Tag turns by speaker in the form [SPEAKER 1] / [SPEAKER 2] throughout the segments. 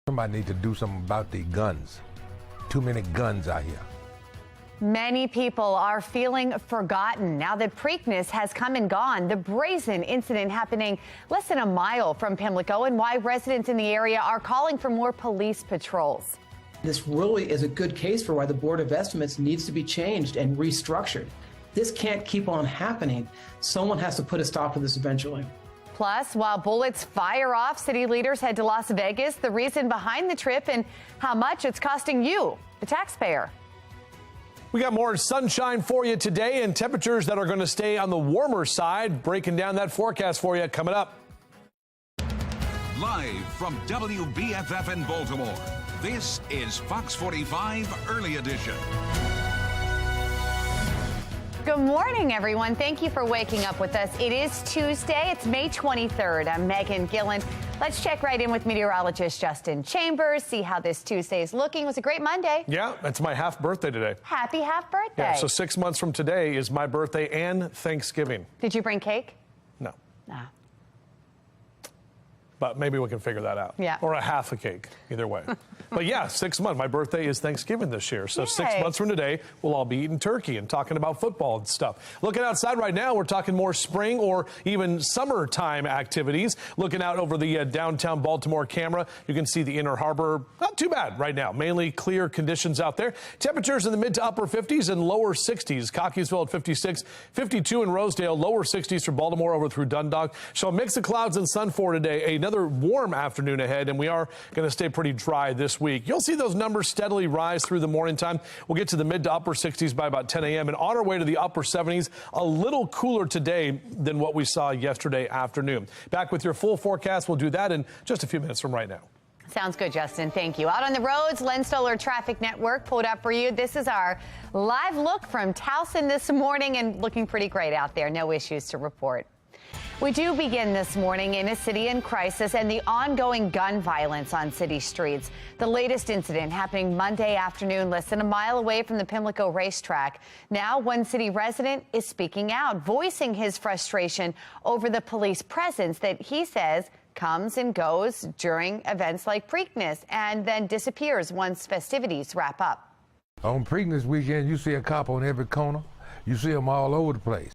[SPEAKER 1] Somebody need to do something about the guns. Too many guns out here.
[SPEAKER 2] Many people are feeling forgotten now that Preakness has come and gone. The brazen incident happening less than a mile from Pimlico, and why residents in the area are calling for more police patrols.
[SPEAKER 3] This really is a good case for why the Board of Estimates needs to be changed and restructured. This can't keep on happening. Someone has to put a stop to this eventually.
[SPEAKER 2] Plus, while bullets fire off, city leaders head to Las Vegas, the reason behind the trip and how much it's costing you, the taxpayer.
[SPEAKER 4] We got more sunshine for you today and temperatures that are going to stay on the warmer side. Breaking down that forecast for you coming up.
[SPEAKER 5] Live from WBFF in Baltimore, this is Fox 45 Early Edition.
[SPEAKER 2] Good morning, everyone. Thank you for waking up with us. It is Tuesday. It's May 23rd. I'm Megan Gillen. Let's check right in with meteorologist Justin Chambers, see how this Tuesday is looking. It was a great Monday.
[SPEAKER 4] Yeah, it's my half birthday today.
[SPEAKER 2] Happy half birthday.
[SPEAKER 4] Yeah, so 6 months from today is my birthday and Thanksgiving.
[SPEAKER 2] Did you bring cake?
[SPEAKER 4] No.
[SPEAKER 2] No.
[SPEAKER 4] But maybe we can figure that out.
[SPEAKER 2] Yeah.
[SPEAKER 4] Or a half a cake, either way. But yeah, 6 months. My birthday is Thanksgiving this year. So
[SPEAKER 2] Yay.
[SPEAKER 4] 6 months from today, we'll all be eating turkey and talking about football and stuff. Looking outside right now, we're talking more spring or even summertime activities. Looking out over the downtown Baltimore camera, you can see the Inner Harbor. Not too bad right now. Mainly clear conditions out there. Temperatures in the mid to upper 50s and lower 60s. Cockeysville at 56, 52 in Rosedale, lower 60s for Baltimore over through Dundalk. So a mix of clouds and sun for today. Another warm afternoon ahead, and we are going to stay pretty dry this week. You'll see those numbers steadily rise through the morning time. We'll get to the mid to upper 60s by about 10 a.m. and on our way to the upper 70s, a little cooler today than what we saw yesterday afternoon. Back with your full forecast. We'll do that in just a few minutes from right now.
[SPEAKER 2] Sounds good, Justin. Thank you. Out on the roads, Len Stoller Traffic Network pulled up for you. This is our live look from Towson this morning, and looking pretty great out there. No issues to report. We do begin this morning in a city in crisis and the ongoing gun violence on city streets. The latest incident happening Monday afternoon, less than a mile away from the Pimlico racetrack. Now, one city resident is speaking out, voicing his frustration over the police presence that he says comes and goes during events like Preakness and then disappears once festivities wrap up.
[SPEAKER 1] On Preakness weekend, you see a cop on every corner. You see them all over the place.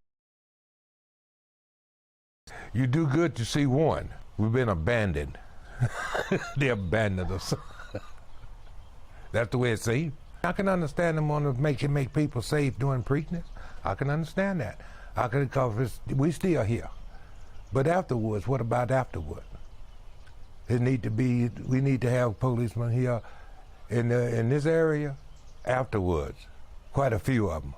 [SPEAKER 1] You do good to see one. We've been abandoned. They abandoned us. That's the way it seems. I can understand them want to make people safe during Preakness. I can understand that. I can, because we still here. But afterwards, what about afterward? We need to have policemen here in this area afterwards. Quite a few of them.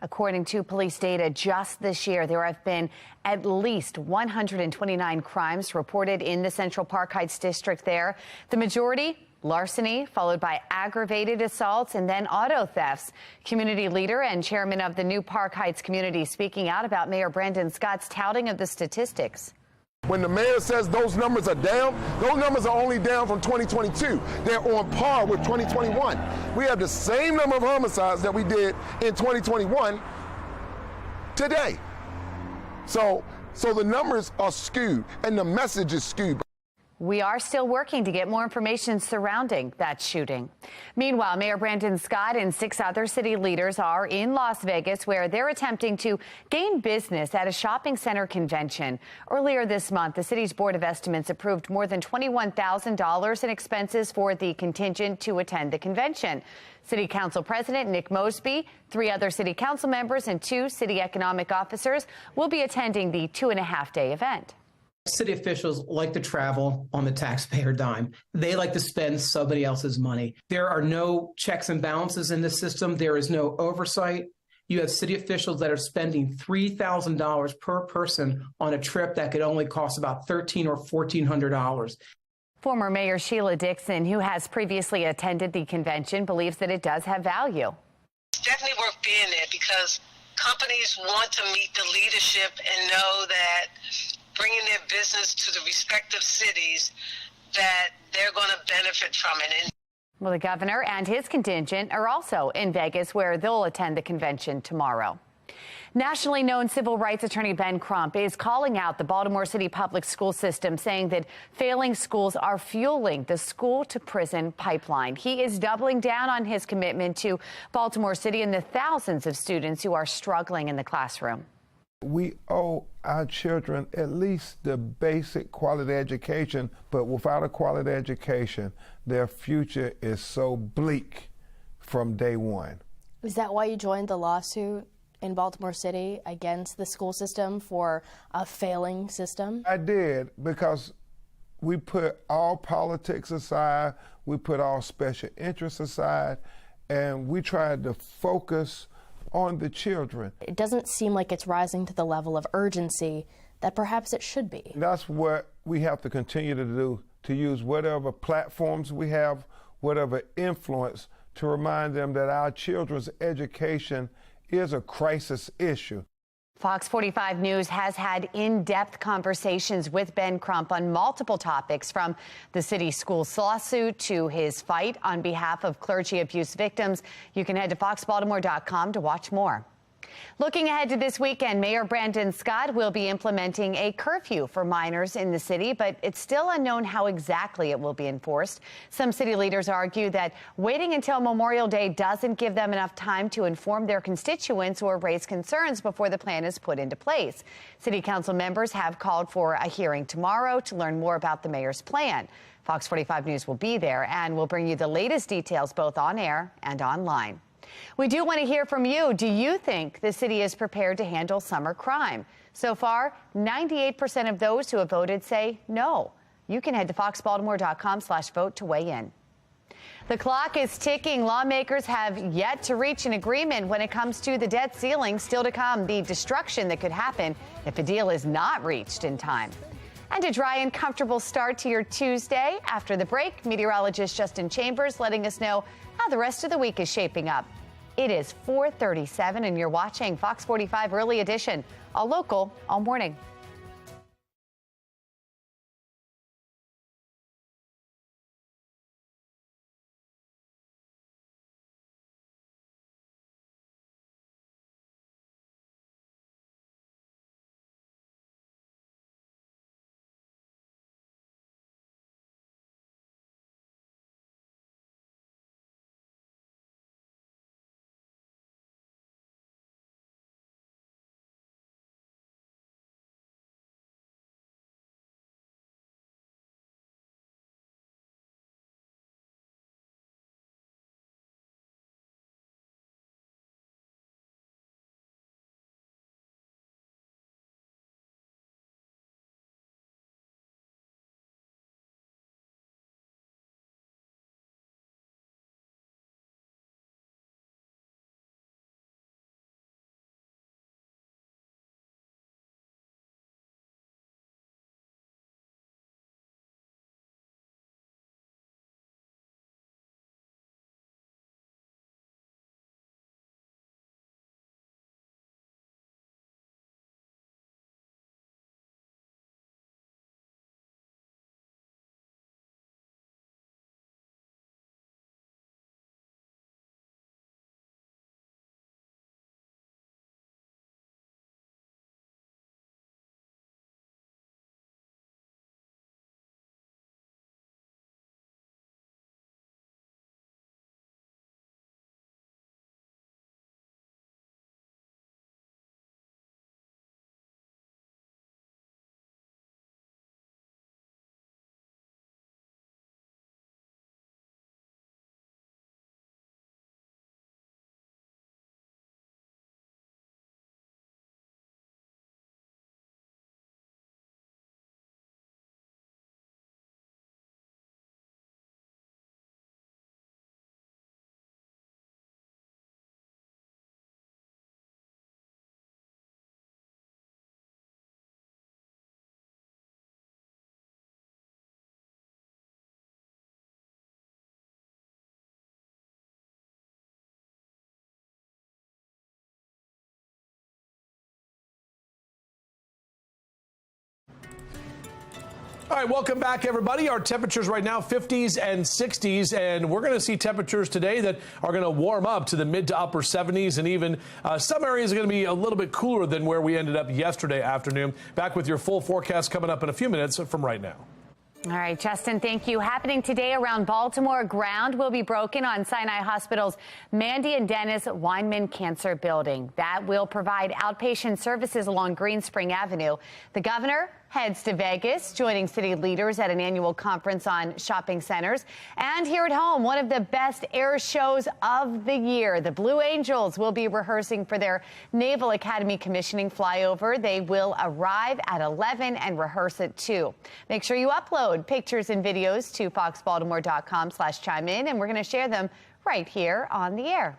[SPEAKER 2] According to police data, just this year, there have been at least 129 crimes reported in the Central Park Heights district there. The majority, larceny, followed by aggravated assaults and then auto thefts. Community leader and chairman of the new Park Heights community speaking out about Mayor Brandon Scott's touting of the statistics.
[SPEAKER 6] When the mayor says those numbers are down, those numbers are only down from 2022. They're on par with 2021. We have the same number of homicides that we did in 2021 today. So the numbers are skewed and the message is skewed.
[SPEAKER 2] We are still working to get more information surrounding that shooting. Meanwhile, Mayor Brandon Scott and 6 other city leaders are in Las Vegas, where they're attempting to gain business at a shopping center convention. Earlier this month, the city's Board of Estimates approved more than $21,000 in expenses for the contingent to attend the convention. City Council President Nick Mosby, 3 other city council members, and 2 city economic officers will be attending the 2.5-day event.
[SPEAKER 3] City officials like to travel on the taxpayer dime. They like to spend somebody else's money. There are no checks and balances in the system. There is no oversight. You have city officials that are spending $3,000 per person on a trip that could only cost about $1,300 or $1,400.
[SPEAKER 2] Former Mayor Sheila Dixon, who has previously attended the convention, believes that it does have value.
[SPEAKER 7] It's definitely worth being there because companies want to meet the leadership and know that bringing their business to the respective cities, that they're going to benefit from it.
[SPEAKER 2] Well, the governor and his contingent are also in Vegas, where they'll attend the convention tomorrow. Nationally known civil rights attorney Ben Crump is calling out the Baltimore City public school system, saying that failing schools are fueling the school-to-prison pipeline. He is doubling down on his commitment to Baltimore City and the thousands of students who are struggling in the classroom.
[SPEAKER 8] We owe our children at least the basic quality education, but without a quality education, their future is so bleak from day one.
[SPEAKER 9] Is that why you joined the lawsuit in Baltimore City against the school system for a failing system?
[SPEAKER 8] I did, because we put all politics aside, we put all special interests aside, and we tried to focus on the children.
[SPEAKER 9] It doesn't seem like it's rising to the level of urgency that perhaps it should be.
[SPEAKER 8] That's what we have to continue to do, to use whatever platforms we have, whatever influence, to remind them that our children's education is a crisis issue.
[SPEAKER 2] Fox 45 News has had in-depth conversations with Ben Crump on multiple topics, from the city school lawsuit to his fight on behalf of clergy abuse victims. You can head to foxbaltimore.com to watch more. Looking ahead to this weekend, Mayor Brandon Scott will be implementing a curfew for minors in the city, but it's still unknown how exactly it will be enforced. Some city leaders argue that waiting until Memorial Day doesn't give them enough time to inform their constituents or raise concerns before the plan is put into place. City council members have called for a hearing tomorrow to learn more about the mayor's plan. Fox 45 News will be there and will bring you the latest details both on air and online. We do want to hear from you. Do you think the city is prepared to handle summer crime? So far, 98% of those who have voted say no. You can head to foxbaltimore.com/vote to weigh in. The clock is ticking. Lawmakers have yet to reach an agreement when it comes to the debt ceiling. Still to come, the destruction that could happen if a deal is not reached in time. And a dry and comfortable start to your Tuesday. After the break, meteorologist Justin Chambers letting us know how the rest of the week is shaping up. It is 4:37 and you're watching Fox 45 Early Edition, all local, all morning.
[SPEAKER 4] All right, welcome back, everybody. Our temperatures right now, 50s and 60s, and we're going to see temperatures today that are going to warm up to the mid to upper 70s, and even some areas are going to be a little bit cooler than where we ended up yesterday afternoon. Back with your full forecast coming up in a few minutes from right now.
[SPEAKER 2] All right, Justin, thank you. Happening today around Baltimore, ground will be broken on Sinai Hospital's Mandy and Dennis Weinman Cancer Building. That will provide outpatient services along Green Spring Avenue. The governor heads to Vegas, joining city leaders at an annual conference on shopping centers. And here at home, one of the best air shows of the year. The Blue Angels will be rehearsing for their Naval Academy commissioning flyover. They will arrive at 11 and rehearse at 2. Make sure you upload pictures and videos to foxbaltimore.com/chime in, and we're going to share them right here on the air.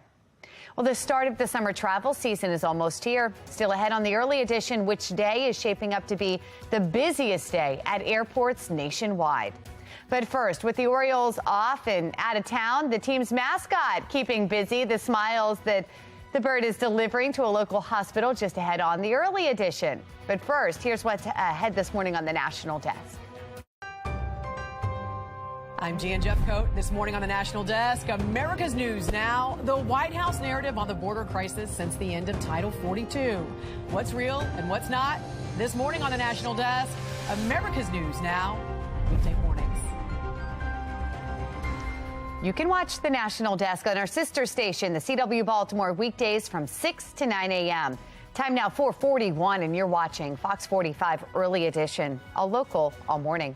[SPEAKER 2] Well, the start of the summer travel season is almost here. Still ahead on the early edition, which day is shaping up to be the busiest day at airports nationwide. But first, with the Orioles off and out of town, the team's mascot keeping busy, the smiles that the bird is delivering to a local hospital just ahead on the early edition. But first, here's what's ahead this morning on the National Desk.
[SPEAKER 10] I'm Jan Jeffcoat. This morning on the National Desk, America's News Now, the White House narrative on the border crisis since the end of Title 42. What's real and what's not? This morning on the National Desk, America's News Now, weekday mornings.
[SPEAKER 2] You can watch the National Desk on our sister station, the CW Baltimore, weekdays from 6 to 9 a.m. Time now 4:41, and you're watching Fox 45 Early Edition, all local, all morning.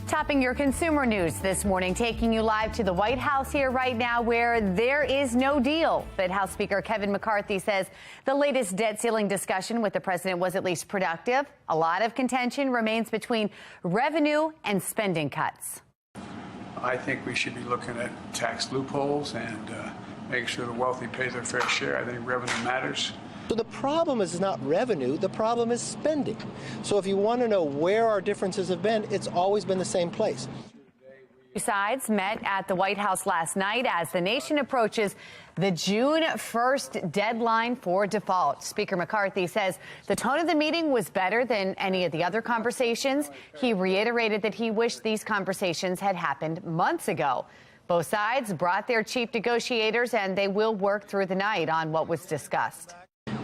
[SPEAKER 2] Topping your consumer news this morning, taking you live to the White House here right now, where there is no deal. But House Speaker Kevin McCarthy says the latest debt ceiling discussion with the president was at least productive. A lot of contention remains between revenue and spending cuts.
[SPEAKER 11] I think we should be looking at tax loopholes and making sure the wealthy pay their fair share. I think revenue matters.
[SPEAKER 12] So the problem is not revenue, the problem is spending. So if you want to know where our differences have been, it's always been the same place.
[SPEAKER 2] Sides met at the White House last night as the nation approaches the June 1st deadline for default. Speaker McCarthy says the tone of the meeting was better than any of the other conversations. He reiterated that he wished these conversations had happened months ago. Both sides brought their chief negotiators, and they will work through the night on what was discussed.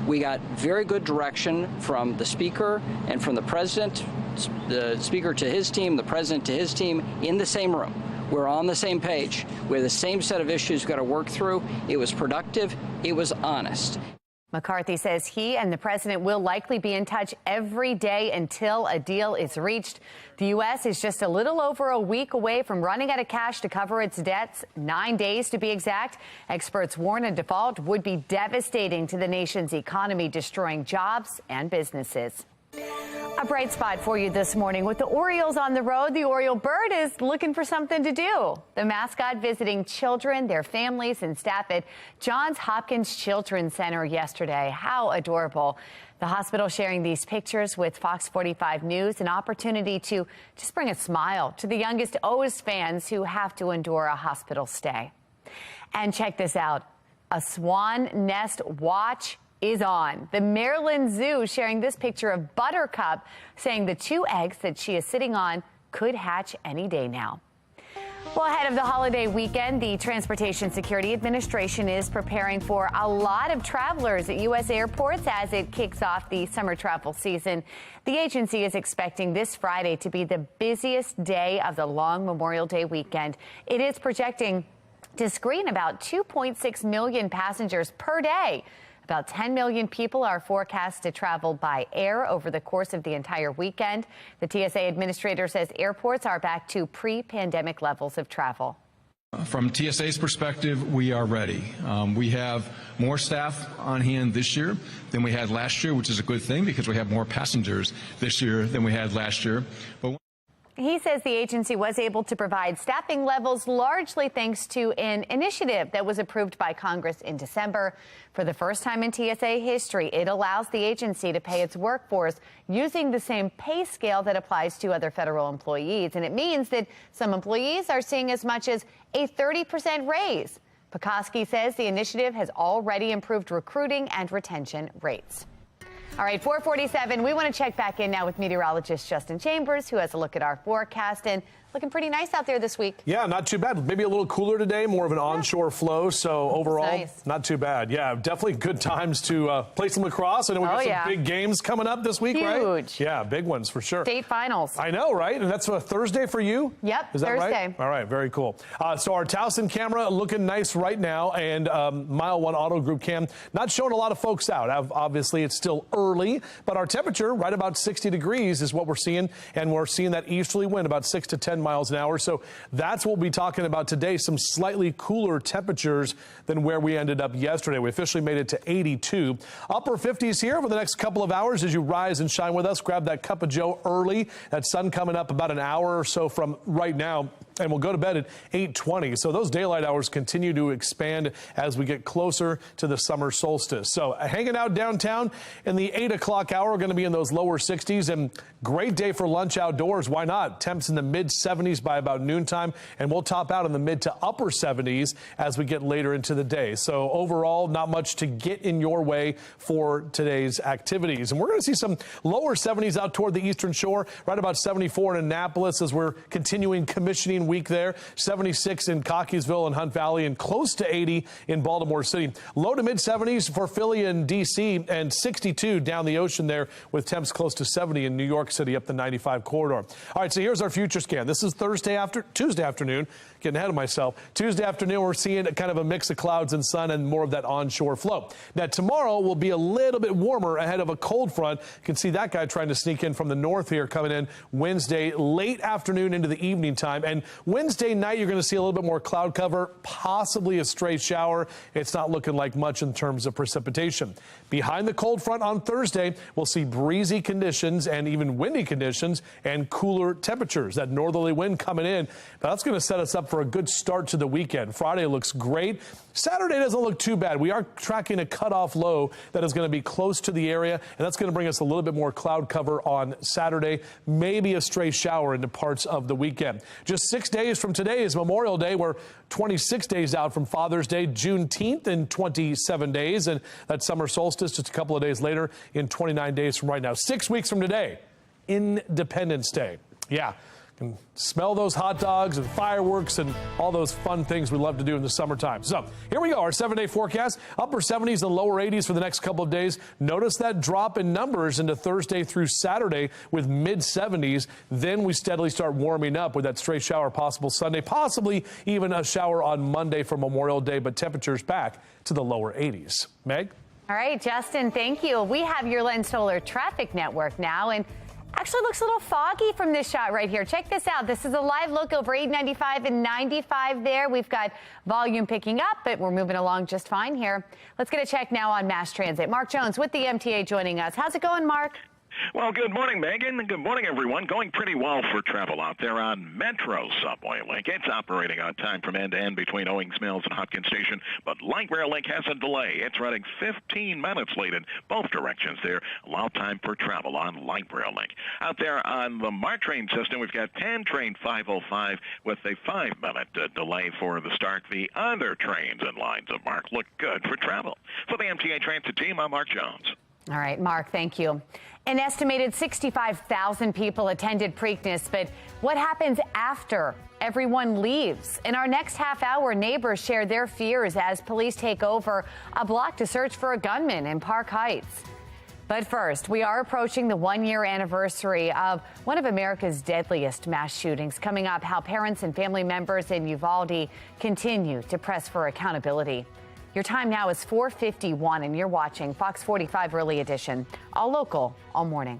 [SPEAKER 13] We got very good direction from the Speaker and from the President, the Speaker to his team, the President to his team, in the same room. We're on the same page. We have the same set of issues we've got to work through. It was productive. It was honest.
[SPEAKER 2] McCarthy says he and the president will likely be in touch every day until a deal is reached. The U.S. is just a little over a week away from running out of cash to cover its debts, 9 days to be exact. Experts warn a default would be devastating to the nation's economy, destroying jobs and businesses. A bright spot for you this morning. With the Orioles on the road, the Oriole bird is looking for something to do. The mascot visiting children, their families, and staff at Johns Hopkins Children's Center yesterday. How adorable. The hospital sharing these pictures with FOX45 News, an opportunity to just bring a smile to the youngest O's fans who have to endure a hospital stay. And check this out. A swan nest watch is on. The Maryland Zoo sharing this picture of Buttercup, saying the 2 eggs that she is sitting on could hatch any day now. Well, ahead of the holiday weekend, the Transportation Security Administration is preparing for a lot of travelers at U.S. airports as it kicks off the summer travel season. The agency is expecting this Friday to be the busiest day of the long Memorial Day weekend. It is projecting to screen about 2.6 million passengers per day. About 10 million people are forecast to travel by air over the course of the entire weekend. The TSA administrator says airports are back to pre-pandemic levels of travel.
[SPEAKER 14] From TSA's perspective, we are ready. We have more staff on hand this year than we had last year, which is a good thing because we have more passengers this year than we had last year. But
[SPEAKER 2] he says the agency was able to provide staffing levels largely thanks to an initiative that was approved by Congress in December. For the first time in TSA history, it allows the agency to pay its workforce using the same pay scale that applies to other federal employees. And it means that some employees are seeing as much as a 30% raise. Pekoski says the initiative has already improved recruiting and retention rates. All right, 4:47. We want to check back in now with meteorologist Justin Chambers, who has a look at our forecast. And looking pretty nice out there this week.
[SPEAKER 4] Yeah, not too bad. Maybe a little cooler today, more of an onshore flow. So overall, nice. Not too bad. Yeah, definitely good times to play some lacrosse. I know we got some big games coming up this week, right?
[SPEAKER 2] Huge.
[SPEAKER 4] Yeah, big ones for sure.
[SPEAKER 2] State finals.
[SPEAKER 4] I know, right? And that's a Thursday for you?
[SPEAKER 2] Yep,
[SPEAKER 4] Is that
[SPEAKER 2] Thursday.
[SPEAKER 4] Right? All right, very cool. So our Towson camera looking nice right now, and Mile 1 Auto Group cam not showing a lot of folks out. Obviously, it's still early, but our temperature right about 60 degrees is what we're seeing, and we're seeing that easterly wind about 6 to 10 miles an hour. So that's what we'll be talking about today, some slightly cooler temperatures than where we ended up yesterday. We officially made it to 82. Upper 50s here over the next couple of hours as you rise and shine with us. Grab that cup of joe early. That sun coming up about an hour or so from right now. And we'll go to bed at 8:20. So those daylight hours continue to expand as we get closer to the summer solstice. So hanging out downtown in the 8 o'clock hour, we're going to be in those lower 60s, and great day for lunch outdoors. Why not? Temps in the mid 70s by about noontime, and we'll top out in the mid to upper 70s as we get later into the day. So overall, not much to get in your way for today's activities. And we're going to see some lower 70s out toward the eastern shore, right about 74 in Annapolis as we're continuing commissioning week there, 76 in Cockeysville and Hunt Valley, and close to 80 in Baltimore City. Low to mid 70s for Philly and D.C., and 62 down the ocean there with temps close to 70 in New York City up the 95 corridor. All right, so here's our future scan. This is Tuesday afternoon. Getting ahead of myself. Tuesday afternoon, we're seeing kind of a mix of clouds and sun and more of that onshore flow. Now, tomorrow will be a little bit warmer ahead of a cold front. You can see that guy trying to sneak in from the north here, coming in Wednesday, late afternoon into the evening time. And Wednesday night, you're going to see a little bit more cloud cover, possibly a stray shower. It's not looking like much in terms of precipitation. Behind the cold front on Thursday, we'll see breezy conditions and even windy conditions and cooler temperatures. That northerly wind coming in. Now, that's going to set us up for a good start to the weekend. Friday looks great. Saturday doesn't look too bad. We are tracking a cutoff low that is going to be close to the area, and that's going to bring us a little bit more cloud cover on Saturday, maybe a stray shower into parts of the weekend. Just 6 6 days from today is Memorial Day. We're 26 days out from Father's Day, Juneteenth in 27 days, and that summer solstice just a couple of days later in 29 days from right now. 6 weeks from today, Independence Day. Yeah. Can smell those hot dogs and fireworks and all those fun things we love to do in the summertime. So here we go, our 7-day forecast. Upper 70s and lower 80s for the next couple of days. Notice that drop in numbers into Thursday through Saturday with mid 70s. Then we steadily start warming up with that stray shower possible Sunday, possibly even a shower on Monday for Memorial Day, but temperatures back to the lower 80s. Meg?
[SPEAKER 2] All right, Justin, thank you. We have your Len Stoller traffic network now, and actually looks a little foggy from this shot right here. Check this out. This is a live look over 895 and 95 there. We've got volume picking up, but we're moving along just fine here. Let's get a check now on mass transit. Mark Jones with the MTA joining us. How's it going, Mark?
[SPEAKER 15] Well, good morning, Megan, and good morning, everyone. Going pretty well for travel out there on Metro Subway Link. It's operating on time from end to end between Owings Mills and Hopkins Station, but Light Rail Link has a delay. It's running 15 minutes late in both directions there. Allow time for travel on Light Rail Link. Out there on the MARC train system, we've got 10 train 505 with a 5-minute delay for the start. The other trains and lines of MARC look good for travel. For the MTA Transit team, I'm Mark Jones.
[SPEAKER 2] All right, Mark, thank you. An estimated 65,000 people attended Preakness, but what happens after everyone leaves? In our next half hour, neighbors share their fears as police take over a block to search for a gunman in Park Heights. But first, we are approaching the 1-year anniversary of one of America's deadliest mass shootings. Coming up, how parents and family members in Uvalde continue to press for accountability. Your time now is 4:51, and you're watching Fox 45 Early Edition. All local, all morning.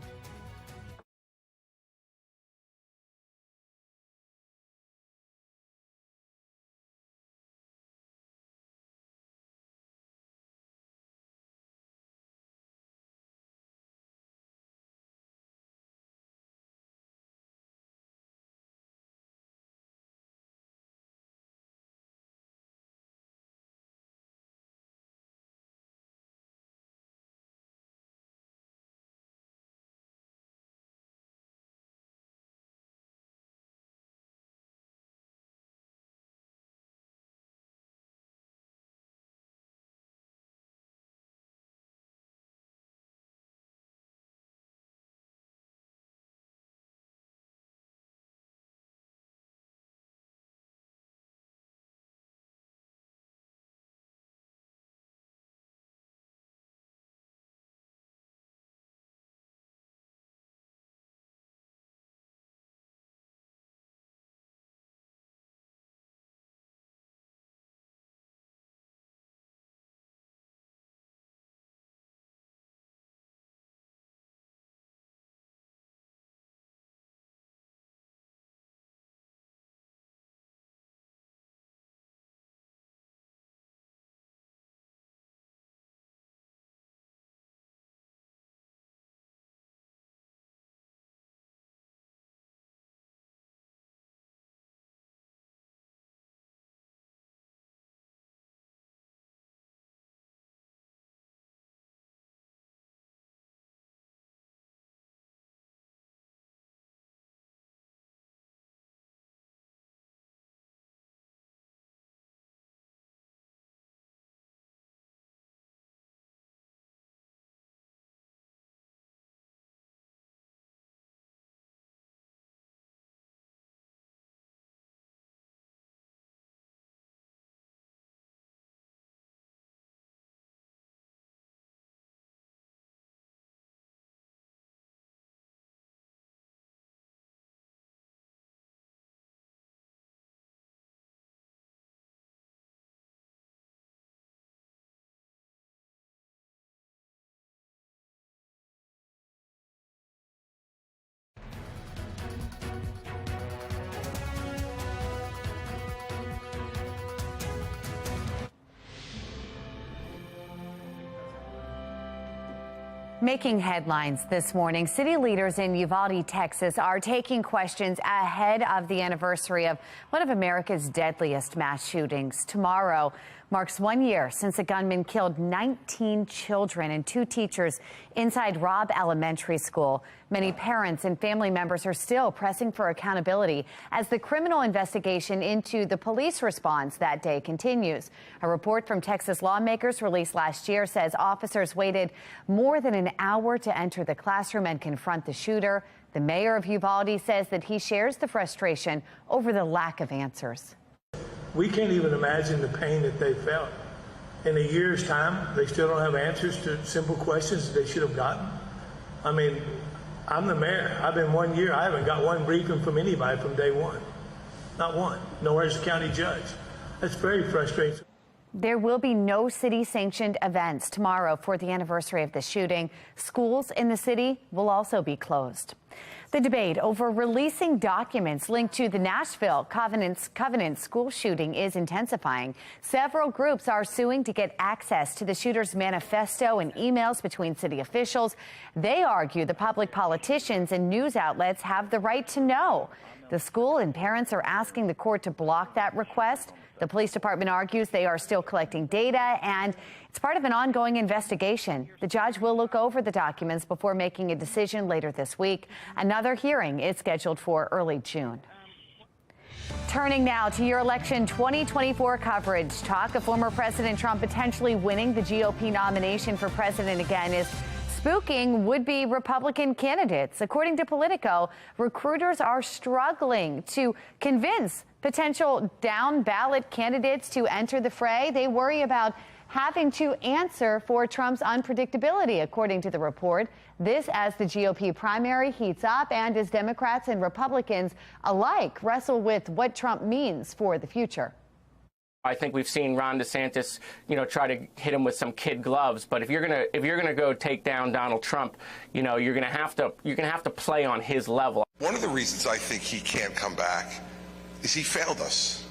[SPEAKER 2] Making headlines this morning, city leaders in Uvalde, Texas are taking questions ahead of the anniversary of one of America's deadliest mass shootings. Tomorrow marks 1 year since a gunman killed 19 children and 2 teachers inside Robb Elementary School. Many parents and family members are still pressing for accountability as the criminal investigation into the police response that day continues. A report from Texas lawmakers released last year says officers waited more than an hour to enter the classroom and confront the shooter. The mayor of Uvalde says that he shares the frustration over the lack of answers.
[SPEAKER 16] We can't even imagine the pain that they felt. In a year's time, they still don't have answers to simple questions that they should have gotten. I mean, I'm the mayor. I've been 1 year. I haven't got one briefing from anybody from day one. Not one. Nor has the county judge. That's very frustrating.
[SPEAKER 2] There will be no city-sanctioned events tomorrow for the anniversary of the shooting. Schools in the city will also be closed. The debate over releasing documents linked to the Nashville Covenant school shooting is intensifying. Several groups are suing to get access to the shooter's manifesto and emails between city officials. They argue the public politicians and news outlets have the right to know. The school and parents are asking the court to block that request. The police department argues they are still collecting data, and it's part of an ongoing investigation. The judge will look over the documents before making a decision later this week. Another hearing is scheduled for early June. Turning now to your election 2024 coverage. Talk of former President Trump potentially winning the GOP nomination for president again is spooking would-be Republican candidates. According to Politico, recruiters are struggling to convince potential down-ballot candidates to enter the fray. They worry about having to answer for Trump's unpredictability, according to the report. This as the GOP primary heats up and as Democrats and Republicans alike wrestle with what Trump means for the future.
[SPEAKER 17] I think we've seen Ron DeSantis, try to hit him with some kid gloves. But if you're gonna go take down Donald Trump, you're gonna have to play on his level.
[SPEAKER 18] One of the reasons I think he can't come back is he failed us.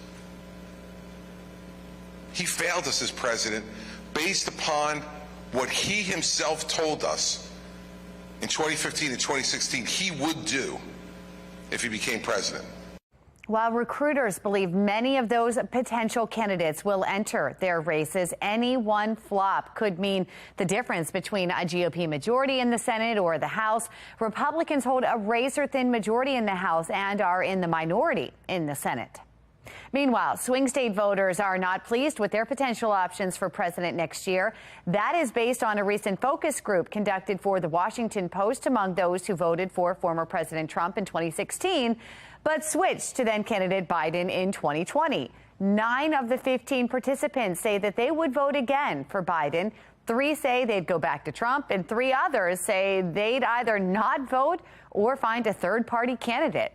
[SPEAKER 18] He failed us as president based upon what he himself told us in 2015 and 2016 he would do if he became president.
[SPEAKER 2] While recruiters believe many of those potential candidates will enter their races, any one flop could mean the difference between a GOP majority in the Senate or the House. Republicans hold a razor-thin majority in the House and are in the minority in the Senate. Meanwhile, swing state voters are not pleased with their potential options for president next year. That is based on a recent focus group conducted for the Washington Post among those who voted for former President Trump in 2016, but switched to then candidate Biden in 2020. 9 of the 15 participants say that they would vote again for Biden. 3 say they'd go back to Trump, and 3 others say they'd either not vote or find a third-party candidate.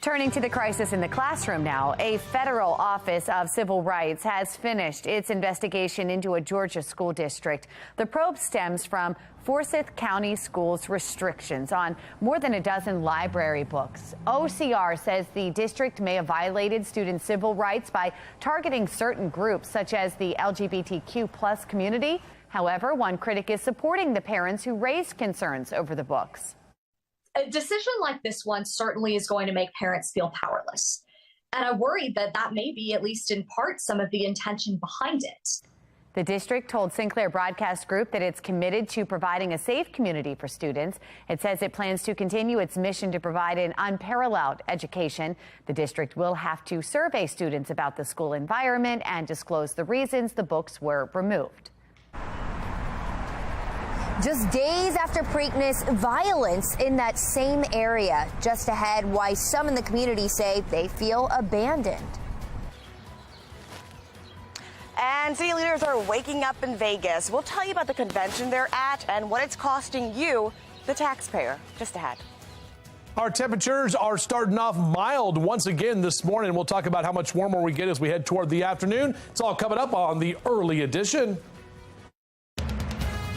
[SPEAKER 2] Turning to the crisis in the classroom now, a federal office of civil rights has finished its investigation into a Georgia school district. The probe stems from Forsyth County Schools' restrictions on more than a dozen library books. OCR says the district may have violated student civil rights by targeting certain groups, such as the LGBTQ+ community. However, one critic is supporting the parents who raised concerns over the books.
[SPEAKER 19] A decision like this one certainly is going to make parents feel powerless. And I worry that that may be, at least in part, some of the intention behind it.
[SPEAKER 2] The district told Sinclair Broadcast Group that it's committed to providing a safe community for students. It says it plans to continue its mission to provide an unparalleled education. The district will have to survey students about the school environment and disclose the reasons the books were removed.
[SPEAKER 20] Just days after Preakness, violence in that same area. Just ahead, why some in the community say they feel abandoned.
[SPEAKER 21] And city leaders are waking up in Vegas. We'll tell you about the convention they're at and what it's costing you, the taxpayer. Just ahead.
[SPEAKER 4] Our temperatures are starting off mild once again this morning. We'll talk about how much warmer we get as we head toward the afternoon. It's all coming up on the early edition.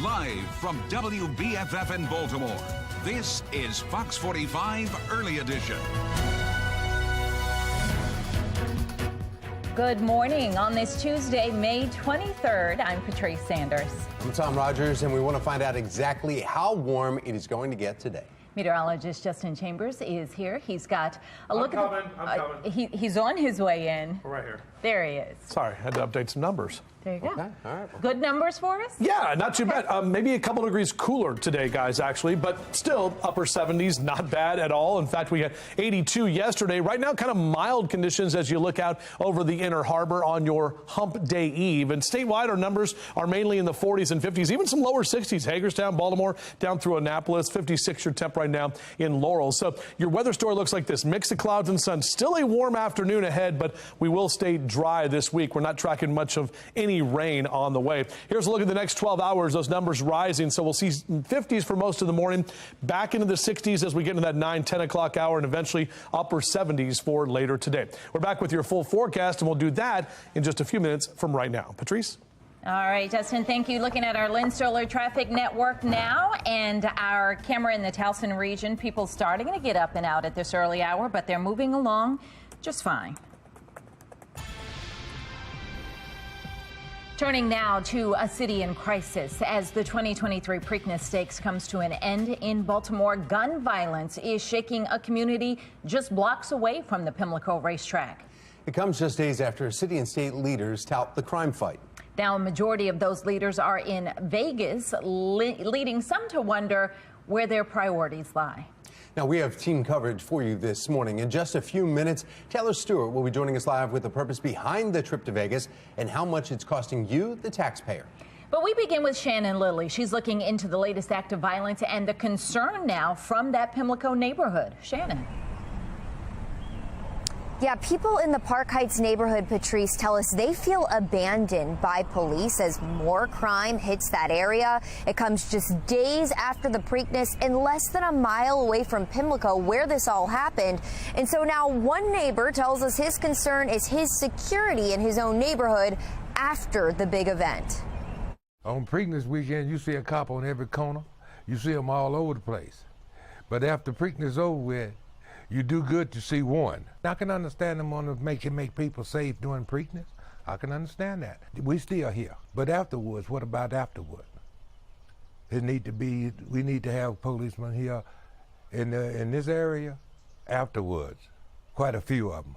[SPEAKER 5] Live from WBFF in Baltimore, this is Fox 45 Early Edition.
[SPEAKER 22] Good morning. On this Tuesday, May 23rd, I'm Patrice Sanders.
[SPEAKER 23] I'm Tom Rogers, and we want to find out exactly how warm it is going to get today.
[SPEAKER 22] Meteorologist Justin Chambers is here. He's got a look
[SPEAKER 4] I'm coming.
[SPEAKER 22] He's on his way in.
[SPEAKER 4] Right here.
[SPEAKER 22] There he is.
[SPEAKER 4] Sorry, I had to update some numbers.
[SPEAKER 22] There you go.
[SPEAKER 4] Okay. All right.
[SPEAKER 22] Good numbers for us?
[SPEAKER 4] Yeah, not too bad. Maybe a couple degrees cooler today, guys, actually, but still upper 70s, not bad at all. In fact, we had 82 yesterday. Right now, kind of mild conditions as you look out over the Inner Harbor on your hump day eve. And statewide, our numbers are mainly in the 40s and 50s, even some lower 60s. Hagerstown, Baltimore, down through Annapolis, 56 your temp right now in Laurel. So your weather story looks like this. Mix of clouds and sun. Still a warm afternoon ahead, but we will stay dry this week. We're not tracking much of any rain on the way. Here's a look at the next 12 hours. Those numbers rising. So we'll see 50s for most of the morning, back into the 60s as we get into that 9-10 o'clock hour, and eventually upper 70s for later today. We're back with your full forecast, and we'll do that in just a few minutes from right now. Patrice?
[SPEAKER 22] All right, Justin, thank you. Looking at our Lynn Stoller traffic network now and our camera in the Towson region. People starting to get up and out at this early hour, but they're moving along just fine. Turning now to a city in crisis as the 2023 Preakness Stakes comes to an end in Baltimore. Gun violence is shaking a community just blocks away from the Pimlico racetrack.
[SPEAKER 1] It comes just days after city and state leaders tout the crime fight.
[SPEAKER 22] Now, a majority of those leaders are in Vegas, leading some to wonder where their priorities lie.
[SPEAKER 1] Now, we have team coverage for you this morning. In just a few minutes, Taylor Stewart will be joining us live with the purpose behind the trip to Vegas and how much it's costing you, the taxpayer.
[SPEAKER 22] But we begin with Shannon Lilly. She's looking into the latest act of violence and the concern now from that Pimlico neighborhood. Shannon.
[SPEAKER 20] Yeah, people in the Park Heights neighborhood, Patrice, tell us they feel abandoned by police as more crime hits that area. It comes just days after the Preakness and less than a mile away from Pimlico where this all happened. And so now one neighbor tells us his concern is his security in his own neighborhood after the big event.
[SPEAKER 6] On Preakness weekend, you see a cop on every corner. You see them all over the place. But after Preakness over with, you do good to see one. I can understand them on to make people safe during Preakness. I can understand that. We still here. But afterwards, what about afterward? We need to have policemen here in this area afterwards. Quite a few of them.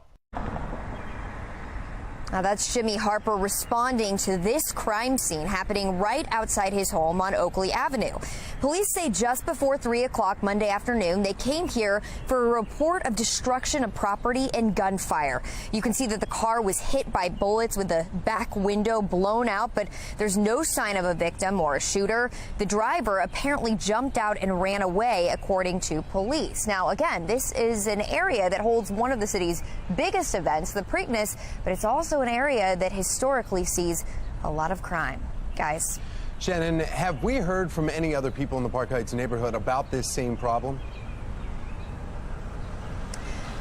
[SPEAKER 20] Now that's Jimmy Harper responding to this crime scene happening right outside his home on Oakley Avenue. Police say just before 3 o'clock Monday afternoon, they came here for a report of destruction of property and gunfire. You can see that the car was hit by bullets with the back window blown out, but there's no sign of a victim or a shooter. The driver apparently jumped out and ran away, according to police. Now, again, this is an area that holds one of the city's biggest events, the Preakness, but it's also an area that historically sees a lot of crime. Guys.
[SPEAKER 1] Shannon, have we heard from any other people in the Park Heights neighborhood about this same problem?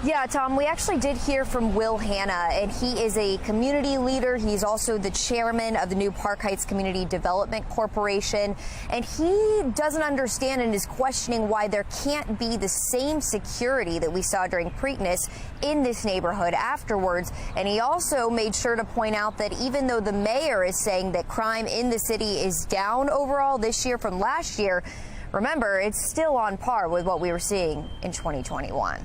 [SPEAKER 20] Yeah, Tom, we actually did hear from Will Hanna, and he is a community leader. He's also the chairman of the new Park Heights Community Development Corporation, and he doesn't understand and is questioning why there can't be the same security that we saw during Preakness in this neighborhood afterwards. And he also made sure to point out that even though the mayor is saying that crime in the city is down overall this year from last year, remember, it's still on par with what we were seeing in 2021.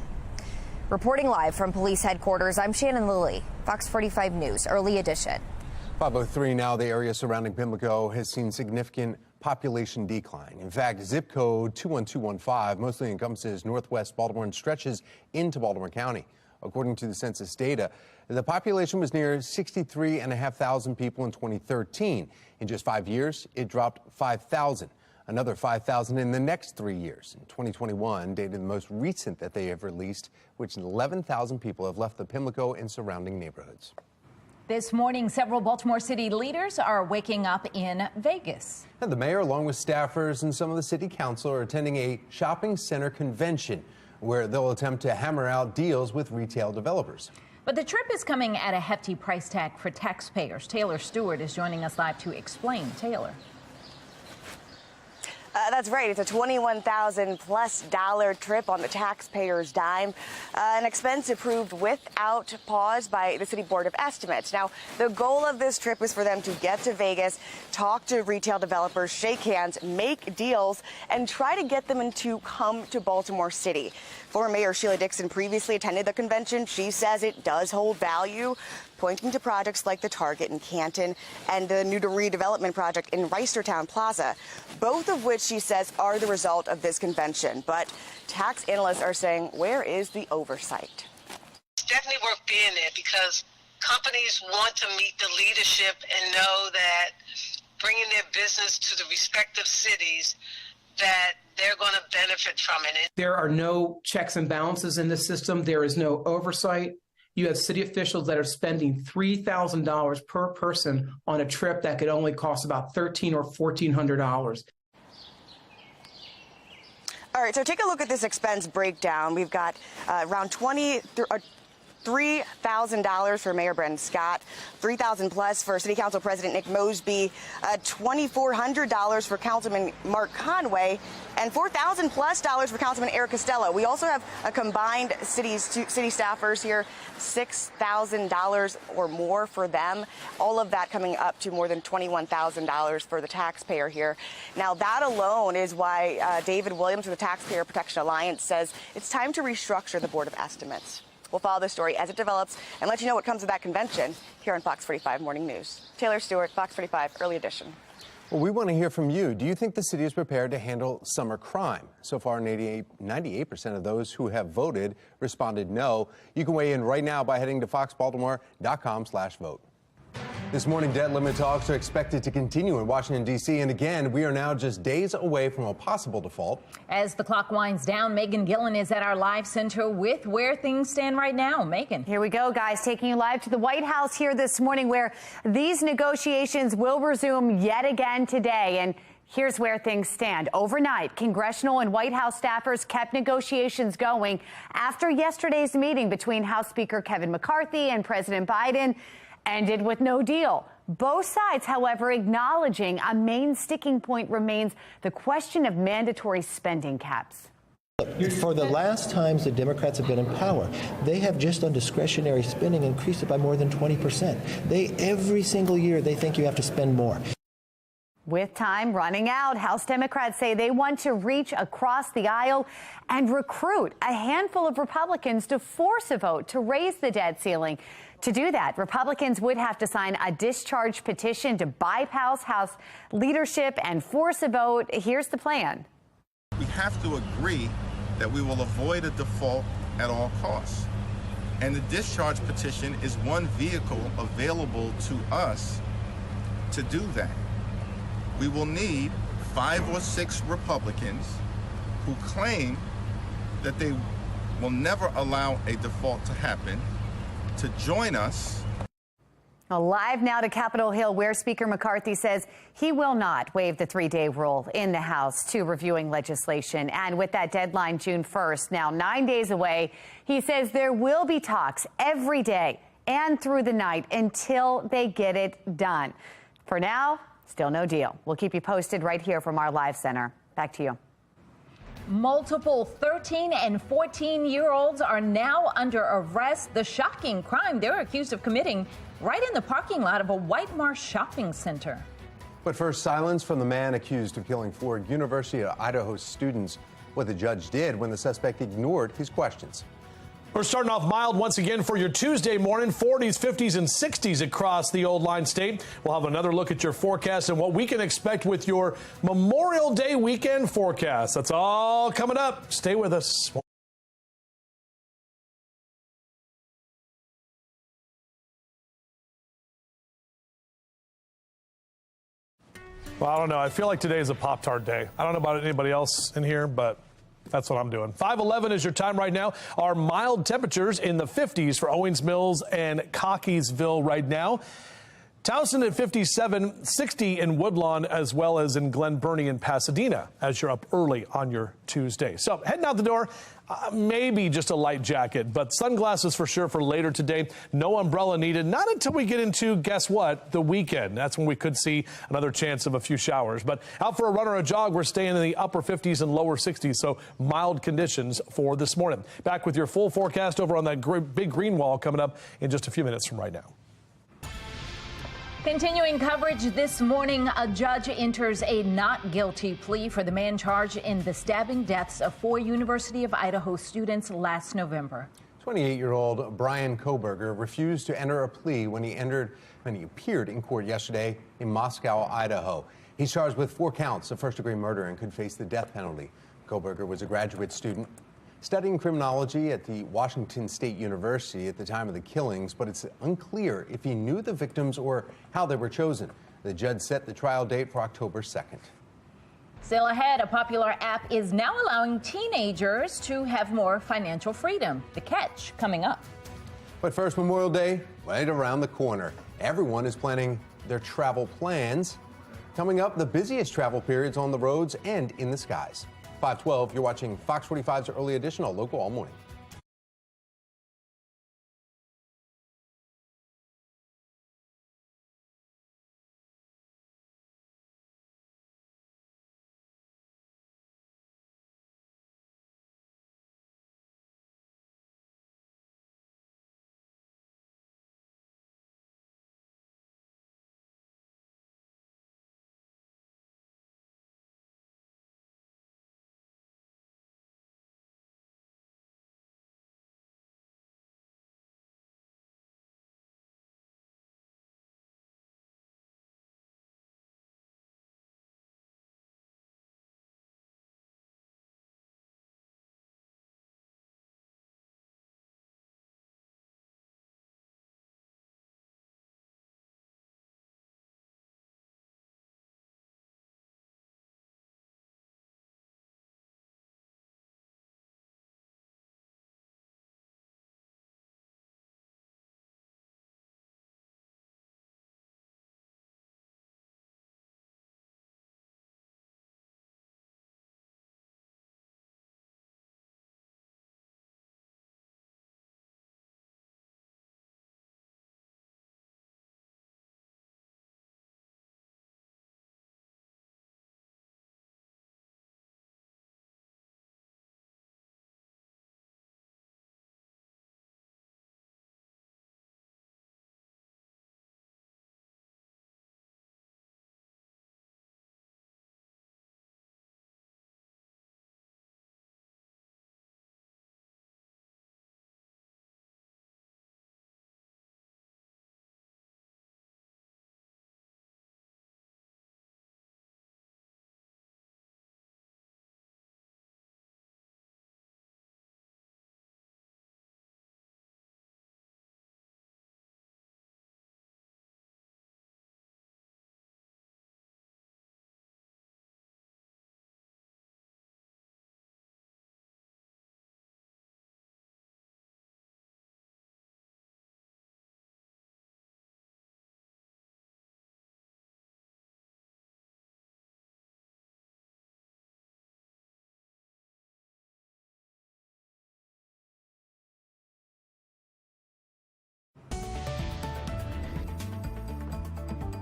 [SPEAKER 20] Reporting live from police headquarters, I'm Shannon Lilly, Fox 45 News, Early Edition.
[SPEAKER 1] 5:03 now. The area surrounding Pimlico has seen significant population decline. In fact, zip code 21215 mostly encompasses northwest Baltimore and stretches into Baltimore County. According to the census data, the population was near 63,500 people in 2013. In just 5 years, it dropped 5,000. Another 5,000 in the next 3 years. In 2021, data the most recent that they have released, which 11,000 people have left the Pimlico and surrounding neighborhoods.
[SPEAKER 22] This morning, several Baltimore City leaders are waking up in Vegas.
[SPEAKER 1] And the mayor, along with staffers and some of the city council, are attending a shopping center convention where they'll attempt to hammer out deals with retail developers.
[SPEAKER 22] But the trip is coming at a hefty price tag for taxpayers. Taylor Stewart is joining us live to explain. Taylor.
[SPEAKER 21] That's right. It's a $21,000+ trip on the taxpayer's dime, an expense approved without pause by the City Board of Estimates. Now, the goal of this trip was for them to get to Vegas, talk to retail developers, shake hands, make deals, and try to get them to come to Baltimore City. Former Mayor Sheila Dixon previously attended the convention. She says it does hold value, pointing to projects like the Target in Canton and the new redevelopment project in Reisterstown Plaza, both of which she says are the result of this convention. But tax analysts are saying, where is the oversight?
[SPEAKER 3] It's definitely worth being there because companies want to meet the leadership and know that bringing their business to the respective cities, that they're going to benefit from it.
[SPEAKER 7] There are no checks and balances in this system. There is no oversight. You have city officials that are spending $3,000 per person on a trip that could only cost about $1,300 or $1,400.
[SPEAKER 21] All right, so take a look at this expense breakdown. We've got around $3,000 for Mayor Brendan Scott, $3,000 plus for City Council President Nick Mosby, $2,400 for Councilman Mark Conway, and $4,000 plus for Councilman Eric Costello. We also have a combined city staffers here, $6,000 or more for them. All of that coming up to more than $21,000 for the taxpayer here. Now, that alone is why David Williams of the Taxpayer Protection Alliance says it's time to restructure the Board of Estimates. We'll follow this story as it develops and let you know what comes of that convention here on Fox 45 Morning News. Taylor Stewart, Fox 45 Early Edition.
[SPEAKER 1] Well, we want to hear from you. Do you think the city is prepared to handle summer crime? So far, 98% of those who have voted responded no. You can weigh in right now by heading to foxbaltimore.com/vote. This morning, debt limit talks are expected to continue in Washington, D.C. And again, we are now just days away from a possible default.
[SPEAKER 22] As the clock winds down, Megan Gillen is at our live center with where things stand right now. Megan.
[SPEAKER 2] Here we go, guys, taking you live to the White House here this morning, where these negotiations will resume yet again today. And here's where things stand. Overnight, congressional and White House staffers kept negotiations going after yesterday's meeting between House Speaker Kevin McCarthy and President Biden ended with no deal. Both sides, however, acknowledging a main sticking point remains the question of mandatory spending caps.
[SPEAKER 12] For the last times the Democrats have been in power, they have just on discretionary spending increased it by more than 20%. Every single year they think you have to spend more.
[SPEAKER 2] With time running out, House Democrats say they want to reach across the aisle and recruit a handful of Republicans to force a vote to raise the debt ceiling. To do that, Republicans would have to sign a discharge petition to bypass House leadership and force a vote. Here's the plan.
[SPEAKER 23] We have to agree that we will avoid a default at all costs. And the discharge petition is one vehicle available to us to do that. We will need 5 or 6 Republicans who claim that they will never allow a default to happen to join us.
[SPEAKER 2] Live now to Capitol Hill, where Speaker McCarthy says he will not waive the 3-day rule in the House to reviewing legislation. And with that deadline, June 1st, now 9 days away, he says there will be talks every day and through the night until they get it done. For now, still no deal. We'll keep you posted right here from our live center. Back to you.
[SPEAKER 22] Multiple 13 and 14-year-olds are now under arrest. The shocking crime they're accused of committing right in the parking lot of a White Marsh shopping center.
[SPEAKER 1] But first, silence from the man accused of killing 4 University of Idaho students. What the judge did when the suspect ignored his questions.
[SPEAKER 4] We're starting off mild once again for your Tuesday morning, 40s, 50s, and 60s across the old line state. We'll have another look at your forecast and what we can expect with your Memorial Day weekend forecast. That's all coming up. Stay with us. Well, I don't know. I feel like today is a Pop-Tart day. I don't know about anybody else in here, but that's what I'm doing. 5:11 is your time right now. Our mild temperatures in the 50s for Owings Mills and Cockeysville right now. Towson at 57, 60 in Woodlawn, as well as in Glen Burnie and Pasadena as you're up early on your Tuesday. So heading out the door, maybe just a light jacket, but sunglasses for sure for later today. No umbrella needed, not until we get into, guess what, the weekend. That's when we could see another chance of a few showers. But out for a run or a jog, we're staying in the upper 50s and lower 60s, so mild conditions for this morning. Back with your full forecast over on that big green wall coming up in just a few minutes from right now.
[SPEAKER 22] Continuing coverage this morning, a judge enters a not guilty plea for the man charged in the stabbing deaths of 4 University of Idaho students last November.
[SPEAKER 1] 28-year-old Brian Koberger refused to enter a plea when he appeared in court yesterday in Moscow, Idaho. He's charged with 4 counts of first-degree murder and could face the death penalty. Koberger was a graduate student studying criminology at the Washington State University at the time of the killings, but it's unclear if he knew the victims or how they were chosen. The judge set the trial date for October 2nd.
[SPEAKER 22] Still ahead, a popular app is now allowing teenagers to have more financial freedom. The catch coming up.
[SPEAKER 1] But first, Memorial Day, right around the corner. Everyone is planning their travel plans. Coming up, the busiest travel periods on the roads and in the skies. 5:12, you're watching Fox 45's Early Edition, all local all morning.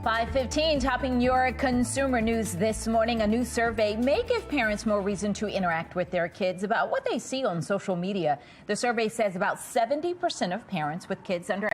[SPEAKER 22] .15, topping your consumer news this morning. A new survey may give parents more reason to interact with their kids about what they see on social media. The survey says about 70% of parents with kids under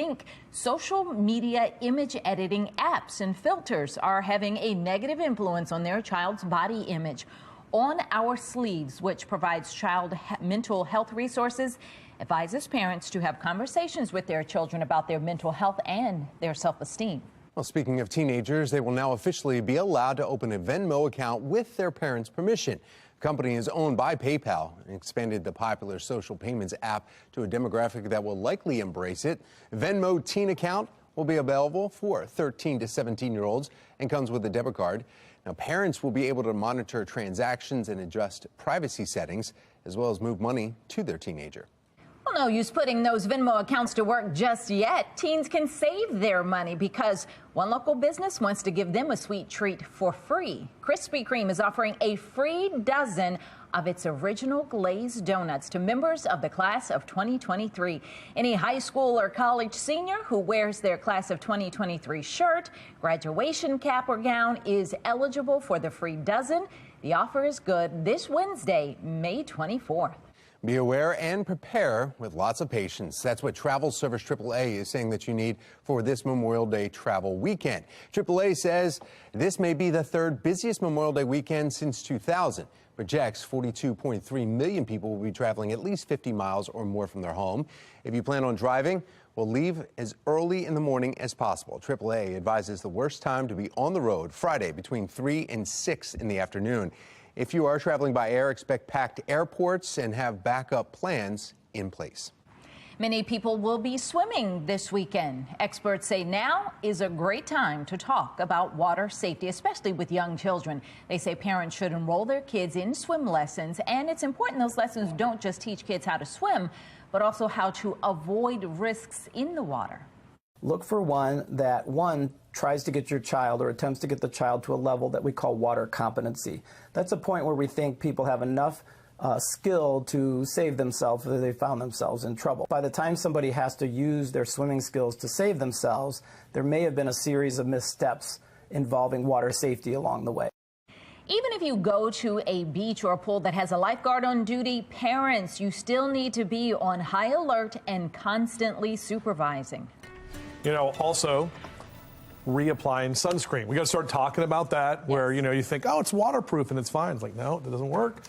[SPEAKER 22] think social media image editing apps and filters are having a negative influence on their child's body image. On Our Sleeves, which provides child mental health resources, advises parents to have conversations with their children about their mental health and their self-esteem.
[SPEAKER 1] Well, speaking of teenagers, they will now officially be allowed to open a Venmo account with their parents' permission. The company is owned by PayPal and expanded the popular social payments app to a demographic that will likely embrace it. Venmo Teen account will be available for 13 to 17-year-olds and comes with a debit card. Now, parents will be able to monitor transactions and adjust privacy settings, as well as move money to their teenager.
[SPEAKER 22] Well, no use putting those Venmo accounts to work just yet. Teens can save their money because one local business wants to give them a sweet treat for free. Krispy Kreme is offering a free dozen of its original glazed donuts to members of the class of 2023. Any high school or college senior who wears their class of 2023 shirt, graduation cap or gown is eligible for the free dozen. The offer is good this Wednesday, May 24th.
[SPEAKER 1] Be aware and prepare with lots of patience. That's what Travel Service AAA is saying that you need for this Memorial Day travel weekend. AAA says this may be the third busiest Memorial Day weekend since 2000. Projects 42.3 million people will be traveling at least 50 miles or more from their home. If you plan on driving, well, leave as early in the morning as possible. AAA advises the worst time to be on the road Friday between 3 and 6 in the afternoon. If you are traveling by air, expect packed airports and have backup plans in place.
[SPEAKER 22] Many people will be swimming this weekend. Experts say now is a great time to talk about water safety, especially with young children. They say parents should enroll their kids in swim lessons, and it's important those lessons don't just teach kids how to swim, but also how to avoid risks in the water.
[SPEAKER 8] Look for one that tries to get your child or attempts to get the child to a level that we call water competency. That's a point where we think people have enough skill to save themselves if they found themselves in trouble. By the time somebody has to use their swimming skills to save themselves, there may have been a series of missteps involving water safety along the way.
[SPEAKER 22] Even if you go to a beach or a pool that has a lifeguard on duty, parents, you still need to be on high alert and constantly supervising.
[SPEAKER 4] You know, also reapplying sunscreen. We got to start talking about that, where, you know, you think, oh, it's waterproof and it's fine. It's like, no, it doesn't work.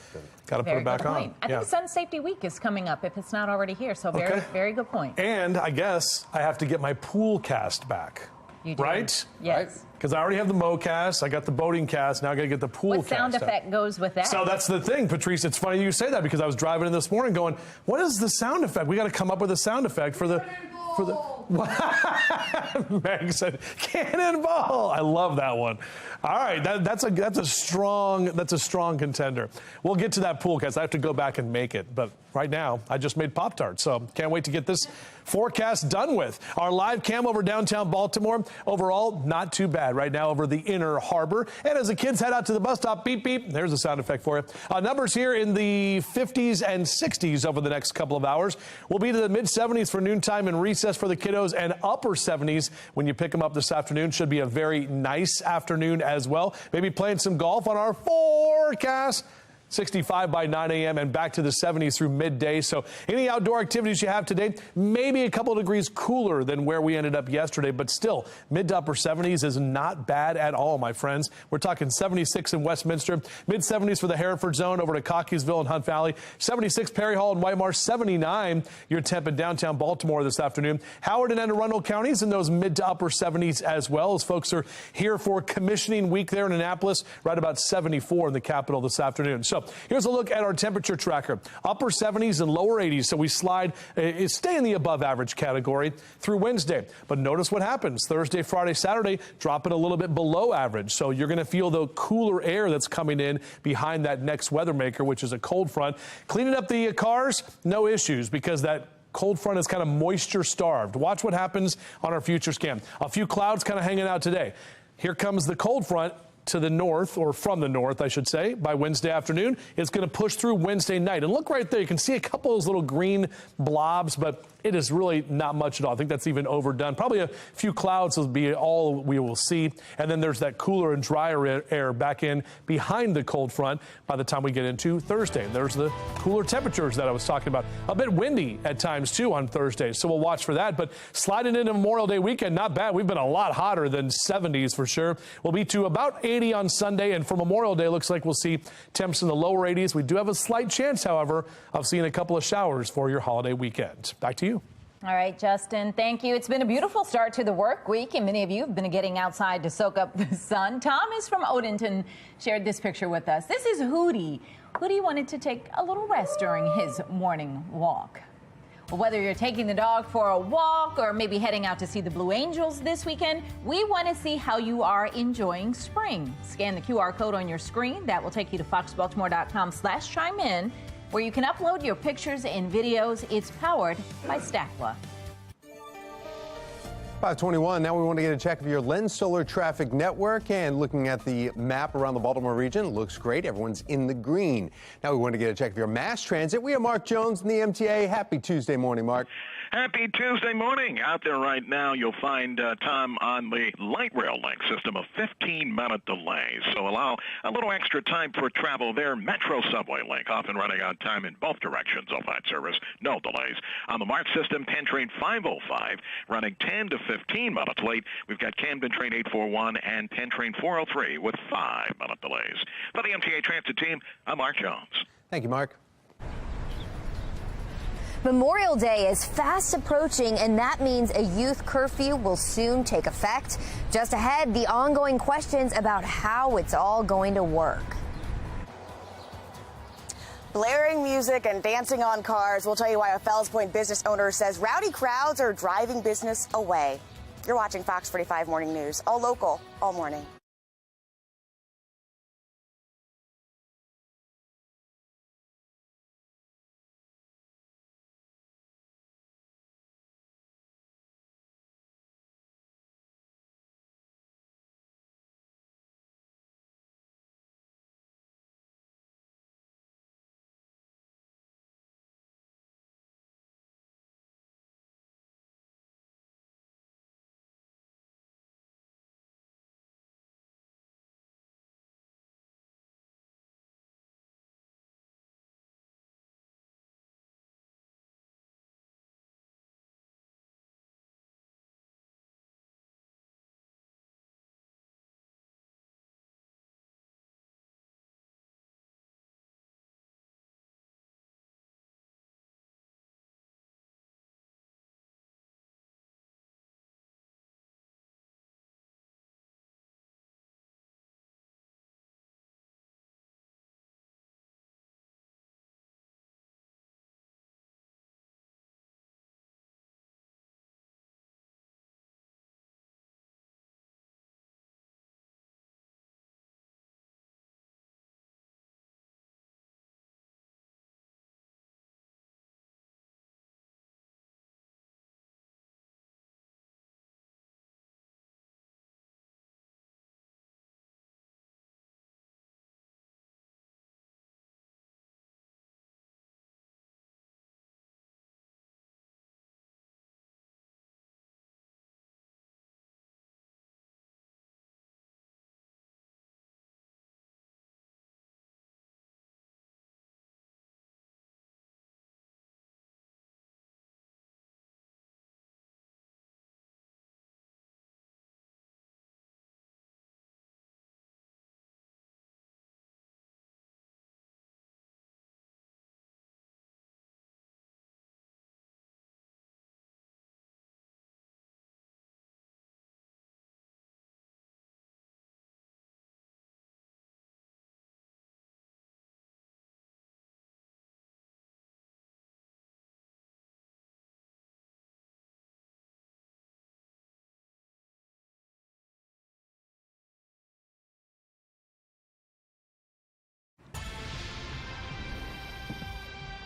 [SPEAKER 4] Got to put it back on.
[SPEAKER 22] I think Sun Safety Week is coming up if it's not already here. So very good point.
[SPEAKER 4] And I guess I have to get my pool cast back.
[SPEAKER 22] You do.
[SPEAKER 4] Right?
[SPEAKER 22] Yes.
[SPEAKER 4] Because I already have the Mo cast, I got the boating cast, now I got to get the pool cast.
[SPEAKER 22] What sound effect goes with that?
[SPEAKER 4] So that's the thing, Patrice. It's funny you say that because I was driving in this morning going, what is the sound effect? We got to come up with a sound effect for the. Meg said, cannonball. I love that one. All right, that's a strong contender. We'll get to that pool cast. I have to go back and make it, but right now I just made Pop-Tarts, so can't wait to get this forecast done with. Our live cam over downtown Baltimore, overall not too bad right now over the Inner Harbor. And as the kids head out to the bus stop, beep beep. There's a sound effect for you. Numbers here in the 50s and 60s over the next couple of hours. We'll be to the mid 70s for noontime and recess for the kiddos, and upper 70s when you pick them up this afternoon. Should be a very nice afternoon as well. Maybe playing some golf on our forecast. 65 by 9 a.m. and back to the 70s through midday. So any outdoor activities you have today, maybe a couple of degrees cooler than where we ended up yesterday, but still mid to upper 70s is not bad at all, my friends. We're talking 76 in Westminster, mid 70s for the Hereford zone over to Cockeysville and Hunt Valley, 76 Perry Hall and White Marsh, 79 your temp in downtown Baltimore this afternoon. Howard and Anne Arundel counties in those mid to upper 70s as well, as folks are here for commissioning week there in Annapolis, right about 74 in the capital this afternoon. So here's a look at our temperature tracker. Upper 70s and lower 80s, so we stay in the above average category through Wednesday. But notice what happens. Thursday, Friday, Saturday, dropping a little bit below average. So you're going to feel the cooler air that's coming in behind that next weather maker, which is a cold front. Cleaning up the cars, no issues, because that cold front is kind of moisture starved. Watch what happens on our future scan. A few clouds kind of hanging out today. Here comes the cold front to the north, or from the north, I should say, by Wednesday afternoon. It's going to push through Wednesday night. And look right there, you can see a couple of those little green blobs, but it is really not much at all. I think that's even overdone. Probably a few clouds will be all we will see. And then there's that cooler and drier air back in behind the cold front by the time we get into Thursday. And there's the cooler temperatures that I was talking about. A bit windy at times, too, on Thursday. So we'll watch for that. But sliding into Memorial Day weekend, not bad. We've been a lot hotter than 70s for sure. We'll be to about 80 on Sunday. And for Memorial Day, looks like we'll see temps in the lower 80s. We do have a slight chance, however, of seeing a couple of showers for your holiday weekend. Back to you.
[SPEAKER 22] All right, Justin, thank you. It's been a beautiful start to the work week, and many of you have been getting outside to soak up the sun. Thomas from Odenton shared this picture with us. This is Hootie. Hootie wanted to take a little rest during his morning walk. Whether you're taking the dog for a walk or maybe heading out to see the Blue Angels this weekend, we want to see how you are enjoying spring. Scan the QR code on your screen. That will take you to foxbaltimore.com/chime-in, where you can upload your pictures and videos. It's powered by Stackla.
[SPEAKER 1] 521. Now we want to get a check of your Lens Solar Traffic Network, and looking at the map around the Baltimore region, looks great. Everyone's in the green. Now we want to get a check of your mass transit. We have Mark Jones in the MTA. Happy Tuesday morning, Mark.
[SPEAKER 15] Happy Tuesday morning. Out there right now, you'll find Tom on the light rail link system, a 15-minute delay. So allow a little extra time for travel there. Metro subway link off and running on time in both directions of that service. No delays. On the MARC system, 10 train 505 running 10 to 15 minutes late. We've got Camden train 841 and 10 train 403 with 5-minute delays. For the MTA Transit team, I'm Mark Jones.
[SPEAKER 1] Thank you, Mark.
[SPEAKER 20] Memorial Day is fast approaching, and that means a youth curfew will soon take effect. Just ahead, the ongoing questions about how it's all going to work.
[SPEAKER 21] Blaring music and dancing on cars. We'll tell you why a Fells Point business owner says rowdy crowds are driving business away. You're watching Fox 45 Morning News, all local, all morning.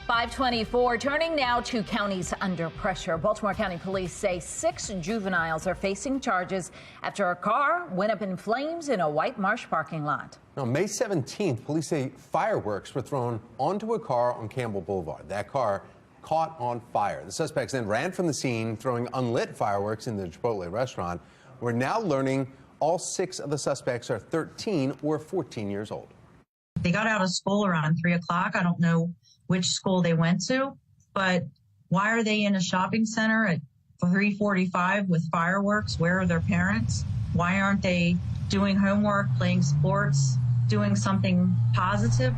[SPEAKER 22] .524, turning now to counties under pressure. Baltimore County Police say 6 juveniles are facing charges after a car went up in flames in a White Marsh parking lot.
[SPEAKER 1] On May 17th, police say fireworks were thrown onto a car on Campbell Boulevard. That car caught on fire. The suspects then ran from the scene, throwing unlit fireworks in the Chipotle restaurant. We're now learning all 6 of the suspects are 13 or 14 years old.
[SPEAKER 9] They got out of school around 3 o'clock. I don't know which school they went to, but why are they in a shopping center at 3:45 with fireworks? Where are their parents? Why aren't they doing homework, playing sports, doing something positive?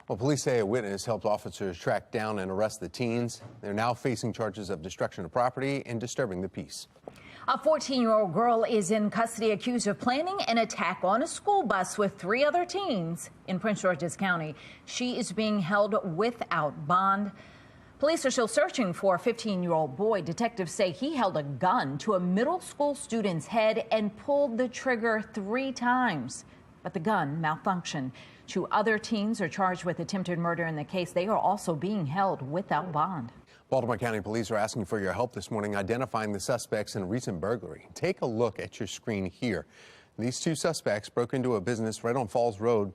[SPEAKER 1] Well, police say a witness helped officers track down and arrest the teens. They're now facing charges of destruction of property and disturbing the peace.
[SPEAKER 22] A 14-year-old girl is in custody accused of planning an attack on a school bus with 3 other teens in Prince George's County. She is being held without bond. Police are still searching for a 15-year-old boy. Detectives say he held a gun to a middle school student's head and pulled the trigger 3 times, but the gun malfunctioned. 2 other teens are charged with attempted murder in the case. They are also being held without bond.
[SPEAKER 1] Baltimore County Police are asking for your help this morning identifying the suspects in a recent burglary. Take a look at your screen here. These 2 suspects broke into a business right on Falls Road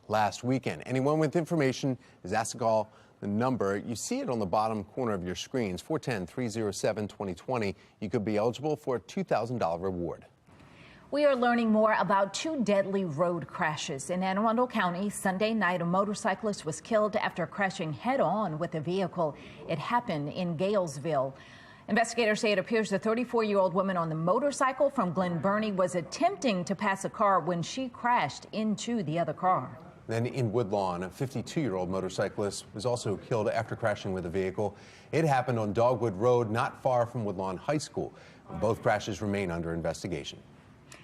[SPEAKER 1] last weekend. Anyone with information is asked to call the number. You see it on the bottom corner of your screens, 410-307-2020. You could be eligible for a $2,000 reward.
[SPEAKER 22] We are learning more about 2 deadly road crashes in Anne Arundel County. Sunday night, a motorcyclist was killed after crashing head-on with a vehicle. It happened in Galesville. Investigators say it appears the 34-year-old woman on the motorcycle from Glen Burnie was attempting to pass a car when she crashed into the other car.
[SPEAKER 1] Then in Woodlawn, a 52-year-old motorcyclist was also killed after crashing with a vehicle. It happened on Dogwood Road, not far from Woodlawn High School. Both crashes remain under investigation.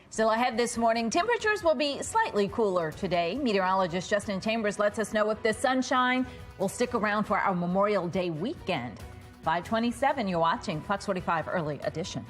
[SPEAKER 22] Still ahead this morning, temperatures will be slightly cooler today. Meteorologist Justin Chambers lets us know if the sunshine will stick around for our Memorial Day weekend. 527, you're watching Fox 45 Early Edition.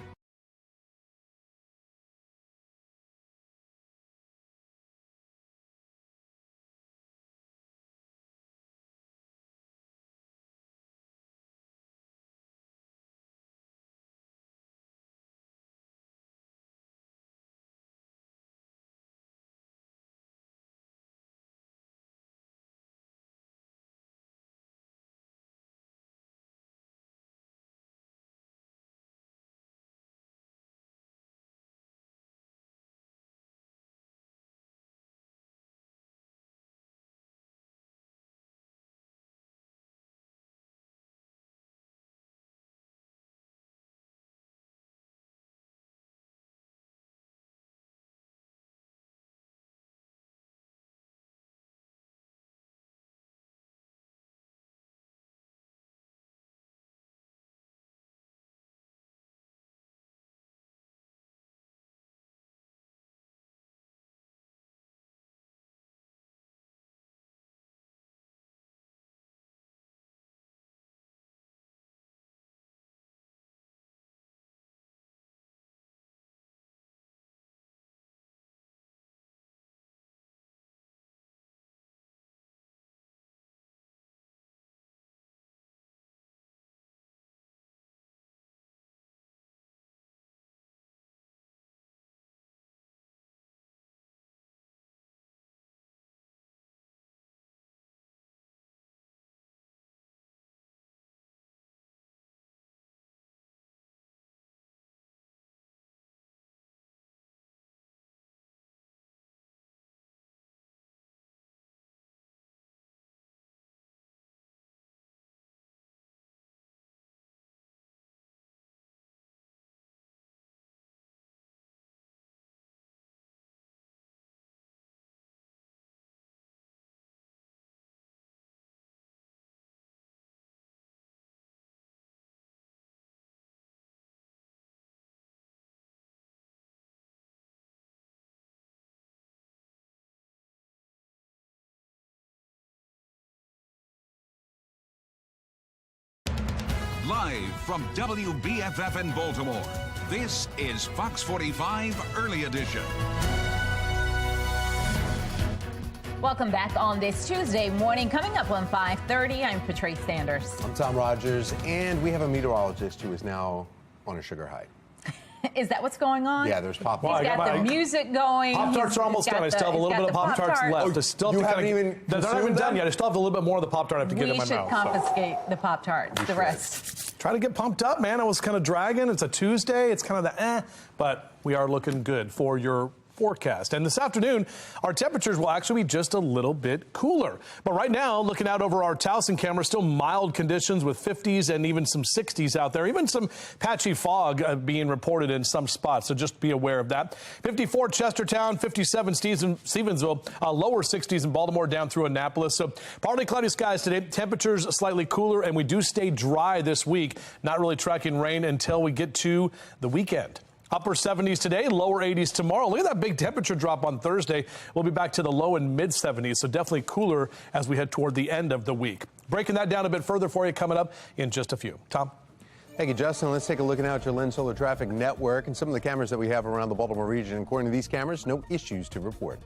[SPEAKER 5] Live from WBFF in Baltimore, this is Fox 45 Early Edition.
[SPEAKER 22] Welcome back on this Tuesday morning. Coming up on 5:30, I'm Patrice Sanders.
[SPEAKER 1] I'm Tom Rogers, and we have a meteorologist who is now on a sugar high.
[SPEAKER 22] Is that what's going on?
[SPEAKER 1] Yeah, there's Pop-Tarts.
[SPEAKER 22] He's got the music going.
[SPEAKER 4] Pop-Tarts are almost done. I still have a little bit of Pop-Tarts left. I still
[SPEAKER 1] You haven't even
[SPEAKER 4] they're not even done yet. I still have a little bit more of the Pop-Tart I have to get in my mouth.
[SPEAKER 22] We should confiscate the Pop-Tarts, the rest.
[SPEAKER 4] Try to get pumped up, man. I was kind of dragging. It's a Tuesday. It's kind of the but we are looking good for your forecast. And this afternoon, our temperatures will actually be just a little bit cooler. But right now, looking out over our Towson camera, still mild conditions with 50s and even some 60s out there. Even some patchy fog being reported in some spots, so just be aware of that. 54 Chestertown, 57 Stevensville, lower 60s in Baltimore down through Annapolis. So partly cloudy skies today, temperatures slightly cooler, and we do stay dry this week. Not really tracking rain until we get to the weekend. Upper 70s today, lower 80s tomorrow. Look at that big temperature drop on Thursday. We'll be back to the low and mid 70s, so definitely cooler as we head toward the end of the week. Breaking that down a bit further for you coming up in just a few. Tom?
[SPEAKER 1] Thank you, Justin. Let's take a look now at your Lens Solar Traffic Network and some of the cameras that we have around the Baltimore region. According to these cameras, no issues to report.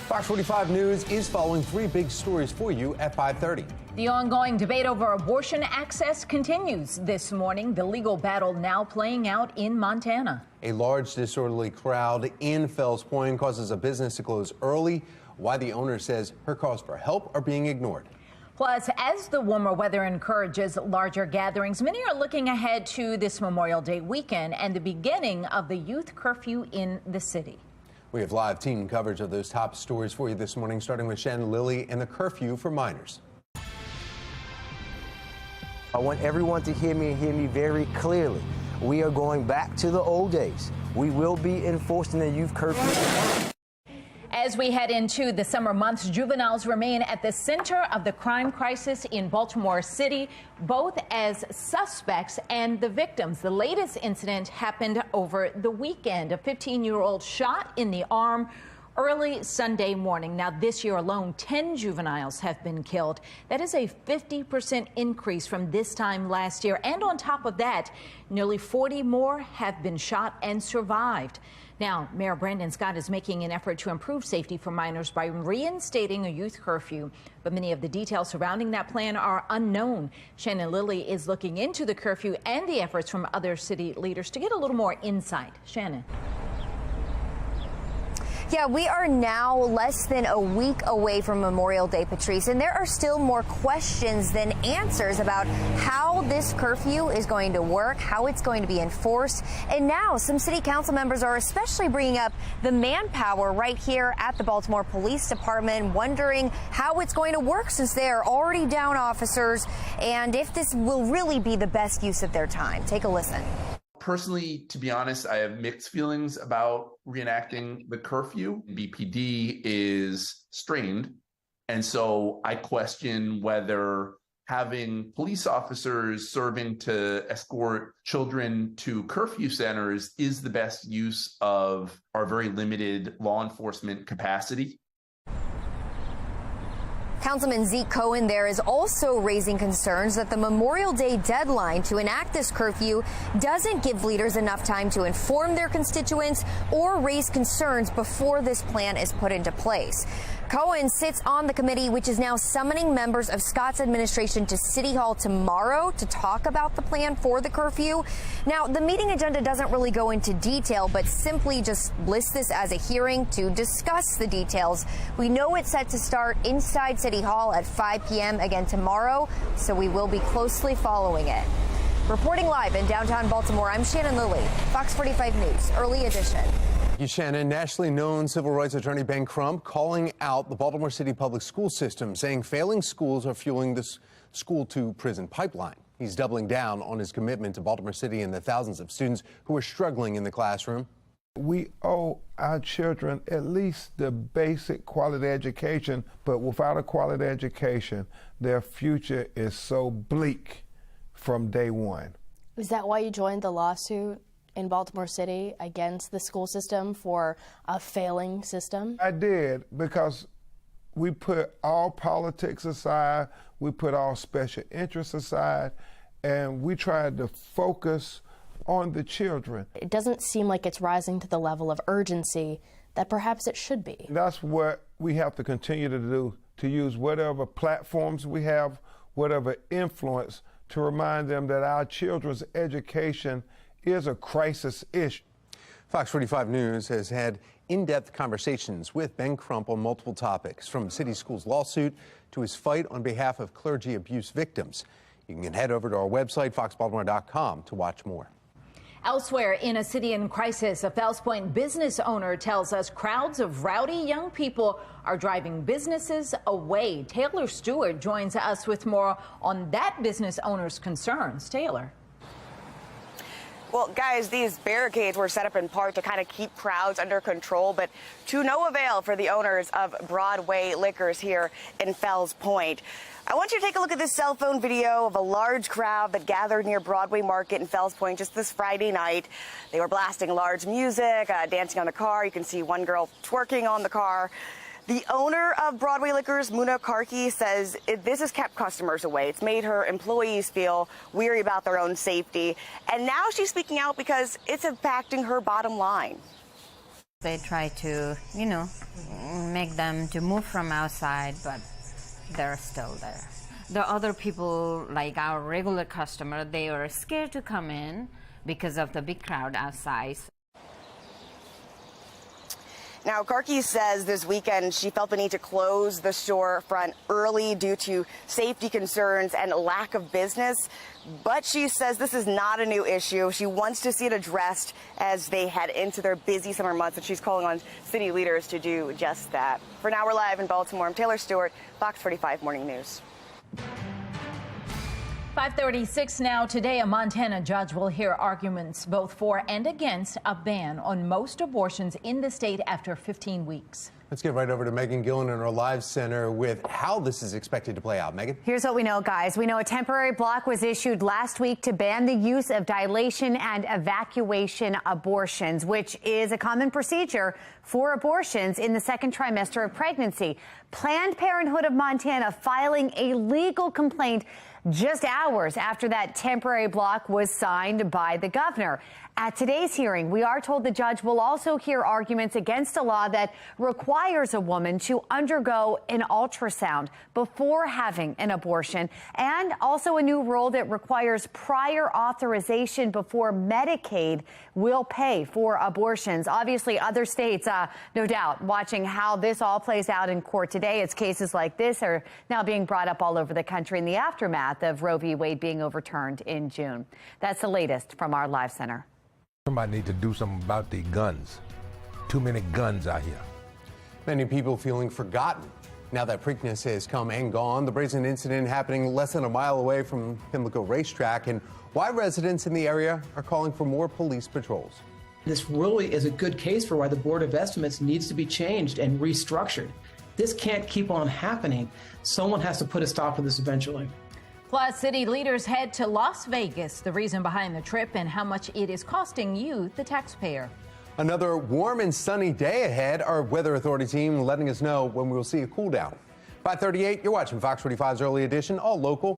[SPEAKER 1] Fox 45 News is following 3 big stories for you at 5:30.
[SPEAKER 22] The ongoing debate over abortion access continues this morning. The legal battle now playing out in Montana.
[SPEAKER 1] A large disorderly crowd in Fells Point causes a business to close early. Why the owner says her calls for help are being ignored.
[SPEAKER 22] Plus, as the warmer weather encourages larger gatherings, many are looking ahead to this Memorial Day weekend and the beginning of the youth curfew in the city.
[SPEAKER 1] We have live team coverage of those top stories for you this morning, starting with Shannon Lilly and the curfew for minors.
[SPEAKER 10] I want everyone to hear me and hear me very clearly. We are going back to the old days. We will be enforcing the youth curfew.
[SPEAKER 22] As we head into the summer months, juveniles remain at the center of the crime crisis in Baltimore City, both as suspects and the victims. The latest incident happened over the weekend. A 15-year-old shot in the arm early Sunday morning. Now, this year alone, 10 juveniles have been killed. That is a 50% increase from this time last year. And on top of that, nearly 40 more have been shot and survived. Now, Mayor Brandon Scott is making an effort to improve safety for minors by reinstating a youth curfew. But many of the details surrounding that plan are unknown. Shannon Lilly is looking into the curfew and the efforts from other city leaders to get a little more insight. Shannon.
[SPEAKER 20] Yeah, we are now less than a week away from Memorial Day, Patrice, and there are still more questions than answers about how this curfew is going to work, how it's going to be enforced. And now some city council members are especially bringing up the manpower right here at the Baltimore Police Department, wondering how it's going to work since they are already down officers and if this will really be the best use of their time. Take a listen.
[SPEAKER 11] Personally, to be honest, I have mixed feelings about reenacting the curfew. BPD is strained, and so I question whether having police officers serving to escort children to curfew centers is the best use of our very limited law enforcement capacity.
[SPEAKER 20] Councilman Zeke Cohen there is also raising concerns that the Memorial Day deadline to enact this curfew doesn't give leaders enough time to inform their constituents or raise concerns before this plan is put into place. Cohen sits on the committee, which is now summoning members of Scott's administration to City Hall tomorrow to talk about the plan for the curfew. Now, the meeting agenda doesn't really go into detail, but simply just lists this as a hearing to discuss the details. We know it's set to start inside City Hall at 5 p.m. again tomorrow, so we will be closely following it. Reporting live in downtown Baltimore, I'm Shannon Lilly, Fox 45 News, Early Edition.
[SPEAKER 1] Thank you, Shannon. Nationally known civil rights attorney Ben Crump calling out the Baltimore City public school system, saying failing schools are fueling this school-to-prison pipeline. He's doubling down on his commitment to Baltimore City and the thousands of students who are struggling in the classroom.
[SPEAKER 6] We owe our children at least the basic quality education, but without a quality education, their future is so bleak from day one.
[SPEAKER 13] Is that why you joined the lawsuit in Baltimore City against the school system for a failing system?
[SPEAKER 6] I did, because we put all politics aside, we put all special interests aside, and we tried to focus on the children.
[SPEAKER 13] It doesn't seem like it's rising to the level of urgency that perhaps it should be.
[SPEAKER 6] That's what we have to continue to do, to use whatever platforms we have, whatever influence, to remind them that our children's education is a crisis issue.
[SPEAKER 1] Fox 45 News has had in-depth conversations with Ben Crump on multiple topics, from City Schools lawsuit to his fight on behalf of clergy abuse victims. You can head over to our website, foxbaltimore.com, to watch more.
[SPEAKER 22] Elsewhere in a city in crisis, a Fells Point business owner tells us crowds of rowdy young people are driving businesses away. Taylor Stewart joins us with more on that business owner's concerns. Taylor.
[SPEAKER 21] Well, guys, these barricades were set up in part to kind of keep crowds under control, but to no avail for the owners of Broadway Liquors here in Fells Point. I want you to take a look at this cell phone video of a large crowd that gathered near Broadway Market in Fells Point just this Friday night. They were blasting large music, dancing on the car. You can see one girl twerking on the car. The owner of Broadway Liquors, Muna Karki, says this has kept customers away. It's made her employees feel weary about their own safety. And now she's speaking out because it's impacting her bottom line.
[SPEAKER 14] They try to, make them to move from outside, but they're still there. The other people, like our regular customer, they are scared to come in because of the big crowd outside.
[SPEAKER 21] Now, Karki says this weekend she felt the need to close the storefront early due to safety concerns and lack of business. But she says this is not a new issue. She wants to see it addressed as they head into their busy summer months, and she's calling on city leaders to do just that. For now, we're live in Baltimore. I'm Taylor Stewart, Fox 45 Morning News.
[SPEAKER 22] 5:36 now. Today, a Montana judge will hear arguments both for and against a ban on most abortions in the state after 15 weeks.
[SPEAKER 1] Let's get right over to Megan Gillen in our live center with how this is expected to play out. Megan?
[SPEAKER 2] Here's what we know, guys. We know a temporary block was issued last week to ban the use of dilation and evacuation abortions, which is a common procedure for abortions in the second trimester of pregnancy. Planned Parenthood of Montana filing a legal complaint just hours after that temporary block was signed by the governor. At today's hearing, we are told the judge will also hear arguments against a law that requires a woman to undergo an ultrasound before having an abortion, and also a new rule that requires prior authorization before Medicaid will pay for abortions. Obviously, other states, no doubt, watching how this all plays out in court today, as cases like this are now being brought up all over the country in the aftermath of Roe v. Wade being overturned in June. That's the latest from our live center.
[SPEAKER 6] Somebody need to do something about the guns. Too many guns out here.
[SPEAKER 1] Many people feeling forgotten now that Preakness has come and gone. The brazen incident happening less than a mile away from Pimlico Racetrack, and why residents in the area are calling for more police patrols.
[SPEAKER 7] This really is a good case for why the Board of Estimates needs to be changed and restructured. This can't keep on happening. Someone has to put a stop to this eventually.
[SPEAKER 22] Plus, city leaders head to Las Vegas, the reason behind the trip and how much it is costing you, the taxpayer.
[SPEAKER 1] Another warm and sunny day ahead. Our weather authority team letting us know when we will see a cool down. 5:38, you're watching Fox 45's Early Edition, all local.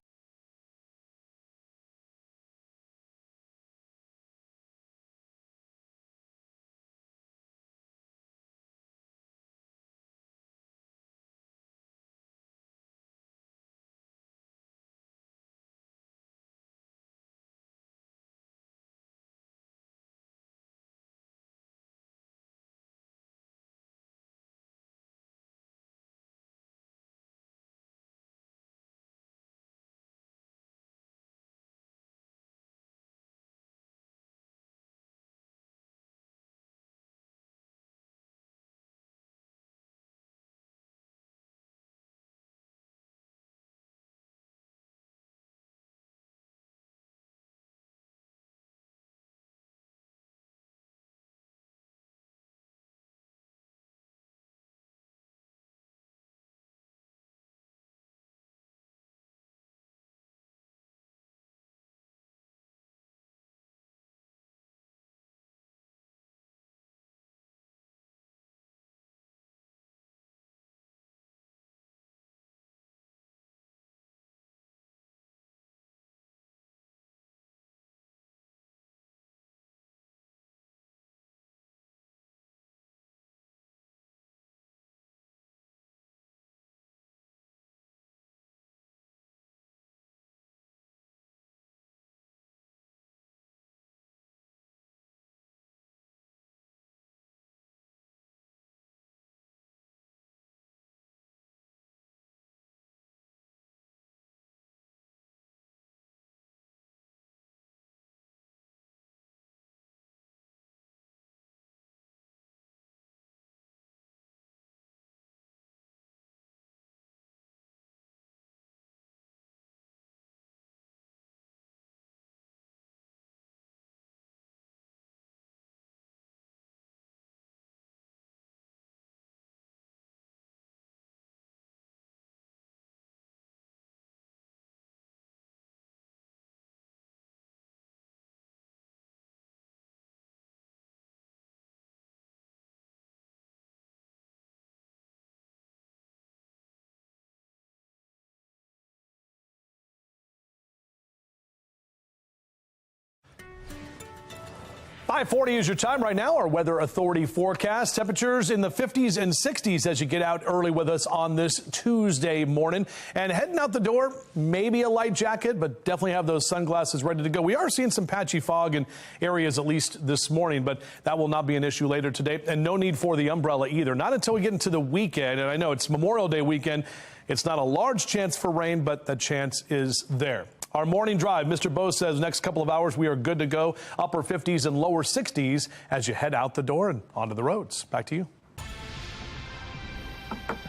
[SPEAKER 4] 5:40 is your time right now. Our Weather Authority forecast. Temperatures in the 50s and 60s as you get out early with us on this Tuesday morning. And heading out the door, maybe a light jacket, but definitely have those sunglasses ready to go. We are seeing some patchy fog in areas at least this morning, but that will not be an issue later today. And no need for the umbrella either. Not until we get into the weekend. And I know it's Memorial Day weekend. It's not a large chance for rain, but the chance is there. Our morning drive, Mr. Bose says next couple of hours we are good to go. Upper 50s and lower 60s as you head out the door and onto the roads. Back to you.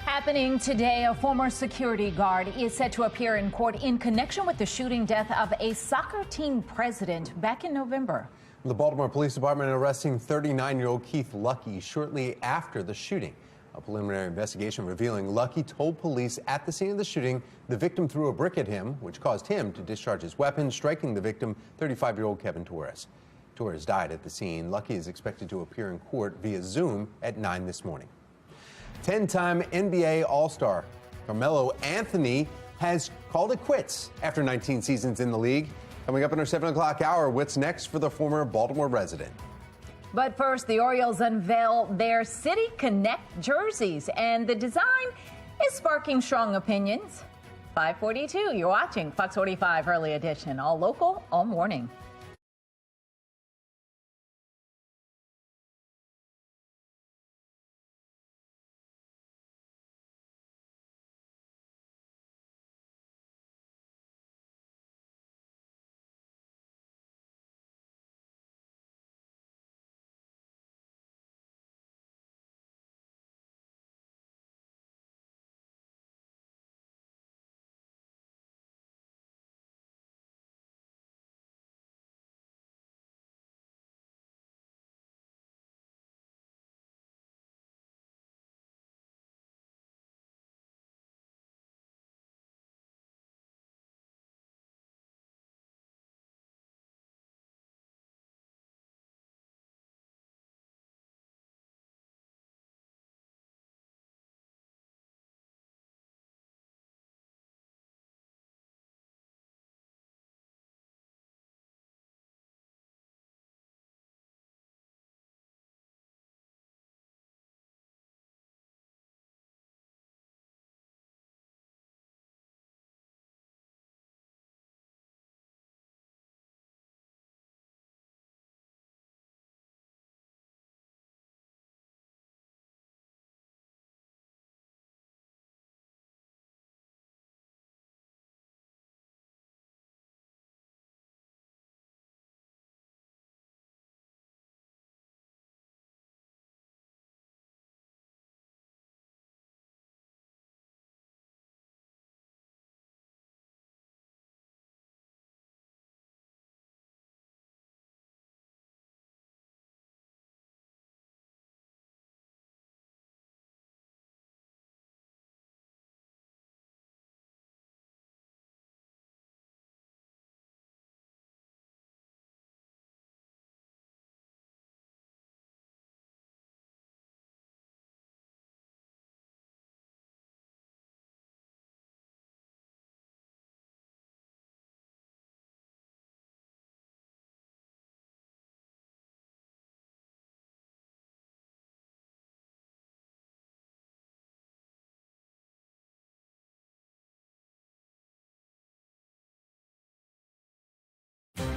[SPEAKER 22] Happening today, a former security guard is set to appear in court in connection with the shooting death of a soccer team president back in November.
[SPEAKER 1] The Baltimore Police Department arresting 39-year-old Keith Lucky shortly after the shooting. A preliminary investigation revealing Lucky told police at the scene of the shooting the victim threw a brick at him, which caused him to discharge his weapon, striking the victim, 35-year-old Kevin Torres. Torres died at the scene. Lucky is expected to appear in court via Zoom at 9 this morning. 10-time NBA All-Star Carmelo Anthony has called it quits after 19 seasons in the league. Coming up in our 7 o'clock hour, what's next for the former Baltimore resident?
[SPEAKER 22] But first, the Orioles unveil their City Connect jerseys, and the design is sparking strong opinions. 5:42, you're watching Fox 45 Early Edition, all local, all morning.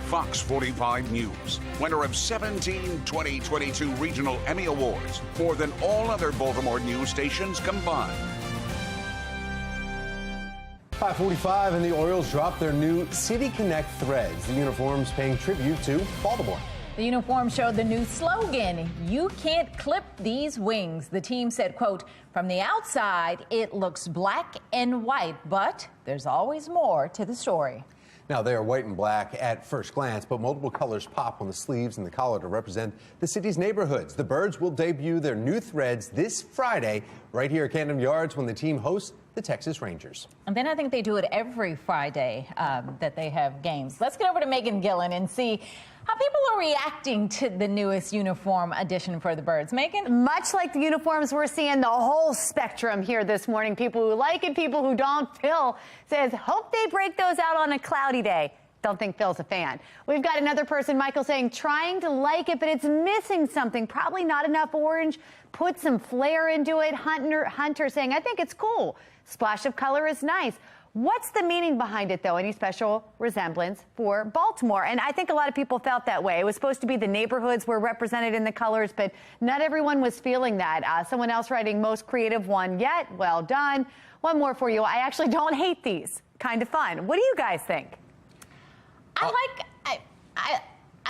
[SPEAKER 5] Fox 45 News, winner of 17 2022 Regional Emmy Awards, more than all other Baltimore news stations combined.
[SPEAKER 1] 5:45 and the Orioles dropped their new City Connect threads. The uniforms paying tribute to Baltimore.
[SPEAKER 22] The uniform showed the new slogan, "You can't clip these wings." The team said, quote, "From the outside, it looks black and white, but there's always more to the story."
[SPEAKER 1] Now, they are white and black at first glance, but multiple colors pop on the sleeves and the collar to represent the city's neighborhoods. The Birds will debut their new threads this Friday right here at Camden Yards when the team hosts the Texas Rangers.
[SPEAKER 22] And then I think they do it every Friday that they have games. Let's get over to Megan Gillen and see how people are reacting to the newest uniform addition for the Birds. Megan?
[SPEAKER 2] Much like the uniforms, we're seeing the whole spectrum here this morning. People who like it, people who don't. Phil says, hope they break those out on a cloudy day. Don't think Phil's a fan. We've got another person, Michael, saying trying to like it, but it's missing something. Probably not enough orange. Put some flair into it. Hunter saying, I think it's cool. Splash of color is nice. What's the meaning behind it, though? Any special resemblance for Baltimore? And I think a lot of people felt that way. It was supposed to be the neighborhoods were represented in the colors, but not everyone was feeling that. Someone else writing most creative one yet. Well done. One more for you. I actually don't hate these. Kind of fun. What do you guys think?
[SPEAKER 22] I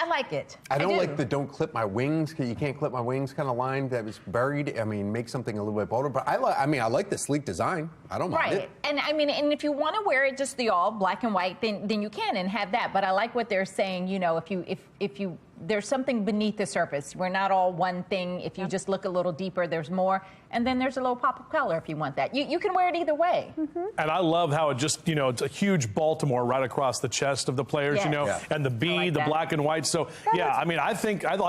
[SPEAKER 22] like it.
[SPEAKER 1] I don't like the don't clip my wings, you can't clip my wings kind of line that was buried. I mean, make something a little bit bolder. But I like the sleek design. I don't mind it.
[SPEAKER 22] And I mean, and if you want to wear it just the all black and white, then you can and have that. But I like what they're saying. You know, if you there's something beneath the surface. We're not all one thing. If you just look a little deeper, there's more. And then there's a little pop of color if you want that. You can wear it either way.
[SPEAKER 4] And I love how it just, it's a huge Baltimore right across the chest of the players, and the B, the black and white. So, I mean, I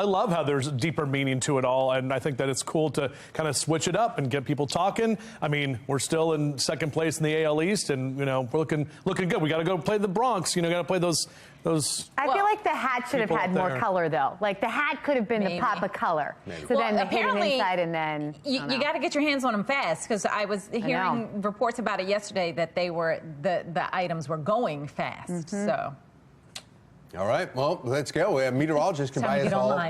[SPEAKER 4] love how there's deeper meaning to it all. And I think that it's cool to kind of switch it up and get people talking. I mean, we're still in second place in the AL East, and, we're looking good. We got to go play the Bronx, got to play those.
[SPEAKER 2] I feel like the hat should have had more color, though. Like, the hat could have been the pop of color. So then the hidden inside, and then
[SPEAKER 22] you got to get your hands on them fast, because I was hearing reports about it yesterday that the items were going fast. So.
[SPEAKER 1] All right, well, let's go. A meteorologist can buy us all,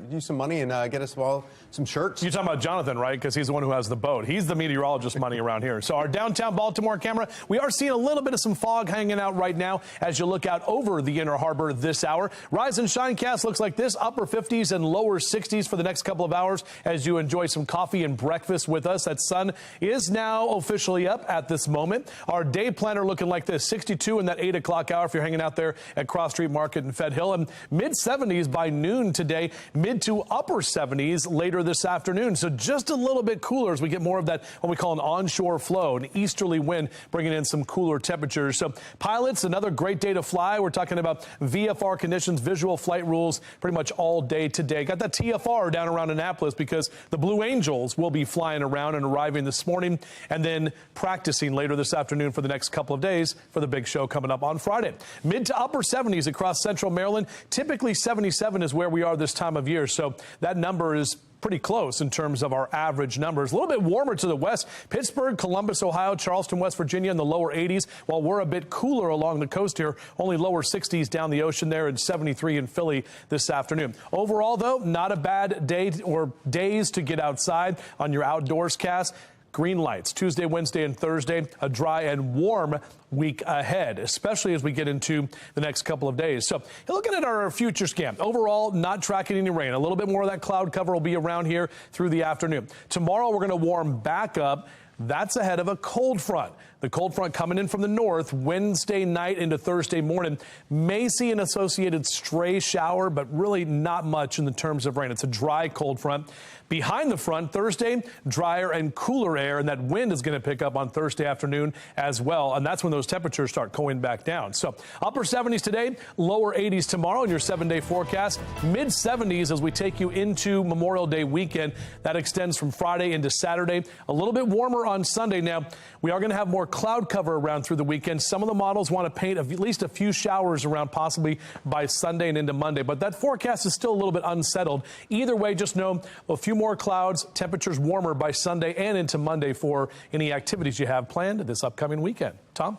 [SPEAKER 1] use some money and get us all some shirts.
[SPEAKER 4] You're talking about Jonathan, right? Because he's the one who has the boat. He's the meteorologist money around here. So our downtown Baltimore camera, we are seeing a little bit of some fog hanging out right now as you look out over the inner harbor this hour. Rise and shine cast looks like this, upper 50s and lower 60s for the next couple of hours as you enjoy some coffee and breakfast with us. That sun is now officially up at this moment. Our day planner looking like this, 62 in that 8 o'clock hour if you're hanging out there at Cross Street Market in Fed Hill, and mid 70s by noon today, mid to upper 70s later this afternoon. So just a little bit cooler as we get more of that, what we call an onshore flow, an easterly wind bringing in some cooler temperatures. So pilots, another great day to fly. We're talking about VFR conditions, visual flight rules, pretty much all day today. Got that TFR down around Annapolis because the Blue Angels will be flying around and arriving this morning and then practicing later this afternoon for the next couple of days for the big show coming up on Friday. Mid to upper 70s across central Maryland. Typically 77 is where we are this time of year. So that number is pretty close in terms of our average numbers. A little bit warmer to the west. Pittsburgh, Columbus, Ohio, Charleston, West Virginia in the lower 80s, while we're a bit cooler along the coast here. Only lower 60s down the ocean there, and 73 in Philly this afternoon. Overall, though, not a bad day or days to get outside on your outdoors cast. Green lights Tuesday, Wednesday, and Thursday. A dry and warm week ahead, especially as we get into the next couple of days. So looking at our future scan, overall, not tracking any rain. A little bit more of that cloud cover will be around here through the afternoon. Tomorrow, we're going to warm back up. That's ahead of a cold front. The cold front coming in from the north Wednesday night into Thursday morning. May see an associated stray shower, but really not much in the terms of rain. It's a dry cold front. Behind the front, Thursday, drier and cooler air, and that wind is going to pick up on Thursday afternoon as well, and that's when those temperatures start going back down. So upper 70s today, lower 80s tomorrow in your 7-day forecast, mid 70s as we take you into Memorial Day weekend. That extends from Friday into Saturday. A little bit warmer on Sunday. Now, we are going to have more cloud cover around through the weekend. Some of the models want to paint at least a few showers around possibly by Sunday and into Monday, but that forecast is still a little bit unsettled. Either way, just know a few more clouds, temperatures warmer by Sunday and into Monday for any activities you have planned this upcoming weekend. Tom?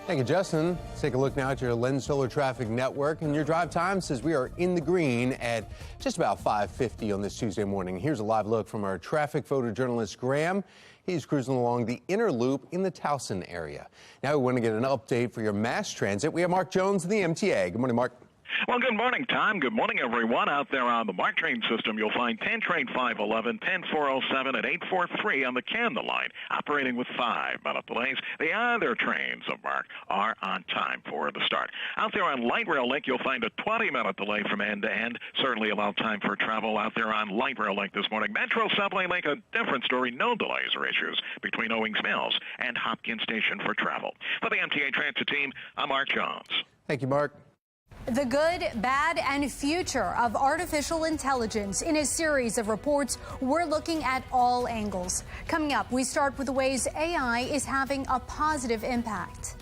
[SPEAKER 1] Thank you, Justin. Let's take a look now at your Lens Solar Traffic Network. And your drive time says we are in the green at just about 5:50 on this Tuesday morning. Here's a live look from our traffic photojournalist, Graham. He's cruising along the inner loop in the Towson area. Now we want to get an update for your mass transit. We have Mark Jones in the MTA. Good morning, Mark.
[SPEAKER 15] Well, good morning, Tom. Good morning, everyone. Out there on the MARC train system, you'll find 10 train 511, 10 407, and 843 on the Camden line, operating with 5-minute delays. The other trains of MARC are on time for the start. Out there on Light Rail Link, you'll find a 20-minute delay from end to end. Certainly allow time for travel out there on Light Rail Link this morning. Metro Subway Link, a different story. No delays or issues between Owings Mills and Hopkins Station for travel. For the MTA Transit team, I'm Mark Jones.
[SPEAKER 1] Thank you, Mark.
[SPEAKER 16] The good, bad, and future of artificial intelligence. In a series of reports, we're looking at all angles. Coming up, we start with the ways AI is having a positive impact.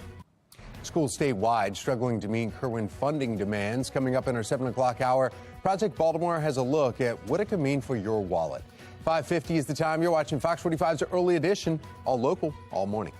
[SPEAKER 1] Schools statewide struggling to meet Kerwin funding demands. Coming up in our 7 o'clock hour, Project Baltimore has a look at what it could mean for your wallet. 5:50 is the time. You're watching Fox 45's Early Edition, all local, all morning.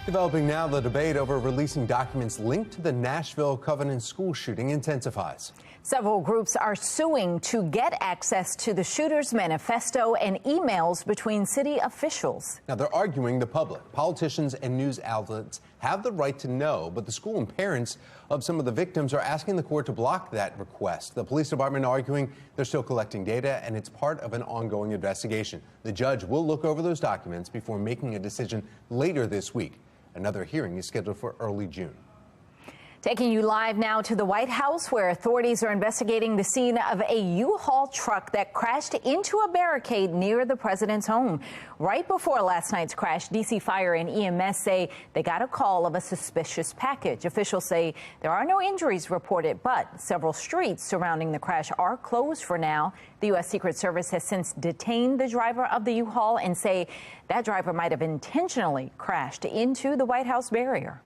[SPEAKER 1] Developing now, the debate over releasing documents linked to the Nashville Covenant school shooting intensifies.
[SPEAKER 22] Several groups are suing to get access to the shooter's manifesto and emails between city officials.
[SPEAKER 1] Now, they're arguing the public, politicians and news outlets have the right to know, but the school and parents of some of the victims are asking the court to block that request. The police department arguing they're still collecting data and it's part of an ongoing investigation. The judge will look over those documents before making a decision later this week. Another hearing is scheduled for early June.
[SPEAKER 22] Taking you live now to the White House, where authorities are investigating the scene of a U-Haul truck that crashed into a barricade near the president's home. Right before last night's crash, D.C. Fire and EMS say they got a call of a suspicious package. Officials say there are no injuries reported, but several streets surrounding the crash are closed for now. The U.S. Secret Service has since detained the driver of the U-Haul and say that driver might have intentionally crashed into the White House barrier.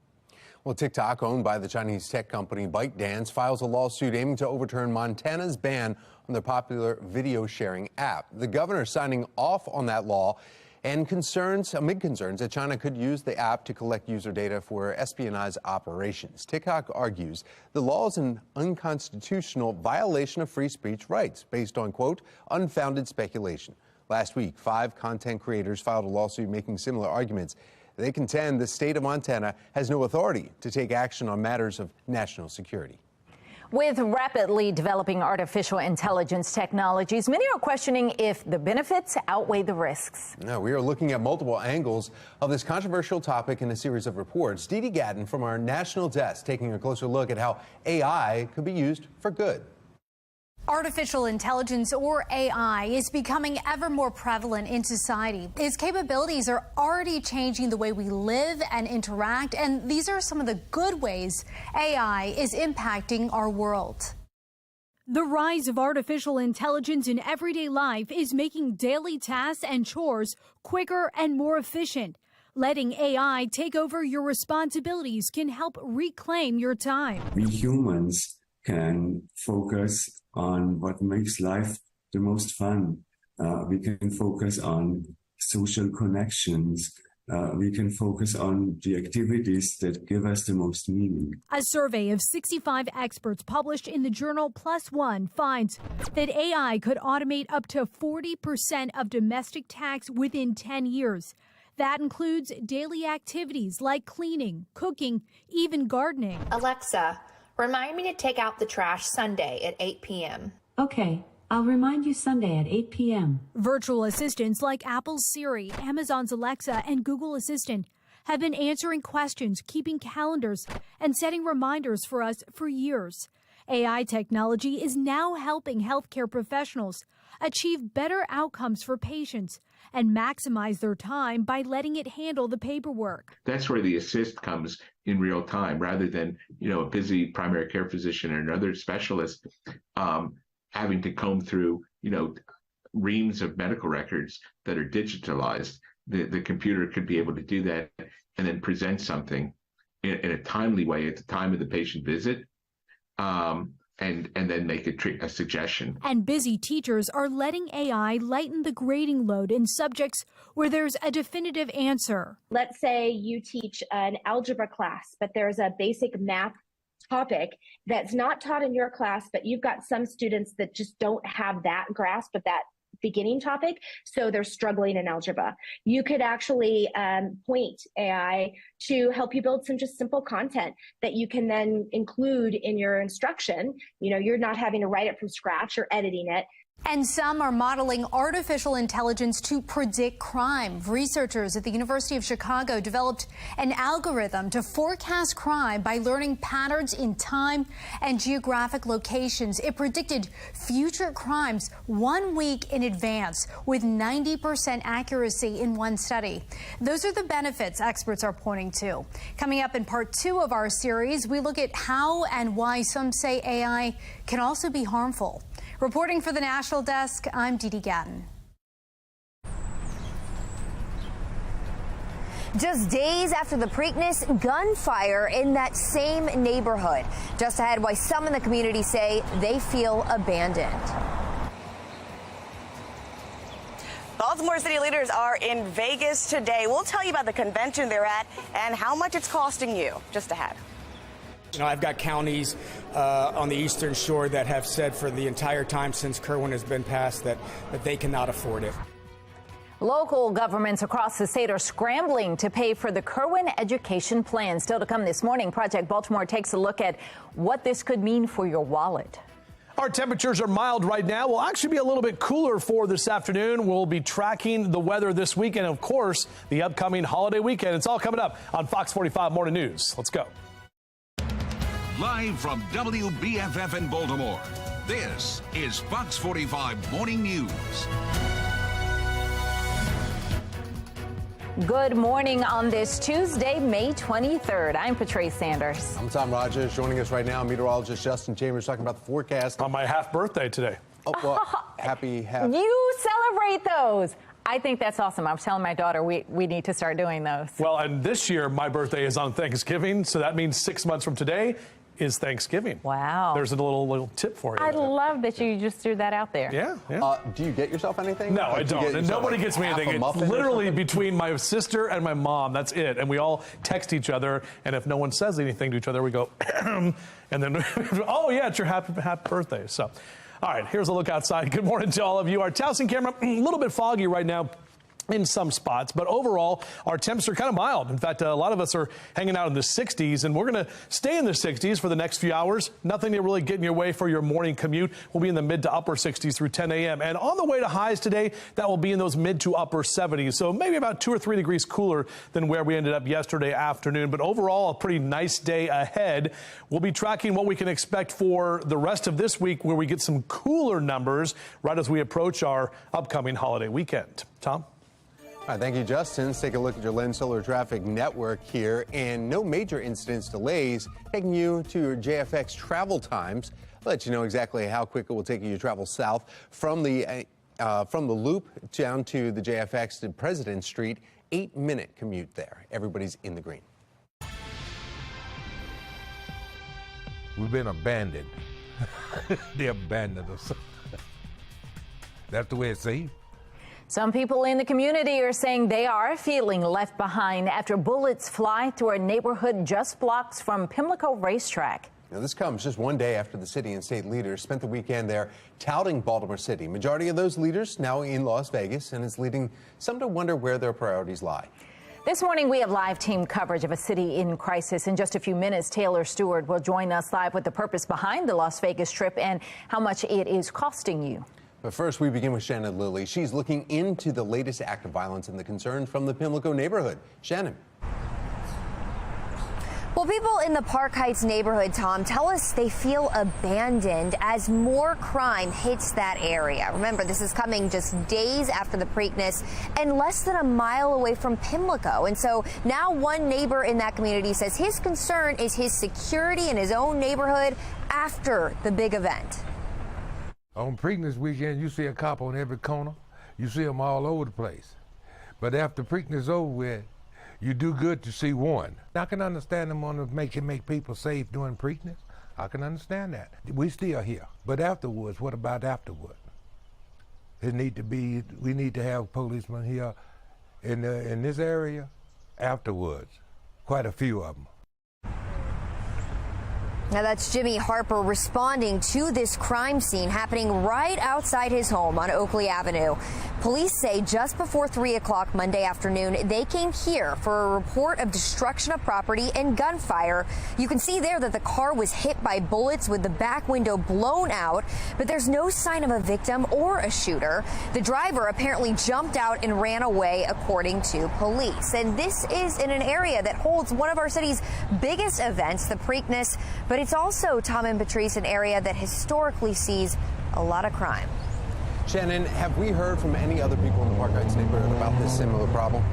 [SPEAKER 1] Well, TikTok, owned by the Chinese tech company ByteDance, files a lawsuit aiming to overturn Montana's ban on their popular video sharing app. The governor signing off on that law and amid concerns that China could use the app to collect user data for espionage operations. TikTok argues the law is an unconstitutional violation of free speech rights based on, quote, unfounded speculation. Last week, 5 content creators filed a lawsuit making similar arguments. They contend the state of Montana has no authority to take action on matters of national security.
[SPEAKER 22] With rapidly developing artificial intelligence technologies, many are questioning if the benefits outweigh the risks.
[SPEAKER 1] Now, we are looking at multiple angles of this controversial topic in a series of reports. Dee Dee Gatton from our national desk taking a closer look at how AI could be used for good.
[SPEAKER 16] Artificial intelligence, or AI, is becoming ever more prevalent in society. Its capabilities are already changing the way we live and interact, and these are some of the good ways AI is impacting our world.
[SPEAKER 17] The rise of artificial intelligence in everyday life is making daily tasks and chores quicker and more efficient. Letting AI take over your responsibilities can help reclaim your time.
[SPEAKER 18] We humans can focus on what makes life the most fun. We can focus on social connections. We can focus on the activities that give us the most meaning.
[SPEAKER 17] A survey of 65 experts published in the journal PLOS ONE finds that AI could automate up to 40% of domestic tasks within 10 years. That includes daily activities like cleaning, cooking, even gardening.
[SPEAKER 19] Alexa, remind me to take out the trash Sunday at 8 p.m.
[SPEAKER 24] Okay, I'll remind you Sunday at 8 p.m.
[SPEAKER 17] Virtual assistants like Apple's Siri, Amazon's Alexa, and Google Assistant have been answering questions, keeping calendars, and setting reminders for us for years. AI technology is now helping healthcare professionals achieve better outcomes for patients and maximize their time by letting it handle the paperwork.
[SPEAKER 25] That's where the assist comes in real time, rather than, a busy primary care physician or another specialist having to comb through, reams of medical records that are digitalized. The computer could be able to do that and then present something in a timely way at the time of the patient visit. And then make a suggestion.
[SPEAKER 17] And busy teachers are letting AI lighten the grading load in subjects where there's a definitive answer.
[SPEAKER 26] Let's say you teach an algebra class, but there's a basic math topic that's not taught in your class, but you've got some students that just don't have that grasp of that beginning topic, so they're struggling in algebra. You could actually point AI to help you build some just simple content that you can then include in your instruction. You're not having to write it from scratch or editing it.
[SPEAKER 16] And some are modeling artificial intelligence to predict crime. Researchers at the University of Chicago developed an algorithm to forecast crime by learning patterns in time and geographic locations. It predicted future crimes 1 week in advance with 90% accuracy in one study. Those are the benefits experts are pointing to. Coming up in part 2 of our series, we look at how and why some say AI can also be harmful. Reporting for the National Desk, I'm Dee Dee Gatton.
[SPEAKER 20] Just days after the Preakness gunfire in that same neighborhood. Just ahead, why some in the community say they feel abandoned.
[SPEAKER 21] Baltimore City leaders are in Vegas today. We'll tell you about the convention they're at and how much it's costing you. Just ahead.
[SPEAKER 27] I've got counties on the Eastern Shore that have said for the entire time since Kerwin has been passed that they cannot afford it.
[SPEAKER 22] Local governments across the state are scrambling to pay for the Kerwin education plan. Still to come this morning, Project Baltimore takes a look at what this could mean for your wallet.
[SPEAKER 4] Our temperatures are mild right now. We'll actually be a little bit cooler for this afternoon. We'll be tracking the weather this weekend, of course, the upcoming holiday weekend. It's all coming up on Fox 45 Morning News. Let's go.
[SPEAKER 5] Live from WBFF in Baltimore, this is Fox 45 Morning News.
[SPEAKER 22] Good morning on this Tuesday, May 23rd. I'm Patrice Sanders.
[SPEAKER 1] I'm Tom Rogers. Joining us right now, meteorologist Justin Chambers talking about the forecast.
[SPEAKER 4] On my half birthday today.
[SPEAKER 1] Oh, well, happy half.
[SPEAKER 22] You celebrate those. I think that's awesome. I was telling my daughter we need to start doing those.
[SPEAKER 4] Well, and this year my birthday is on Thanksgiving, so that means 6 months from today is Thanksgiving.
[SPEAKER 22] Wow.
[SPEAKER 4] There's a little tip for you.
[SPEAKER 22] I love that you just threw that out there.
[SPEAKER 4] Yeah.
[SPEAKER 1] Do you get yourself anything?
[SPEAKER 4] No, I don't. And nobody gets me anything. It's literally between my sister and my mom. That's it. And we all text each other. And if no one says anything to each other, we go, and then, oh, yeah, it's your happy birthday. So, all right, here's a look outside. Good morning to all of you. Our Towson camera, a little bit foggy right now. in some spots, but overall our temps are kind of mild. In fact, a lot of us are hanging out in the 60s, and we're going to stay in the 60s for the next few hours. Nothing to really get in your way for your morning commute. We'll be in the mid to upper 60s through 10 a.m. And on the way to highs today, that will be in those mid to upper 70s. So maybe about 2 or 3 degrees cooler than where we ended up yesterday afternoon. But overall, a pretty nice day ahead. We'll be tracking what we can expect for the rest of this week, where we get some cooler numbers right as we approach our upcoming holiday weekend. Tom?
[SPEAKER 1] All right, thank you, Justin. Let's take a look at your Lens Solar Traffic Network here, and no major incidents delays, taking you to your JFX travel times. I'll let you know exactly how quick it will take you to travel south from the Loop down to the JFX to President Street. 8-minute commute there. Everybody's in the green.
[SPEAKER 6] We've been abandoned. They abandoned us. That's the way it seems.
[SPEAKER 22] Some people in the community are saying they are feeling left behind after bullets fly through a neighborhood just blocks from Pimlico Racetrack.
[SPEAKER 1] Now, this comes just one day after the city and state leaders spent the weekend there touting Baltimore City. Majority of those leaders now in Las Vegas, and it's leading some to wonder where their priorities lie.
[SPEAKER 22] This morning, we have live team coverage of a city in crisis. In just a few minutes, Taylor Stewart will join us live with the purpose behind the Las Vegas trip and how much it is costing you.
[SPEAKER 1] But first, we begin with Shannon Lilly. She's looking into the latest act of violence and the concerns from the Pimlico neighborhood. Shannon.
[SPEAKER 20] Well, people in the Park Heights neighborhood, Tom, tell us they feel abandoned as more crime hits that area. Remember, this is coming just days after the Preakness and less than a mile away from Pimlico. And so now one neighbor in that community says his concern is his security in his own neighborhood after the big event.
[SPEAKER 6] On Preakness weekend, you see a cop on every corner. You see them all over the place. But after Preakness over with, you do good to see one. I can understand them on to make people safe during Preakness. I can understand that. We still here. But afterwards, what about afterward? We need to have policemen here in this area afterwards. Quite a few of them.
[SPEAKER 20] Now that's Jimmy Harper responding to this crime scene happening right outside his home on Oakley Avenue. Police say just before 3 o'clock Monday afternoon, they came here for a report of destruction of property and gunfire. You can see there that the car was hit by bullets with the back window blown out, but there's no sign of a victim or a shooter. The driver apparently jumped out and ran away, according to police. And this is in an area that holds one of our city's biggest events, the Preakness, but it's also, Tom and Patrice, an area that historically sees a lot of crime.
[SPEAKER 1] Shannon, have we heard from any other people in the Park Heights neighborhood about this similar problem?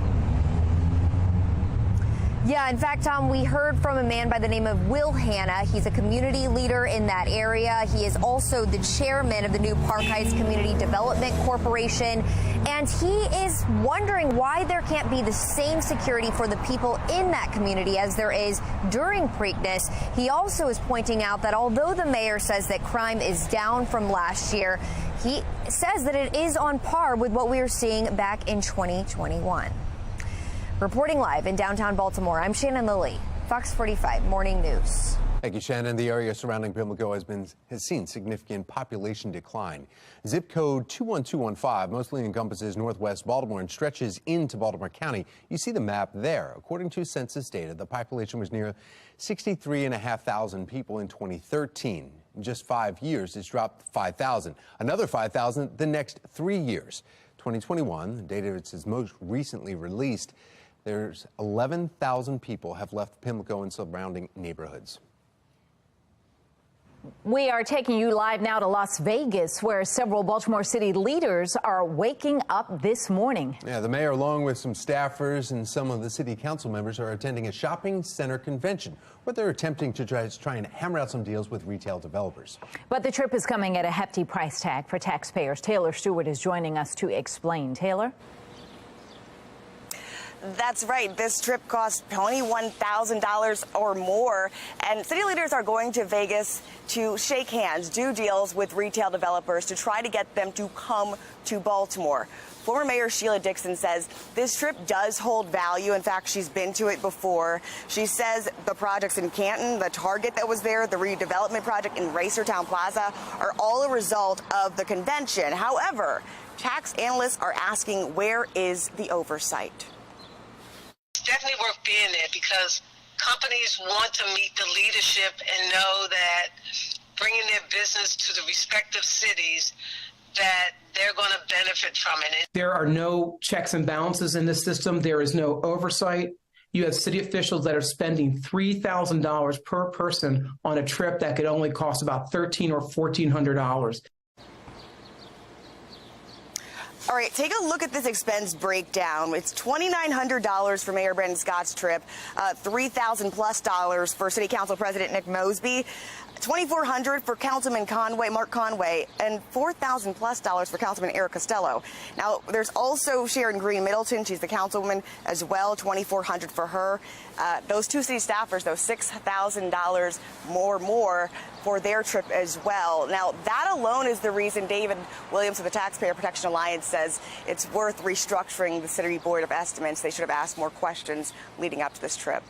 [SPEAKER 20] Yeah, in fact, Tom, we heard from a man by the name of Will Hanna. He's a community leader in that area. He is also the chairman of the new Park Heights Community Development Corporation. And he is wondering why there can't be the same security for the people in that community as there is during Preakness. He also is pointing out that although the mayor says that crime is down from last year, he says that it is on par with what we were seeing back in 2021. Reporting live in downtown Baltimore, I'm Shannon Lilly, Fox 45 Morning News.
[SPEAKER 1] Thank you, Shannon. The area surrounding Pimlico has seen significant population decline. Zip code 21215 mostly encompasses northwest Baltimore and stretches into Baltimore County. You see the map there. According to census data, the population was near 63,500 people in 2013. In just 5 years, it's dropped 5,000. Another 5,000 the next 3 years. 2021, the data is most recently released. There's 11,000 people have left Pimlico and surrounding neighborhoods.
[SPEAKER 22] We are taking you live now to Las Vegas, where several Baltimore City leaders are waking up this morning.
[SPEAKER 1] Yeah, the mayor, along with some staffers and some of the city council members, are attending a shopping center convention where they're attempting to try and hammer out some deals with retail developers.
[SPEAKER 22] But the trip is coming at a hefty price tag for taxpayers. Taylor Stewart is joining us to explain. Taylor?
[SPEAKER 21] That's right. This trip costs $21,000 or more. And city leaders are going to Vegas to shake hands, do deals with retail developers to try to get them to come to Baltimore. Former Mayor Sheila Dixon says this trip does hold value. In fact, she's been to it before. She says the projects in Canton, the Target that was there, the redevelopment project in Racertown Plaza are all a result of the convention. However, tax analysts are asking, where is the oversight?
[SPEAKER 3] It's definitely worth being there because companies want to meet the leadership and know that bringing their business to the respective cities, that they're going to benefit from it.
[SPEAKER 7] There are no checks and balances in this system. There is no oversight. You have city officials that are spending $3,000 per person on a trip that could only cost about $1,300 or $1,400.
[SPEAKER 21] All right, take a look at this expense breakdown. It's $2,900 for Mayor Brandon Scott's trip, $3,000+ for City Council President Nick Mosby, $2,400 for Councilman Mark Conway, and $4,000+ for Councilman Eric Costello. Now, there's also Sharon Green Middleton. She's the councilwoman as well, $2,400 for her. Those two city staffers, though, $6,000 more for their trip as well. Now, that alone is the reason David Williams of the Taxpayer Protection Alliance says it's worth restructuring the City Board of Estimates. They should have asked more questions leading up to this trip.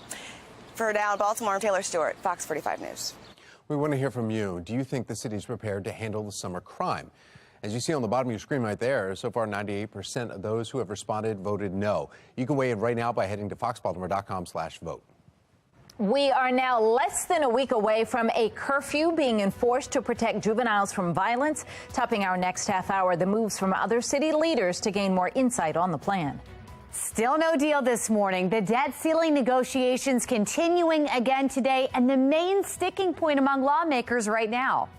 [SPEAKER 21] For now in Baltimore, I'm Taylor Stewart, Fox 45 News.
[SPEAKER 1] We want to hear from you. Do you think the city's prepared to handle the summer crime? As you see on the bottom of your screen right there, so far 98% of those who have responded voted no. You can weigh in right now by heading to foxbaltimore.com/vote.
[SPEAKER 22] We are now less than a week away from a curfew being enforced to protect juveniles from violence. Topping our next half hour, the moves from other city leaders to gain more insight on the plan.
[SPEAKER 2] Still no deal this morning. The debt ceiling negotiations continuing again today, and the main sticking point among lawmakers right now.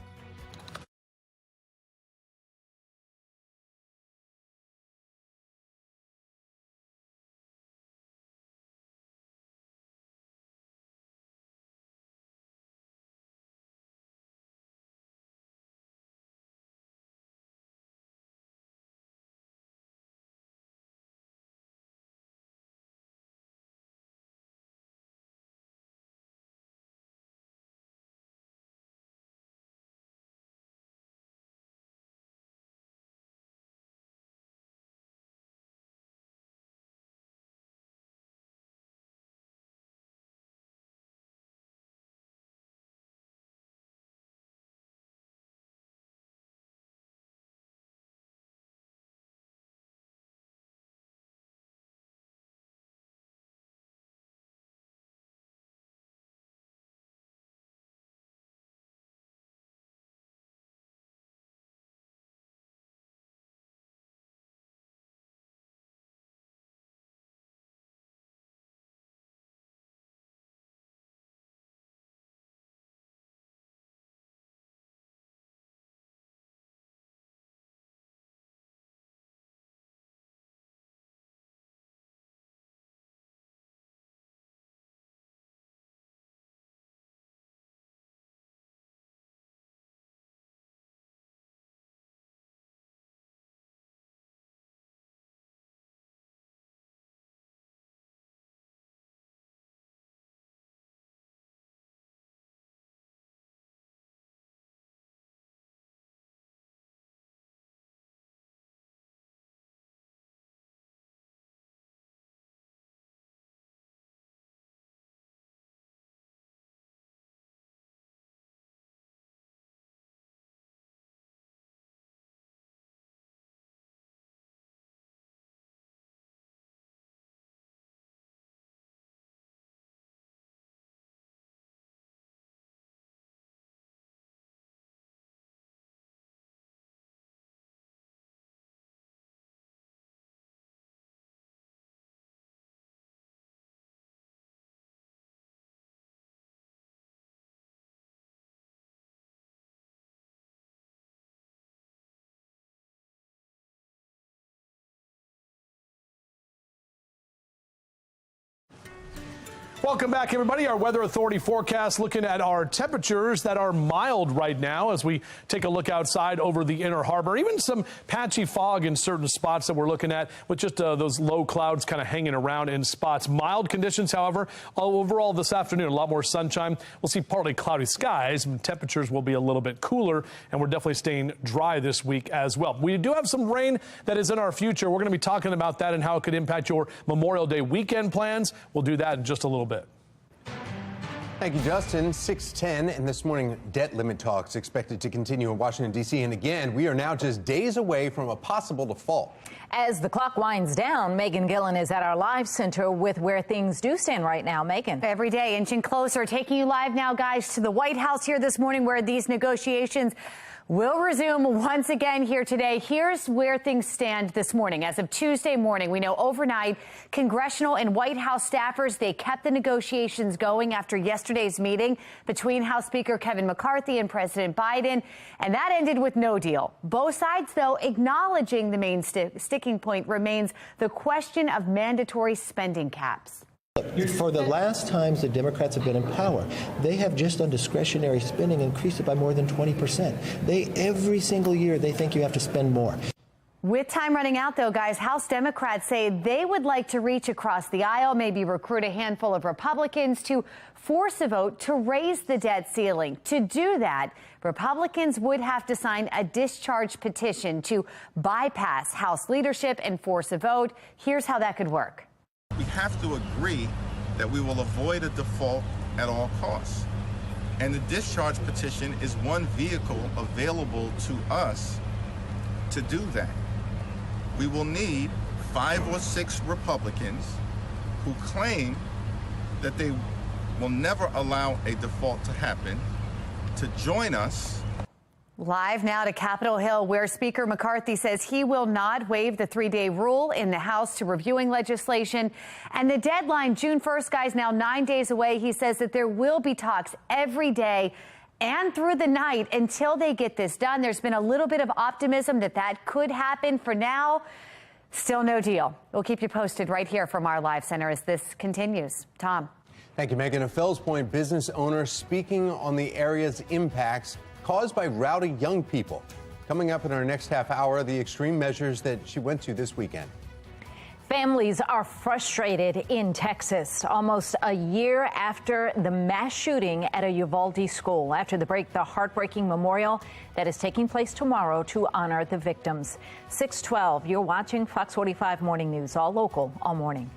[SPEAKER 4] Welcome back, everybody. Our Weather Authority forecast looking at our temperatures that are mild right now as we take a look outside over the Inner Harbor. Even some patchy fog in certain spots that we're looking at with just those low clouds kind of hanging around in spots. Mild conditions, however, overall this afternoon, a lot more sunshine. We'll see partly cloudy skies. And temperatures will be a little bit cooler, and we're definitely staying dry this week as well. We do have some rain that is in our future. We're going to be talking about that and how it could impact your Memorial Day weekend plans. We'll do that in just a little bit.
[SPEAKER 1] Thank you, Justin. 6:10, and this morning, debt limit talks expected to continue in Washington, D.C. And again, we are now just days away from a possible default.
[SPEAKER 22] As the clock winds down, Megan Gillen is at our live center with where things do stand right now. Megan.
[SPEAKER 2] Every day inching closer, taking you live now, guys, to the White House here this morning where these negotiations will resume once again here today. Here's where things stand this morning. As of Tuesday morning, we know overnight, congressional and White House staffers, they kept the negotiations going after yesterday's meeting between House Speaker Kevin McCarthy and President Biden, and that ended with no deal. Both sides, though, acknowledging the main sticking point remains the question of mandatory spending caps.
[SPEAKER 8] For the last times the Democrats have been in power, they have just on discretionary spending increased it by more than 20%. Every single year they think you have to spend more.
[SPEAKER 2] With time running out, though, guys, House Democrats say they would like to reach across the aisle, maybe recruit a handful of Republicans to force a vote to raise the debt ceiling. To do that, Republicans would have to sign a discharge petition to bypass House leadership and force a vote. Here's how that could work.
[SPEAKER 9] We have to agree that we will avoid a default at all costs. And the discharge petition is one vehicle available to us to do that. We will need 5 or 6 Republicans who claim that they will never allow a default to happen to join us.
[SPEAKER 2] Live now to Capitol Hill, where Speaker McCarthy says he will not waive the 3-day rule in the House to reviewing legislation. And the deadline, June 1st, guys, now 9 days away. He says that there will be talks every day and through the night until they get this done. There's been a little bit of optimism that that could happen. For now, still no deal. We'll keep you posted right here from our live center as this continues. Tom.
[SPEAKER 1] Thank you, Megan. A Fells Point business owner speaking on the area's impacts caused by rowdy young people. Coming up in our next half hour, the extreme measures that she went to this weekend.
[SPEAKER 22] Families are frustrated in Texas almost a year after the mass shooting at a Uvalde school. After the break, the heartbreaking memorial that is taking place tomorrow to honor the victims. 6:12, you're watching Fox 45 Morning News, all local, all morning.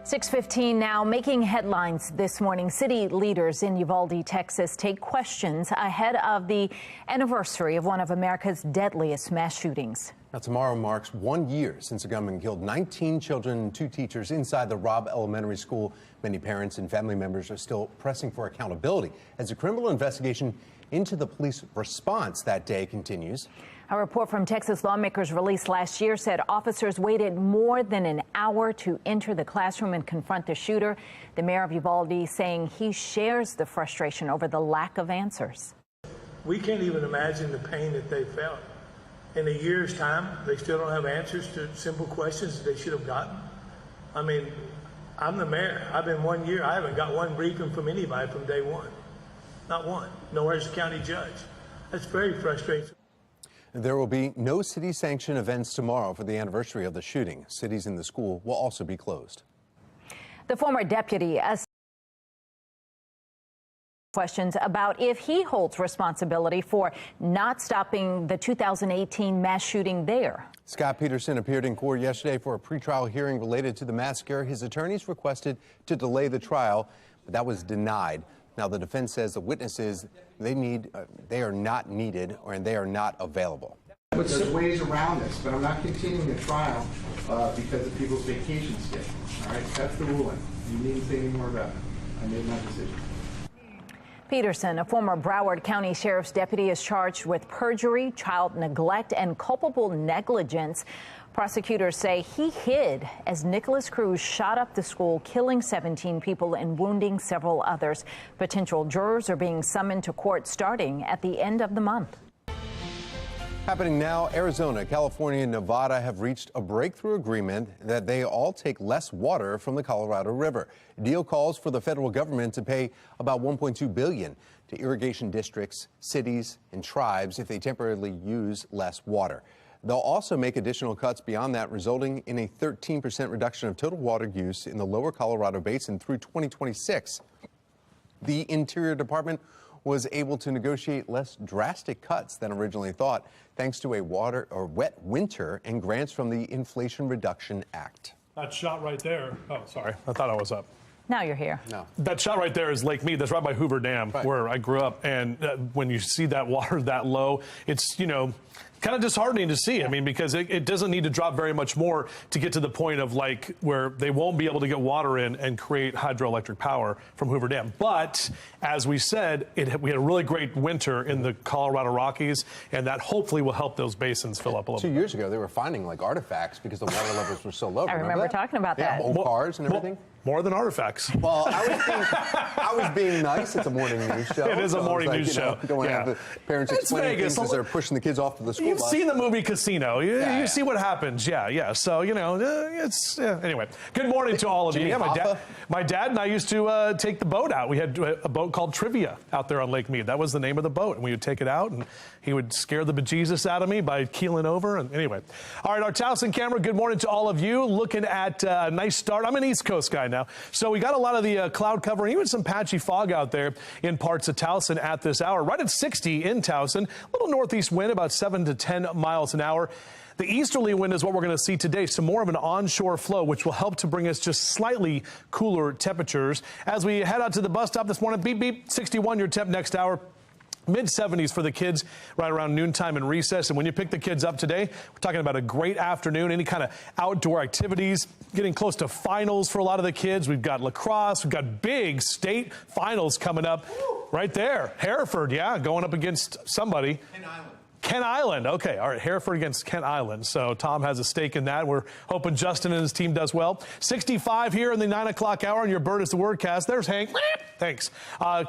[SPEAKER 22] 6:15 now, making headlines this morning. City leaders in Uvalde, Texas, take questions ahead of the anniversary of one of America's deadliest mass shootings.
[SPEAKER 1] Now, tomorrow marks 1 year since a gunman killed 19 children and 2 teachers inside the Robb Elementary School. Many parents and family members are still pressing for accountability as a criminal investigation into the police response that day continues.
[SPEAKER 22] A report from Texas lawmakers released last year said officers waited more than an hour to enter the classroom and confront the shooter. The mayor of Uvalde saying he shares the frustration over the lack of answers.
[SPEAKER 10] We can't even imagine the pain that they felt. In a year's time, they still don't have answers to simple questions that they should have gotten. I mean, I'm the mayor. I've been 1 year. I haven't got one briefing from anybody from day one. Not one. Nor has the county judge. That's very frustrating.
[SPEAKER 1] There will be no city-sanctioned events tomorrow for the anniversary of the shooting. Cities in the school will also be closed.
[SPEAKER 22] The former deputy asked questions about if he holds responsibility for not stopping the 2018 mass shooting there.
[SPEAKER 1] Scott Peterson appeared in court yesterday for a pretrial hearing related to the massacre. His attorneys requested to delay the trial, but that was denied. Now, the defense says the witnesses they are not needed and they are not available.
[SPEAKER 11] There's ways around this, but I'm not continuing the trial because of people's vacation schedule. All right, that's the ruling. You needn't say any more about it. I made my decision.
[SPEAKER 22] Peterson, a former Broward County Sheriff's deputy, is charged with perjury, child neglect, and culpable negligence. Prosecutors say he hid as Nicholas Cruz shot up the school, killing 17 people and wounding several others. Potential jurors are being summoned to court starting at the end of the month.
[SPEAKER 1] Happening now, Arizona, California, and Nevada have reached a breakthrough agreement that they all take less water from the Colorado River. The deal calls for the federal government to pay about $1.2 billion to irrigation districts, cities, and tribes if they temporarily use less water. They'll also make additional cuts beyond that, resulting in a 13% reduction of total water use in the lower Colorado Basin through 2026. The Interior Department was able to negotiate less drastic cuts than originally thought, thanks to a wet winter and grants from the Inflation Reduction Act.
[SPEAKER 4] That shot right there. Oh, sorry. I thought I was up.
[SPEAKER 22] Now you're here.
[SPEAKER 1] No.
[SPEAKER 4] That shot right there is Lake Mead. That's right by Hoover Dam, where I grew up. And when you see that water that low, it's, kind of disheartening to see. I mean, because it doesn't need to drop very much more to get to the point of like where they won't be able to get water in and create hydroelectric power from Hoover Dam. But as we said, we had a really great winter in the Colorado Rockies, and that hopefully will help those basins fill up a little bit.
[SPEAKER 1] 2 years ago, they were finding like artifacts because the water levels were so low.
[SPEAKER 22] I remember talking about that.
[SPEAKER 1] Old cars and everything.
[SPEAKER 4] More than artifacts.
[SPEAKER 1] Well, I was being nice. It's a morning news show.
[SPEAKER 4] It is a morning news show.
[SPEAKER 1] Don't want to have the parents explaining things as they're pushing the kids off to the school
[SPEAKER 4] You've
[SPEAKER 1] bus.
[SPEAKER 4] seen the movie Casino. You see what happens. Yeah. So, anyway. Good morning to all of you. Yeah, my dad and I used to take the boat out. We had a boat called Trivia out there on Lake Mead. That was the name of the boat. And we would take it out, and he would scare the bejesus out of me by keeling over. And anyway. All right, our Towson camera, good morning to all of you. Looking at a nice start. I'm an East Coast guy now. So we got a lot of the cloud cover, even some patchy fog out there in parts of Towson at this hour. Right at 60 in Towson. A little northeast wind, about 7 to 10 miles an hour. The easterly wind is what we're going to see today, some more of an onshore flow, which will help to bring us just slightly cooler temperatures. As we head out to the bus stop this morning, beep, beep, 61 your temp next hour. Mid-70s for the kids right around noontime and recess. And when you pick the kids up today, we're talking about a great afternoon, any kind of outdoor activities, getting close to finals for a lot of the kids. We've got lacrosse. We've got big state finals coming up right there. Hereford, going up against somebody. Kent Island. Okay. All right. Hereford against Kent Island. So Tom has a stake in that. We're hoping Justin and his team does well. 65 here in the 9 o'clock hour, and your bird is the wordcast. There's Hank. Thanks.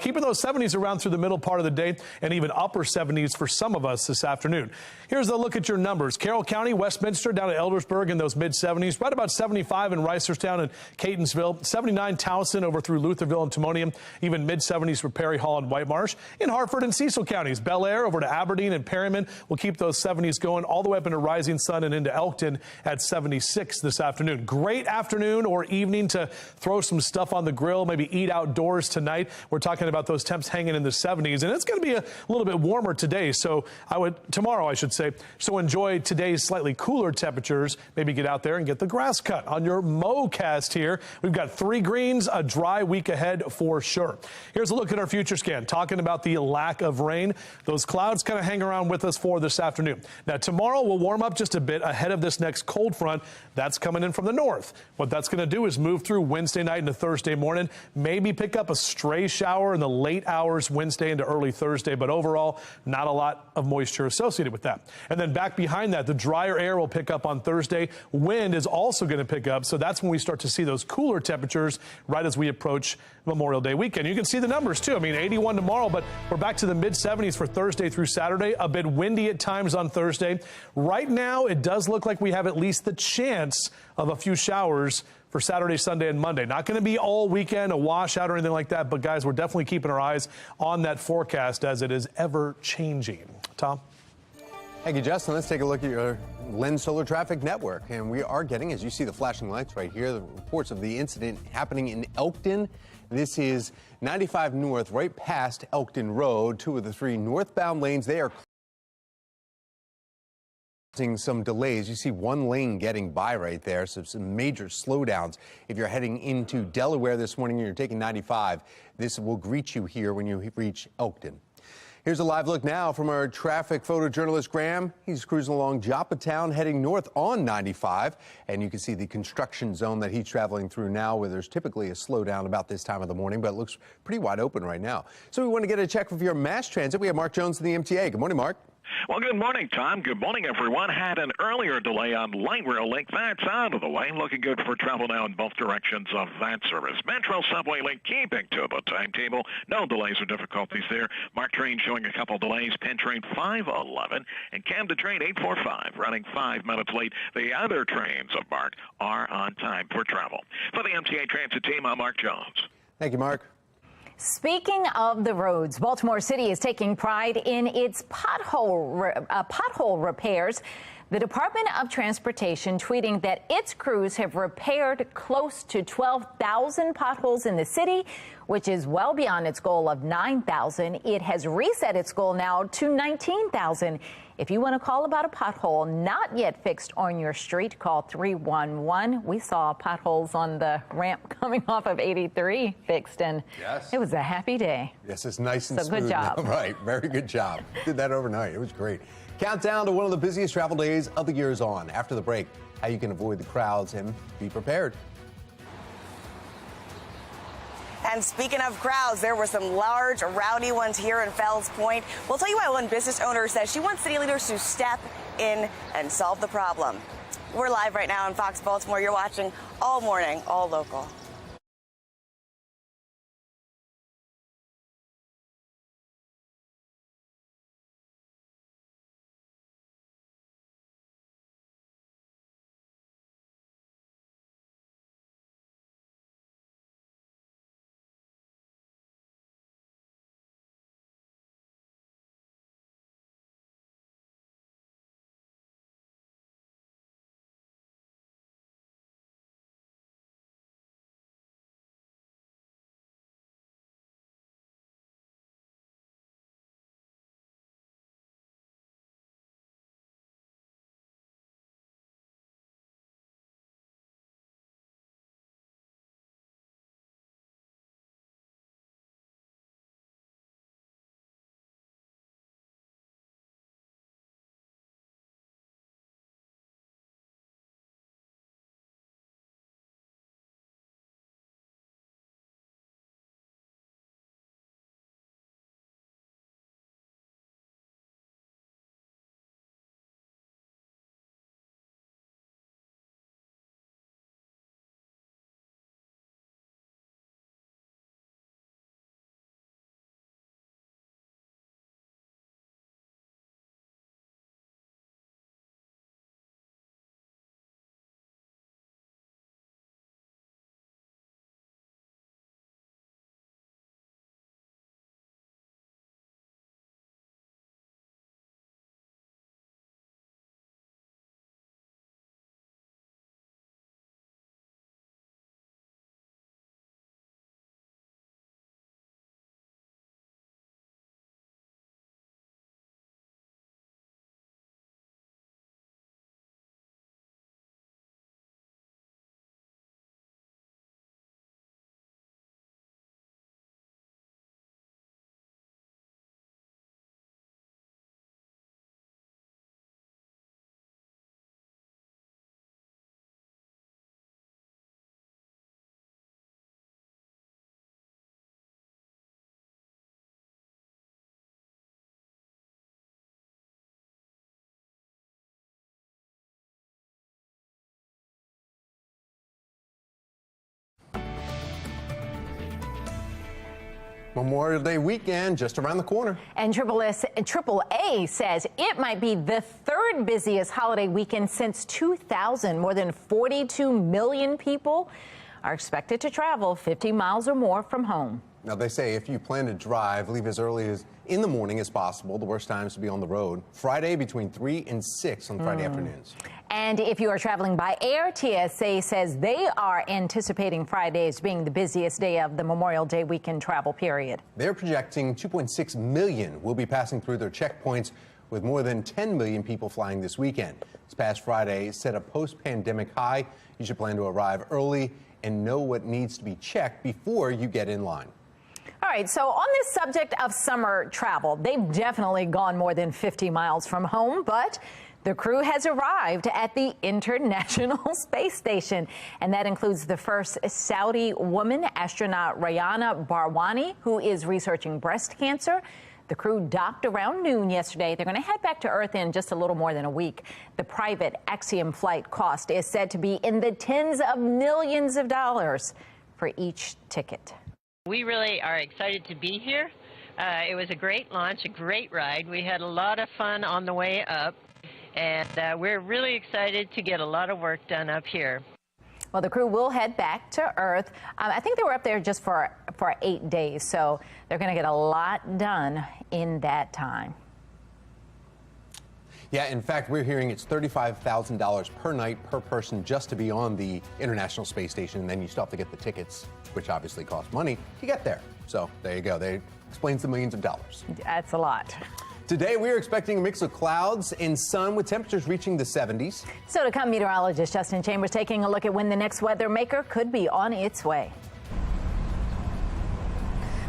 [SPEAKER 4] Keeping those 70s around through the middle part of the day, and even upper 70s for some of us this afternoon. Here's a look at your numbers. Carroll County, Westminster, down to Eldersburg in those mid-70s. Right about 75 in Reisterstown and Catonsville. 79 Towson over through Lutherville and Timonium. Even mid-70s for Perry Hall and White Marsh. In Hartford and Cecil counties. Bel Air over to Aberdeen and Perryman. afternoon. We'll keep those 70s going all the way up into Rising Sun and into Elkton at 76 this afternoon. Great afternoon or evening to throw some stuff on the grill, maybe eat outdoors tonight. We're talking about those temps hanging in the 70s, and it's going to be a little bit warmer today. So tomorrow, I should say. So enjoy today's slightly cooler temperatures. Maybe get out there and get the grass cut on your mowcast here. We've got 3 greens, a dry week ahead for sure. Here's a look at our future scan, talking about the lack of rain. Those clouds kind of hang around with us for this afternoon. Now, tomorrow will warm up just a bit ahead of this next cold front that's coming in from the north. What that's going to do is move through Wednesday night into Thursday morning, maybe pick up a stray shower in the late hours Wednesday into early Thursday, but overall, not a lot of moisture associated with that. And then back behind that, the drier air will pick up on Thursday. Wind is also going to pick up, so that's when we start to see those cooler temperatures right as we approach Memorial Day weekend. You can see the numbers too. I mean, 81 tomorrow, but we're back to the mid-70s for Thursday through Saturday. A bit windy at times on Thursday. Right now, it does look like we have at least the chance of a few showers for Saturday, Sunday, and Monday. Not going to be all weekend, a washout or anything like that, but guys, we're definitely keeping our eyes on that forecast as it is ever changing. Tom?
[SPEAKER 1] Thank you, Justin. Let's take a look at your Lens Solar Traffic Network. And we are getting, as you see the flashing lights right here, the reports of the incident happening in Elkton. This is 95 North, right past Elkton Road. 2 of the 3 northbound lanes, they are causing some delays. You see 1 lane getting by right there, so some major slowdowns. If you're heading into Delaware this morning and you're taking 95, this will greet you here when you reach Elkton. Here's a live look now from our traffic photojournalist Graham. He's cruising along Joppatown, heading north on 95. And you can see the construction zone that he's traveling through now, where there's typically a slowdown about this time of the morning, but it looks pretty wide open right now. So we want to get a check of your mass transit. We have Mark Jones in the MTA. Good morning, Mark.
[SPEAKER 12] Well, good morning, Tom. Good morning, everyone. Had an earlier delay on Light Rail Link. That's out of the way. Looking good for travel now in both directions of that service. Metro Subway Link keeping to the timetable. No delays or difficulties there. Mark train showing a couple delays. Penn train 511 and Camden train 845 running 5 minutes late. The other trains of Mark are on time for travel. For the MTA Transit team, I'm Mark Jones.
[SPEAKER 1] Thank you, Mark.
[SPEAKER 22] Speaking of the roads, Baltimore City is taking pride in its pothole repairs. The Department of Transportation tweeting that its crews have repaired close to 12,000 potholes in the city, which is well beyond its goal of 9,000. It has reset its goal now to 19,000. If you want to call about a pothole not yet fixed on your street, call 311. We saw potholes on the ramp coming off of 83 fixed, and it was a happy day.
[SPEAKER 1] Yes, it's nice and
[SPEAKER 22] so
[SPEAKER 1] smooth.
[SPEAKER 22] Good job.
[SPEAKER 1] Now. Right, very good job. Did that overnight. It was great. Countdown to one of the busiest travel days of the year is on. After the break, how you can avoid the crowds and be prepared.
[SPEAKER 21] And speaking of crowds, there were some large, rowdy ones here in Fells Point. We'll tell you why one business owner says she wants city leaders to step in and solve the problem. We're live right now on Fox Baltimore. You're watching all morning, all local.
[SPEAKER 1] Memorial Day weekend just around the corner.
[SPEAKER 22] And AAA says it might be the third busiest holiday weekend since 2000. More than 42 million people are expected to travel 50 miles or more from home.
[SPEAKER 1] Now, they say if you plan to drive, leave as early as in the morning as possible. The worst times to be on the road. Friday between 3 and 6 on Friday afternoons.
[SPEAKER 22] And if you are traveling by air, TSA says they are anticipating Fridays being the busiest day of the Memorial Day weekend travel period.
[SPEAKER 1] They're projecting 2.6 million will be passing through their checkpoints, with more than 10 million people flying this weekend. This past Friday set a post-pandemic high. You should plan to arrive early and know what needs to be checked before you get in line.
[SPEAKER 22] All right, so on this subject of summer travel, they've definitely gone more than 50 miles from home, but the crew has arrived at the International Space Station, and that includes the first Saudi woman, astronaut Rayana Barwani, who is researching breast cancer. The crew docked around noon yesterday. They're going to head back to Earth in just a little more than a week. The private Axiom flight cost is said to be in the tens of millions of dollars for each ticket.
[SPEAKER 13] We really are excited to be here. It was a great launch, a great ride. We had a lot of fun on the way up, and we're really excited to get a lot of work done up here.
[SPEAKER 22] Well, the crew will head back to Earth. I think they were up there just for 8 days, so they're going to get a lot done in that time.
[SPEAKER 1] Yeah, in fact, we're hearing it's $35,000 per night per person just to be on the International Space Station, and then you still have to get the tickets, which obviously cost money to get there. So there you go. That explains the millions of dollars.
[SPEAKER 22] That's a lot.
[SPEAKER 1] Today, we're expecting a mix of clouds and sun with temperatures reaching the 70s.
[SPEAKER 22] So to come, meteorologist Justin Chambers taking a look at when the next weather maker could be on its way.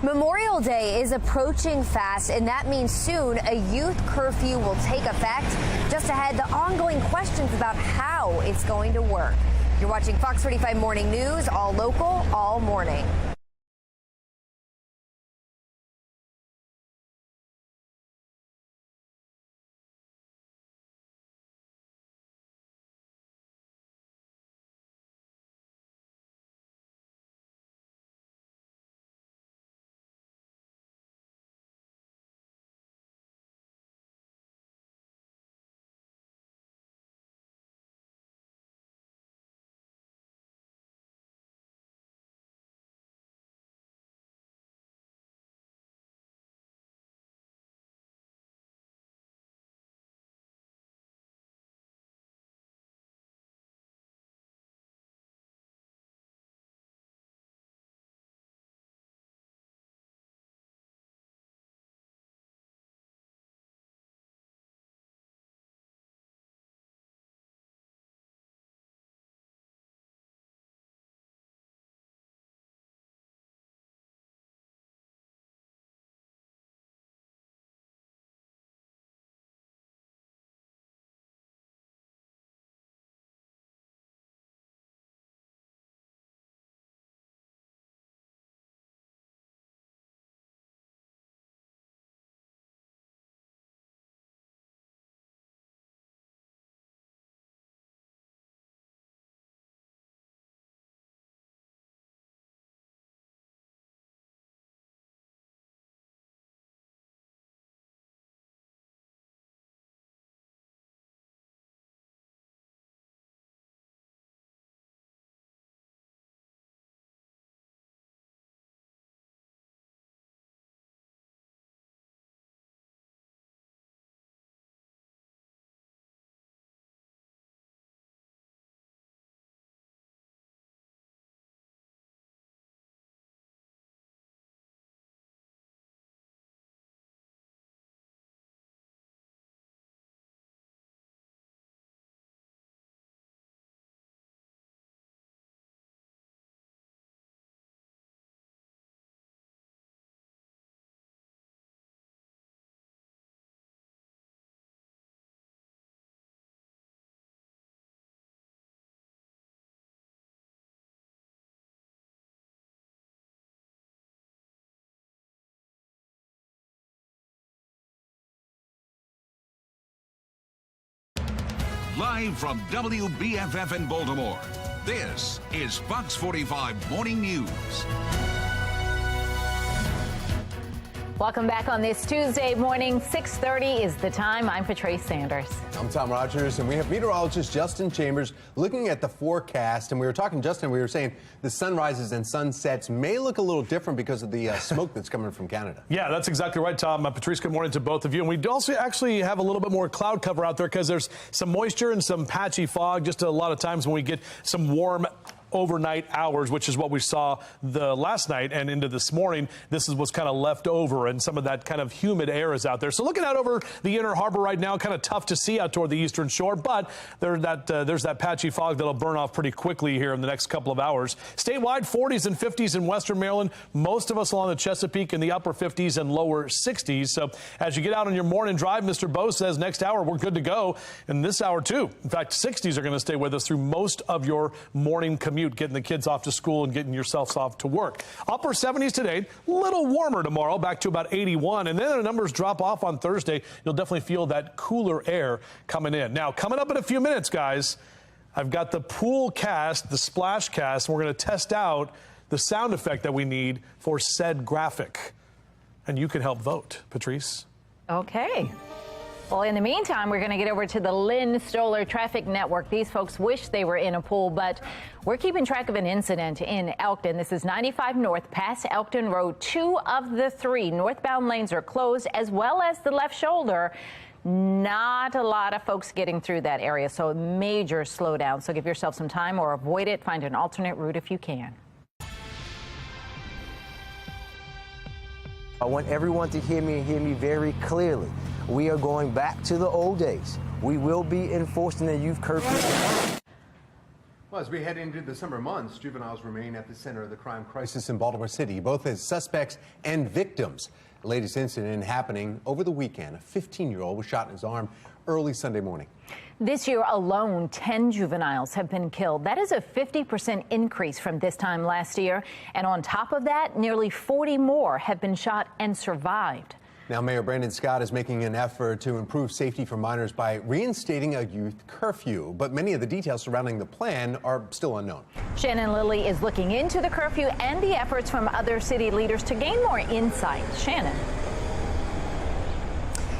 [SPEAKER 20] Memorial Day is approaching fast, and that means soon a youth curfew will take effect. Just ahead, the ongoing questions about how it's going to work. You're watching Fox 45 Morning News, all local, all morning.
[SPEAKER 5] Live from WBFF in Baltimore, this is Fox 45 Morning News.
[SPEAKER 22] Welcome back on this Tuesday morning. 6:30 is the time. I'm Patrice Sanders.
[SPEAKER 1] I'm Tom Rogers, and we have meteorologist Justin Chambers looking at the forecast. And we were talking, Justin, we were saying the sunrises and sunsets may look a little different because of the smoke that's coming from Canada.
[SPEAKER 4] Yeah, that's exactly right, Tom. Patrice, good morning to both of you. And we also actually have a little bit more cloud cover out there because there's some moisture and some patchy fog. Just a lot of times when we get some warm overnight hours, which is what we saw the last night and into this morning. This is what's kind of left over, and some of that kind of humid air is out there. So looking out over the inner harbor right now, kind of tough to see out toward the eastern shore, but there's that patchy fog that'll burn off pretty quickly here in the next couple of hours. Statewide, 40s and 50s in western Maryland. Most of us along the Chesapeake in the upper 50s and lower 60s. So as you get out on your morning drive, Mr. Bowe says next hour we're good to go, and this hour too. In fact, 60s are going to stay with us through most of your morning commute, getting the kids off to school and getting yourselves off to work. Upper 70s today, a little warmer tomorrow, back to about 81. And then the numbers drop off on Thursday. You'll definitely feel that cooler air coming in. Now, coming up in a few minutes, guys, I've got the pool cast, the splash cast, and we're going to test out the sound effect that we need for said graphic. And you can help vote. Patrice?
[SPEAKER 22] Okay. Well, in the meantime, we're going to get over to the Lynn Stoller Traffic Network. These folks wish they were in a pool, but we're keeping track of an incident in Elkton. This is 95 North past Elkton Road. 2 of the 3 northbound lanes are closed, as well as the left shoulder. Not a lot of folks getting through that area, so major slowdown. So give yourself some time or avoid it. Find an alternate route if you can.
[SPEAKER 14] I want everyone to hear me and hear me very clearly. We are going back to the old days. We will be enforcing the youth curfew.
[SPEAKER 1] Well, as we head into the summer months, juveniles remain at the center of the crime crisis in Baltimore City, both as suspects and victims. The latest incident happening over the weekend. A 15-year-old was shot in his arm early Sunday morning.
[SPEAKER 22] This year alone, 10 juveniles have been killed. That is a 50% increase from this time last year. And on top of that, nearly 40 more have been shot and survived.
[SPEAKER 1] Now, Mayor Brandon Scott is making an effort to improve safety for minors by reinstating a youth curfew. But many of the details surrounding the plan are still unknown.
[SPEAKER 22] Shannon Lilly is looking into the curfew and the efforts from other city leaders to gain more insight. Shannon.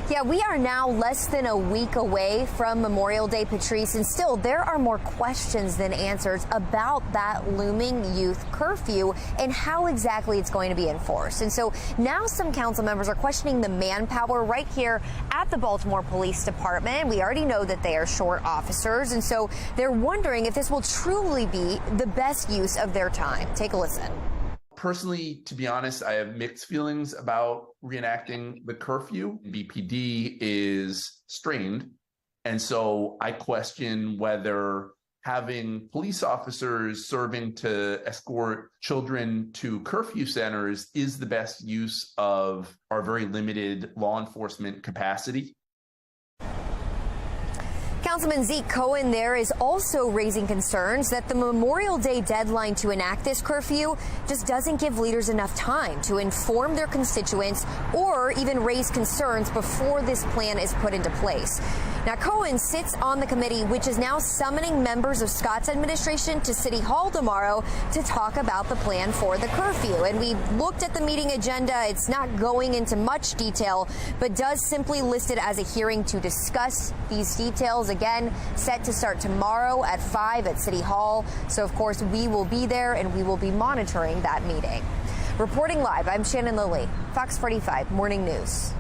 [SPEAKER 20] Yeah, we are now less than a week away from Memorial Day, Patrice, and still there are more questions than answers about that looming youth curfew and how exactly it's going to be enforced. And so now some council members are questioning the manpower right here at the Baltimore Police Department. We already know that they are short officers, and so they're wondering if this will truly be the best use of their time. Take a listen.
[SPEAKER 15] Personally, to be honest, I have mixed feelings about reenacting the curfew. BPD is strained, and so I question whether having police officers serving to escort children to curfew centers is the best use of our very limited law enforcement capacity.
[SPEAKER 20] Councilman Zeke Cohen there is also raising concerns that the Memorial Day deadline to enact this curfew just doesn't give leaders enough time to inform their constituents or even raise concerns before this plan is put into place. Now, Cohen sits on the committee, which is now summoning members of Scott's administration to City Hall tomorrow to talk about the plan for the curfew. And we looked at the meeting agenda. It's not going into much detail, but does simply list it as a hearing to discuss these details. Again, set to start tomorrow at 5 at City Hall. So, of course, we will be there and we will be monitoring that meeting. Reporting live, I'm Shannon Lilly, Fox 45 Morning News.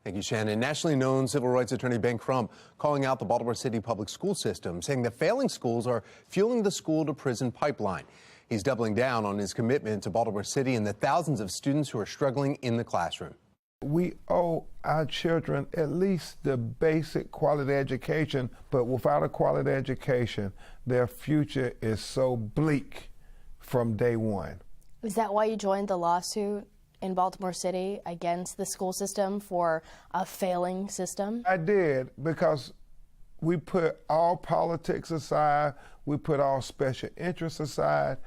[SPEAKER 1] Thank you, Shannon. Nationally known civil rights attorney Ben Crump calling out the Baltimore City public school system, saying that failing schools are fueling the school-to-prison pipeline. He's doubling down on his commitment to Baltimore City and the thousands of students who are struggling in the classroom.
[SPEAKER 6] We owe our children at least the basic quality education, but without a quality education, their future is so bleak from day one.
[SPEAKER 18] Is that why you joined the lawsuit in Baltimore City against the school system for a failing system?
[SPEAKER 6] I did, because we put all politics aside, we put all special interests aside,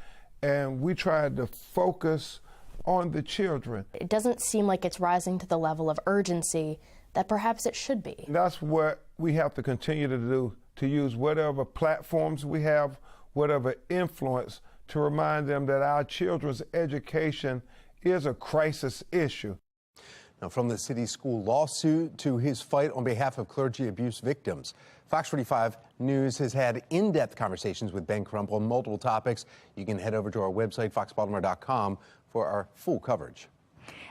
[SPEAKER 6] and we tried to focus on the children.
[SPEAKER 18] It doesn't seem like it's rising to the level of urgency that perhaps it should be.
[SPEAKER 6] That's what we have to continue to do, to use whatever platforms we have, whatever influence, to remind them that our children's education is a crisis issue.
[SPEAKER 1] Now, from the city school lawsuit to his fight on behalf of clergy abuse victims, Fox 45 News has had in-depth conversations with Ben Crump on multiple topics. You can head over to our website, foxbaltimore.com, for our full coverage.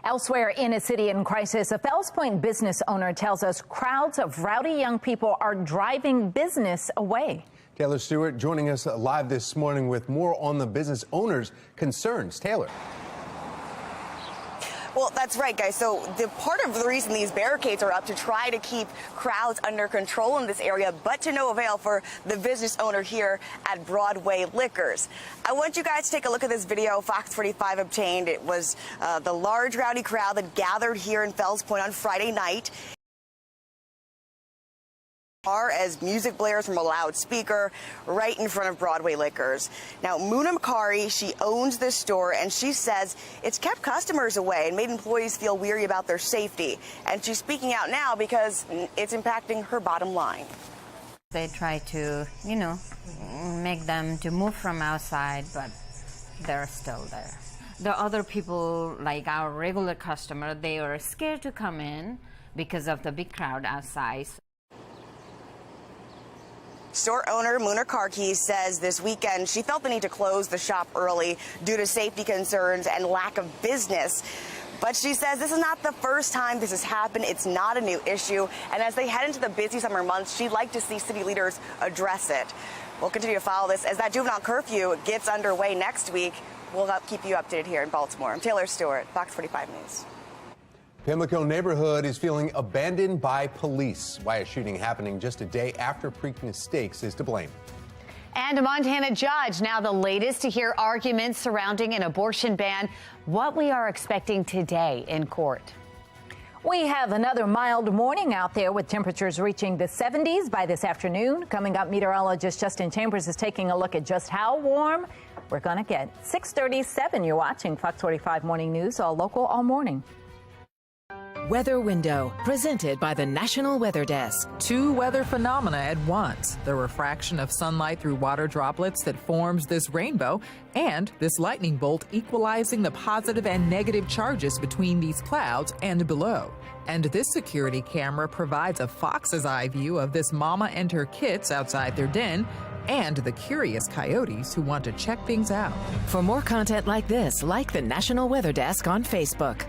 [SPEAKER 22] Elsewhere in a city in crisis, a Fells Point business owner tells us crowds of rowdy young people are driving business away.
[SPEAKER 1] Taylor Stewart joining us live this morning with more on the business owners' concerns. Taylor.
[SPEAKER 21] Well, that's right, guys. So the part of the reason these barricades are up to try to keep crowds under control in this area, but to no avail for the business owner here at Broadway Liquors. I want you guys to take a look at this video Fox 45 obtained. It was the large rowdy crowd that gathered here in Fells Point on Friday night. As music blares from a loudspeaker right in front of Broadway Liquors. Now, Muna Makari, she owns this store, and she says it's kept customers away and made employees feel weary about their safety. And she's speaking out now because it's impacting her bottom line.
[SPEAKER 16] They try to, make them to move from outside, but they're still there. The other people, like our regular customer, they are scared to come in because of the big crowd outside.
[SPEAKER 21] Store owner Muna Karki says this weekend she felt the need to close the shop early due to safety concerns and lack of business. But she says this is not the first time this has happened. It's not a new issue. And as they head into the busy summer months, she'd like to see city leaders address it. We'll continue to follow this as that juvenile curfew gets underway next week. We'll keep you updated here in Baltimore. I'm Taylor Stewart, Fox 45 News.
[SPEAKER 1] Pimlico neighborhood is feeling abandoned by police. Why a shooting happening just a day after Preakness Stakes is to blame.
[SPEAKER 2] And a Montana judge, now the latest to hear arguments surrounding an abortion ban. What we are expecting today in court.
[SPEAKER 22] We have another mild morning out there with temperatures reaching the 70s by this afternoon. Coming up, meteorologist Justin Chambers is taking a look at just how warm we're going to get. 6:37, you're watching Fox 45 Morning News, all local, all morning.
[SPEAKER 17] Weather Window, presented by the National Weather Desk.
[SPEAKER 19] Two weather phenomena at once. The refraction of sunlight through water droplets that forms this rainbow, and this lightning bolt equalizing the positive and negative charges between these clouds and below. And this security camera provides a fox's eye view of this mama and her kits outside their den, and the curious coyotes who want to check things out.
[SPEAKER 17] For more content like this, like the National Weather Desk on Facebook.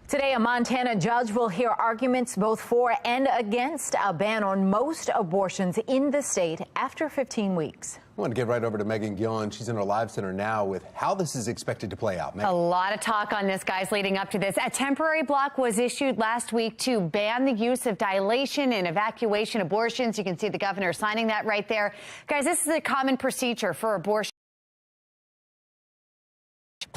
[SPEAKER 22] Today, a Montana judge will hear arguments both for and against a ban on most abortions in the state after 15 weeks.
[SPEAKER 1] I want to get right over to Megan Gillen. She's in our live center now with how this is expected to play out. Megan.
[SPEAKER 2] A lot of talk on this, guys, leading up to this. A temporary block was issued last week to ban the use of dilation and evacuation abortions. You can see the governor signing that right there. Guys, this is a common procedure for abortion.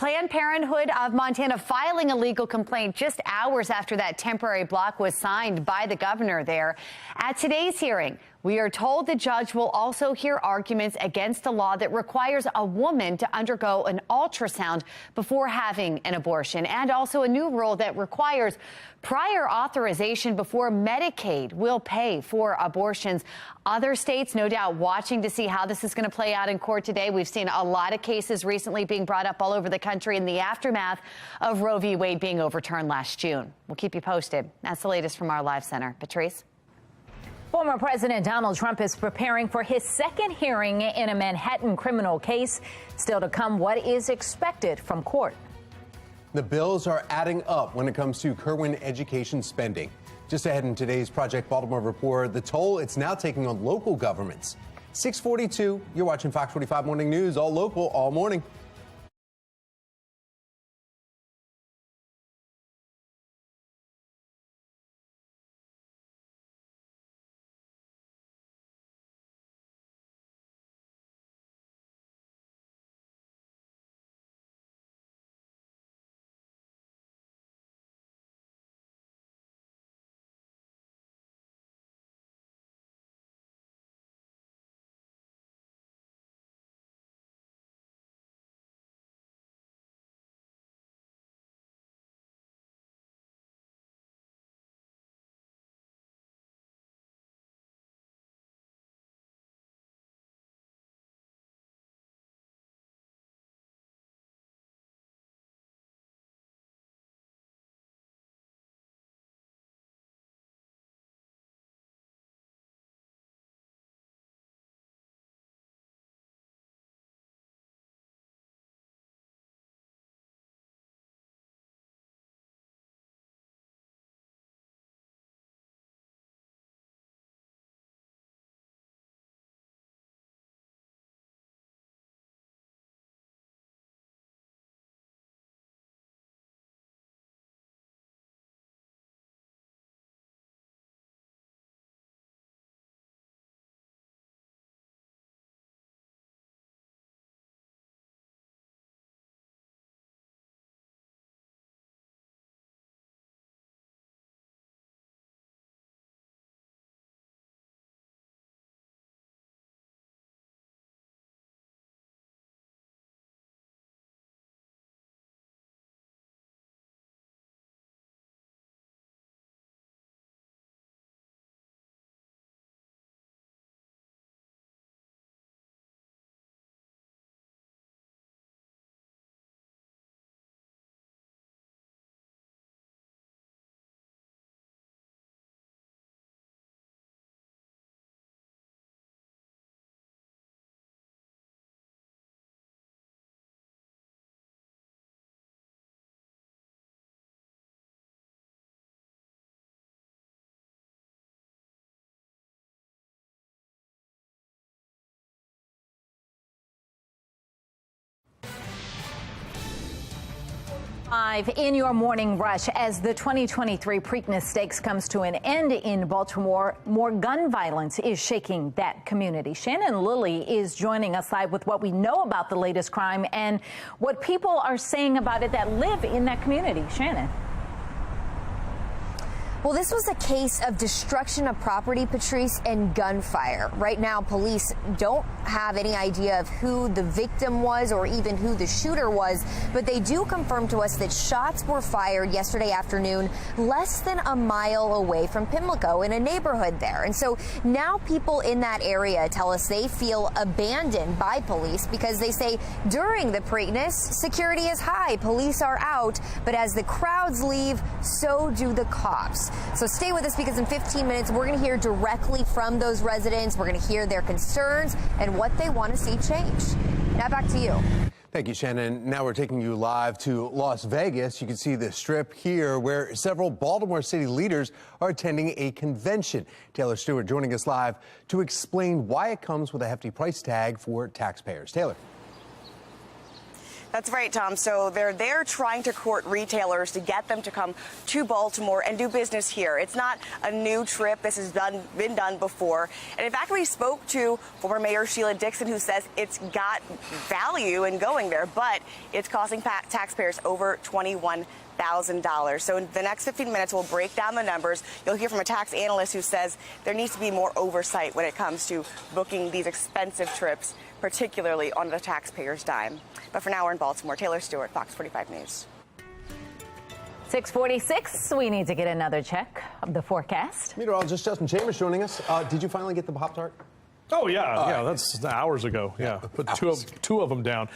[SPEAKER 2] Planned Parenthood of Montana filing a legal complaint just hours after that temporary block was signed by the governor there. At today's hearing, we are told the judge will also hear arguments against the law that requires a woman to undergo an ultrasound before having an abortion, and also a new rule that requires prior authorization before Medicaid will pay for abortions. Other states, no doubt, watching to see how this is going to play out in court today. We've seen a lot of cases recently being brought up all over the country in the aftermath of Roe v. Wade being overturned last June. We'll keep you posted. That's the latest from our live center. Patrice?
[SPEAKER 22] Former President Donald Trump is preparing for his second hearing in a Manhattan criminal case. Still to come, what is expected from court.
[SPEAKER 1] The bills are adding up when it comes to Kerwin education spending. Just ahead in today's Project Baltimore report, the toll it's now taking on local governments. 6:42, you're watching Fox 45 Morning News, all local, all morning.
[SPEAKER 22] In your morning rush, as the 2023 Preakness Stakes comes to an end in Baltimore, more gun violence is shaking that community. Shannon Lilly is joining us live with what we know about the latest crime and what people are saying about it that live in that community. Shannon.
[SPEAKER 20] Well, this was a case of destruction of property, Patrice, and gunfire. Right now, police don't have any idea of who the victim was or even who the shooter was, but they do confirm to us that shots were fired yesterday afternoon less than a mile away from Pimlico in a neighborhood there. And so now people in that area tell us they feel abandoned by police because they say during the Preakness, security is high, police are out, but as the crowds leave, so do the cops. So stay with us because in 15 minutes, we're going to hear directly from those residents. We're going to hear their concerns and what they want to see change. Now back to you.
[SPEAKER 1] Thank you, Shannon. Now we're taking you live to Las Vegas. You can see the strip here where several Baltimore City leaders are attending a convention. Taylor Stewart joining us live to explain why it comes with a hefty price tag for taxpayers. Taylor.
[SPEAKER 21] That's right, Tom. So they're there trying to court retailers to get them to come to Baltimore and do business here. It's not a new trip. This has been done before. And in fact, we spoke to former Mayor Sheila Dixon, who says it's got value in going there, but it's costing taxpayers over $21,000. So in the next 15 minutes, we'll break down the numbers. You'll hear from a tax analyst who says there needs to be more oversight when it comes to booking these expensive trips, particularly on the taxpayer's dime. But for now, we're in Baltimore. Taylor Stewart, Fox 45 News.
[SPEAKER 22] 6:46. We need to get another check of the forecast.
[SPEAKER 1] Meteorologist Justin Chambers joining us. Did you finally get the Pop-Tart?
[SPEAKER 4] Oh, yeah. That's hours ago. Yeah. Put two of them down.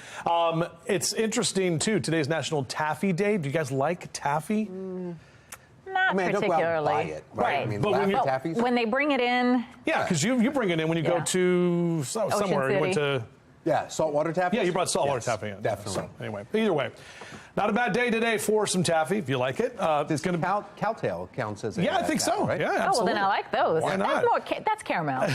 [SPEAKER 4] It's interesting, too. Today's National Taffy Day. Do you guys like taffy?
[SPEAKER 22] Not particularly.
[SPEAKER 1] Don't go out and buy it, right? I mean, Taffies?
[SPEAKER 22] When they bring it in.
[SPEAKER 4] Yeah, because you bring it in when you go to somewhere. You went to.
[SPEAKER 1] Yeah, saltwater taffy?
[SPEAKER 4] Yeah, you brought saltwater taffy in.
[SPEAKER 1] Definitely.
[SPEAKER 4] So, anyway, either way, not a bad day today for some taffy, if you like it.
[SPEAKER 1] This cowtail counts as a
[SPEAKER 4] I think so.
[SPEAKER 1] Right?
[SPEAKER 4] Yeah, absolutely.
[SPEAKER 22] Oh, well, then I like those.
[SPEAKER 4] Why not?
[SPEAKER 22] That's caramel.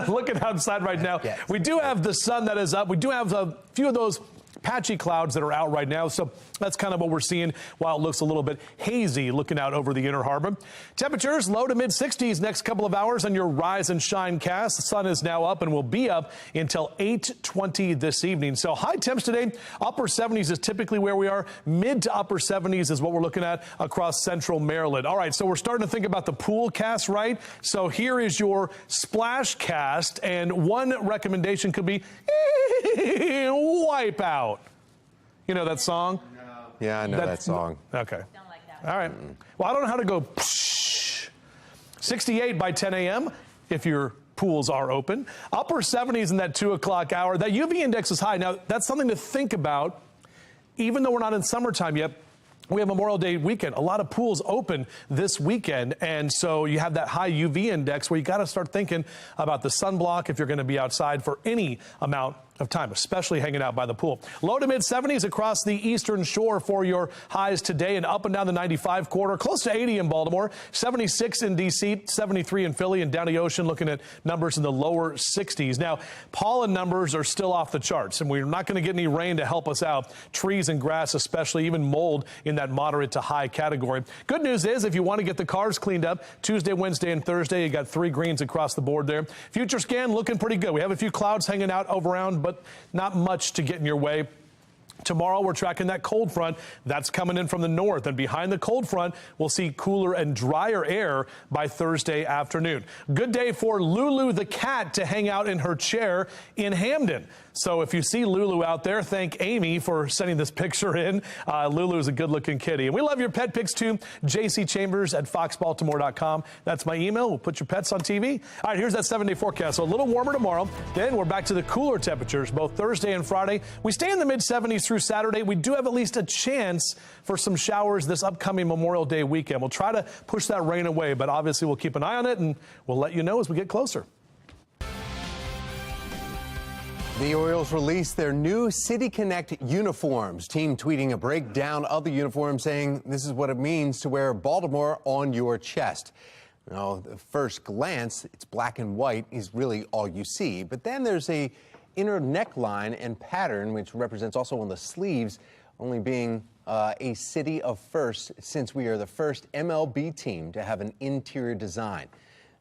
[SPEAKER 4] Looking outside right now, we do have the sun that is up. We do have a few of those patchy clouds that are out right now. So that's kind of what we're seeing while it looks a little bit hazy looking out over the Inner Harbor. Temperatures low to mid 60s next couple of hours on your rise and shine cast. The sun is now up and will be up until 8:20 this evening. So high temps today, upper 70s is typically where we are. Mid to upper 70s is what we're looking at across central Maryland. All right, so we're starting to think about the pool cast, right? So here is your splash cast, and one recommendation could be wipe out. You know that song?
[SPEAKER 1] Yeah, I know that song.
[SPEAKER 4] Okay. Don't like that. All right. Well, I don't know how to go 68 by 10 a.m. if your pools are open. Upper 70s in that 2 o'clock hour. That UV index is high. Now, that's something to think about. Even though we're not in summertime yet, we have Memorial Day weekend. A lot of pools open this weekend, and so you have that high UV index where you got to start thinking about the sunblock if you're going to be outside for any amount of time, especially hanging out by the pool. Low to mid 70s across the eastern shore for your highs today, and up and down the 95 corridor, close to 80 in Baltimore, 76 in D.C., 73 in Philly, and down the ocean looking at numbers in the lower 60s. Now, pollen numbers are still off the charts, and we're not going to get any rain to help us out. Trees and grass, especially, even mold in that moderate to high category. Good news is if you want to get the cars cleaned up, Tuesday, Wednesday, and Thursday, you got 3 greens across the board there. Future scan looking pretty good. We have a few clouds hanging out around, but not much to get in your way. Tomorrow, we're tracking that cold front that's coming in from the north, and behind the cold front, we'll see cooler and drier air by Thursday afternoon. Good day for Lulu the cat to hang out in her chair in Hamden. So if you see Lulu out there, thank Amy for sending this picture in. Lulu is a good-looking kitty. And we love your pet pics, too. jcchambers@foxbaltimore.com. That's my email. We'll put your pets on TV. All right, here's that 7-day forecast. So a little warmer tomorrow. Then we're back to the cooler temperatures both Thursday and Friday. We stay in the mid-70s through Saturday. We do have at least a chance for some showers this upcoming Memorial Day weekend. We'll try to push that rain away, but obviously we'll keep an eye on it, and we'll let you know as we get closer.
[SPEAKER 1] The Orioles released their new City Connect uniforms. Team tweeting a breakdown of the uniform, saying this is what it means to wear Baltimore on your chest. Now, at first glance, it's black and white is really all you see. But then there's a inner neckline and pattern, which represents also on the sleeves, only being a city of first, since we are the first MLB team to have an interior design.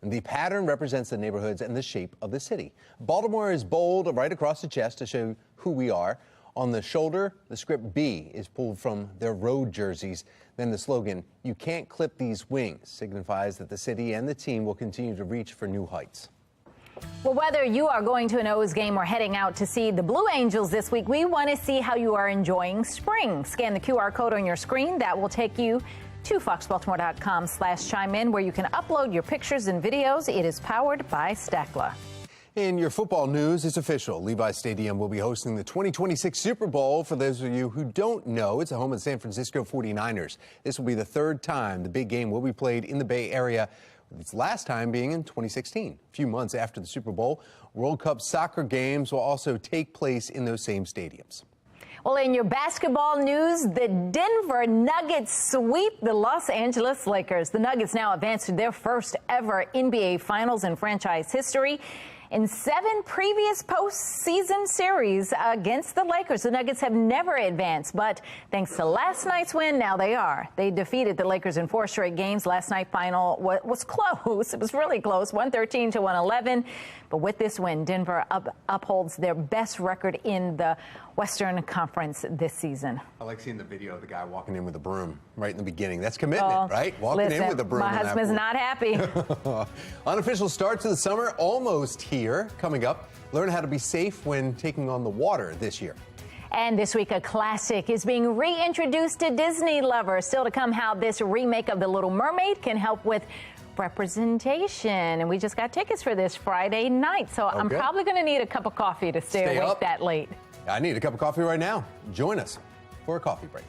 [SPEAKER 1] The pattern represents the neighborhoods and the shape of the city. Baltimore is bold right across the chest to show who we are. On the shoulder, the script B is pulled from their road jerseys. Then the slogan, "You can't clip these wings," signifies that the city and the team will continue to reach for new heights.
[SPEAKER 22] Well, whether you are going to an O's game or heading out to see the Blue Angels this week, we want to see how you are enjoying spring. Scan the QR code on your screen. That will take you to foxbaltimore.com/chime-in, where you can upload your pictures and videos. It is powered by Stackla.
[SPEAKER 1] In your football news, it's official. Levi Stadium will be hosting the 2026 Super Bowl. For those of you who don't know, it's the home of the San Francisco 49ers. This will be the 3rd time the big game will be played in the Bay Area, with its last time being in 2016. A few months after the Super Bowl, World Cup soccer games will also take place in those same stadiums.
[SPEAKER 22] Well, in your basketball news, the Denver Nuggets sweep the Los Angeles Lakers. The Nuggets now advance to their first ever NBA Finals in franchise history. In 7 previous postseason series against the Lakers, the Nuggets have never advanced, but thanks to last night's win, now they are. They defeated the Lakers in 4 straight games. Last night's final was close. It was really close, 113 to 111. But with this win, Denver upholds their best record in the Western Conference this season.
[SPEAKER 1] I like seeing the video of the guy walking in with a broom right in the beginning. That's commitment, right? Walking in with a broom.
[SPEAKER 22] My husband's not happy.
[SPEAKER 1] Unofficial start to the summer almost here. Coming up, learn how to be safe when taking on the water this year.
[SPEAKER 22] And this week, a classic is being reintroduced to Disney lovers. Still to come, how this remake of The Little Mermaid can help with representation. And we just got tickets for this Friday night. So I'm probably going to need a cup of coffee to stay awake
[SPEAKER 1] up
[SPEAKER 22] that late.
[SPEAKER 1] I need a cup of coffee right now. Join us for a coffee break.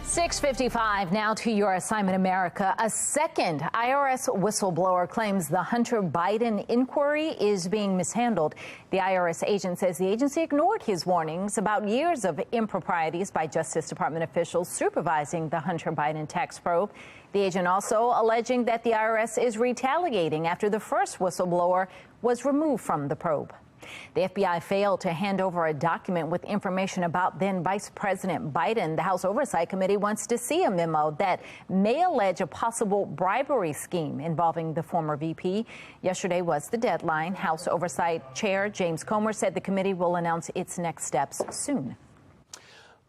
[SPEAKER 22] .655 now to your assignment, America. A second IRS whistleblower claims the Hunter Biden inquiry is being mishandled. The IRS agent says the agency ignored his warnings about years of improprieties by Justice Department officials supervising the Hunter Biden tax probe. The agent also alleging that the IRS is retaliating after the first whistleblower was removed from the probe. The FBI failed to hand over a document with information about then Vice President Biden. The House Oversight Committee wants to see a memo that may allege a possible bribery scheme involving the former VP. Yesterday was the deadline. House Oversight Chair James Comer said the committee will announce its next steps soon.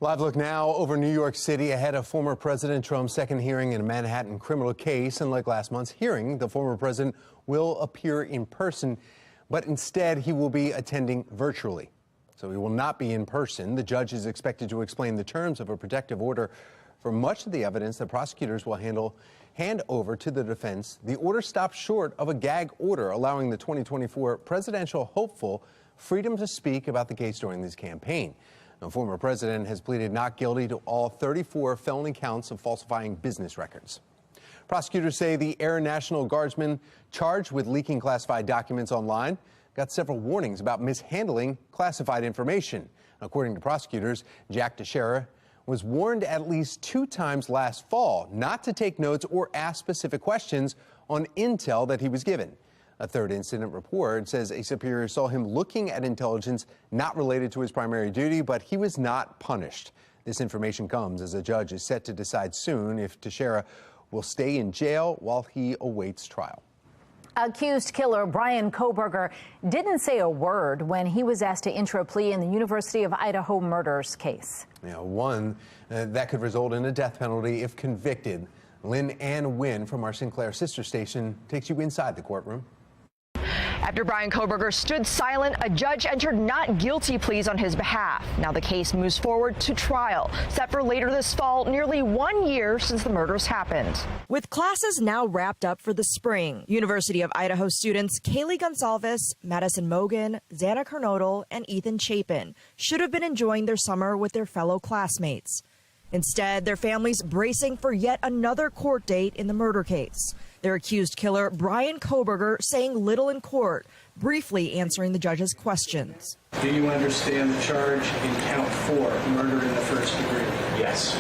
[SPEAKER 1] Live look now over New York City ahead of former President Trump's second hearing in a Manhattan criminal case. And like last month's hearing, the former president will appear in person. but instead he will be attending virtually. So he will not be in person. The judge is expected to explain the terms of a protective order for much of the evidence that prosecutors will hand over to the defense. The order stops short of a gag order, allowing the 2024 presidential hopeful freedom to speak about the case during this campaign. The former president has pleaded not guilty to all 34 felony counts of falsifying business records. Prosecutors say the Air National Guardsman charged with leaking classified documents online got several warnings about mishandling classified information. According to prosecutors, Jack Teixeira was warned at least 2 times last fall not to take notes or ask specific questions on intel that he was given. A third incident report says a superior saw him looking at intelligence not related to his primary duty, but he was not punished. This information comes as a judge is set to decide soon if Teixeira will stay in jail while he awaits trial.
[SPEAKER 22] Accused killer Brian Kohberger didn't say a word when he was asked to enter a plea in the University of Idaho murders case.
[SPEAKER 1] One that could result in a death penalty if convicted. Lynn Ann Wynn from our Sinclair sister station takes you inside the courtroom.
[SPEAKER 3] After Brian Kohberger stood silent, a judge entered not guilty pleas on his behalf. Now the case moves forward to trial, set for later this fall, nearly 1 year since the murders happened.
[SPEAKER 7] With classes now wrapped up for the spring, University of Idaho students Kaylee Gonsalves, Madison Mogan, Xana Kernodle, and Ethan Chapin should have been enjoying their summer with their fellow classmates. Instead, their families bracing for yet another court date in the murder case. Their accused killer, Brian Kohberger, saying little in court, briefly answering the judge's questions.
[SPEAKER 23] Do you understand the charge in count 4, murder in the first degree? Yes.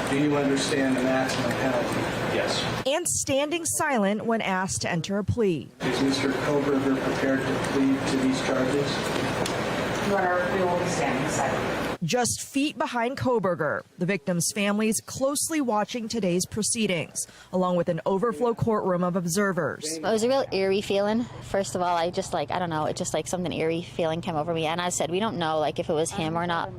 [SPEAKER 23] Do you understand the maximum penalty? Yes.
[SPEAKER 7] And standing silent when asked to enter a plea.
[SPEAKER 23] Is Mr. Kohberger prepared to plead to these charges?
[SPEAKER 7] Your Honor, we will be standing silent. Just feet behind Kohberger, the victim's families closely watching today's proceedings, along with an overflow courtroom of observers.
[SPEAKER 24] It was a real eerie feeling. First of all, I don't know, it just like something eerie feeling came over me. And I said, we don't know like if it was him or not,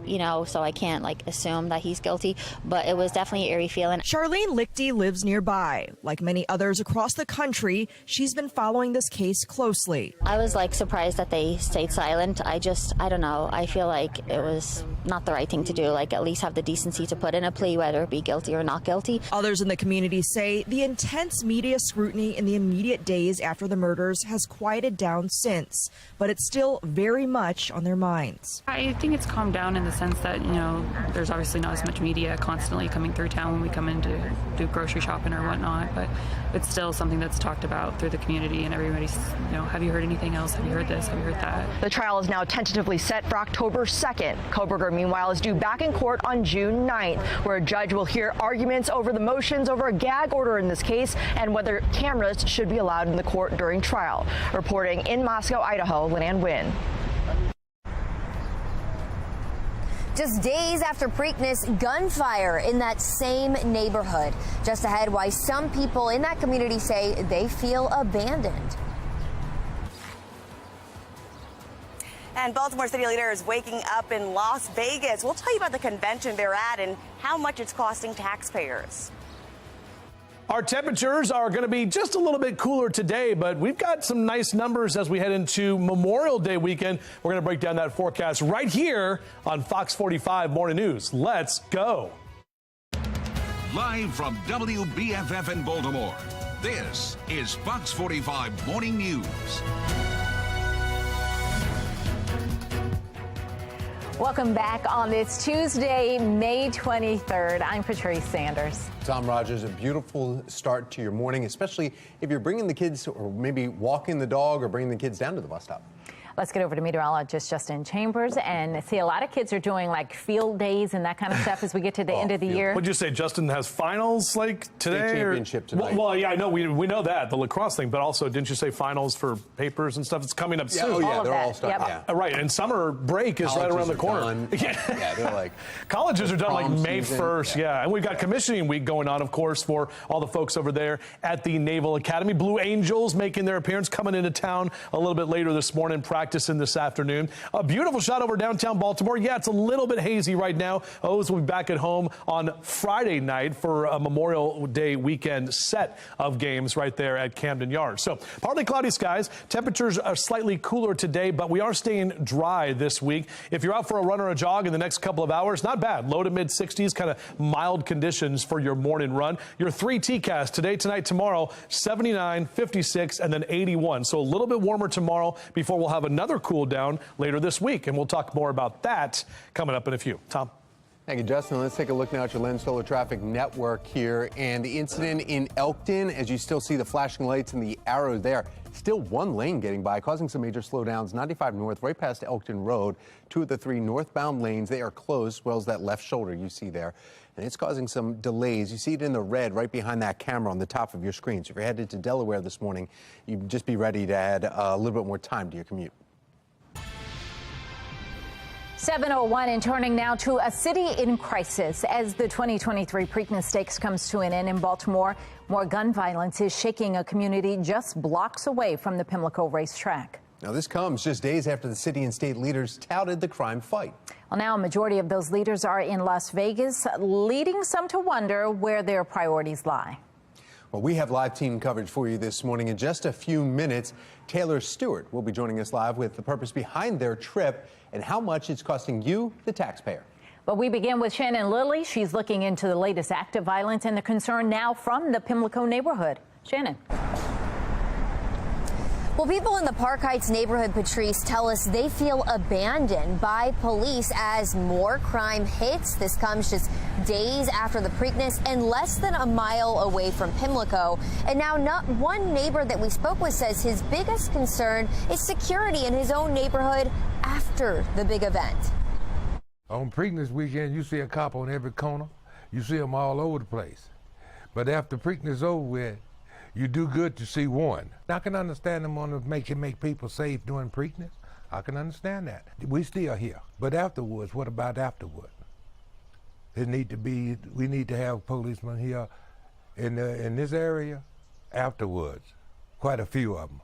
[SPEAKER 24] so I can't like assume that he's guilty, but it was definitely an eerie feeling.
[SPEAKER 7] Charlene Lichty lives nearby. Like many others across the country, she's been following this case closely.
[SPEAKER 24] I was like surprised that they stayed silent. I don't know. I feel like it was not the right thing to do, like at least have the decency to put in a plea, whether it be guilty or not guilty.
[SPEAKER 7] Others in the community say the intense media scrutiny in the immediate days after the murders has quieted down since, but it's still very much on their minds.
[SPEAKER 25] I think it's calmed down in the sense that, there's obviously not as much media constantly coming through town when we come in to do grocery shopping or whatnot, but it's still something that's talked about through the community and everybody's, have you heard anything else? Have you heard this? Have you heard that?
[SPEAKER 3] The trial is now tentatively set for October 2nd. Kohberger, meanwhile, is due back in court on June 9th, where a judge will hear arguments over the motions over a gag order in this case and whether cameras should be allowed in the court during trial. Reporting in Moscow, Idaho, Lynn Ann Wynn.
[SPEAKER 20] Just days after Preakness, gunfire in that same neighborhood. Just ahead, why some people in that community say they feel abandoned.
[SPEAKER 21] And Baltimore City leaders waking up in Las Vegas. We'll tell you about the convention they're at and how much it's costing taxpayers.
[SPEAKER 4] Our temperatures are going to be just a little bit cooler today, but we've got some nice numbers as we head into Memorial Day weekend. We're going to break down that forecast right here on Fox 45 Morning News. Let's go.
[SPEAKER 5] Live from WBFF in Baltimore, this is Fox 45 Morning News.
[SPEAKER 22] Welcome back on this Tuesday, May 23rd. I'm Patrice Sanders.
[SPEAKER 1] Tom Rogers, a beautiful start to your morning, especially if you're bringing the kids or maybe walking the dog or bringing the kids down to the bus stop.
[SPEAKER 22] Let's get over to meteorologist Justin Chambers and see a lot of kids are doing like field days and that kind of stuff as we get to the end of the year.
[SPEAKER 4] Would you say Justin has finals like today?
[SPEAKER 1] State championship tonight.
[SPEAKER 4] Well, yeah, I know we know that, the lacrosse thing, but also didn't you say finals for papers and stuff? It's coming up soon.
[SPEAKER 1] Oh, yeah, they're all
[SPEAKER 22] starting.
[SPEAKER 1] Yep. Yeah.
[SPEAKER 4] Right, and summer break is right around the corner.
[SPEAKER 1] Yeah, they're like
[SPEAKER 4] colleges are done like May
[SPEAKER 1] season.
[SPEAKER 4] 1st. Yeah, and we've got commissioning week going on, of course, for all the folks over there at the Naval Academy. Blue Angels making their appearance, coming into town a little bit later this morning. Practice practicing this afternoon. A beautiful shot over downtown Baltimore. Yeah, it's a little bit hazy right now. O's will be back at home on Friday night for a Memorial Day weekend set of games right there at Camden Yards. So partly cloudy skies. Temperatures are slightly cooler today, but we are staying dry this week. If you're out for a run or a jog in the next couple of hours, not bad. Low to mid 60s, kind of mild conditions for your morning run. Your 3 TCAS today, tonight, tomorrow, 79, 56, and then 81. So a little bit warmer tomorrow before we'll have another cool down later this week. And we'll talk more about that coming up in a few. Tom.
[SPEAKER 1] Thank you, Justin. Let's take a look now at your Lens Solar Traffic Network here. And the incident in Elkton, as you still see the flashing lights and the arrows there, still one lane getting by, causing some major slowdowns. 95 north, right past Elkton Road. 2 of the 3 northbound lanes, they are closed, as well as that left shoulder you see there. And it's causing some delays. You see it in the red right behind that camera on the top of your screen. So if you're headed to Delaware this morning, you'd just be ready to add a little bit more time to your commute.
[SPEAKER 22] 7:01 and turning now to a city in crisis as the 2023 Preakness Stakes comes to an end in Baltimore. More gun violence is shaking a community just blocks away from the Pimlico racetrack.
[SPEAKER 1] Now, this comes just days after the city and state leaders touted the crime fight.
[SPEAKER 22] Well, now a majority of those leaders are in Las Vegas, leading some to wonder where their priorities lie.
[SPEAKER 1] Well, we have live team coverage for you this morning. In just a few minutes, Taylor Stewart will be joining us live with the purpose behind their trip and how much it's costing you, the taxpayer.
[SPEAKER 22] But we begin with Shannon Lilly. She's looking into the latest act of violence and the concern now from the Pimlico neighborhood. Shannon.
[SPEAKER 20] Well, people in the Park Heights neighborhood, Patrice, tell us they feel abandoned by police as more crime hits. This comes just days after the Preakness and less than a mile away from Pimlico. And now not one neighbor that we spoke with says his biggest concern is security in his own neighborhood after the big event.
[SPEAKER 6] On Preakness weekend, you see a cop on every corner. You see them all over the place. But after Preakness over with, you do good to see one. I can understand them on make people safe during Preakness. I can understand that. We still here. But afterwards, what about afterward? We need to have policemen here in this area afterwards. Quite a few of them.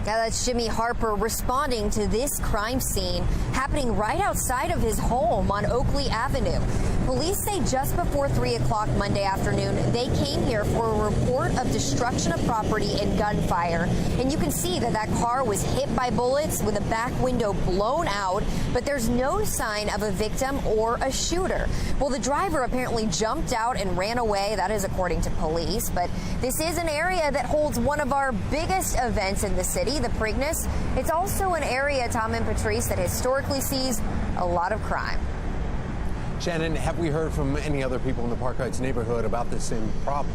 [SPEAKER 20] Now that's Jimmy Harper responding to this crime scene happening right outside of his home on Oakley Avenue. Police say just before 3 o'clock Monday afternoon, they came here for a report of destruction of property and gunfire. And you can see that that car was hit by bullets with a back window blown out, but there's no sign of a victim or a shooter. Well, the driver apparently jumped out and ran away. That is according to police. But this is an area that holds one of our biggest events in the city, the Preakness. It's also an area, Tom and Patrice, that historically sees a lot of crime.
[SPEAKER 1] Shannon, have we heard from any other people in the Park Heights neighborhood about this same problem?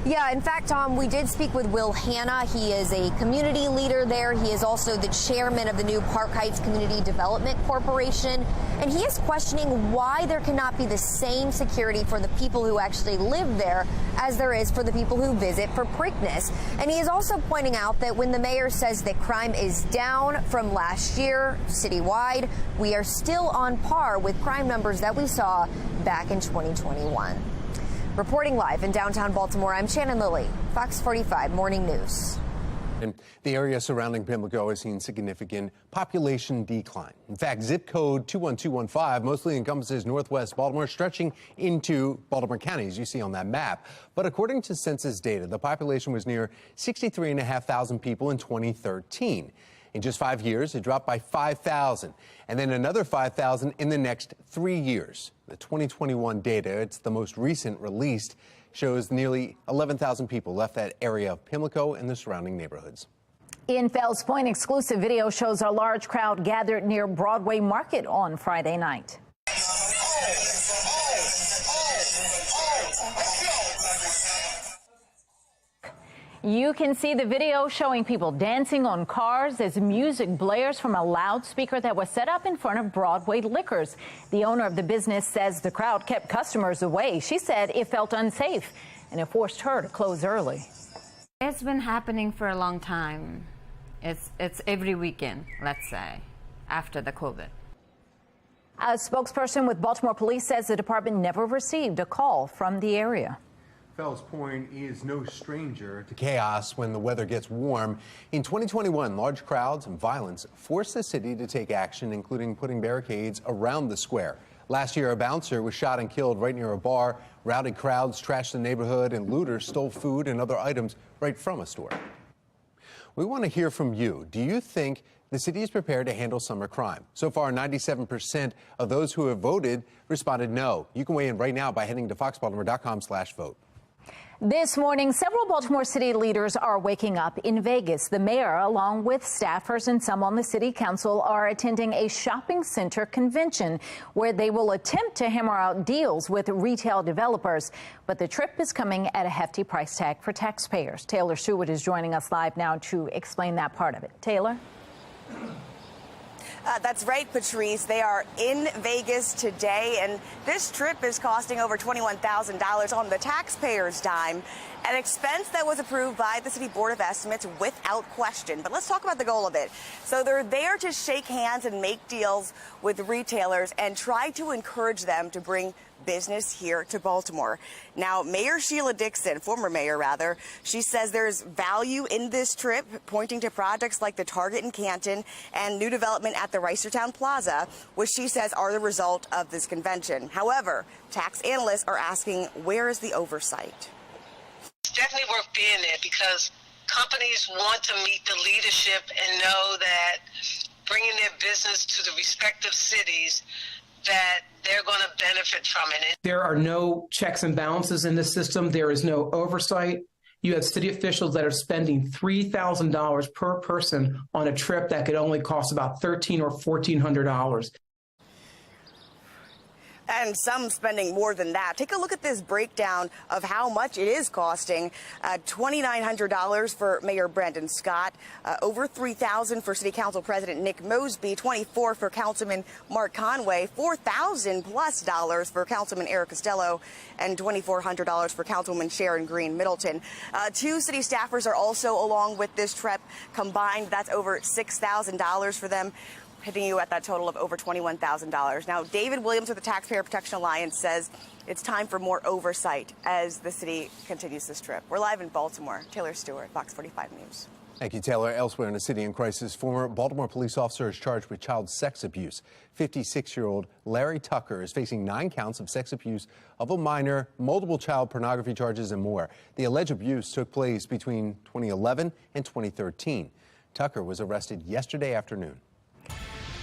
[SPEAKER 20] Yeah, in fact, Tom, we did speak with Will Hanna. He is a community leader there. He is also the chairman of the new Park Heights Community Development Corporation. And he is questioning why there cannot be the same security for the people who actually live there as there is for the people who visit for Preakness. And he is also pointing out that when the mayor says that crime is down from last year citywide, we are still on par with crime numbers that we saw back in 2021. Reporting live in downtown Baltimore, I'm Shannon Lilly, Fox 45 Morning News.
[SPEAKER 1] And the area surrounding Pimlico has seen significant population decline. In fact, zip code 21215 mostly encompasses northwest Baltimore, stretching into Baltimore County, as you see on that map. But according to census data, the population was near 63,500 people in 2013. In just 5 years, it dropped by 5,000, and then another 5,000 in the next 3 years. The 2021 data, it's the most recent released, shows nearly 11,000 people left that area of Pimlico and the surrounding neighborhoods.
[SPEAKER 22] In Fells Point, exclusive video shows a large crowd gathered near Broadway Market on Friday night. You can see the video showing people dancing on cars as music blares from a loudspeaker that was set up in front of Broadway Liquors. The owner of the business says the crowd kept customers away. She said it felt unsafe and it forced her to close early.
[SPEAKER 16] It's been happening for a long time. It's every weekend, let's say, after the COVID.
[SPEAKER 22] A spokesperson with Baltimore Police says the department never received a call from the area.
[SPEAKER 1] Fells Point is no stranger to chaos when the weather gets warm. In 2021, large crowds and violence forced the city to take action, including putting barricades around the square. Last year, a bouncer was shot and killed right near a bar. Rowdy crowds trashed the neighborhood, and looters stole food and other items right from a store. We want to hear from you. Do you think the city is prepared to handle summer crime? So far, 97% of those who have voted responded no. You can weigh in right now by heading to foxbaltimore.com/vote.
[SPEAKER 22] This morning, several Baltimore City leaders are waking up in Vegas. The mayor, along with staffers and some on the city council, are attending a shopping center convention where they will attempt to hammer out deals with retail developers. But the trip is coming at a hefty price tag for taxpayers. Taylor Stewart is joining us live now to explain that part of it. Taylor?
[SPEAKER 21] That's right, Patrice. They are in Vegas today, and this trip is costing over $21,000 on the taxpayer's dime, an expense that was approved by the City Board of Estimates without question. But let's talk about the goal of it. So they're there to shake hands and make deals with retailers and try to encourage them to bring business here to Baltimore. Now, Mayor Sheila Dixon, former mayor rather, she says there's value in this trip, pointing to projects like the Target in Canton and new development at the Reisterstown Plaza, which she says are the result of this convention. However, tax analysts are asking, where is the oversight?
[SPEAKER 8] It's definitely worth being there because companies want to meet the leadership and know that bringing their business to the respective cities, that they're going to benefit from it.
[SPEAKER 9] There are no checks and balances in this system. There is no oversight. You have city officials that are spending $3,000 per person on a trip that could only cost about $1,300 or $1,400.
[SPEAKER 21] And some spending more than that. Take a look at this breakdown of how much it is costing. $2,900 for Mayor Brandon Scott, over $3,000 for City Council President Nick Mosby, $24,000 for Councilman Mark Conway, $4,000+ for Councilman Eric Costello, and $2,400 for Councilwoman Sharon Green Middleton. Two city staffers are also along with this trip. Combined, that's over $6,000 for them, hitting you at that total of over $21,000. Now, David Williams with the Taxpayer Protection Alliance says it's time for more oversight as the city continues this trip. We're live in Baltimore. Taylor Stewart, FOX45 News.
[SPEAKER 1] Thank you, Taylor. Elsewhere in a city in crisis, former Baltimore police officer is charged with child sex abuse. 56-year-old Larry Tucker is facing 9 counts of sex abuse of a minor, multiple child pornography charges, and more. The alleged abuse took place between 2011 and 2013. Tucker was arrested yesterday afternoon.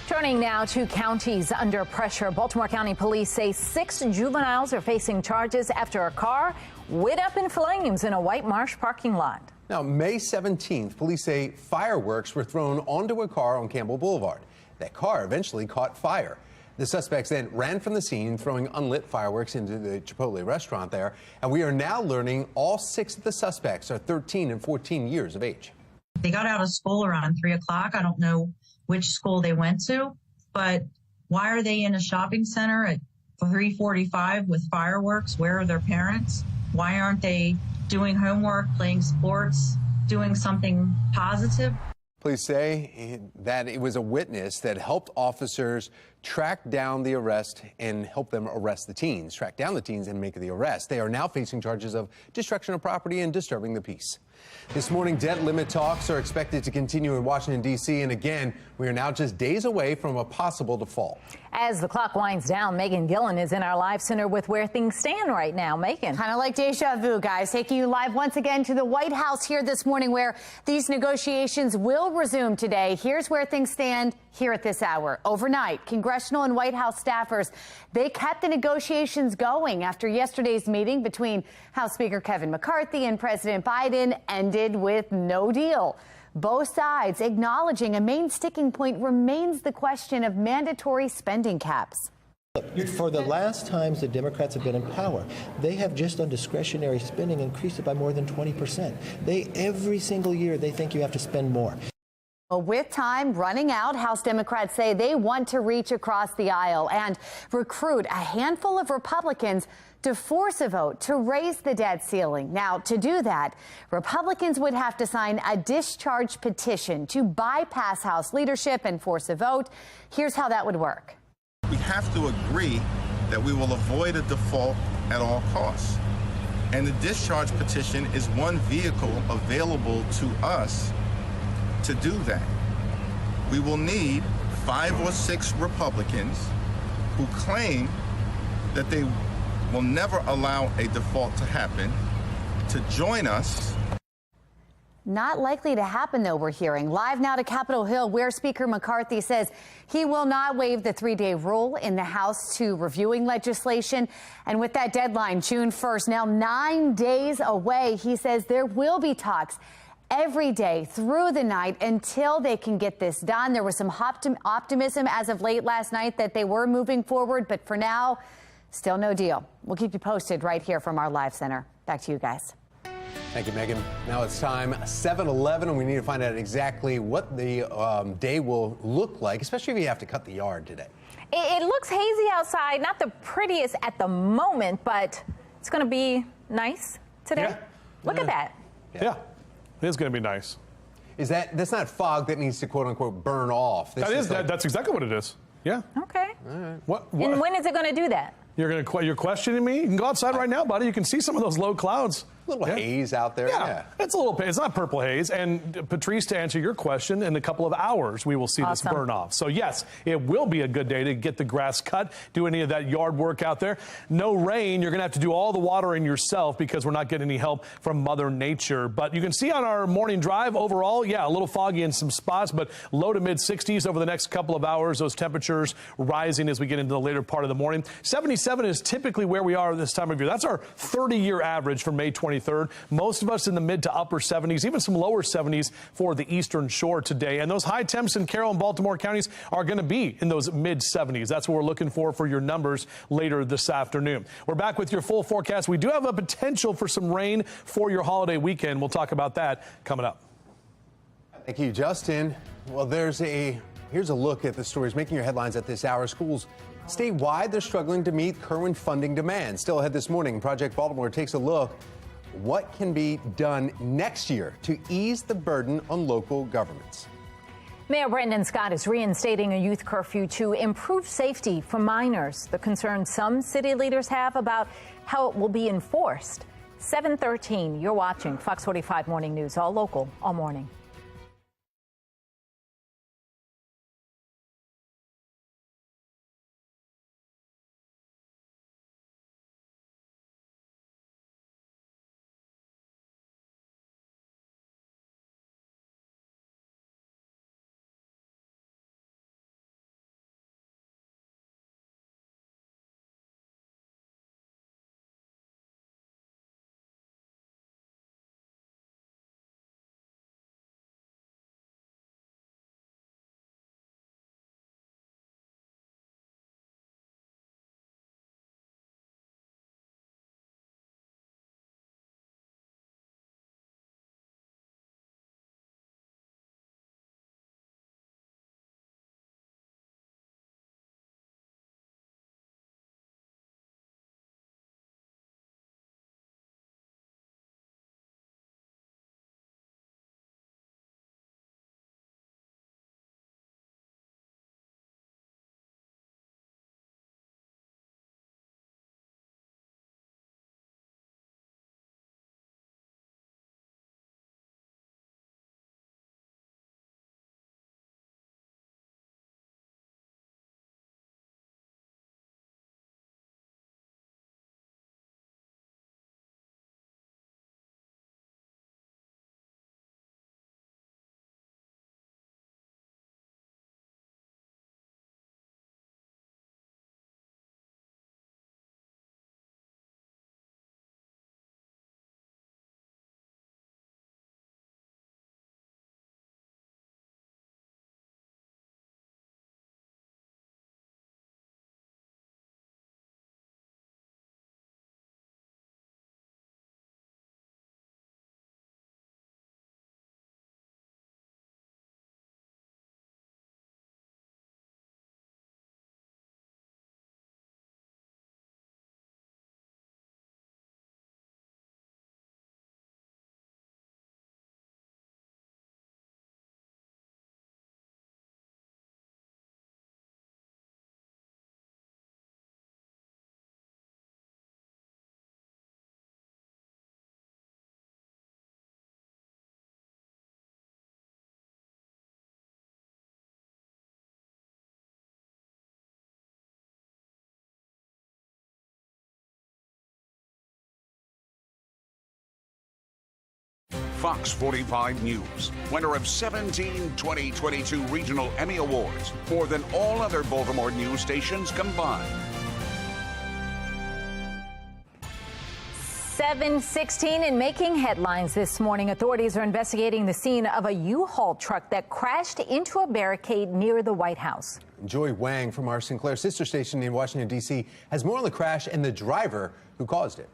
[SPEAKER 22] Turning now to counties under pressure. Baltimore County Police say 6 juveniles are facing charges after a car went up in flames in a White Marsh parking lot.
[SPEAKER 1] Now, May 17th, police say fireworks were thrown onto a car on Campbell Boulevard. That car eventually caught fire. The suspects then ran from the scene, throwing unlit fireworks into the Chipotle restaurant there. And we are now learning all 6 of the suspects are 13 and 14 years of age.
[SPEAKER 10] They got out of school around 3 o'clock. I don't know which school they went to, but why are they in a shopping center at 3:45 with fireworks? Where are their parents? Why aren't they doing homework, playing sports, doing something positive?
[SPEAKER 1] Police say that it was a witness that helped officers track down the arrest and help them arrest the teens, track down the teens and make the arrest. They are now facing charges of destruction of property and disturbing the peace. This morning, debt limit talks are expected to continue in Washington, D.C. And again, we are now just days away from a possible default.
[SPEAKER 22] As the clock winds down, Megan Gillen is in our live center with where things stand right now. Megan.
[SPEAKER 2] Kind of like deja vu, guys. Taking you live once again to the White House here this morning, where these negotiations will resume today. Here's where things stand here at this hour. Overnight, congressional and White House staffers, they kept the negotiations going after yesterday's meeting between House Speaker Kevin McCarthy and President Biden ended with no deal. Both sides acknowledging a main sticking point remains the question of mandatory spending caps.
[SPEAKER 11] For the last times the Democrats have been in power, they have just on discretionary spending increased it by more than 20%. Every single year they think you have to spend more.
[SPEAKER 2] With time running out, House Democrats say they want to reach across the aisle and recruit a handful of Republicans to force a vote to raise the debt ceiling. Now, to do that, Republicans would have to sign a discharge petition to bypass House leadership and force a vote. Here's how that would work.
[SPEAKER 12] We have to agree that we will avoid a default at all costs. And the discharge petition is one vehicle available to us to do that. We will need 5 or 6 Republicans who claim that they will never allow a default to happen to join us.
[SPEAKER 2] Not likely to happen, though, we're hearing. Live now to Capitol Hill, where Speaker McCarthy says he will not waive the 3-day rule in the House to reviewing legislation. And with that deadline, June 1st, now 9 days away, he says there will be talks every day through the night until they can get this done. There was some optimism as of late last night that they were moving forward, but for now, still no deal. We'll keep you posted right here from our live center. Back to you guys.
[SPEAKER 1] Thank you, Megan. Now it's time 7-11, and we need to find out exactly what the day will look like, especially if you have to cut the yard today.
[SPEAKER 22] It looks hazy outside, not the prettiest at the moment, but it's going to be nice today.
[SPEAKER 4] Yeah.
[SPEAKER 22] Look at that.
[SPEAKER 4] Yeah, it is going to be nice.
[SPEAKER 1] That's not fog that needs to quote unquote burn off.
[SPEAKER 4] That's exactly what it is. Yeah.
[SPEAKER 22] Okay.
[SPEAKER 1] All right.
[SPEAKER 4] What?
[SPEAKER 22] And when is it going to do that?
[SPEAKER 4] You're questioning me? You can go outside right now, buddy. You can see some of those low clouds.
[SPEAKER 1] A little haze out there.
[SPEAKER 4] Yeah, it's a little. It's not purple haze. And Patrice, to answer your question, in a couple of hours we will see this burn off. So yes, it will be a good day to get the grass cut, do any of that yard work out there. No rain. You're going to have to do all the watering yourself because we're not getting any help from Mother Nature. But you can see on our morning drive overall, yeah, a little foggy in some spots, but low to mid 60s over the next couple of hours. Those temperatures rising as we get into the later part of the morning. 77 is typically where we are this time of year. That's our 30-year average for May 23rd. Most of us in the mid to upper 70s, even some lower 70s for the eastern shore today. And those high temps in Carroll and Baltimore counties are going to be in those mid 70s. That's what we're looking for your numbers later this afternoon. We're back with your full forecast. We do have a potential for some rain for your holiday weekend. We'll talk about that coming up.
[SPEAKER 1] Thank you, Justin. Well, here's a look at the stories making your headlines at this hour. Schools statewide, they're struggling to meet current funding demands. Still ahead this morning, Project Baltimore takes a look what can be done next year to ease the burden on local governments.
[SPEAKER 22] Mayor Brandon Scott is reinstating a youth curfew to improve safety for minors. The concern some city leaders have about how it will be enforced. 7:13, you're watching Fox 45 Morning News, all local, all morning.
[SPEAKER 5] Fox 45 News, winner of 17 2022 Regional Emmy Awards, more than all other Baltimore news stations combined.
[SPEAKER 22] 7:16 and making headlines this morning. Authorities are investigating the scene of a U-Haul truck that crashed into a barricade near the White House.
[SPEAKER 1] Joy Wang from our Sinclair sister station in Washington, D.C. has more on the crash and the driver who caused it.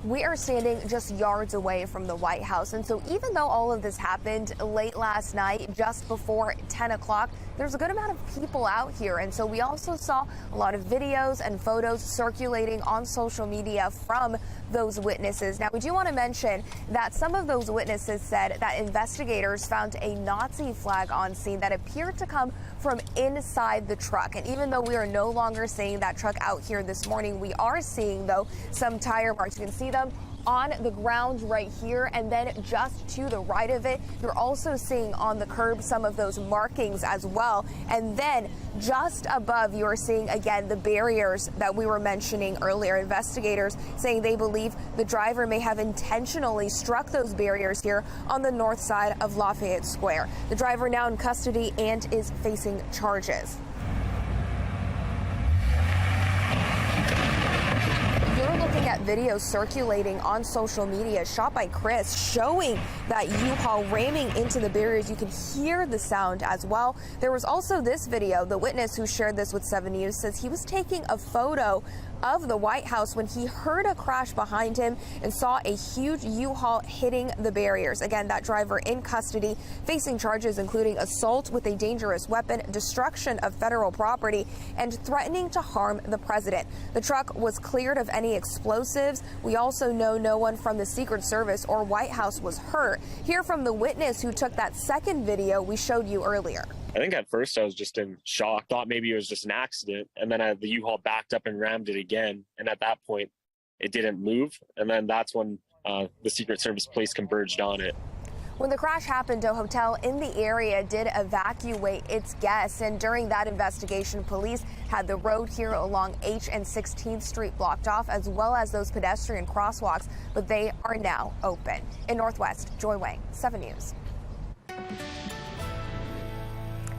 [SPEAKER 20] We are standing just yards away from the White House. And so even though all of this happened late last night, just before 10 o'clock, there's a good amount of people out here. And so we also saw a lot of videos and photos circulating on social media from those witnesses. Now, we do want to mention that some of those witnesses said that investigators found a Nazi flag on scene that appeared to come from inside the truck. And even though we are no longer seeing that truck out here this morning, we are seeing, though, some tire marks. You can see them on the ground right here, and then just to the right of it, you're also seeing on the curb some of those markings as well. And then just above, you're seeing again the barriers that we were mentioning earlier. Investigators saying they believe the driver may have intentionally struck those barriers here on the north side of Lafayette Square. The driver now in custody and is facing charges. You're looking at videos circulating on social media shot by Chris showing that U-Haul ramming into the barriers. You can hear the sound as well. There was also this video. The witness who shared this with 7 News says he was taking a photo of the White House when he heard a crash behind him and saw a huge U-Haul hitting the barriers. Again, that driver in custody, facing charges including assault with a dangerous weapon, destruction of federal property, and threatening to harm the president. The truck was cleared of any explosives. We also know no one from the Secret Service or White House was hurt. Hear from the witness who took that second video we showed you earlier.
[SPEAKER 13] I think at first I was just in shock, thought maybe it was just an accident. And then the U-Haul backed up and rammed it again. And at that point, it didn't move. And then that's when the Secret Service police converged on it.
[SPEAKER 20] When the crash happened, a hotel in the area did evacuate its guests. And during that investigation, police had the road here along H and 16th Street blocked off, as well as those pedestrian crosswalks. But they are now open. In Northwest, Joy Wang, 7 News.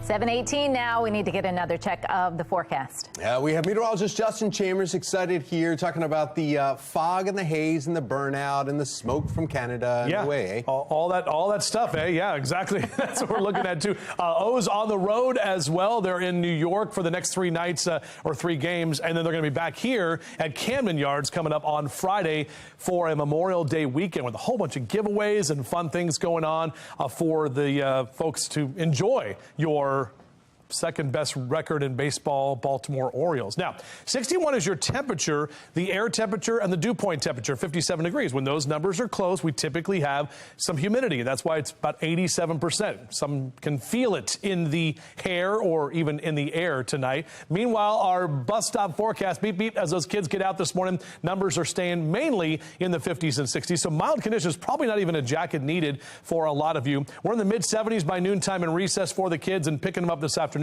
[SPEAKER 22] 7:18 now. We need to get another check of the forecast.
[SPEAKER 1] We have meteorologist Justin Chambers excited here, talking about the fog and the haze and the burnout and the smoke from Canada and away.
[SPEAKER 4] All that stuff, eh? Yeah, exactly. That's what we're looking at too. O's on the road as well. They're in New York for the next 3 nights or 3 games, and then they're going to be back here at Camden Yards coming up on Friday for a Memorial Day weekend with a whole bunch of giveaways and fun things going on for the folks to enjoy your second best record in baseball, Baltimore Orioles. Now, 61 is your temperature, the air temperature and the dew point temperature, 57 degrees. When those numbers are close, we typically have some humidity. That's why it's about 87%. Some can feel it in the hair or even in the air tonight. Meanwhile, our bus stop forecast, beep, beep, as those kids get out this morning, numbers are staying mainly in the 50s and 60s. So mild conditions, probably not even a jacket needed for a lot of you. We're in the mid 70s by noontime and recess for the kids and picking them up this afternoon.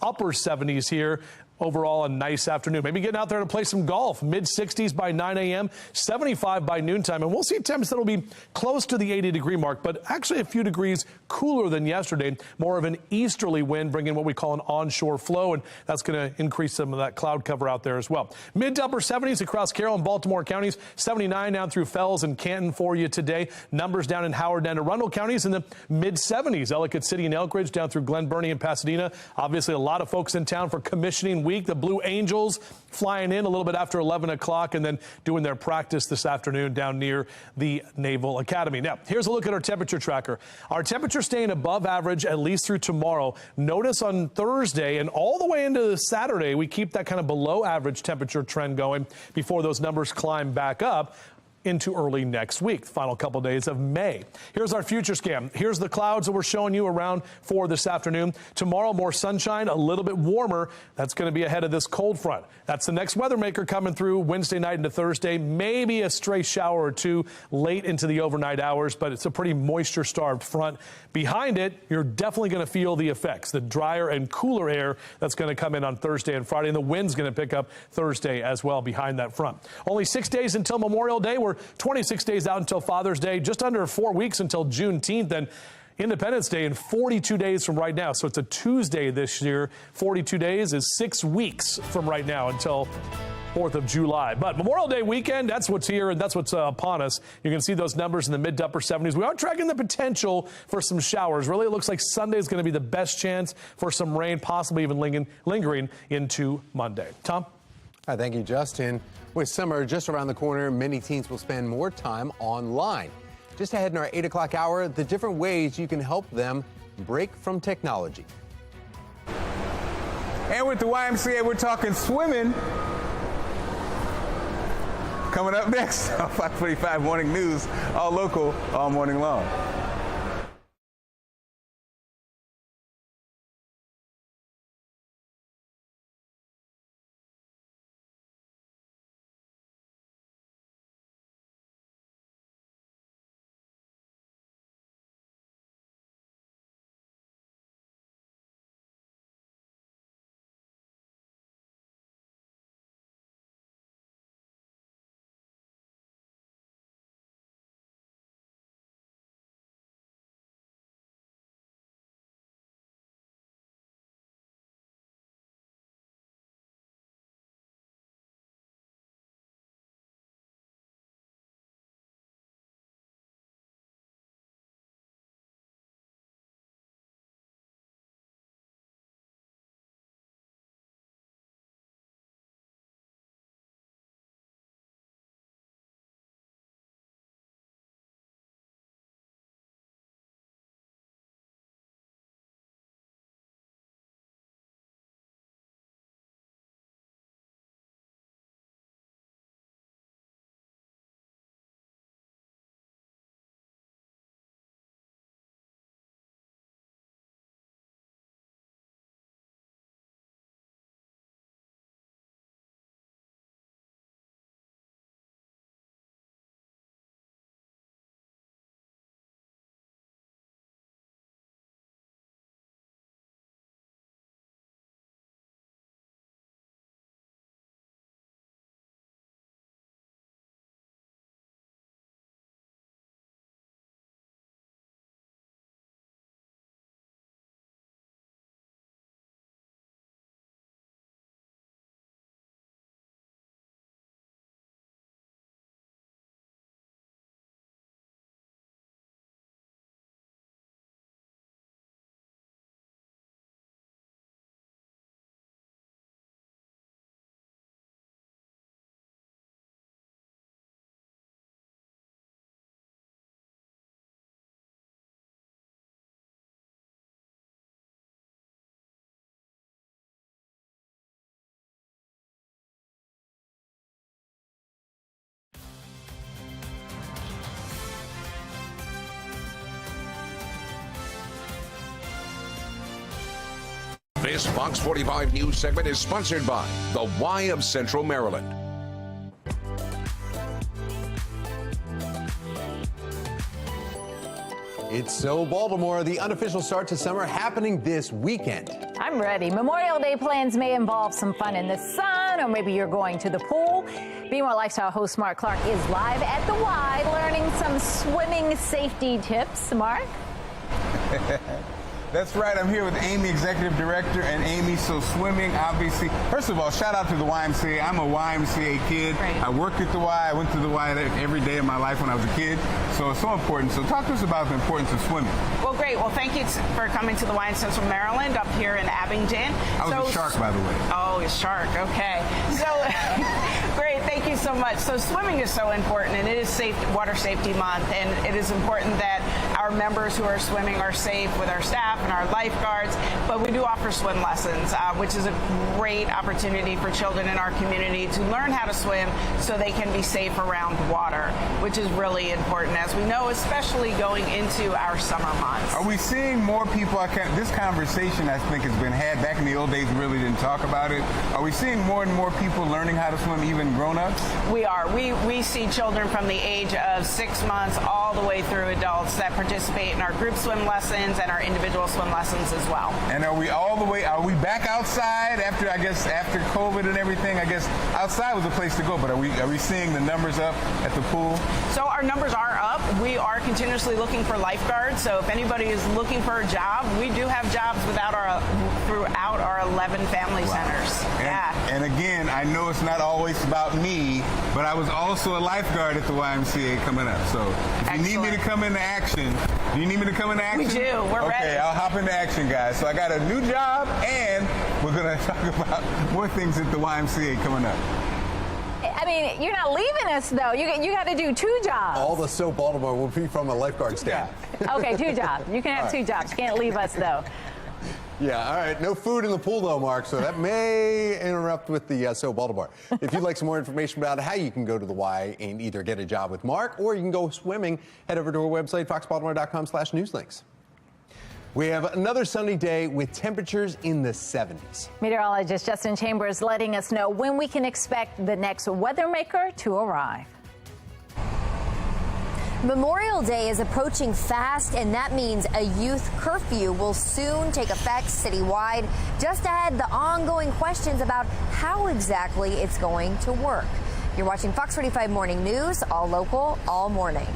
[SPEAKER 4] Upper 70s here. Overall, a nice afternoon. Maybe getting out there to play some golf. Mid 60s by 9 a.m., 75 by noontime. And we'll see temps that will be close to the 80-degree mark, but actually a few degrees cooler than yesterday. More of an easterly wind, bringing what we call an onshore flow, and that's going to increase some of that cloud cover out there as well. Mid to upper 70s across Carroll and Baltimore counties. 79 down through Fells and Canton for you today. Numbers down in Howard and Arundel counties in the mid 70s. Ellicott City and Elk Ridge down through Glen Burnie and Pasadena. Obviously, a lot of folks in town for commissioning week. The Blue Angels flying in a little bit after 11 o'clock and then doing their practice this afternoon down near the Naval Academy. Now, here's a look at our temperature tracker. Our temperature staying above average at least through tomorrow. Notice on Thursday and all the way into Saturday, we keep that kind of below average temperature trend going before those numbers climb back up into early next week, the final couple days of May. Here's our future scan. Here's the clouds that we're showing you around for this afternoon. Tomorrow, more sunshine, a little bit warmer. That's going to be ahead of this cold front. That's the next weather maker coming through Wednesday night into Thursday. Maybe a stray shower or two late into the overnight hours, but it's a pretty moisture-starved front. Behind it, you're definitely going to feel the effects, the drier and cooler air that's going to come in on Thursday and Friday, and the wind's going to pick up Thursday as well behind that front. Only 6 days until Memorial Day. We're 26 days out until Father's Day, just under 4 weeks until Juneteenth, and Independence Day in 42 days from right now. So it's a Tuesday this year. 42 days is 6 weeks from right now until 4th of July. But Memorial Day weekend, that's what's here and that's what's upon us. You can see those numbers in the mid to upper 70s. We are tracking the potential for some showers. Really, it looks like Sunday is going to be the best chance for some rain, possibly even lingering into Monday. Tom?
[SPEAKER 1] Thank you, Justin. With summer just around the corner, many teens will spend more time online. Just ahead in our 8 o'clock hour, the different ways you can help them break from technology.
[SPEAKER 14] And with the YMCA, we're talking swimming. Coming up next on Fox 45 Morning News, all local, all morning long.
[SPEAKER 5] This Fox 45 News segment is sponsored by the Y of Central Maryland.
[SPEAKER 1] It's So Baltimore, the unofficial start to summer happening this weekend.
[SPEAKER 22] I'm ready. Memorial Day plans may involve some fun in the sun, or maybe you're going to the pool. Be More Lifestyle host Mark Clark is live at the Y learning some swimming safety tips. Mark?
[SPEAKER 14] That's right. I'm here with Amy, Executive Director, and Amy. So swimming, obviously. First of all, shout out to the YMCA. I'm a YMCA kid. Right. I worked at the Y. I went to the Y every day of my life when I was a kid. So it's so important. So talk to us about the importance of swimming.
[SPEAKER 15] Well, great. Well, thank you for coming to the Y in Central Maryland up here in Abingdon.
[SPEAKER 14] I was a shark, by the way.
[SPEAKER 15] Oh, a shark. Okay. So great. Thank you so much. So swimming is so important, and it is Water Safety Month, and it is important that our members who are swimming are safe with our staff and our lifeguards, but we do offer swim lessons, which is a great opportunity for children in our community to learn how to swim so they can be safe around water, which is really important, as we know, especially going into our summer months.
[SPEAKER 14] Are we seeing more people? This conversation, I think, has been had. Back in the old days, we really didn't talk about it. Are we seeing more and more people learning how to swim, even grown-ups?
[SPEAKER 15] We are. We see children from the age of 6 months all the way through adults that participate participate in our group swim lessons and our individual swim lessons as well.
[SPEAKER 14] And are we back outside after COVID and everything? I guess outside was the place to go, but are we seeing the numbers up at the pool?
[SPEAKER 15] So our numbers are up. We are continuously looking for lifeguards. So if anybody is looking for a job, we do have jobs throughout our 11 family centers.
[SPEAKER 14] And again, I know it's not always about me, but I was also a lifeguard at the YMCA coming up. So if you need me to come into action, do you need me to come into action?
[SPEAKER 15] We do. We're ready.
[SPEAKER 14] Okay, I'll hop into action, guys. So I got a new job, and we're going to talk about more things at the YMCA coming up.
[SPEAKER 22] I mean, you're not leaving us, though. You got to do 2 jobs.
[SPEAKER 1] All the So Baltimore will be from a lifeguard stand.
[SPEAKER 22] Okay, 2 jobs. You can have 2 jobs. You can't leave us, though.
[SPEAKER 1] Yeah, all right. No food in the pool, though, Mark, so that may interrupt with the So Baltimore. If you'd like some more information about how you can go to the Y and either get a job with Mark or you can go swimming, head over to our website, foxbaltimore.com/newslinks. We have another sunny day with temperatures in the 70s.
[SPEAKER 22] Meteorologist Justin Chambers letting us know when we can expect the next weather maker to arrive.
[SPEAKER 20] Memorial Day is approaching fast, and that means a youth curfew will soon take effect citywide. Just ahead, the ongoing questions about how exactly it's going to work. You're watching Fox 45 Morning News, all local, all morning.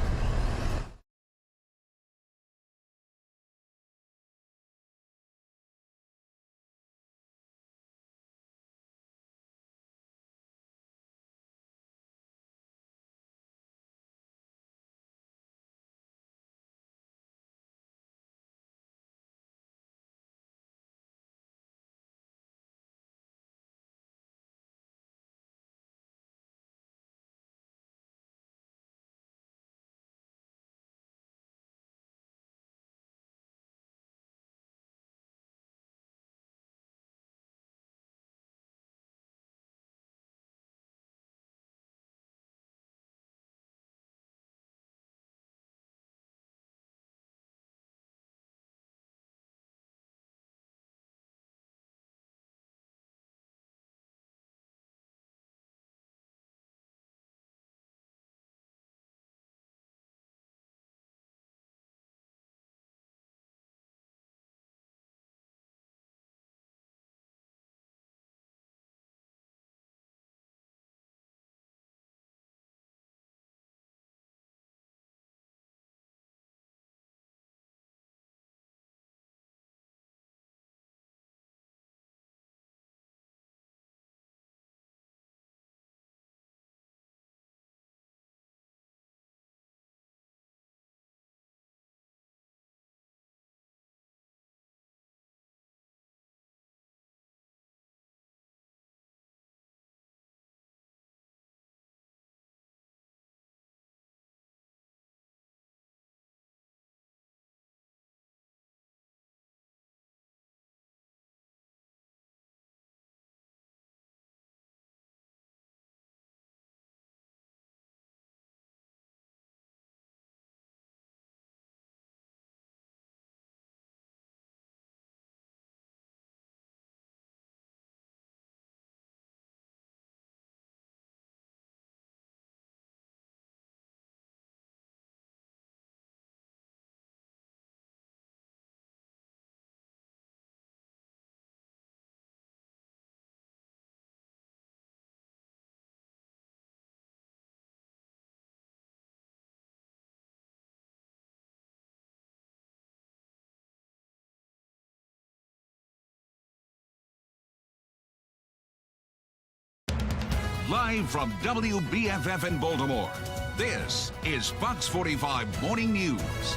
[SPEAKER 5] Live from WBFF in Baltimore, this is Fox 45 Morning News.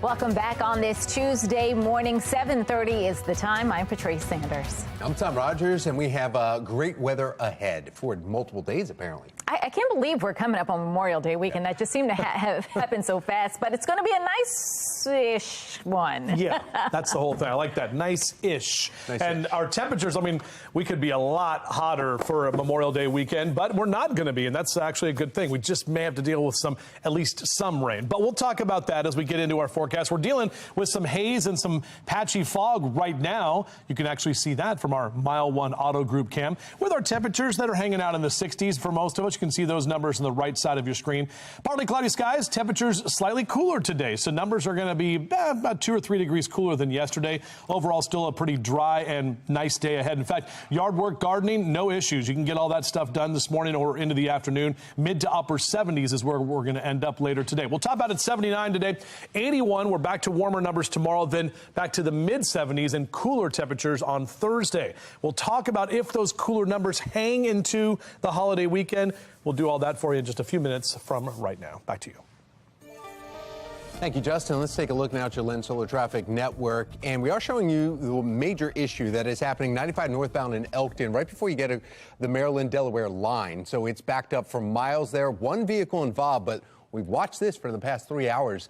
[SPEAKER 22] Welcome back on this Tuesday morning. 7:30 is the time. I'm Patrice Sanders.
[SPEAKER 1] I'm Tom Rogers, and we have great weather ahead for multiple days, apparently.
[SPEAKER 22] I can't believe we're coming up on Memorial Day weekend. That just seemed to have happened so fast, but it's going to be a nice-ish one.
[SPEAKER 4] Yeah, that's the whole thing. I like that. Nice-ish. And our temperatures, I mean, we could be a lot hotter for a Memorial Day weekend, but we're not going to be, and that's actually a good thing. We just may have to deal with at least some rain. But we'll talk about that as we get into our forecast. We're dealing with some haze and some patchy fog right now. You can actually see that from our Mile 1 Auto Group cam with our temperatures that are hanging out in the 60s for most of us. You can see those numbers on the right side of your screen. Partly cloudy skies, temperatures slightly cooler today. So numbers are going to be about 2 or 3 degrees cooler than yesterday. Overall, still a pretty dry and nice day ahead. In fact, yard work, gardening, no issues. You can get all that stuff done this morning or into the afternoon. Mid to upper 70s is where we're going to end up later today. We'll top out at 79 today. 81, we're back to warmer numbers tomorrow, then back to the mid 70s and cooler temperatures on Thursday. We'll talk about if those cooler numbers hang into the holiday weekend. We'll do all that for you in just a few minutes from right now. Back to you.
[SPEAKER 1] Thank you, Justin. Let's take a look now at your Lens Solar Traffic Network. And we are showing you the major issue that is happening 95 northbound in Elkton, right before you get to the Maryland-Delaware line. So it's backed up for miles there. One vehicle involved, but we've watched this for the past 3 hours.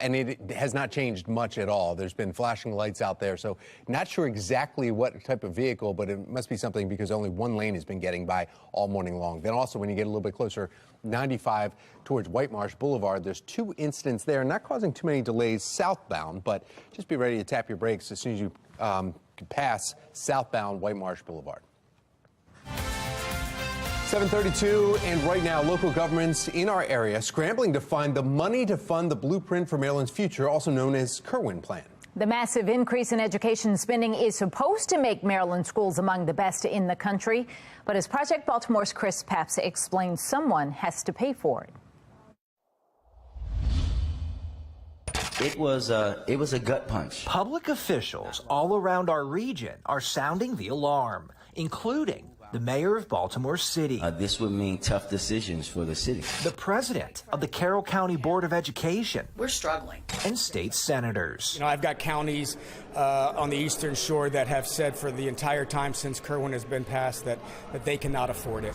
[SPEAKER 1] And it has not changed much at all. There's been flashing lights out there, so not sure exactly what type of vehicle, but it must be something because only one lane has been getting by all morning long. Then also, when you get a little bit closer, 95 towards White Marsh Boulevard, there's 2 incidents there, not causing too many delays southbound, but just be ready to tap your brakes as soon as you pass southbound White Marsh Boulevard. 7:32, and right now, local governments in our area scrambling to find the money to fund the blueprint for Maryland's future, also known as Kerwin Plan.
[SPEAKER 22] The massive increase in education spending is supposed to make Maryland schools among the best in the country. But as Project Baltimore's Chris Papps explains, someone has to pay for it.
[SPEAKER 17] It was a gut punch. Public officials all around our region are sounding the alarm, including the mayor of Baltimore City. This would mean tough decisions for the city. The president of the Carroll County Board of Education.
[SPEAKER 18] We're struggling.
[SPEAKER 17] And state senators.
[SPEAKER 19] You know, I've got counties on the Eastern Shore that have said for the entire time since Kerwin has been passed that they cannot afford it.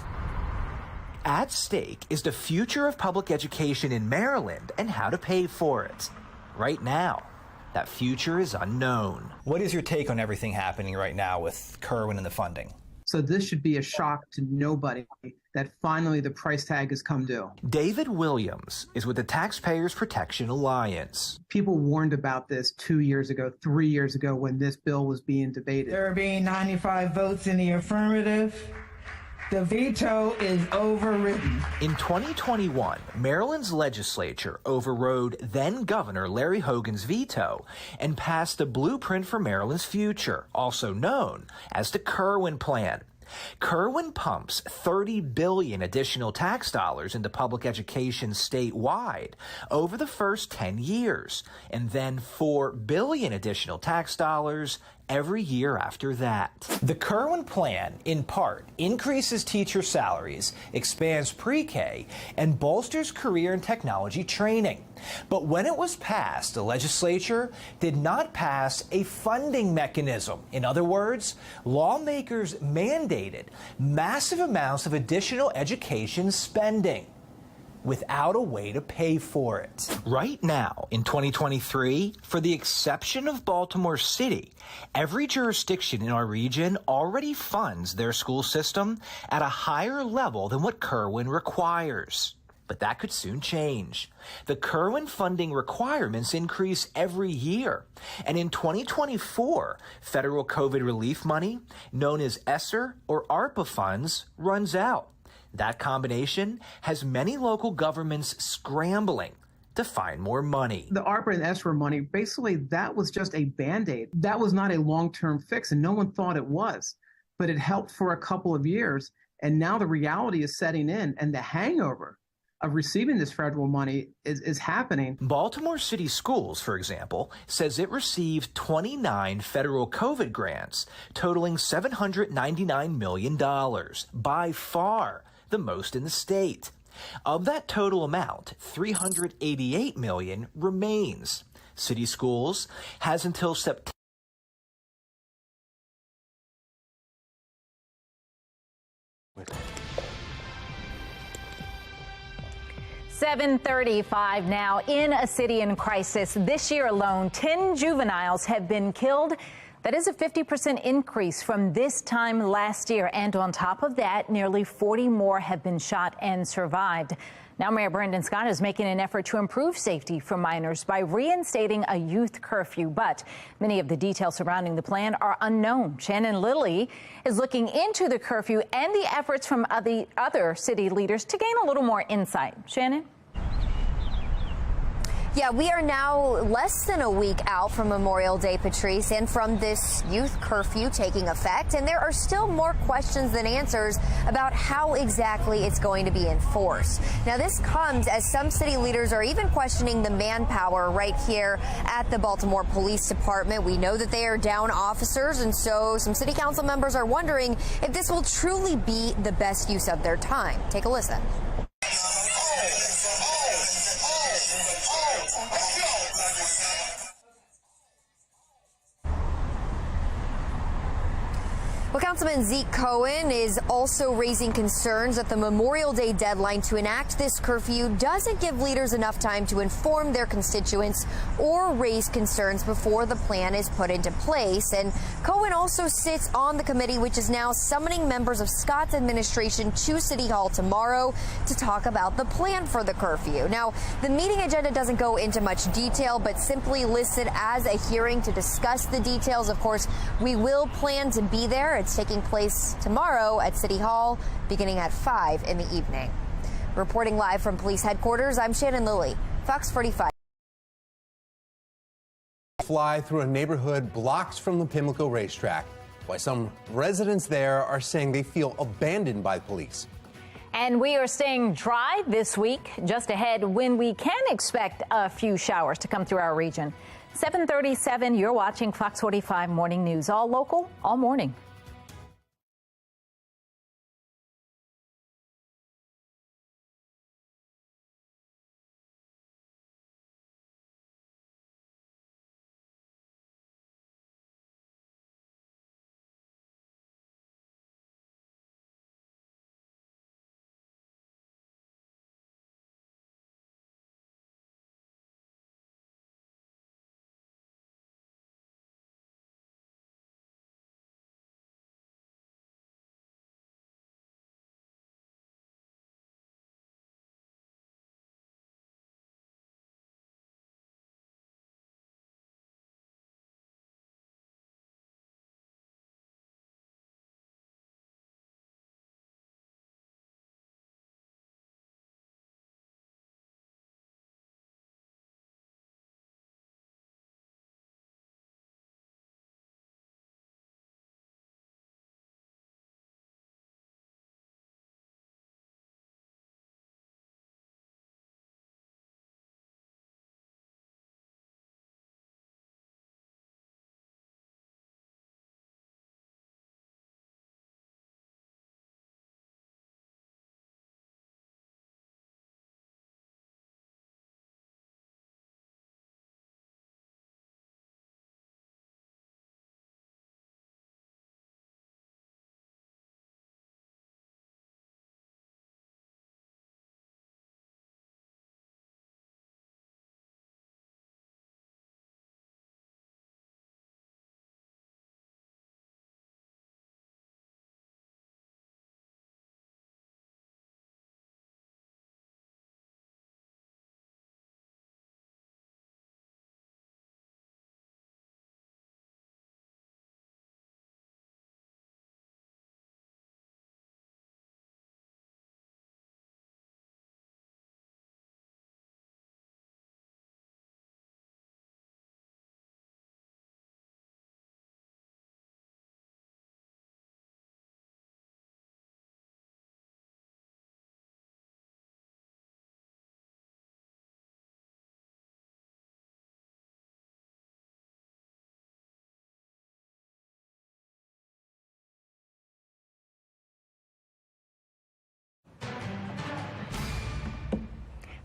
[SPEAKER 17] At stake is the future of public education in Maryland and how to pay for it. Right now, that future is unknown.
[SPEAKER 23] What is your take on everything happening right now with Kerwin and the funding?
[SPEAKER 9] So this should be a shock to nobody that finally the price tag has come due.
[SPEAKER 17] David Williams is with the Taxpayers Protection Alliance.
[SPEAKER 9] People warned about this 2 years ago, 3 years ago when this bill was being debated.
[SPEAKER 24] There being 95 votes in the affirmative, the veto is overridden.
[SPEAKER 17] In 2021, Maryland's legislature overrode then-Governor Larry Hogan's veto and passed the Blueprint for Maryland's Future, also known as the Kerwin Plan. Kerwin pumps $30 billion additional tax dollars into public education statewide over the first 10 years, and then $4 billion additional tax dollars every year after that.
[SPEAKER 23] The Kerwin Plan, in part, increases teacher salaries, expands pre-K, and bolsters career and technology training. But when it was passed, the legislature did not pass a funding mechanism. In other words, lawmakers mandated massive amounts of additional education spending without a way to pay for it.
[SPEAKER 17] Right now, in 2023, for the exception of Baltimore City, every jurisdiction in our region already funds their school system at a higher level than what Kerwin requires. But that could soon change. The Kerwin funding requirements increase every year. And in 2024, federal COVID relief money, known as ESSER or ARPA funds, runs out. That combination has many local governments scrambling to find more money.
[SPEAKER 9] The ARPA and ESSER money, basically that was just a Band-Aid. That was not a long-term fix, and no one thought it was. But it helped for a couple of years, and now the reality is setting in, and the hangover of receiving this federal money is happening.
[SPEAKER 17] Baltimore City Schools, for example, says it received 29 federal COVID grants, totaling $799 million, by far the most in the state. Of that total amount, $388 million remains. City Schools has until September.
[SPEAKER 22] 7:35 now. In a city in crisis, this year alone, 10 juveniles have been killed. That is a 50% increase from this time last year. And on top of that, nearly 40 more have been shot and survived. Now, Mayor Brandon Scott is making an effort to improve safety for minors by reinstating a youth curfew, but many of the details surrounding the plan are unknown. Shannon Lilly is looking into the curfew and the efforts from other city leaders to gain a little more insight. Shannon?
[SPEAKER 20] Yeah, we are now less than a week out from Memorial Day, Patrice, and from this youth curfew taking effect. And there are still more questions than answers about how exactly it's going to be enforced. Now, this comes as some city leaders are even questioning the manpower right here at the Baltimore Police Department. We know that they are down officers, and so some city council members are wondering if this will truly be the best use of their time. Take a listen. Well, Councilman Zeke Cohen is also raising concerns that the Memorial Day deadline to enact this curfew doesn't give leaders enough time to inform their constituents or raise concerns before the plan is put into place. And Cohen also sits on the committee, which is now summoning members of Scott's administration to City Hall tomorrow to talk about the plan for the curfew. Now, the meeting agenda doesn't go into much detail, but simply listed as a hearing to discuss the details. Of course, we will plan to be there. It's taking place tomorrow at City Hall, beginning at 5 in the evening. Reporting live from police headquarters, I'm Shannon Lilly, Fox 45.
[SPEAKER 1] Fly through a neighborhood blocks from the Pimlico racetrack. Why some residents there are saying they feel abandoned by police.
[SPEAKER 22] And we are staying dry this week, just ahead when we can expect a few showers to come through our region. 7:37, you're watching Fox 45 Morning News, all local, all morning.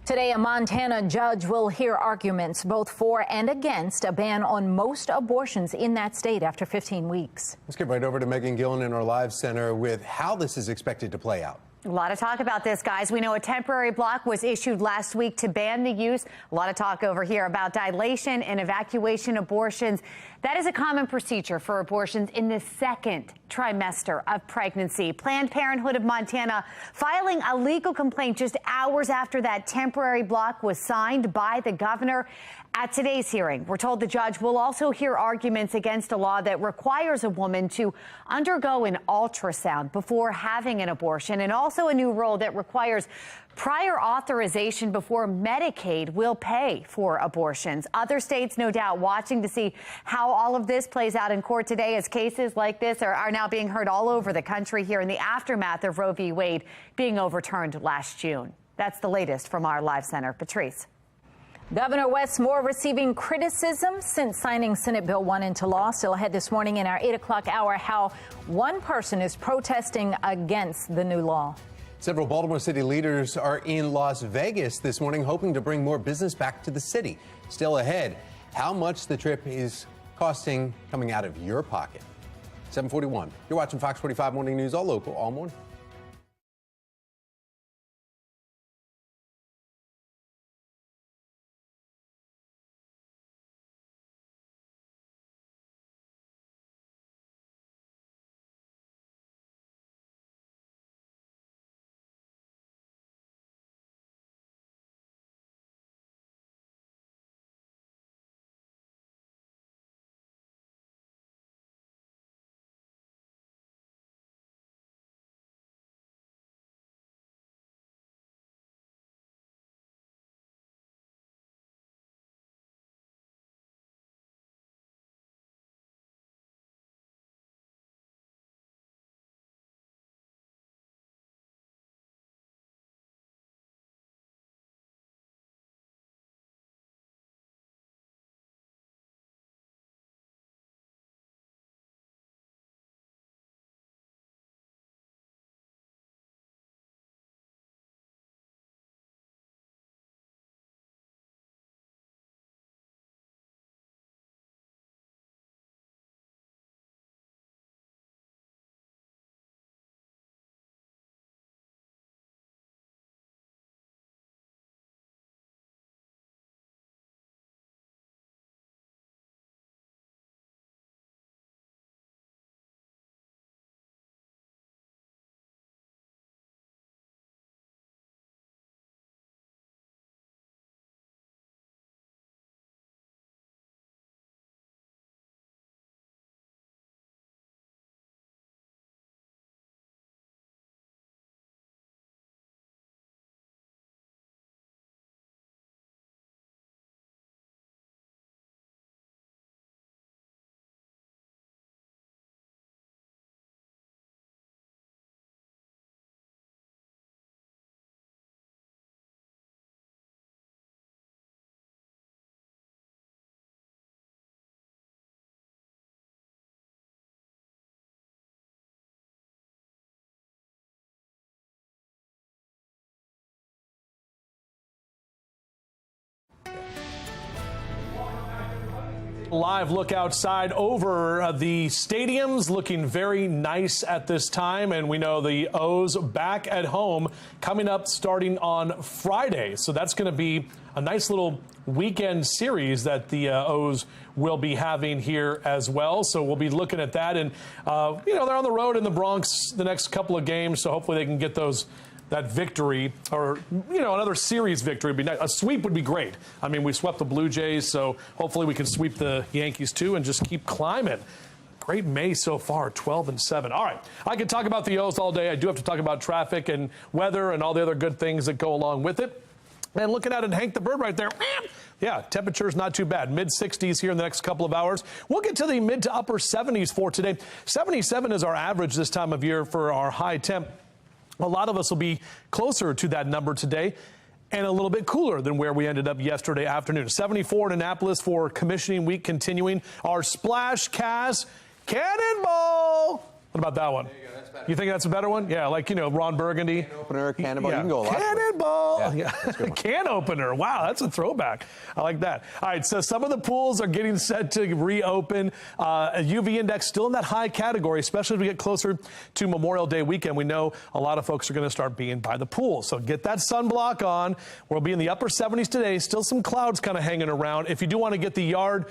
[SPEAKER 22] Today, a Montana judge will hear arguments both for and against a ban on most abortions in that state after 15 weeks.
[SPEAKER 1] Let's get right over to Megan Gillen in our live center with how this is expected to play out.
[SPEAKER 2] A lot of talk about this, guys. We know a temporary block was issued last week to ban the use. A lot of talk over here about dilation and evacuation abortions. That is a common procedure for abortions in the second trimester of pregnancy. Planned Parenthood of Montana filing a legal complaint just hours after that temporary block was signed by the governor. At today's hearing, we're told the judge will also hear arguments against a law that requires a woman to undergo an ultrasound before having an abortion, and also a new rule that requires prior authorization before Medicaid will pay for abortions. Other states, no doubt, watching to see how all of this plays out in court today, as cases like this are now being heard all over the country here in the aftermath of Roe v. Wade being overturned last June. That's the latest from our live center. Patrice.
[SPEAKER 22] Governor Wes Moore receiving criticism since signing Senate Bill 1 into law. Still ahead this morning in our 8 o'clock hour, how one person is protesting against the new law.
[SPEAKER 1] Several Baltimore City leaders are in Las Vegas this morning, hoping to bring more business back to the city. Still ahead, how much the trip is costing coming out of your pocket. 7:41. You're watching Fox 45 Morning News, all local, all morning.
[SPEAKER 4] Live look outside over the stadiums, looking very nice at this time. And we know the O's back at home coming up starting on Friday. So that's going to be a nice little weekend series that the O's will be having here as well. So we'll be looking at that. And, you know, they're on the road in the Bronx the next couple of games. So hopefully they can get that victory, or, you know, another series victory. A sweep would be great. I mean, we swept the Blue Jays, so hopefully we can sweep the Yankees too and just keep climbing. Great May so far, 12-7. All right, I could talk about the O's all day. I do have to talk about traffic and weather and all the other good things that go along with it. And looking at it, Hank the Bird right there. Yeah, temperature's not too bad. Mid-60s here in the next couple of hours. We'll get to the mid to upper 70s for today. 77 is our average this time of year for our high temp. A lot of us will be closer to that number today and a little bit cooler than where we ended up yesterday afternoon. 74 in Annapolis for commissioning week continuing. Our Splash Cast Cannonball. What about that one?
[SPEAKER 1] There you go. That's
[SPEAKER 4] You think that's a better one? Yeah, like, Ron Burgundy.
[SPEAKER 1] Can opener, cannonball.
[SPEAKER 4] Yeah.
[SPEAKER 1] You can go a lot.
[SPEAKER 4] Cannonball.
[SPEAKER 1] Yeah, that's a good one.
[SPEAKER 4] Can opener. Wow, that's a throwback. I like that. All right, so some of the pools are getting set to reopen. A UV index still in that high category, especially as we get closer to Memorial Day weekend. We know a lot of folks are going to start being by the pool. So get that sunblock on. We'll be in the upper 70s today. Still some clouds kind of hanging around. If you do want to get the yard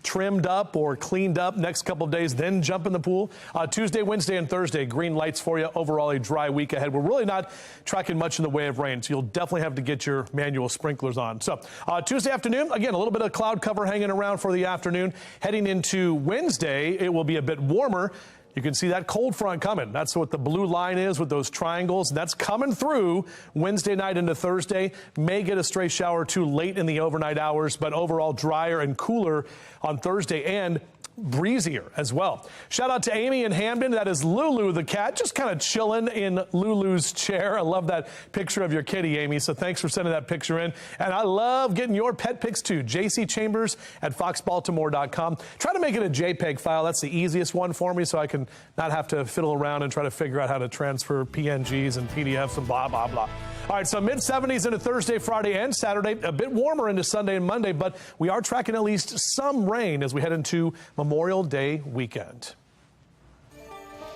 [SPEAKER 4] trimmed up or cleaned up next couple of days, then jump in the pool. Tuesday, Wednesday, and Thursday, green lights for you. Overall, a dry week ahead. We're really not tracking much in the way of rain, so you'll definitely have to get your manual sprinklers on. So Tuesday afternoon, again, a little bit of cloud cover hanging around for the afternoon. Heading into Wednesday, it will be a bit warmer. You can see that cold front coming. That's what the blue line is with those triangles. That's coming through Wednesday night into Thursday. May get a stray shower or two late in the overnight hours, but overall drier and cooler on Thursday and breezier as well. Shout out to Amy in Hamden. That is Lulu the cat, just kind of chilling in Lulu's chair. I love that picture of your kitty, Amy. So thanks for sending that picture in. And I love getting your pet pics too. JC Chambers at foxbaltimore.com. Try to make it a JPEG file. That's the easiest one for me, so I can not have to fiddle around and try to figure out how to transfer PNGs and PDFs and blah, blah, blah. All right, so mid-70s into Thursday, Friday, and Saturday. A bit warmer into Sunday and Monday, but we are tracking at least some rain as we head into Memorial Day weekend.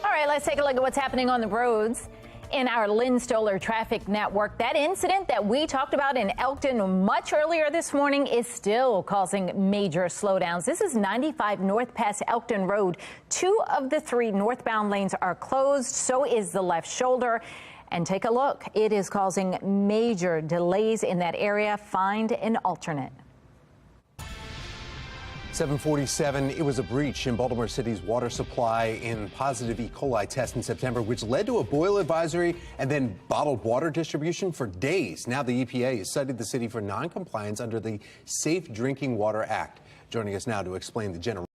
[SPEAKER 22] All right, let's take a look at what's happening on the roads in our Lynn Stoller traffic network. That incident that we talked about in Elkton much earlier this morning is still causing major slowdowns. This is 95 north past Elkton Road. 2 of the 3 northbound lanes are closed. So is the left shoulder. And take a look. It is causing major delays in that area. Find an alternate.
[SPEAKER 1] 747, it was a breach in Baltimore City's water supply in positive E. coli test in September, which led to a boil advisory and then bottled water distribution for days. Now the EPA has cited the city for noncompliance under the Safe Drinking Water Act. Joining us now to explain the general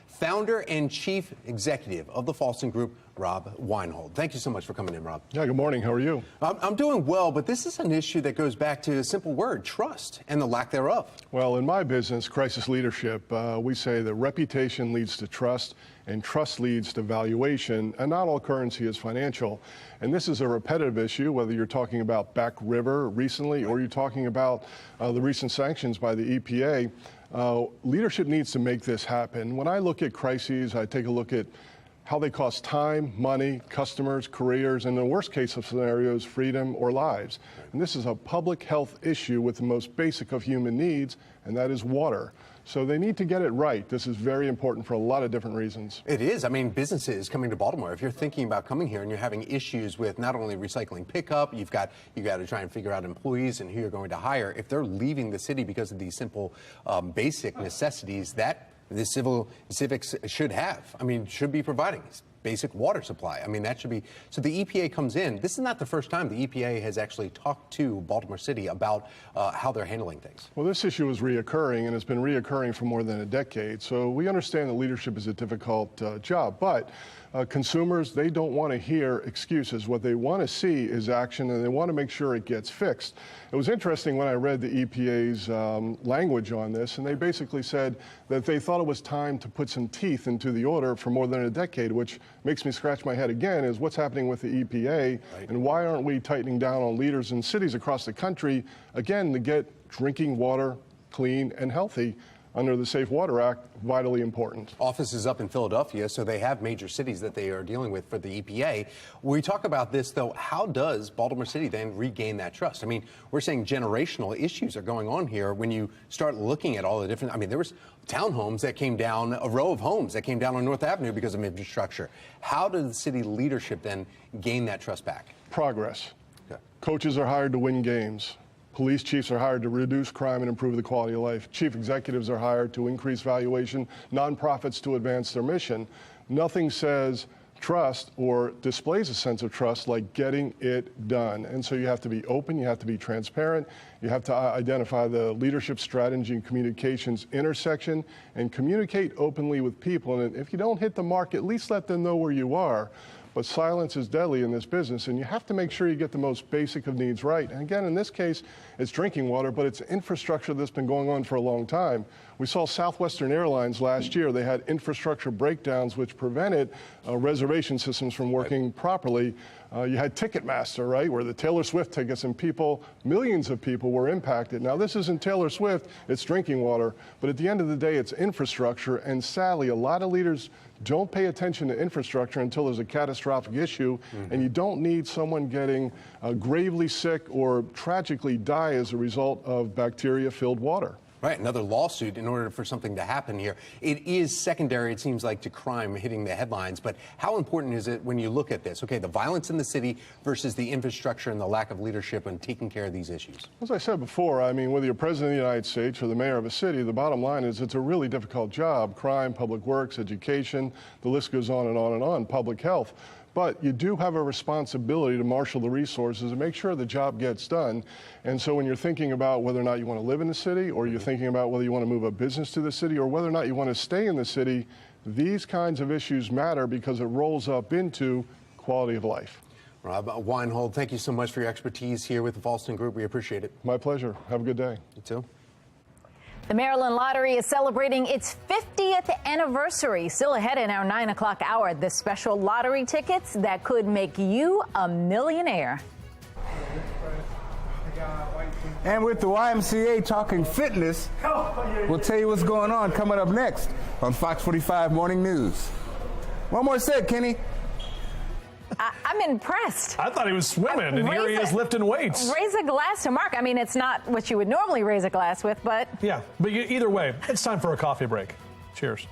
[SPEAKER 1] founder and chief executive of the Falston Group, Rob Weinhold. Thank you so much for coming in, Rob.
[SPEAKER 3] Yeah, good morning. How are you?
[SPEAKER 1] I'm doing well, but this is an issue that goes back to a simple word, trust, and the lack thereof.
[SPEAKER 3] Well, in my business, crisis leadership, we say that reputation leads to trust, and trust leads to valuation, and not all currency is financial. And this is a repetitive issue, whether you're talking about Back River recently or you're talking about the recent sanctions by the EPA. Leadership needs to make this happen. When I look at crises, I take a look at how they cost time, money, customers, careers, and in the worst case of scenarios, freedom or lives. And this is a public health issue with the most basic of human needs, and that is water. So they need to get it right. This is very important for a lot of different reasons.
[SPEAKER 1] It is. I mean, businesses coming to Baltimore, if you're thinking about coming here and you're having issues with not only recycling pickup, you got to try and figure out employees and who you're going to hire. If they're leaving the city because of these simple basic necessities that the civics should have, should be providing basic water supply. That should be. So the EPA comes in. This is not the first time the EPA has actually talked to Baltimore City about how they're handling things.
[SPEAKER 3] Well, this issue is reoccurring, and it's been reoccurring for more than a decade. So we understand that leadership is a difficult job, but consumers, they don't want to hear excuses. What they want to see is action, and they want to make sure it gets fixed. It was interesting when I read the EPA's language on this, and they basically said that they thought it was time to put some teeth into the order for more than a decade, which makes me scratch my head again, is what's happening with the EPA, and why aren't we tightening down on leaders in cities across the country, again, to get drinking water clean and healthy under the Safe Water Act, vitally important.
[SPEAKER 1] Office is up in Philadelphia, so they have major cities that they are dealing with for the EPA. When we talk about this, though, how does Baltimore City then regain that trust? We're saying generational issues are going on here when you start looking at all the different, there was townhomes that came down, a row of homes that came down on North Avenue because of infrastructure. How does the city leadership then gain that trust back?
[SPEAKER 3] Progress.
[SPEAKER 1] Okay.
[SPEAKER 3] Coaches are hired to win games. Police chiefs are hired to reduce crime and improve the quality of life. Chief executives are hired to increase valuation, nonprofits to advance their mission. Nothing says trust or displays a sense of trust like getting it done. And so you have to be open, you have to be transparent, you have to identify the leadership strategy and communications intersection and communicate openly with people. And if you don't hit the mark, at least let them know where you are. but silence is deadly in this business, and you have to make sure you get the most basic of needs right. And again, in this case, it's drinking water, but it's infrastructure that's been going on for a long time. We saw Southwestern Airlines last year. They had infrastructure breakdowns which prevented reservation systems from working properly. You had Ticketmaster, right, where the Taylor Swift tickets and millions of people were impacted. Now, this isn't Taylor Swift, it's drinking water. But at the end of the day, it's infrastructure. And sadly, a lot of leaders don't pay attention to infrastructure until there's a catastrophic issue. And you don't need someone getting gravely sick or tragically die as a result of bacteria-filled water.
[SPEAKER 1] Right, another lawsuit in order for something to happen here. It is secondary, it seems like, to crime hitting the headlines, but how important is it when you look at this? Okay, the violence in the city versus the infrastructure and the lack of leadership in taking care of these issues.
[SPEAKER 3] As I said before, I mean, whether you're president of the United States or the mayor of a city, the bottom line is it's a really difficult job. Crime, public works, education, the list goes on and on and on, public health. But you do have a responsibility to marshal the resources and make sure the job gets done. And so when you're thinking about whether or not you want to live in the city, or you're thinking about whether you want to move a business to the city, or whether or not you want to stay in the city, these kinds of issues matter because it rolls up into quality of life.
[SPEAKER 1] Rob Weinhold, thank you so much for your expertise here with the Falston Group. We appreciate it.
[SPEAKER 3] My pleasure. Have a good day.
[SPEAKER 1] You too.
[SPEAKER 22] The Maryland Lottery is celebrating its 50th anniversary. Still ahead in our 9 o'clock hour, the special lottery tickets that could make you a millionaire.
[SPEAKER 14] And with the YMCA talking fitness, we'll tell you what's going on coming up next on Fox 45 Morning News. One more set, Kenny.
[SPEAKER 22] I'm impressed.
[SPEAKER 4] I thought he was swimming, and here he is lifting weights.
[SPEAKER 22] Raise a glass to Mark. I mean, it's not what you would normally raise a glass with, but...
[SPEAKER 4] Yeah, but either way, it's time for a coffee break. Cheers.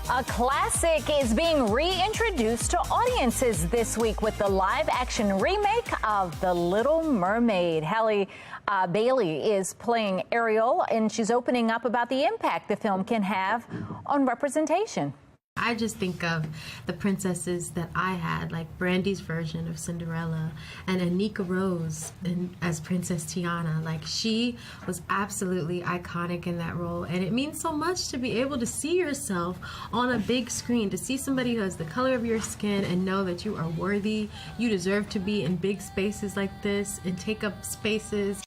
[SPEAKER 22] A classic is being reintroduced to audiences this week with the live-action remake of The Little Mermaid. Halle Bailey is playing Ariel, and she's opening up about the impact the film can have on representation.
[SPEAKER 6] I just think of the princesses that I had, like Brandy's version of Cinderella and Anika Rose as Princess Tiana. Like, she was absolutely iconic in that role, and it means so much to be able to see yourself on a big screen, to see somebody who has the color of your skin and know that you are worthy. You deserve to be in big spaces like this and take up spaces.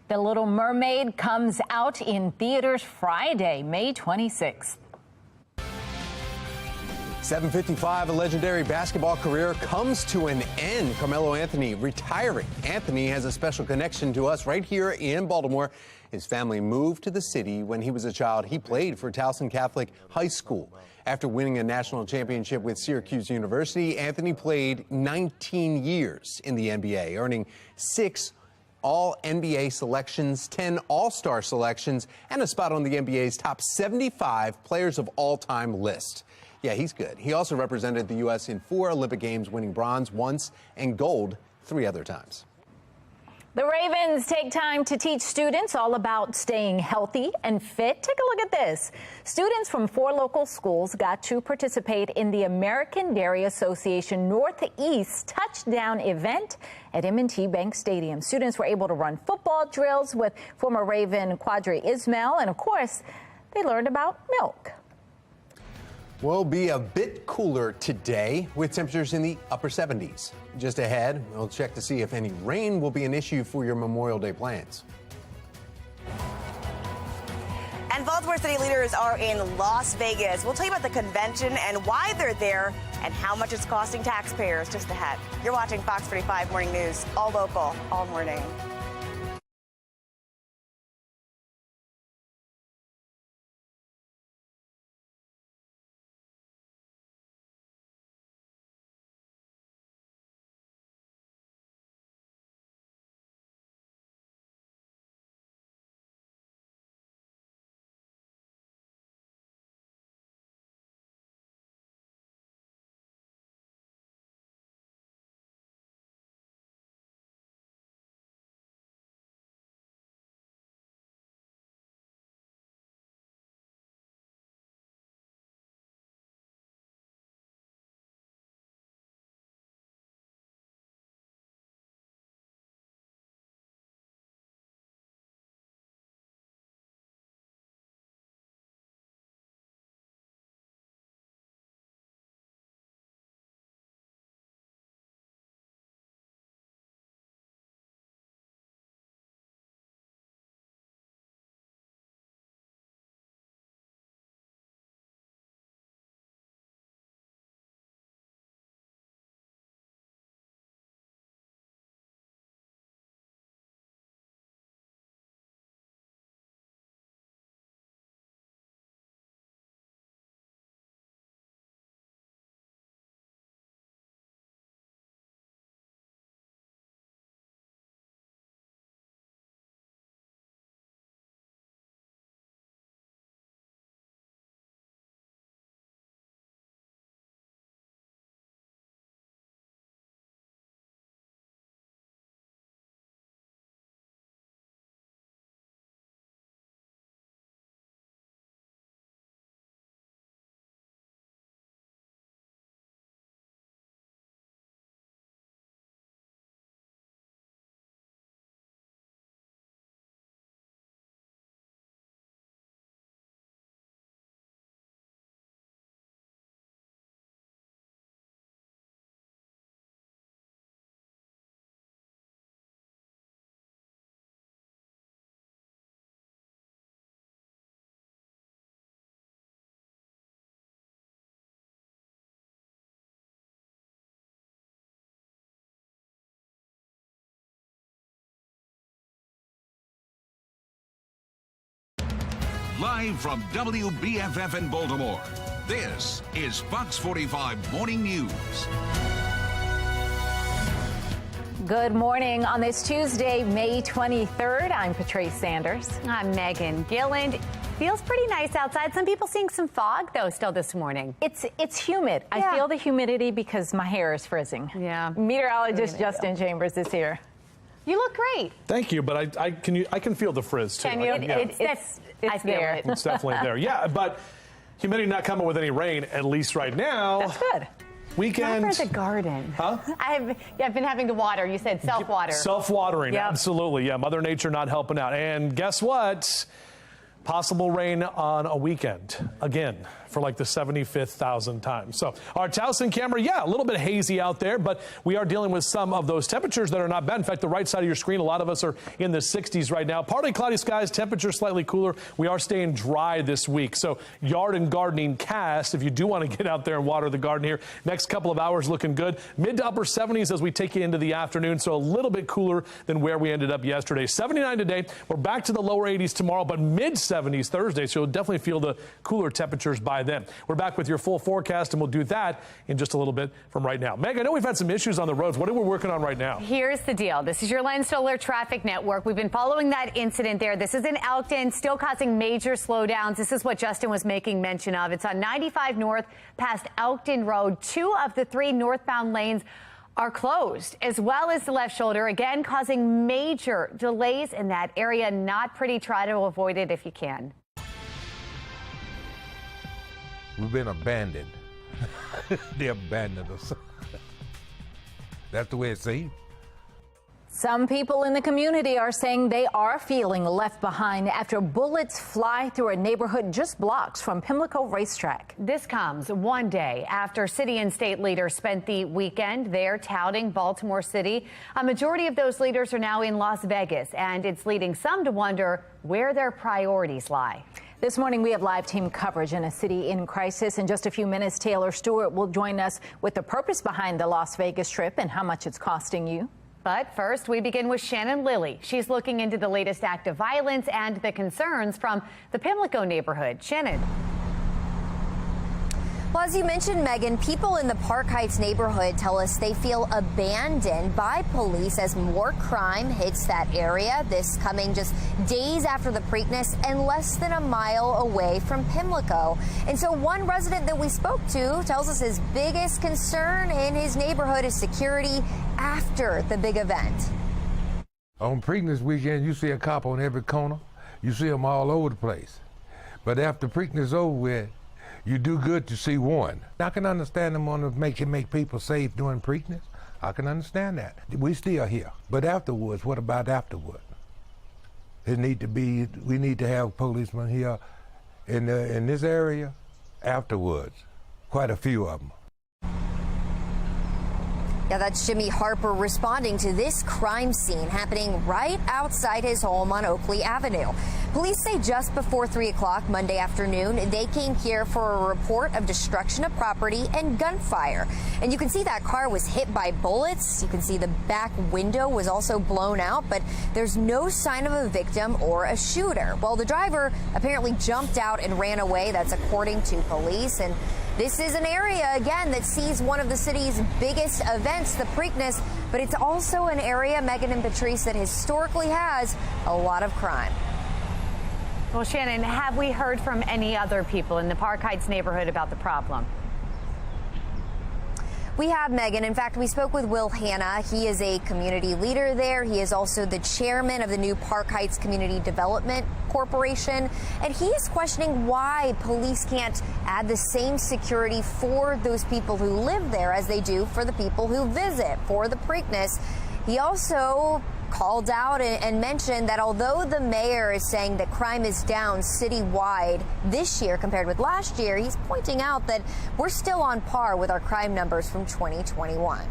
[SPEAKER 22] The Little Mermaid comes out in theaters Friday, May 26th.
[SPEAKER 1] 7:55, a legendary basketball career comes to an end. Carmelo Anthony retiring. Anthony has a special connection to us right here in Baltimore. His family moved to the city when he was a child. He played for Towson Catholic High School. After winning a national championship with Syracuse University, Anthony played 19 years in the NBA, earning 6 All-NBA selections, 10 All-Star selections, and a spot on the NBA's top 75 players of all time list. Yeah, he's good. He also represented the U.S. in 4 Olympic Games, winning bronze once and gold 3 other times.
[SPEAKER 22] The Ravens take time to teach students all about staying healthy and fit. Take a look at this. Students from 4 local schools got to participate in the American Dairy Association Northeast Touchdown event at M&T Bank Stadium. Students were able to run football drills with former Raven Quadri Ismail, and of course, they learned about milk.
[SPEAKER 1] Will be a bit cooler today with temperatures in the upper 70s. Just ahead, we'll check to see if any rain will be an issue for your Memorial Day plans.
[SPEAKER 21] And Baltimore City leaders are in Las Vegas. We'll tell you about the convention and why they're there and how much it's costing taxpayers just ahead. You're watching Fox 45 Morning News, all local, all morning.
[SPEAKER 5] Live from WBFF in Baltimore, this is Fox 45 Morning News.
[SPEAKER 22] Good morning on this Tuesday, May 23rd. I'm Patrice Sanders.
[SPEAKER 2] I'm Megan Gilland. Feels pretty nice outside. Some people seeing some fog, though, still this morning.
[SPEAKER 22] It's humid.
[SPEAKER 2] Yeah.
[SPEAKER 22] I feel the humidity because my hair is frizzing.
[SPEAKER 2] Yeah.
[SPEAKER 22] Meteorologist Justin Chambers is here.
[SPEAKER 2] You look great.
[SPEAKER 4] Thank you, but I can feel the frizz, too.
[SPEAKER 2] Can you?
[SPEAKER 22] It's there.
[SPEAKER 4] It's definitely there. Yeah, but humidity not coming with any rain, at least right now.
[SPEAKER 22] That's good.
[SPEAKER 4] Weekend.
[SPEAKER 2] Not for the garden.
[SPEAKER 4] Huh?
[SPEAKER 2] I've been having to water. You said self-water.
[SPEAKER 4] Self-watering,
[SPEAKER 2] Yep.
[SPEAKER 4] absolutely. Yeah, Mother Nature not helping out. And guess what? Possible rain on a weekend again for like the 75th time. So our Towson camera, yeah, a little bit hazy out there, but we are dealing with some of those temperatures that are not bad. In fact, the right side of your screen, a lot of us are in the 60s right now. Partly cloudy skies, temperature slightly cooler. We are staying dry this week. So yard and gardening cast, if you do want to get out there and water the garden here, next couple of hours looking good. Mid to upper 70s as we take you into the afternoon. So a little bit cooler than where we ended up yesterday. 79 today. We're back to the lower 80s tomorrow, but mid 70s Thursday. So you'll definitely feel the cooler temperatures by then. We're back with your full forecast, and we'll do that in just a little bit from right now. Meg, I know we've had some issues on the roads. What are we working on right now?
[SPEAKER 2] Here's the deal. This is your Len Stoller Traffic Network. We've been following that incident there. This is in Elkton, still causing major slowdowns. This is what Justin was making mention of. It's on 95 North past Elkton Road. 2 of the 3 northbound lanes are closed, as well as the left shoulder, again causing major delays in that area. Not pretty. Try to avoid it if you can.
[SPEAKER 7] We've been abandoned. They abandoned us. That's the way it seems.
[SPEAKER 22] Some people in the community are saying they are feeling left behind after bullets fly through a neighborhood just blocks from Pimlico Racetrack.
[SPEAKER 2] This comes one day after city and state leaders spent the weekend there touting Baltimore City. A majority of those leaders are now in Las Vegas, and it's leading some to wonder where their priorities lie.
[SPEAKER 22] This morning, we have live team coverage in a city in crisis. In just a few minutes, Taylor Stewart will join us with the purpose behind the Las Vegas trip and how much it's costing you.
[SPEAKER 2] But first, we begin with Shannon Lilly. She's looking into the latest act of violence and the concerns from the Pimlico neighborhood. Shannon.
[SPEAKER 20] Well, as you mentioned, Megan, people in the Park Heights neighborhood tell us they feel abandoned by police as more crime hits that area. This coming just days after the Preakness and less than a mile away from Pimlico. And so one resident that we spoke to tells us his biggest concern in his neighborhood is security after the big event.
[SPEAKER 7] On Preakness weekend, you see a cop on every corner. You see them all over the place. But after Preakness over with, you do good to see one. I can understand them on to make people safe during Preakness. I can understand that. We still here. But afterwards, what about afterward? We need to have policemen here in this area afterwards. Quite a few of them.
[SPEAKER 20] Yeah, that's Jimmy Harper responding to this crime scene happening right outside his home on Oakley Avenue. Police say just before 3 o'clock Monday afternoon, they came here for a report of destruction of property and gunfire. And you can see that car was hit by bullets. You can see the back window was also blown out, but there's no sign of a victim or a shooter. Well, the driver apparently jumped out and ran away. That's according to police. And this is an area, again, that sees one of the city's biggest events, the Preakness, but it's also an area, Megan and Patrice, that historically has a lot of crime.
[SPEAKER 2] Well, Shannon, have we heard from any other people in the Park Heights neighborhood about the problem?
[SPEAKER 20] We have, Megan. In fact, we spoke with Will Hanna. He is a community leader there. He is also the chairman of the new Park Heights Community Development Corporation. And he is questioning why police can't add the same security for those people who live there as they do for the people who visit for the Preakness. He also called out and mentioned that although the mayor is saying that crime is down citywide this year compared with last year, he's pointing out that we're still on par with our crime numbers from 2021.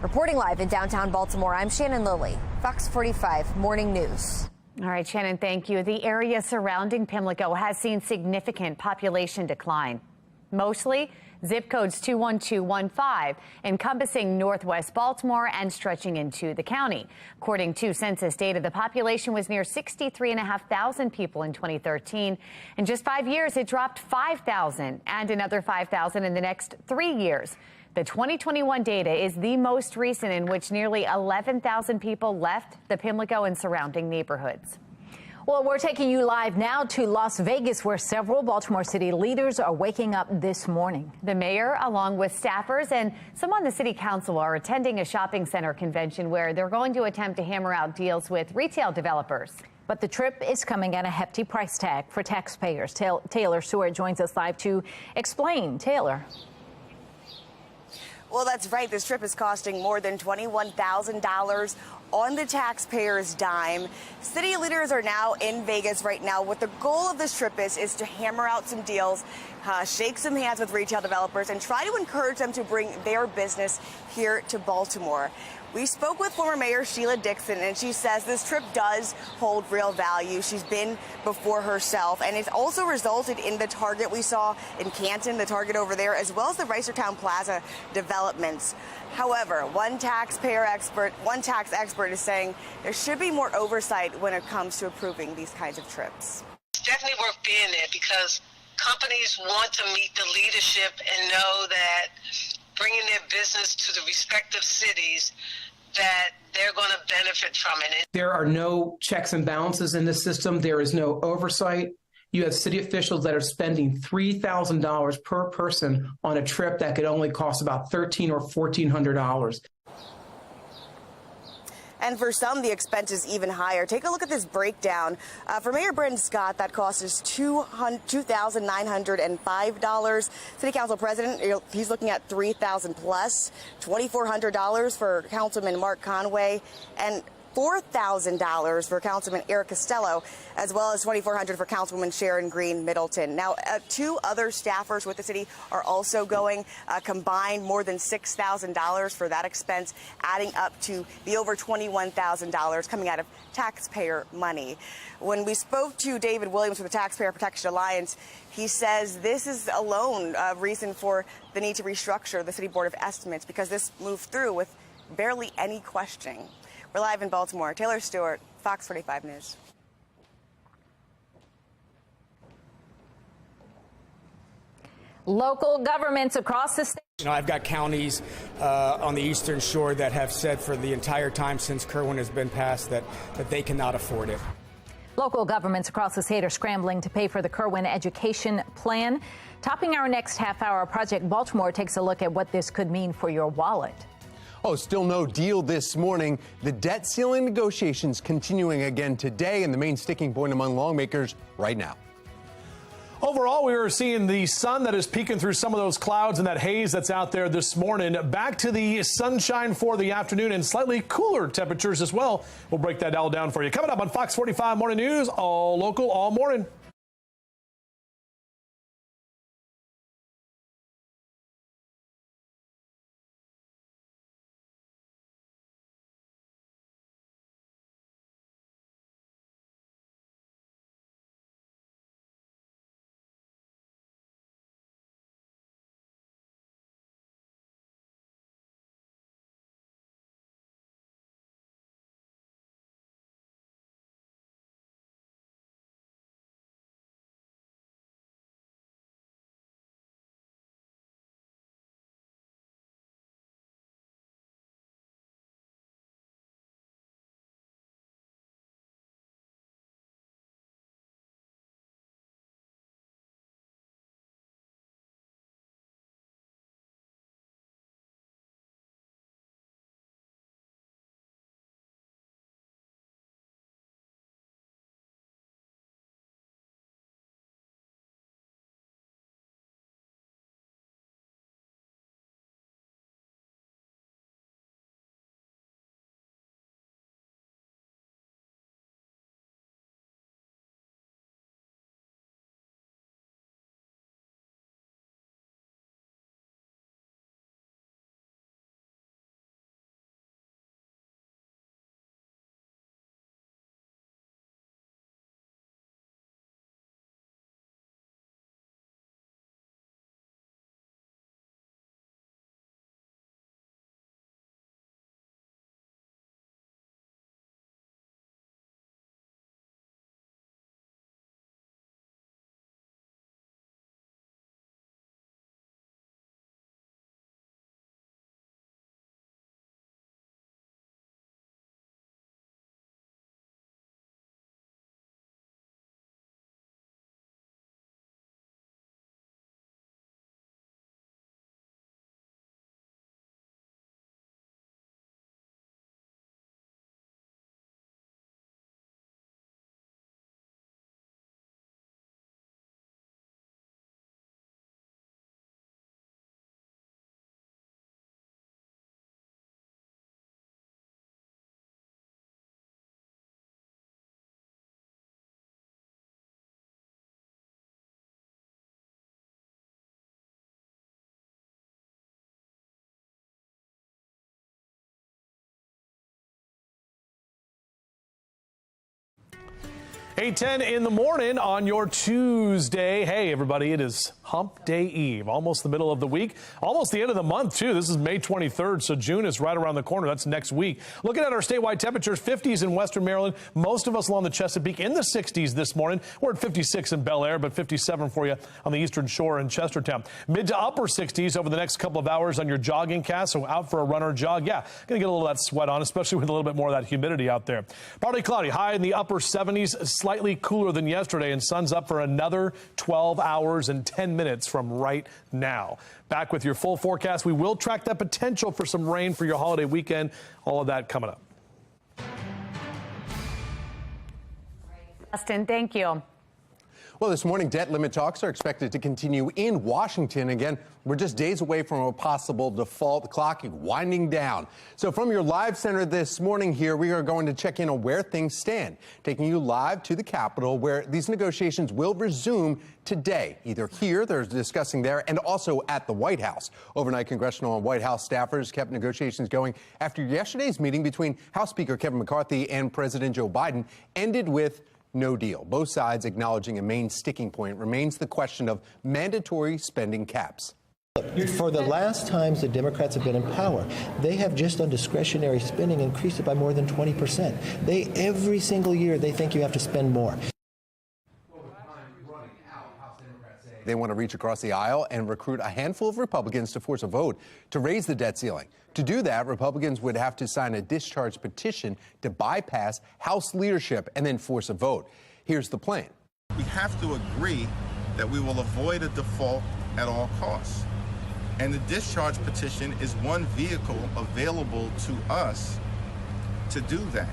[SPEAKER 20] Reporting live in downtown Baltimore, I'm Shannon Lilly, Fox 45 Morning News.
[SPEAKER 2] All right, Shannon, thank you. The area surrounding Pimlico has seen significant population decline, mostly zip codes 21215, encompassing northwest Baltimore and stretching into the county. According to census data, the population was near 63,500 people in 2013. In just 5 years, it dropped 5,000 and another 5,000 in the next 3 years. The 2021 data is the most recent in which nearly 11,000 people left the Pimlico and surrounding neighborhoods.
[SPEAKER 22] Well, we're taking you live now to Las Vegas, where several Baltimore City leaders are waking up this morning.
[SPEAKER 2] The mayor, along with staffers and some on the city council, are attending a shopping center convention where they're going to attempt to hammer out deals with retail developers.
[SPEAKER 22] But the trip is coming at a hefty price tag for taxpayers. Taylor Stewart joins us live to explain. Taylor.
[SPEAKER 21] Well, that's right. This trip is costing more than $21,000 on the taxpayer's dime. City leaders are now in Vegas right now. What the goal of this trip is to hammer out some deals, shake some hands with retail developers, and try to encourage them to bring their business here to Baltimore. We spoke with former Mayor Sheila Dixon, and she says this trip does hold real value. She's been before herself, and it's also resulted in the Target we saw in Canton, the Target over there, as well as the Reisterstown Plaza developments. However, one tax expert is saying there should be more oversight when it comes to approving these kinds of trips.
[SPEAKER 8] It's definitely worth being there because companies want to meet the leadership and know that bringing their business to the respective cities, that they're going to benefit from it.
[SPEAKER 9] There are no checks and balances in this system. There is no oversight. You have city officials that are spending $3,000 per person on a trip that could only cost about $1,300 or $1,400.
[SPEAKER 21] And for some, the expense is even higher. Take a look at this breakdown. For Mayor Brandon Scott, that cost is $2,905. City Council President, he's looking at $3,000 plus, $2,400 for Councilman Mark Conway, and $4,000 for Councilman Eric Costello, as well as $2,400 for Councilwoman Sharon Green Middleton. Now, two other staffers with the city are also going, combined more than $6,000 for that expense, adding up to the over $21,000 coming out of taxpayer money. When we spoke to David Williams with the Taxpayer Protection Alliance, he says this is alone a reason for the need to restructure the City Board of Estimates, because this moved through with barely any questioning. We're live in Baltimore. Taylor Stewart, Fox 45 News.
[SPEAKER 22] Local governments across the state.
[SPEAKER 19] You know, I've got counties on the Eastern Shore that have said for the entire time since Kerwin has been passed that they cannot afford it.
[SPEAKER 22] Local governments across the state are scrambling to pay for the Kerwin education plan. Topping our next half hour, Project Baltimore takes a look at what this could mean for your wallet.
[SPEAKER 1] Oh, still no deal this morning. The debt ceiling negotiations continuing again today, and the main sticking point among lawmakers right now.
[SPEAKER 4] Overall, we are seeing the sun that is peeking through some of those clouds and that haze that's out there this morning. Back to the sunshine for the afternoon and slightly cooler temperatures as well. We'll break that all down for you. Coming up on Fox 45 Morning News, all local, all morning. 8:10 in the morning on your Tuesday. Hey, everybody, it is Hump Day Eve, almost the middle of the week, almost the end of the month, too. This is May 23rd, so June is right around the corner. That's next week. Looking at our statewide temperatures, 50s in western Maryland, most of us along the Chesapeake in the 60s this morning. We're at 56 in Bel Air, but 57 for you on the eastern shore in Chestertown. Mid to upper 60s over the next couple of hours on your jogging cast, so out for a run or jog. Yeah, going to get a little of that sweat on, especially with a little bit more of that humidity out there. Partly cloudy, high in the upper 70s, slightly cooler than yesterday, and sun's up for another 12 hours and 10 minutes from right now. Back with your full forecast. We will track that potential for some rain for your holiday weekend. All of that coming up.
[SPEAKER 2] Justin, thank you.
[SPEAKER 1] Well, this morning, debt limit talks are expected to continue in Washington. Again, we're just days away from a possible default. The clock winding down. So from your live center this morning here, we are going to check in on where things stand, taking you live to the Capitol, where these negotiations will resume today, either here, they're discussing there, and also at the White House. Overnight, congressional and White House staffers kept negotiations going after yesterday's meeting between House Speaker Kevin McCarthy and President Joe Biden ended with no deal. Both sides acknowledging a main sticking point remains the question of mandatory spending caps.
[SPEAKER 10] For the last times the Democrats have been in power, they have just on discretionary spending increased it by more than 20%. Every single year they think you have to spend more.
[SPEAKER 1] They want to reach across the aisle and recruit a handful of Republicans to force a vote to raise the debt ceiling. To do that, Republicans would have to sign a discharge petition to bypass House leadership and then force a vote. Here's the plan.
[SPEAKER 12] We have to agree that we will avoid a default at all costs. And the discharge petition is one vehicle available to us to do that.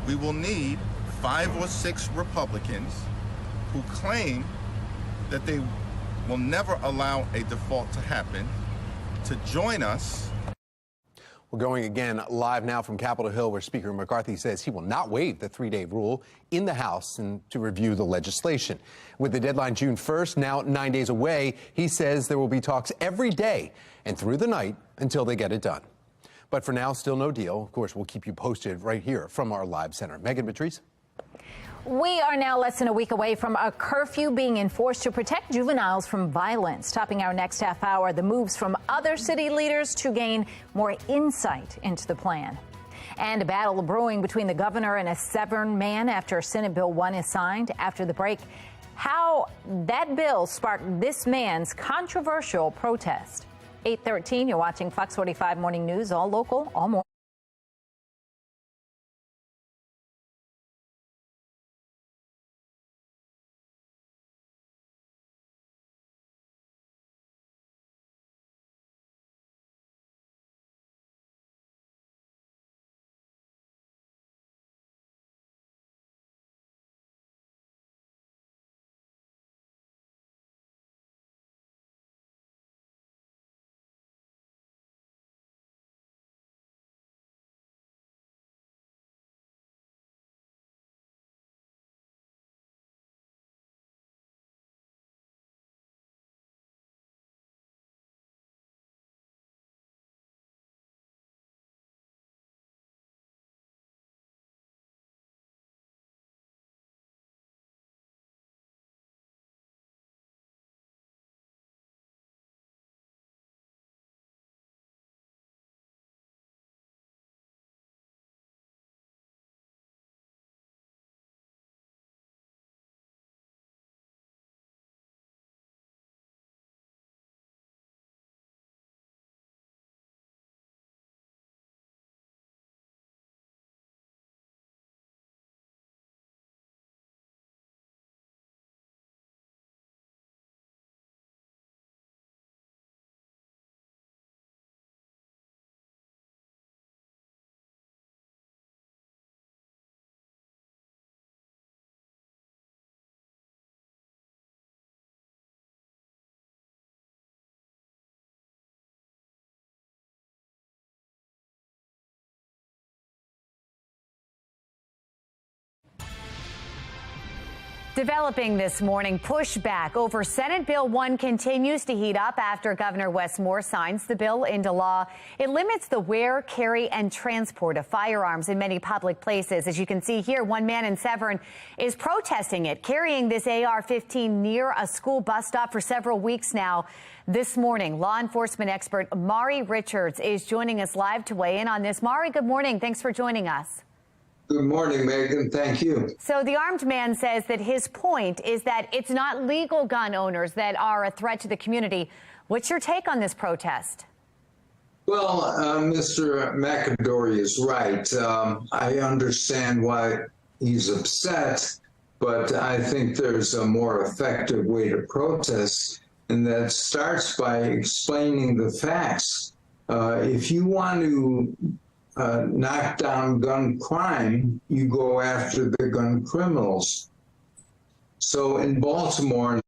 [SPEAKER 12] We will need 5 or 6 Republicans who claim that they will never allow a default to happen to join us.
[SPEAKER 1] We're going again live now from Capitol Hill, where Speaker McCarthy says he will not waive the 3-day rule in the House and to review the legislation. With the deadline June 1st now 9 days away, he says there will be talks every day and through the night until they get it done. But for now, still no deal. Of course, we'll keep you posted right here from our live center. Megan Patrice.
[SPEAKER 22] We are now less than a week away from a curfew being enforced to protect juveniles from violence. Topping our next half hour, the moves from other city leaders to gain more insight into the plan. And a battle brewing between the governor and a Severn man after Senate Bill 1 is signed. After the break, how that bill sparked this man's controversial protest. 8:13, you're watching Fox 45 Morning News, all local, all morning.
[SPEAKER 2] Developing this morning, pushback over Senate Bill 1 continues to heat up after Governor Wes Moore signs the bill into law. It limits the wear, carry, and transport of firearms in many public places. As you can see here, one man in Severn is protesting it, carrying this AR-15 near a school bus stop for several weeks now. This morning, law enforcement expert Mari Richards is joining us live to weigh in on this. Mari, good morning. Thanks for joining us.
[SPEAKER 11] Good morning, Megan. Thank you.
[SPEAKER 2] So the armed man says that his point is that it's not legal gun owners that are a threat to the community. What's your take on this protest?
[SPEAKER 11] Well, Mr. McAdory is right. I understand why he's upset, but I think there's a more effective way to protest, and that starts by explaining the facts. If you want to knock down gun crime, you go after the gun criminals. So in Baltimore,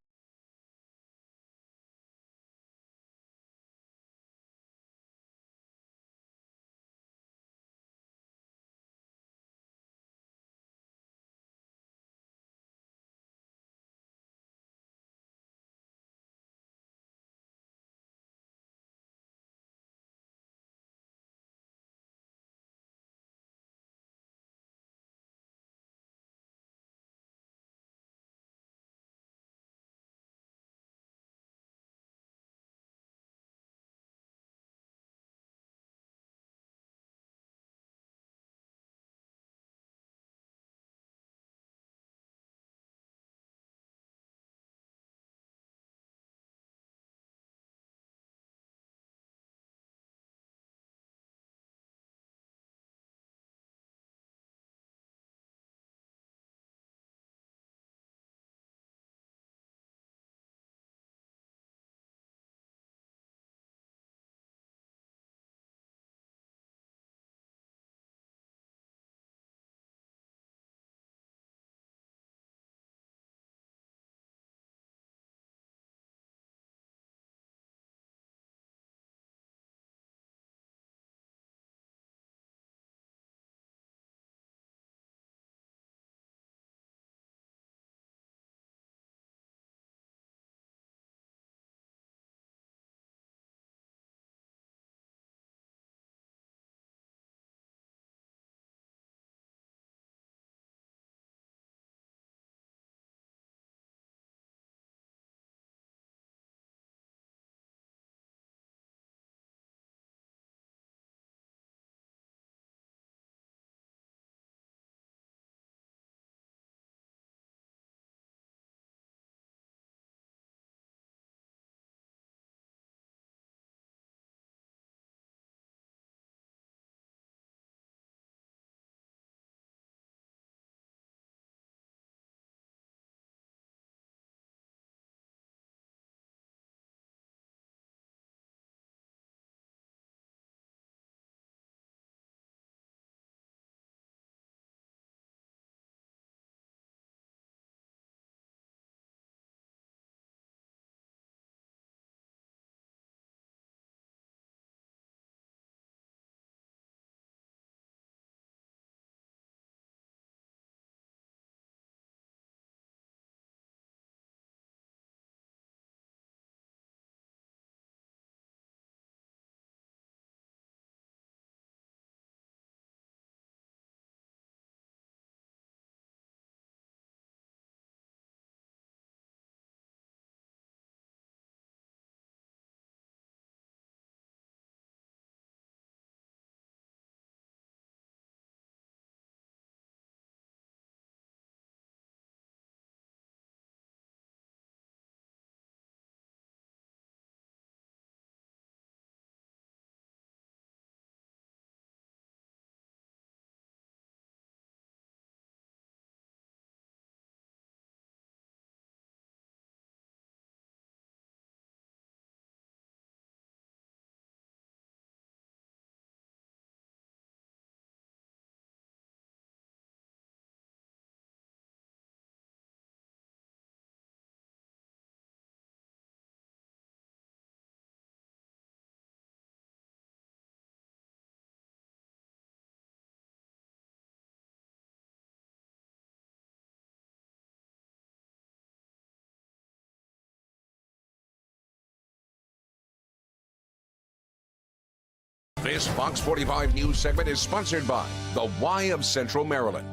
[SPEAKER 5] This Fox 45 news segment is sponsored by the Y of Central Maryland.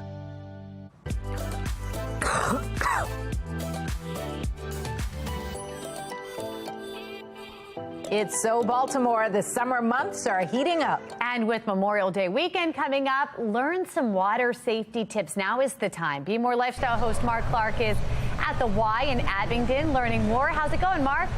[SPEAKER 22] It's so Baltimore. The summer months are heating up.
[SPEAKER 2] And with Memorial Day weekend coming up, learn some water safety tips. Now is the time. Be More Lifestyle host Mark Clark is at the Y in Abingdon learning more. How's it going, Mark?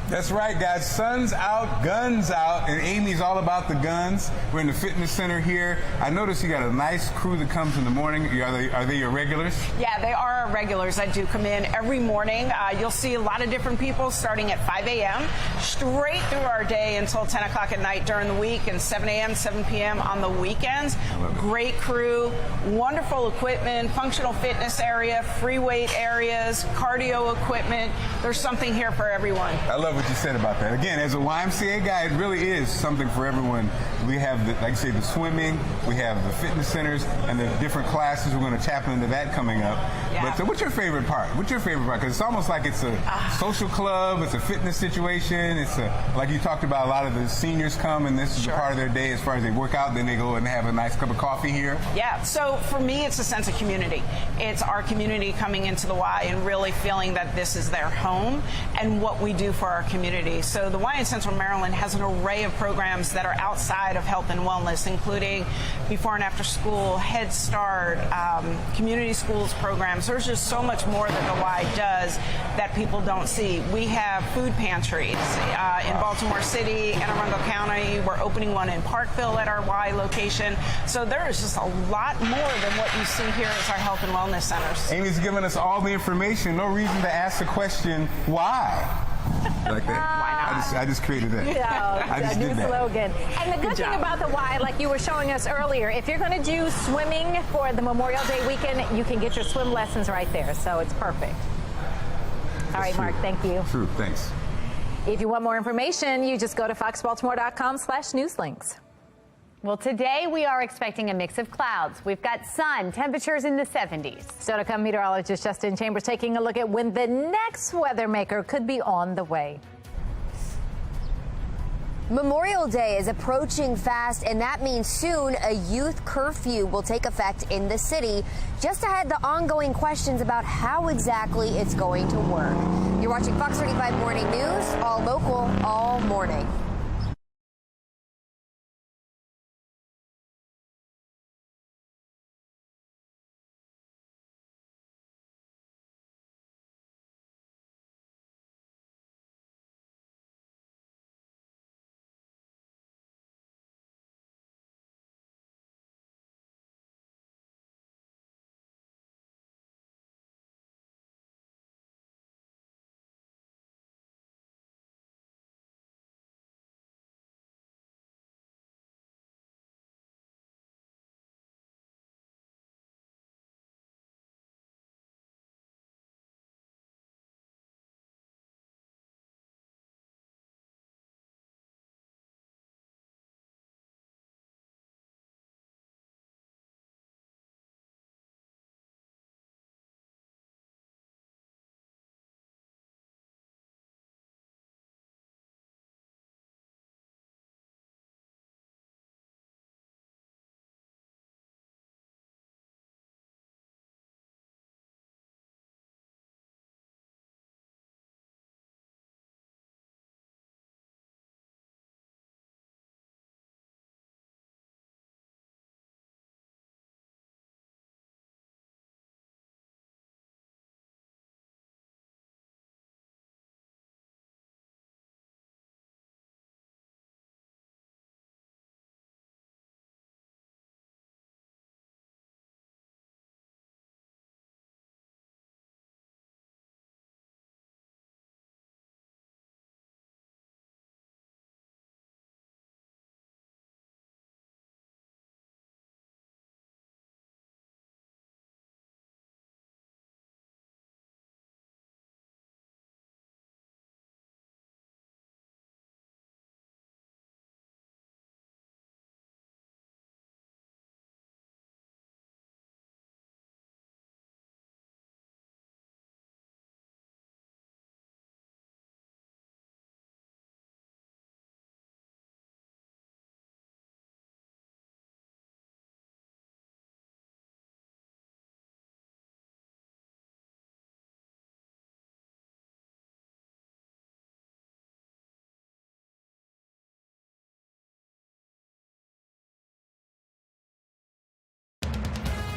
[SPEAKER 14] That's right, guys. Sun's out, guns out, and Amy's all about the guns. We're in the fitness center here. I noticed you got a nice crew that comes in the morning. Are they your regulars?
[SPEAKER 13] Yeah, they are our regulars that do come in every morning. You'll see a lot of different people starting at 5 a.m. straight through our day until 10 o'clock at night during the week, and 7 a.m., 7 p.m. on the weekends. Great crew, wonderful equipment, functional fitness area, free weight areas, cardio equipment. There's something here for everyone.
[SPEAKER 14] I love what you said about that. Again, as a YMCA guy, it really is something for everyone. We have, like I say, the swimming, we have the fitness centers, and the different classes. We're going to tap into that coming up. Yeah. But so what's your favorite part? What's your favorite part? Because it's almost like it's a social club, it's a fitness situation. It's like you talked about, a lot of the seniors come, and this is a part of their day as far as they work out, then they go and have a nice cup of coffee here.
[SPEAKER 13] Yeah, so for me, it's a sense of community. It's our community coming into the Y and really feeling that this is their home and what we do for our community. So the Y in Central Maryland has an array of programs that are outside of health and wellness, including before and after school, Head Start, community schools programs. There's just so much more that the Y does that people don't see. We have food pantries in Baltimore City, Anne Arundel County. We're opening one in Parkville at our Y location. So there is just a lot more than what you see here as our health and wellness centers.
[SPEAKER 14] Amy's giving us all the information. No reason to ask the question, why? Like that. Why not? I just created that.
[SPEAKER 22] Yeah,
[SPEAKER 14] I just
[SPEAKER 22] a new
[SPEAKER 14] did that.
[SPEAKER 22] slogan. And the good thing about the Y, like you were showing us earlier, if you're going to do swimming for the Memorial Day weekend, you can get your swim lessons right there. So it's perfect. All right, Mark, thank you.
[SPEAKER 14] True, thanks.
[SPEAKER 22] If you want more information, you just go to foxbaltimore.com/newslinks.
[SPEAKER 2] Well, today we are expecting a mix of clouds. We've got sun, temperatures in the 70s.
[SPEAKER 22] So to come, meteorologist Justin Chambers taking a look at when the next weather maker could be on the way.
[SPEAKER 20] Memorial Day is approaching fast, and that means soon a youth curfew will take effect in the city. Just ahead, the ongoing questions about how exactly it's going to work. You're watching Fox 45 Morning News, all local, all morning.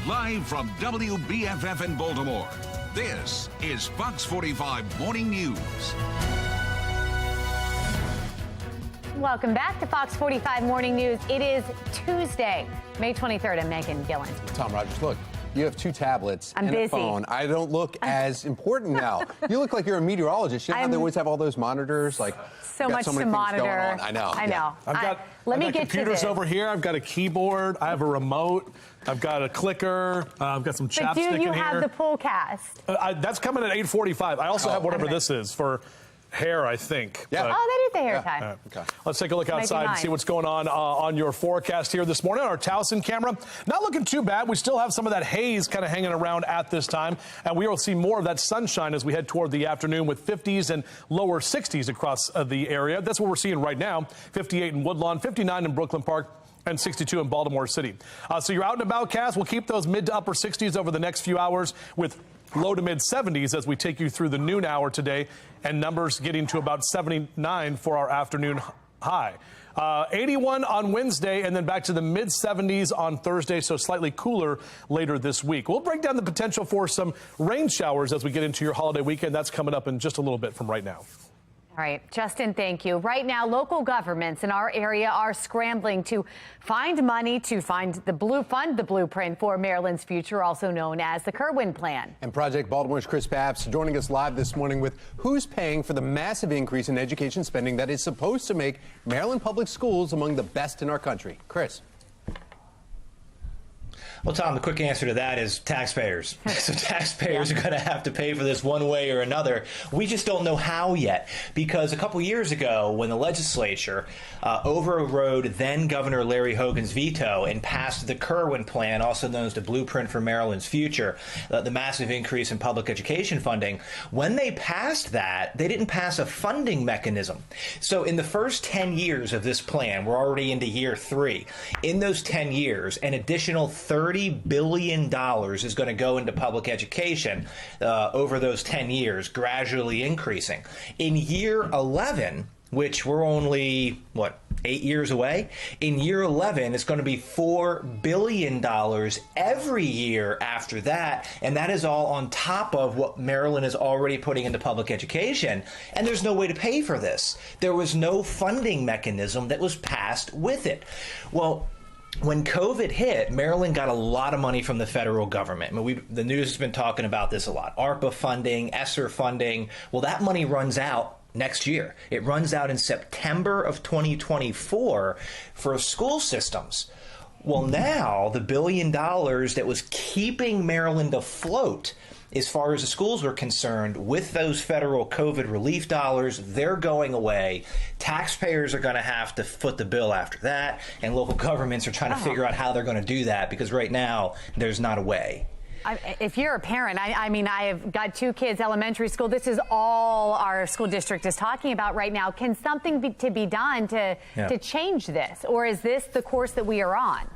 [SPEAKER 5] Live from WBFF in Baltimore, this is Fox 45 Morning News.
[SPEAKER 2] Welcome back to Fox 45 Morning News. It is Tuesday, May 23rd. I'm Megan Gillen.
[SPEAKER 1] Tom Rogers, look. You have 2 tablets and
[SPEAKER 2] busy.
[SPEAKER 1] a phone. I don't look as important now. You look like you're a meteorologist. You know how they always have all those monitors? Like,
[SPEAKER 2] so much
[SPEAKER 1] so many
[SPEAKER 2] to
[SPEAKER 1] things
[SPEAKER 2] monitor.
[SPEAKER 1] going on. I know.
[SPEAKER 2] I know.
[SPEAKER 4] I've got computers over here. I've got a keyboard. I have a remote. I've got a clicker. I've got some chapstick in here.
[SPEAKER 2] But do you have the pool cast?
[SPEAKER 4] That's coming at 8:45. I also have whatever this is for hair, I think.
[SPEAKER 1] Yeah.
[SPEAKER 2] That is the hair time.
[SPEAKER 1] Okay.
[SPEAKER 4] Let's take a look outside and see what's going on your forecast here this morning. Our Towson camera, not looking too bad. We still have some of that haze kind of hanging around at this time, and we will see more of that sunshine as we head toward the afternoon with 50s and lower 60s across the area. That's what we're seeing right now. 58 in Woodlawn, 59 in Brooklyn Park, and 62 in Baltimore City. So you're out and about, Cass. We'll keep those mid to upper 60s over the next few hours with low to mid 70s as we take you through the noon hour today, and numbers getting to about 79 for our afternoon high. 81 on Wednesday, and then back to the mid 70s on Thursday, so slightly cooler later this week. We'll break down the potential for some rain showers as we get into your holiday weekend. That's coming up in just a little bit from right now.
[SPEAKER 2] All right, Justin, thank you. Right now, local governments in our area are scrambling to find money to fund the blueprint for Maryland's future, also known as the Kerwin Plan.
[SPEAKER 1] And Project Baltimore's Chris Babs joining us live this morning with who's paying for the massive increase in education spending that is supposed to make Maryland public schools among the best in our country. Chris.
[SPEAKER 15] Well, Tom, the quick answer to that is taxpayers. So taxpayers are going to have to pay for this one way or another. We just don't know how yet, because a couple years ago, when the legislature overrode then Governor Larry Hogan's veto and passed the Kerwin Plan, also known as the Blueprint for Maryland's Future, the massive increase in public education funding, when they passed that, they didn't pass a funding mechanism. So in the first 10 years of this plan, we're already into year 3. In those 10 years, an additional $30 billion is going to go into public education over those 10 years, gradually increasing. In year 11, which we're only, 8 years away? In year 11, it's going to be $4 billion every year after that, and that is all on top of what Maryland is already putting into public education, and there's no way to pay for this. There was no funding mechanism that was passed with it. Well, when COVID hit, Maryland got a lot of money from the federal government. I mean, the news has been talking about this a lot. ARPA funding, ESSER funding. Well, that money runs out next year. It runs out in September of 2024 for school systems. Well, now the $1 billion that was keeping Maryland afloat as far as the schools were concerned, with those federal COVID relief dollars, they're going away. Taxpayers are going to have to foot the bill after that, and local governments are trying to figure out how they're going to do that, because right now there's not a way.
[SPEAKER 2] If you're a parent, I mean, I have got 2 kids, elementary school. This is all our school district is talking about right now. Can something be done to change this, or is this the course that we are on?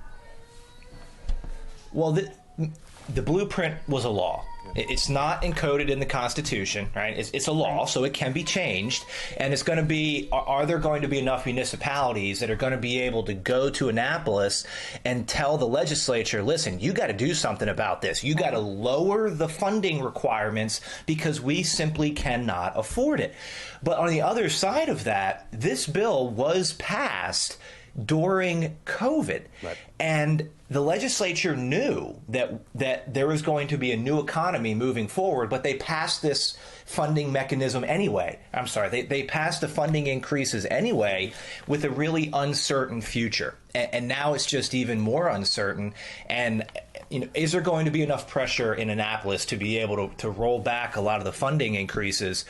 [SPEAKER 15] Well, the blueprint was a law. It's not encoded in the Constitution, right? It's a law, so it can be changed. And it's going to be, are there going to be enough municipalities that are going to be able to go to Annapolis and tell the legislature, listen, you got to do something about this. You got to lower the funding requirements because we simply cannot afford it. But on the other side of that, this bill was passed during COVID. Right. And the legislature knew that there was going to be a new economy moving forward, but they passed this funding mechanism anyway. I'm sorry, they passed the funding increases anyway with a really uncertain future. And now it's just even more uncertain. And is there going to be enough pressure in Annapolis to be able to roll back a lot of the funding increases?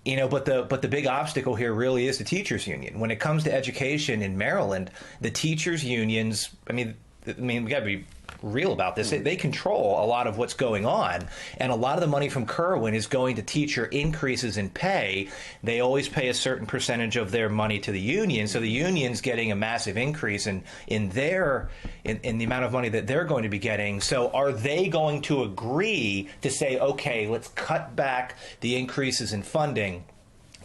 [SPEAKER 15] But the big obstacle here really is the teachers union. When it comes to education in Maryland, the teachers unions, I mean, we got to be real about this. They control a lot of what's going on, and a lot of the money from Kerwin is going to teacher increases in pay. They always pay a certain percentage of their money to the union, so the union's getting a massive increase in the amount of money that they're going to be getting. So are they going to agree to say, okay, let's cut back the increases in funding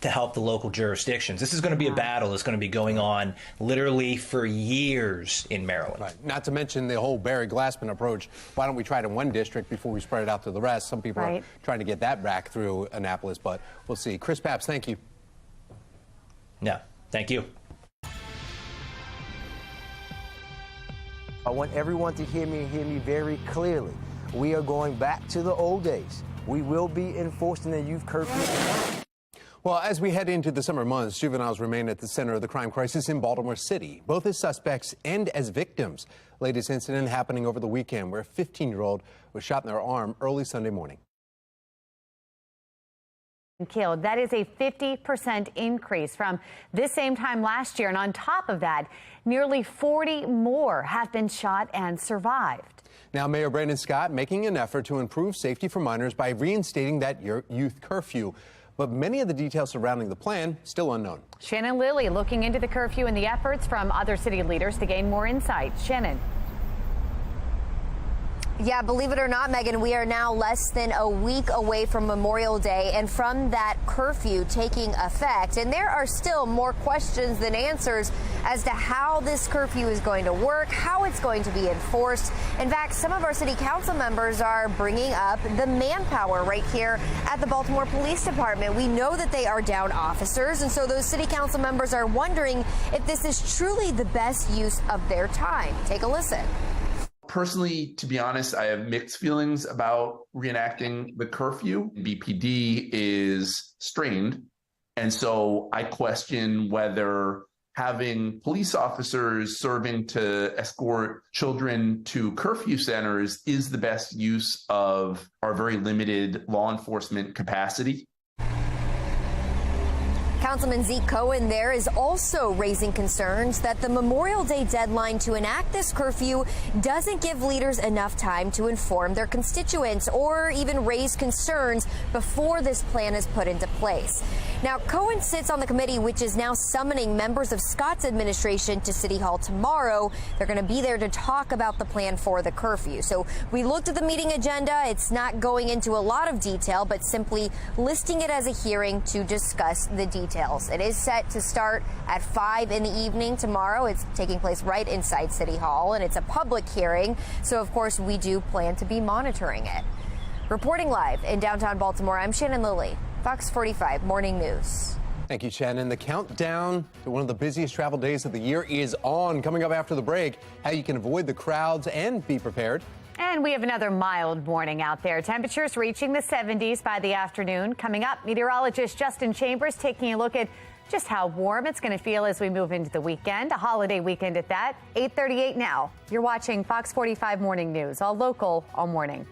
[SPEAKER 15] to help the local jurisdictions. This is going to be a battle that's going to be going on literally for years in Maryland.
[SPEAKER 1] Right. Not to mention the whole Barry Glassman approach. Why don't we try it in one district before we spread it out to the rest? Some people are trying to get that back through Annapolis, but we'll see. Chris Papps, thank you.
[SPEAKER 15] Yeah, thank you.
[SPEAKER 16] I want everyone to hear me and hear me very clearly. We are going back to the old days. We will be enforcing the youth curfew.
[SPEAKER 1] Well, as we head into the summer months, juveniles remain at the center of the crime crisis in Baltimore City, both as suspects and as victims. Latest incident happening over the weekend where a 15-year-old was shot in their arm early Sunday morning.
[SPEAKER 2] Killed. That is a 50% increase from this same time last year. And on top of that, nearly 40 more have been shot and survived.
[SPEAKER 1] Now, Mayor Brandon Scott making an effort to improve safety for minors by reinstating that youth curfew. But many of the details surrounding the plan still unknown.
[SPEAKER 2] Shannon Lilly looking into the curfew and the efforts from other city leaders to gain more insight. Shannon.
[SPEAKER 20] Yeah, believe it or not, Megan, we are now less than a week away from Memorial Day and from that curfew taking effect. And there are still more questions than answers as to how this curfew is going to work, how it's going to be enforced. In fact, some of our city council members are bringing up the manpower right here at the Baltimore Police Department. We know that they are down officers, and so those city council members are wondering if this is truly the best use of their time. Take a listen.
[SPEAKER 18] Personally, to be honest, I have mixed feelings about reenacting the curfew. BPD is strained, and so I question whether having police officers serving to escort children to curfew centers is the best use of our very limited law enforcement capacity.
[SPEAKER 20] Councilman Zeke Cohen there is also raising concerns that the Memorial Day deadline to enact this curfew doesn't give leaders enough time to inform their constituents or even raise concerns before this plan is put into place. Now, Cohen sits on the committee which is now summoning members of Scott's administration to City Hall tomorrow. They're going to be there to talk about the plan for the curfew. So we looked at the meeting agenda. It's not going into a lot of detail, but simply listing it as a hearing to discuss the details. It is set to start at 5 in the evening tomorrow. It's taking place right inside City Hall, and it's a public hearing. So, of course, we do plan to be monitoring it. Reporting live in downtown Baltimore, I'm Shannon Lilly, Fox 45 Morning News.
[SPEAKER 1] Thank you, Shannon. The countdown to one of the busiest travel days of the year is on. Coming up after the break, how you can avoid the crowds and be prepared.
[SPEAKER 2] And we have another mild morning out there. Temperatures reaching the 70s by the afternoon. Coming up, meteorologist Justin Chambers taking a look at just how warm it's going to feel as we move into the weekend, a holiday weekend at that. 8:38 now. You're watching Fox 45 Morning News, all local, all morning.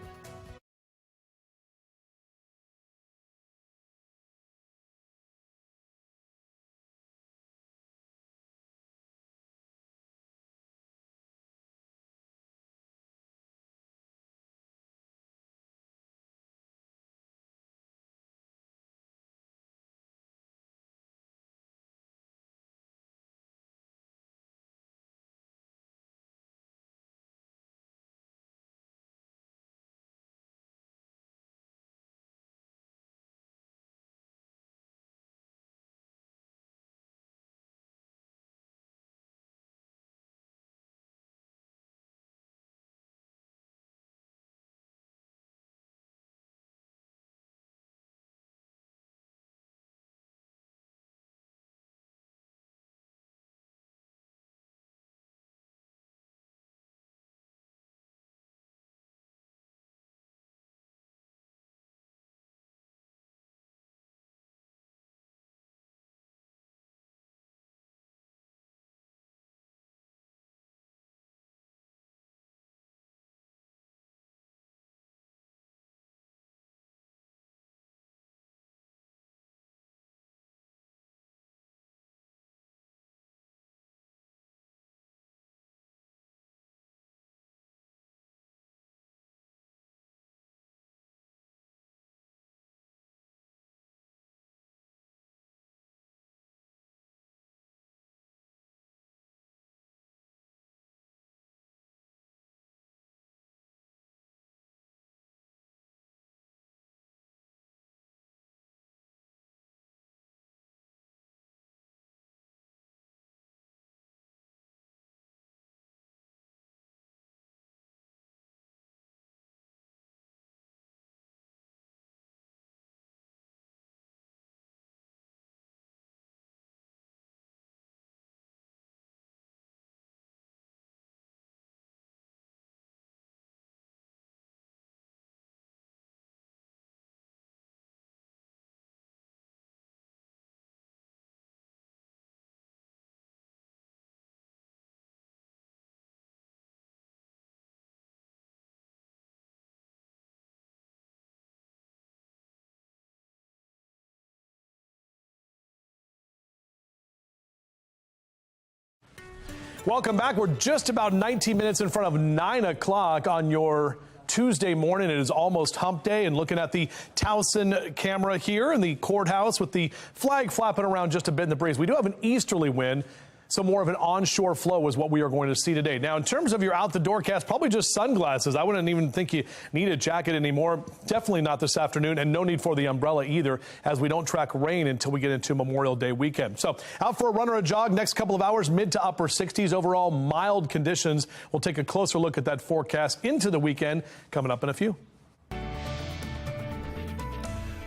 [SPEAKER 4] Welcome back. We're just about 19 minutes in front of 9 o'clock on your Tuesday morning. It is almost hump day, and looking at the Towson camera here in the courthouse with the flag flapping around just a bit in the breeze. We do have an easterly wind, so more of an onshore flow is what we are going to see today. Now, in terms of your out the door cast, probably just sunglasses. I wouldn't even think you need a jacket anymore. Definitely not this afternoon, and no need for the umbrella either, as we don't track rain until we get into Memorial Day weekend. So out for a run or a jog next couple of hours, mid to upper 60s. Overall, mild conditions. We'll take a closer look at that forecast into the weekend coming up in a few.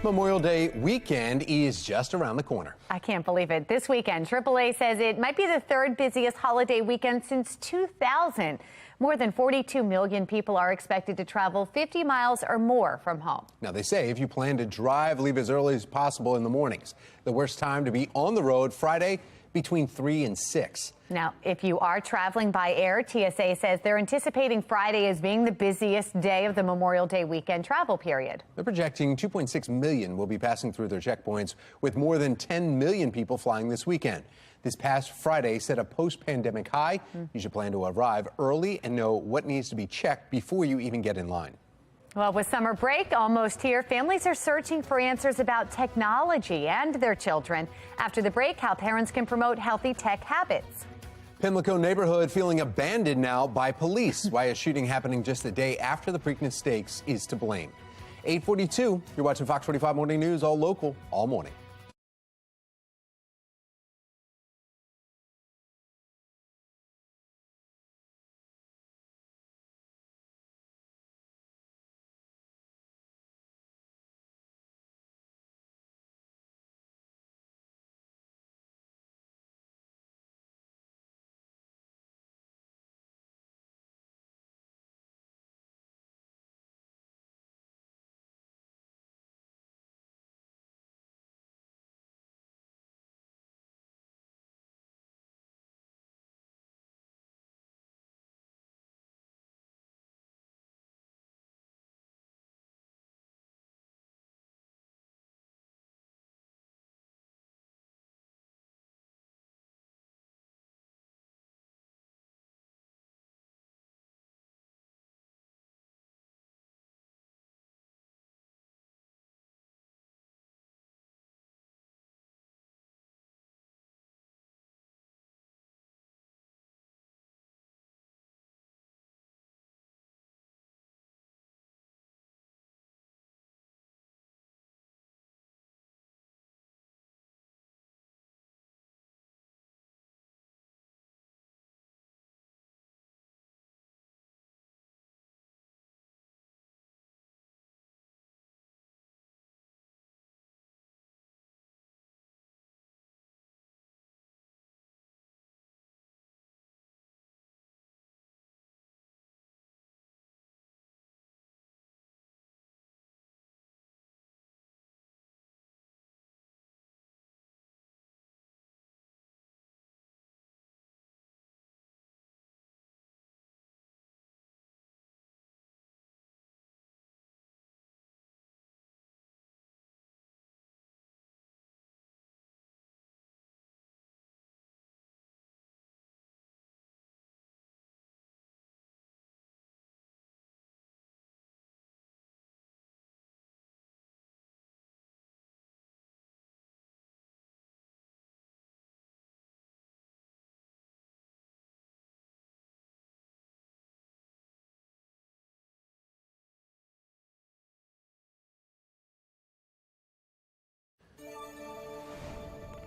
[SPEAKER 1] Memorial Day weekend is just around the corner.
[SPEAKER 2] I can't believe it. This weekend, AAA says it might be the third busiest holiday weekend since 2000. More than 42 million people are expected to travel 50 miles or more from home.
[SPEAKER 1] Now, they say if you plan to drive, leave as early as possible in the mornings. The worst time to be on the road, Friday, between 3 and 6.
[SPEAKER 2] Now, if you are traveling by air, TSA says they're anticipating Friday as being the busiest day of the Memorial Day weekend travel period.
[SPEAKER 1] They're projecting 2.6 million will be passing through their checkpoints, with more than 10 million people flying this weekend. This past Friday set a post-pandemic high. You should plan to arrive early and know what needs to be checked before you even get in line.
[SPEAKER 2] Well, with summer break almost here, families are searching for answers about technology and their children. After the break, how parents can promote healthy tech habits.
[SPEAKER 1] Pimlico neighborhood feeling abandoned now by police. Why a shooting happening just a day after the Preakness Stakes is to blame. 8:42, you're watching Fox 45 Morning News, all local, all morning.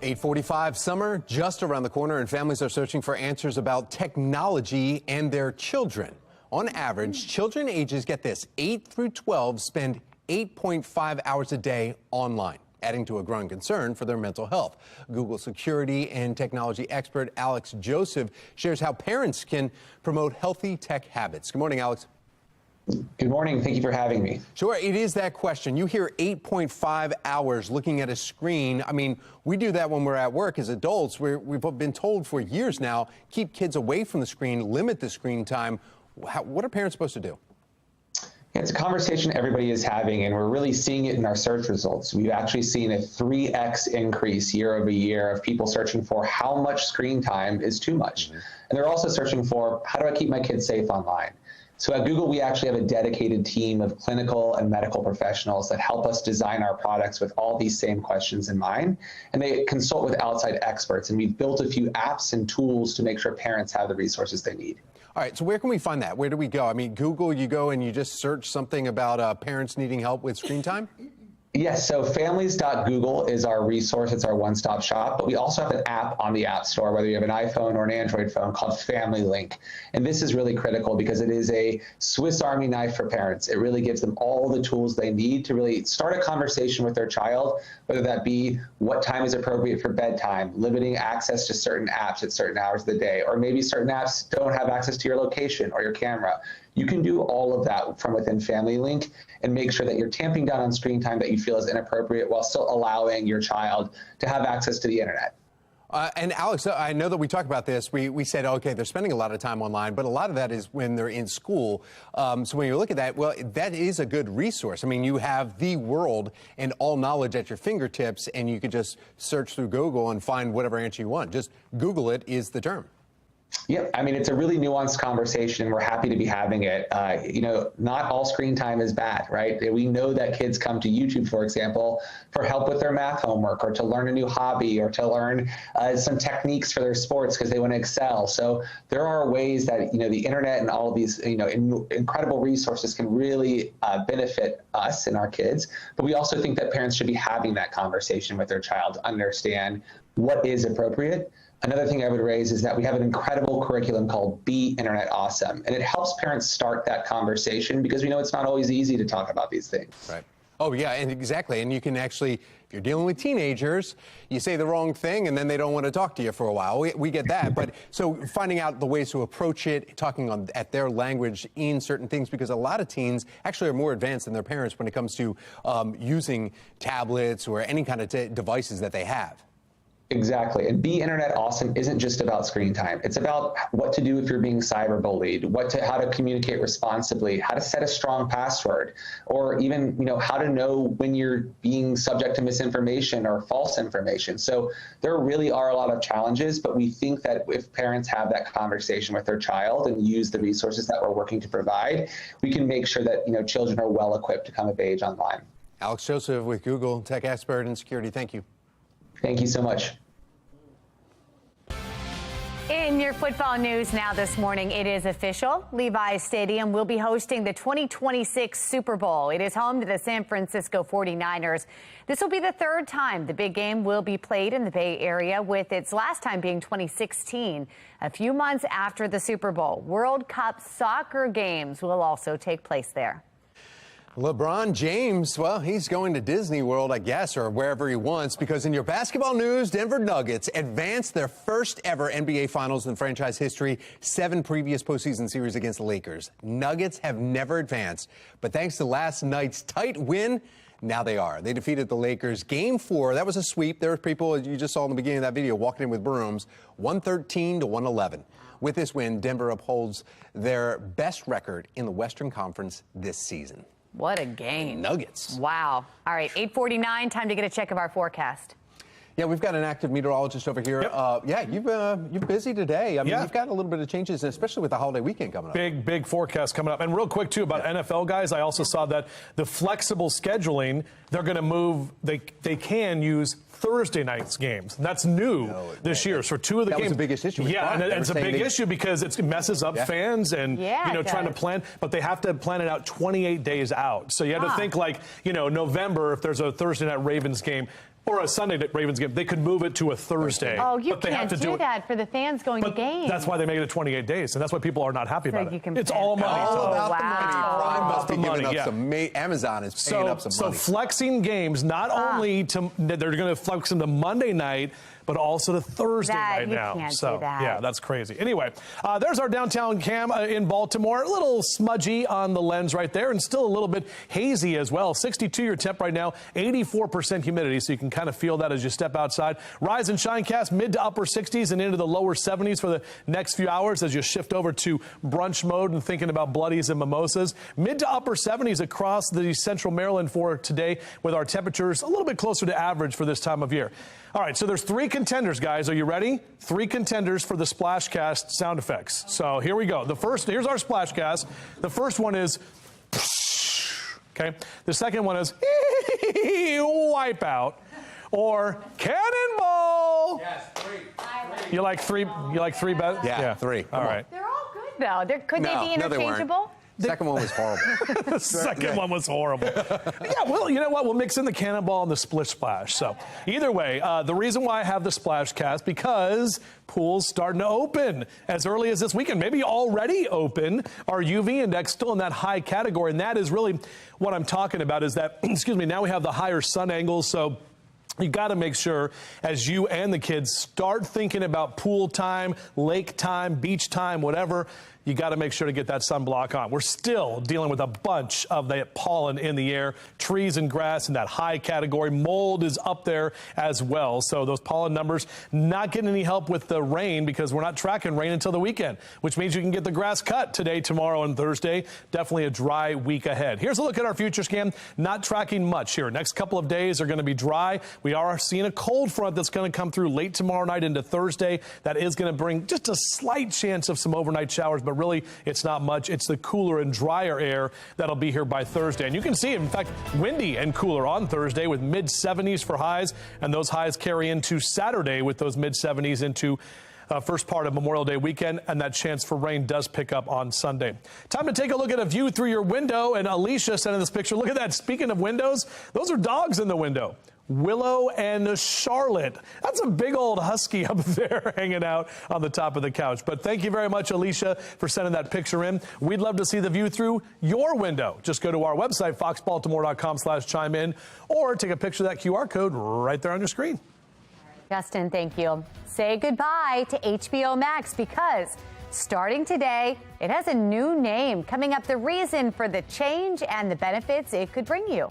[SPEAKER 1] .45 summer just around the corner, and families are searching for answers about technology and their children. On average, children ages, get this, 8 through 12 spend 8.5 hours a day online, adding to a growing concern for their mental health. Google security and technology expert Alex Joseph shares how parents can promote healthy tech habits. Good morning, Alex.
[SPEAKER 3] Good morning. Thank you for having me.
[SPEAKER 1] Sure. It is that question. You hear 8.5 hours looking at a screen. I mean, we do that when we're at work as adults. We've been told for years now, keep kids away from the screen, limit the screen time. What are parents supposed to do?
[SPEAKER 3] It's a conversation everybody is having, and we're really seeing it in our search results. We've actually seen a 3x increase year over year of people searching for how much screen time is too much. And they're also searching for, how do I keep my kids safe online? So at Google, we actually have a dedicated team of clinical and medical professionals that help us design our products with all these same questions in mind. And they consult with outside experts. And we've built a few apps and tools to make sure parents have the resources they need.
[SPEAKER 1] All right, so where can we find that? Where do we go? I mean, Google, you go and you just search something about parents needing help with screen time?
[SPEAKER 3] Yes, so families.google is our resource. It's our one-stop shop, but we also have an app on the App Store, whether you have an iPhone or an Android phone, called Family Link. And this is really critical because it is a Swiss Army knife for parents. It really gives them all the tools they need to really start a conversation with their child, whether that be what time is appropriate for bedtime, limiting access to certain apps at certain hours of the day, or maybe certain apps don't have access to your location or your camera. You can do all of that from within Family Link and make sure that you're tamping down on screen time that you feel is inappropriate while still allowing your child to have access to the internet.
[SPEAKER 1] And Alex, I know that we talked about this. We said, okay, they're spending a lot of time online, but a lot of that is when they're in school. So when you look at that, well, that is a good resource. I mean, you have the world and all knowledge at your fingertips, and you could just search through Google and find whatever answer you want. Just Google it is the term.
[SPEAKER 3] Yeah, I mean, it's a really nuanced conversation. We're happy to be having it. You know, not all screen time is bad, right? We know that kids come to YouTube, for example, for help with their math homework or to learn a new hobby or to learn some techniques for their sports because they want to excel. So there are ways that, you know, the internet and all of these, you know, incredible resources can really benefit us and our kids. But we also think that parents should be having that conversation with their child to understand what is appropriate. Another thing I would raise is that we have an incredible curriculum called Be Internet Awesome, and it helps parents start that conversation because we know it's not always easy to talk about these things.
[SPEAKER 1] Right. Oh, yeah, and exactly. And you can actually, if you're dealing with teenagers, you say the wrong thing and then they don't want to talk to you for a while. We get that. But so finding out the ways to approach it, talking at their language in certain things, because a lot of teens actually are more advanced than their parents when it comes to using tablets or any kind of devices that they have.
[SPEAKER 3] Exactly. And Be Internet Awesome isn't just about screen time. It's about what to do if you're being cyberbullied, how to communicate responsibly, how to set a strong password, or even, you know, how to know when you're being subject to misinformation or false information. So there really are a lot of challenges, but we think that if parents have that conversation with their child and use the resources that we're working to provide, we can make sure that, you know, children are well equipped to come of age online.
[SPEAKER 1] Alex Joseph with Google, tech expert in security. Thank you.
[SPEAKER 3] Thank you so much.
[SPEAKER 2] In your football news now this morning, it is official. Levi's Stadium will be hosting the 2026 Super Bowl. It is home to the San Francisco 49ers. This will be the third time the big game will be played in the Bay Area, with its last time being 2016. A few months after the Super Bowl, World Cup soccer games will also take place there.
[SPEAKER 1] LeBron James, well, he's going to Disney World, I guess, or wherever he wants, because in your basketball news, Denver Nuggets advanced their first ever NBA Finals in franchise history, 7 previous postseason series against the Lakers. Nuggets have never advanced, but thanks to last night's tight win, now they are. They defeated the Lakers. Game 4, that was a sweep. There were people, you just saw in the beginning of that video, walking in with brooms, 113 to 111. With this win, Denver upholds their best record in the Western Conference this season.
[SPEAKER 2] What a game.
[SPEAKER 1] Nuggets.
[SPEAKER 2] Wow. All right, 8:49, time to get a check of our forecast.
[SPEAKER 1] Yeah, we've got an active meteorologist over here.
[SPEAKER 4] Yep.
[SPEAKER 1] Yeah, you're busy today. I mean, you've got a little bit of changes, especially with the holiday weekend coming up.
[SPEAKER 4] Big forecast coming up. And real quick, too, about NFL guys, I also saw that the flexible scheduling, they're going to move, they can use Thursday night's games. That's new this year. So 2 of the games.
[SPEAKER 1] That was the biggest issue.
[SPEAKER 4] Yeah, and it's a big issue because it messes up fans and, trying to plan. But they have to plan it out 28 days out. So you have to think like, November, if there's a Thursday night Ravens game, or a Sunday night Ravens game, they could move it to a Thursday.
[SPEAKER 2] Oh, you can't do that for the fans going to games.
[SPEAKER 4] That's why they made it 28 days, and that's why people are not happy about it. It's all money.
[SPEAKER 1] All about the money. Prime must be giving up some. Amazon is paying up some money.
[SPEAKER 4] So flexing games, not only they're going to flex them to Monday night, but also to Thursday night
[SPEAKER 2] you
[SPEAKER 4] now.
[SPEAKER 2] can't
[SPEAKER 4] So
[SPEAKER 2] do that.
[SPEAKER 4] yeah, that's crazy. Anyway, there's our downtown cam in Baltimore. A little smudgy on the lens right there, and still a little bit hazy as well. 62 your temp right now, 84% humidity, so you can kind of feel that as you step outside. Rise and shine cast mid to upper 60s and into the lower 70s for the next few hours as you shift over to brunch mode and thinking about bloodies and mimosas. Mid to upper 70s across the central Maryland for today, with our temperatures a little bit closer to average for this time of year. All right, so there's 3 contenders, guys. Are you ready? 3 contenders for the Splashcast sound effects. So here we go. Here's our Splashcast. The first one is, okay. The second one is wipeout or cannonball.
[SPEAKER 1] Yes, 3.
[SPEAKER 4] You like 3? You like 3 better?
[SPEAKER 1] Yeah, 3.
[SPEAKER 4] All right.
[SPEAKER 2] They're all good, though. Could they be
[SPEAKER 1] No, they weren't.
[SPEAKER 2] interchangeable?
[SPEAKER 1] The second one was horrible.
[SPEAKER 4] The second one was horrible. Yeah, well, you know what? We'll mix in the cannonball and the split splash. So either way, the reason why I have the splash cast, because pools starting to open as early as this weekend, maybe already open. Our UV index still in that high category, and that is really what I'm talking about, is that, excuse me, now we have the higher sun angles, so you got to make sure, as you and the kids start thinking about pool time, lake time, beach time, whatever, you got to make sure to get that sunblock on. We're still dealing with a bunch of that pollen in the air, trees and grass in that high category. Mold is up there as well. So those pollen numbers not getting any help with the rain, because we're not tracking rain until the weekend, which means you can get the grass cut today, tomorrow, and Thursday. Definitely a dry week ahead. Here's a look at our future scan. Not tracking much here. Next couple of days are going to be dry. We are seeing a cold front that's going to come through late tomorrow night into Thursday. That is going to bring just a slight chance of some overnight showers, but really it's not much. It's the cooler and drier air that'll be here by Thursday. And you can see, in fact, windy and cooler on Thursday with mid 70s for highs, and those highs carry into Saturday with those mid 70s into first part of Memorial Day weekend, and that chance for rain does pick up on Sunday. Time to take a look at a view through your window, and Alicia sent in this picture. Look at that. Speaking of windows, those are dogs in the window. Willow and Charlotte. That's a big old husky up there hanging out on the top of the couch. But thank you very much, Alicia, for sending that picture in. We'd love to see the view through your window. Just go to our website, foxbaltimore.com/chime in, or take a picture of that QR code right there on your screen.
[SPEAKER 2] Justin, thank you. Say goodbye to HBO Max, because starting today, it has a new name. Coming up, the reason for the change and the benefits it could bring you.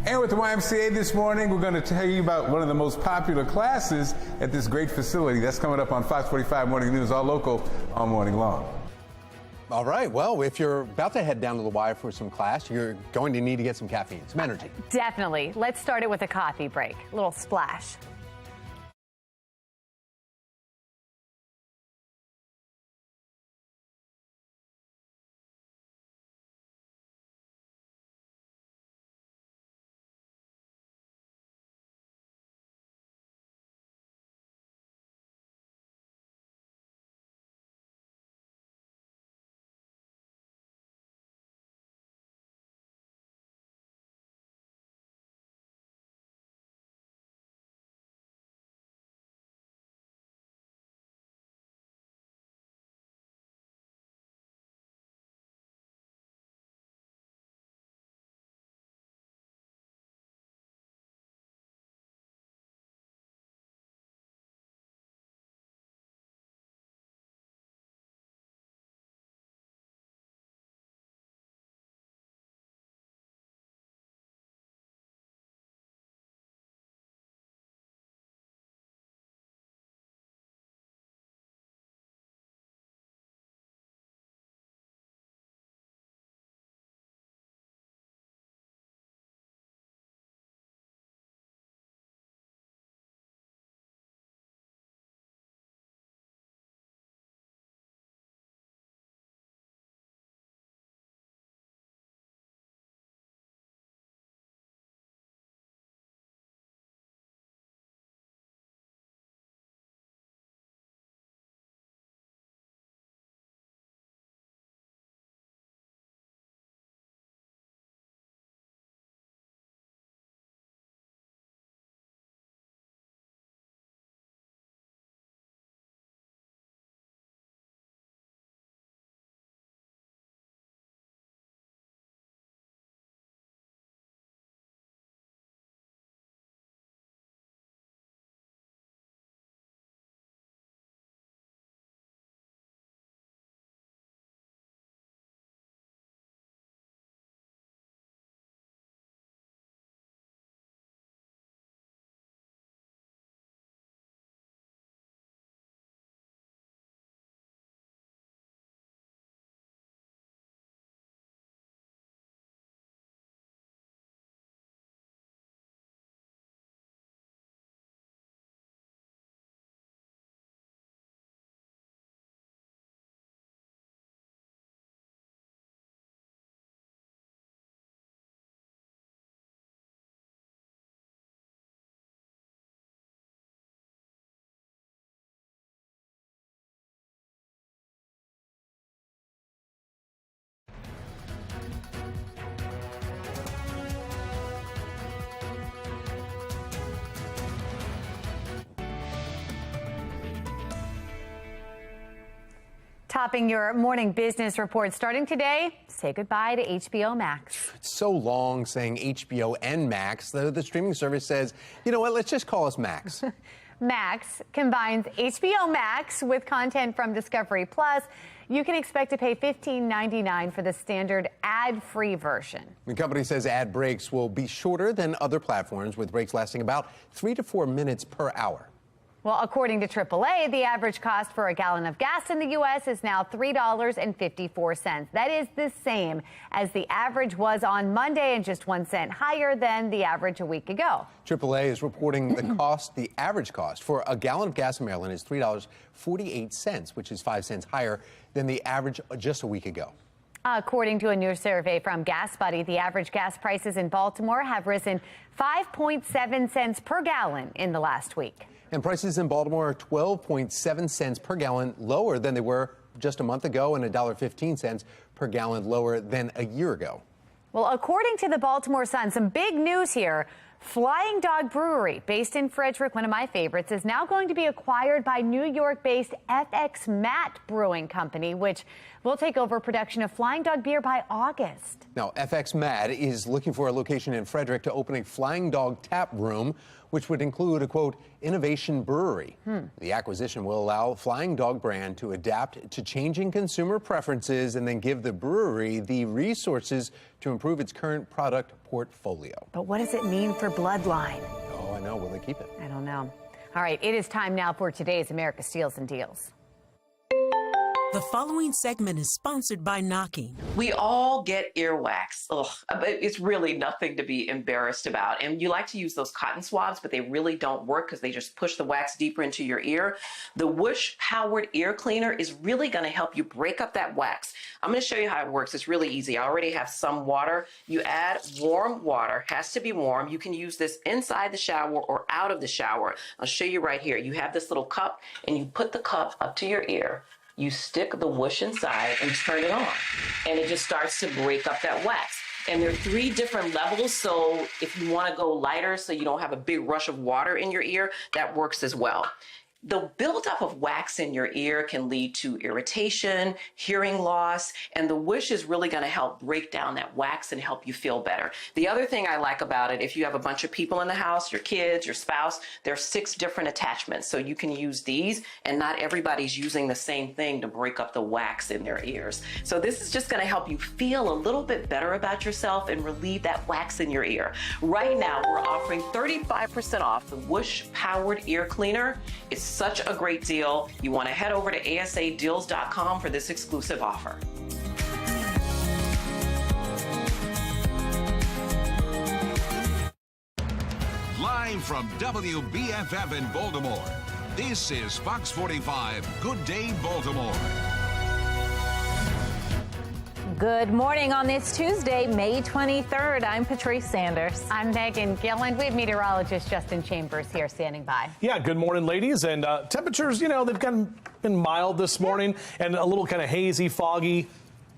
[SPEAKER 14] And with the YMCA this morning, we're going to tell you about one of the most popular classes at this great facility. That's coming up on Fox 45 Morning News, all local, all morning long.
[SPEAKER 1] All right. Well, if you're about to head down to the Y for some class, you're going to need to get some caffeine, some energy.
[SPEAKER 2] Definitely. Let's start it with a coffee break. A little splash. Topping your morning business report starting today, say goodbye to HBO Max.
[SPEAKER 1] It's so long saying HBO and Max. The streaming service says, you know what, let's just call us Max.
[SPEAKER 2] Max combines HBO Max with content from Discovery Plus. You can expect to pay $15.99 for the standard ad-free version.
[SPEAKER 1] The company says ad breaks will be shorter than other platforms, with breaks lasting about 3 to 4 minutes per hour.
[SPEAKER 2] Well, according to AAA, the average cost for a gallon of gas in the U.S. is now $3.54. That is the same as the average was on Monday and just 1 cent higher than the average a week ago.
[SPEAKER 1] AAA is reporting the average cost for a gallon of gas in Maryland is $3.48, which is 5 cents higher than the average just a week ago.
[SPEAKER 2] According to a new survey from Gas Buddy, the average gas prices in Baltimore have risen 5.7 cents per gallon in the last week.
[SPEAKER 1] And prices in Baltimore are 12.7 cents per gallon lower than they were just a month ago, and $1.15 per gallon lower than a year ago.
[SPEAKER 2] Well, according to the Baltimore Sun, some big news here. Flying Dog Brewery, based in Frederick, one of my favorites, is now going to be acquired by New York-based FX Matt Brewing Company, which will take over production of Flying Dog beer by August.
[SPEAKER 1] Now, FX Matt is looking for a location in Frederick to open a Flying Dog tap room, which would include a, quote, innovation brewery. The acquisition will allow Flying Dog brand to adapt to changing consumer preferences and then give the brewery the resources to improve its current product portfolio.
[SPEAKER 2] But what does it mean for Bloodline?
[SPEAKER 1] Oh, I know. Will they keep it?
[SPEAKER 2] I don't know. All right, it is time now for today's America Steals and Deals.
[SPEAKER 6] The following segment is sponsored by Knocking.
[SPEAKER 17] We all get earwax. Ugh, it's really nothing to be embarrassed about. And you like to use those cotton swabs, but they really don't work because they just push the wax deeper into your ear. The Whoosh Powered Ear Cleaner is really going to help you break up that wax. I'm going to show you how it works. It's really easy. I already have some water. You add warm water, has to be warm. You can use this inside the shower or out of the shower. I'll show you right here. You have this little cup and you put the cup up to your ear. You stick the whoosh inside and turn it on, and it just starts to break up that wax. And there are 3 different levels, so if you want to go lighter so you don't have a big rush of water in your ear, that works as well. The buildup of wax in your ear can lead to irritation, hearing loss, and the Whoosh is really going to help break down that wax and help you feel better. The other thing I like about it, if you have a bunch of people in the house, your kids, your spouse, there are 6 different attachments. So you can use these, and not everybody's using the same thing to break up the wax in their ears. So this is just going to help you feel a little bit better about yourself and relieve that wax in your ear. Right now, we're offering 35% off the Whoosh Powered Ear Cleaner. It's such a great deal. You want to head over to asadeals.com for this exclusive offer.
[SPEAKER 5] Live from WBFF in Baltimore, this is Fox 45 Good Day Baltimore.
[SPEAKER 22] Good morning on this Tuesday, May 23rd. I'm Patrice Sanders.
[SPEAKER 2] I'm Megan Gilland. We have meteorologist Justin Chambers here standing by.
[SPEAKER 4] Yeah, good morning, ladies. And temperatures, you know, they've been mild this morning and a little kind of hazy, foggy.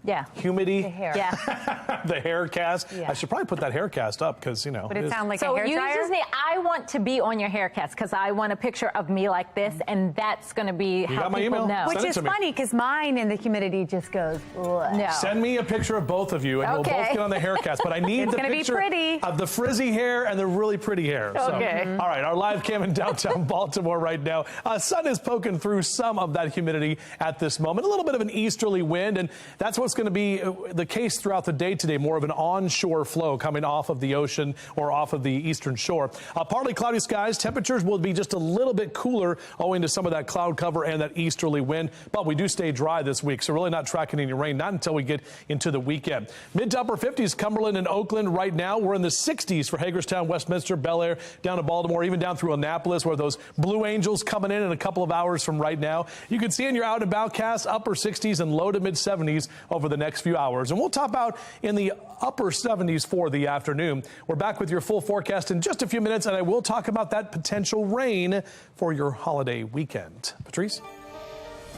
[SPEAKER 22] Yeah.
[SPEAKER 4] Humidity.
[SPEAKER 22] The hair. Yeah.
[SPEAKER 4] The hair cast.
[SPEAKER 22] Yeah.
[SPEAKER 4] I should probably put that hair cast up because, you know.
[SPEAKER 2] Would it sound like
[SPEAKER 22] so
[SPEAKER 2] a hair dryer?
[SPEAKER 22] So I want to be on your hair cast because I want a picture of me like this, and that's going to be how people know.
[SPEAKER 2] Which is funny because mine and the humidity just goes, ugh.
[SPEAKER 22] No.
[SPEAKER 4] Send me a picture of both of you, and we'll both get on the hair cast. But I need the picture of the frizzy hair and the really pretty hair.
[SPEAKER 22] Okay.
[SPEAKER 4] So, all right, our live cam in downtown Baltimore right now. Sun is poking through some of that humidity at this moment. A little bit of an easterly wind, and that's what's going to be the case throughout the day today. More of an onshore flow coming off of the ocean or off of the eastern shore. Partly cloudy skies. Temperatures will be just a little bit cooler owing to some of that cloud cover and that easterly wind. But we do stay dry this week, so really not tracking any rain, not until we get into the weekend. Mid to upper 50s, Cumberland and Oakland right now. We're in the 60s for Hagerstown, Westminster, Bel Air, down to Baltimore, even down through Annapolis, where those Blue Angels coming in a couple of hours from right now. You can see in your out and about cast upper 60s and low to mid 70s over the next few hours. And we'll top out in the upper 70s for the afternoon. We're back with your full forecast in just a few minutes, and I will talk about that potential rain for your holiday weekend. Patrice?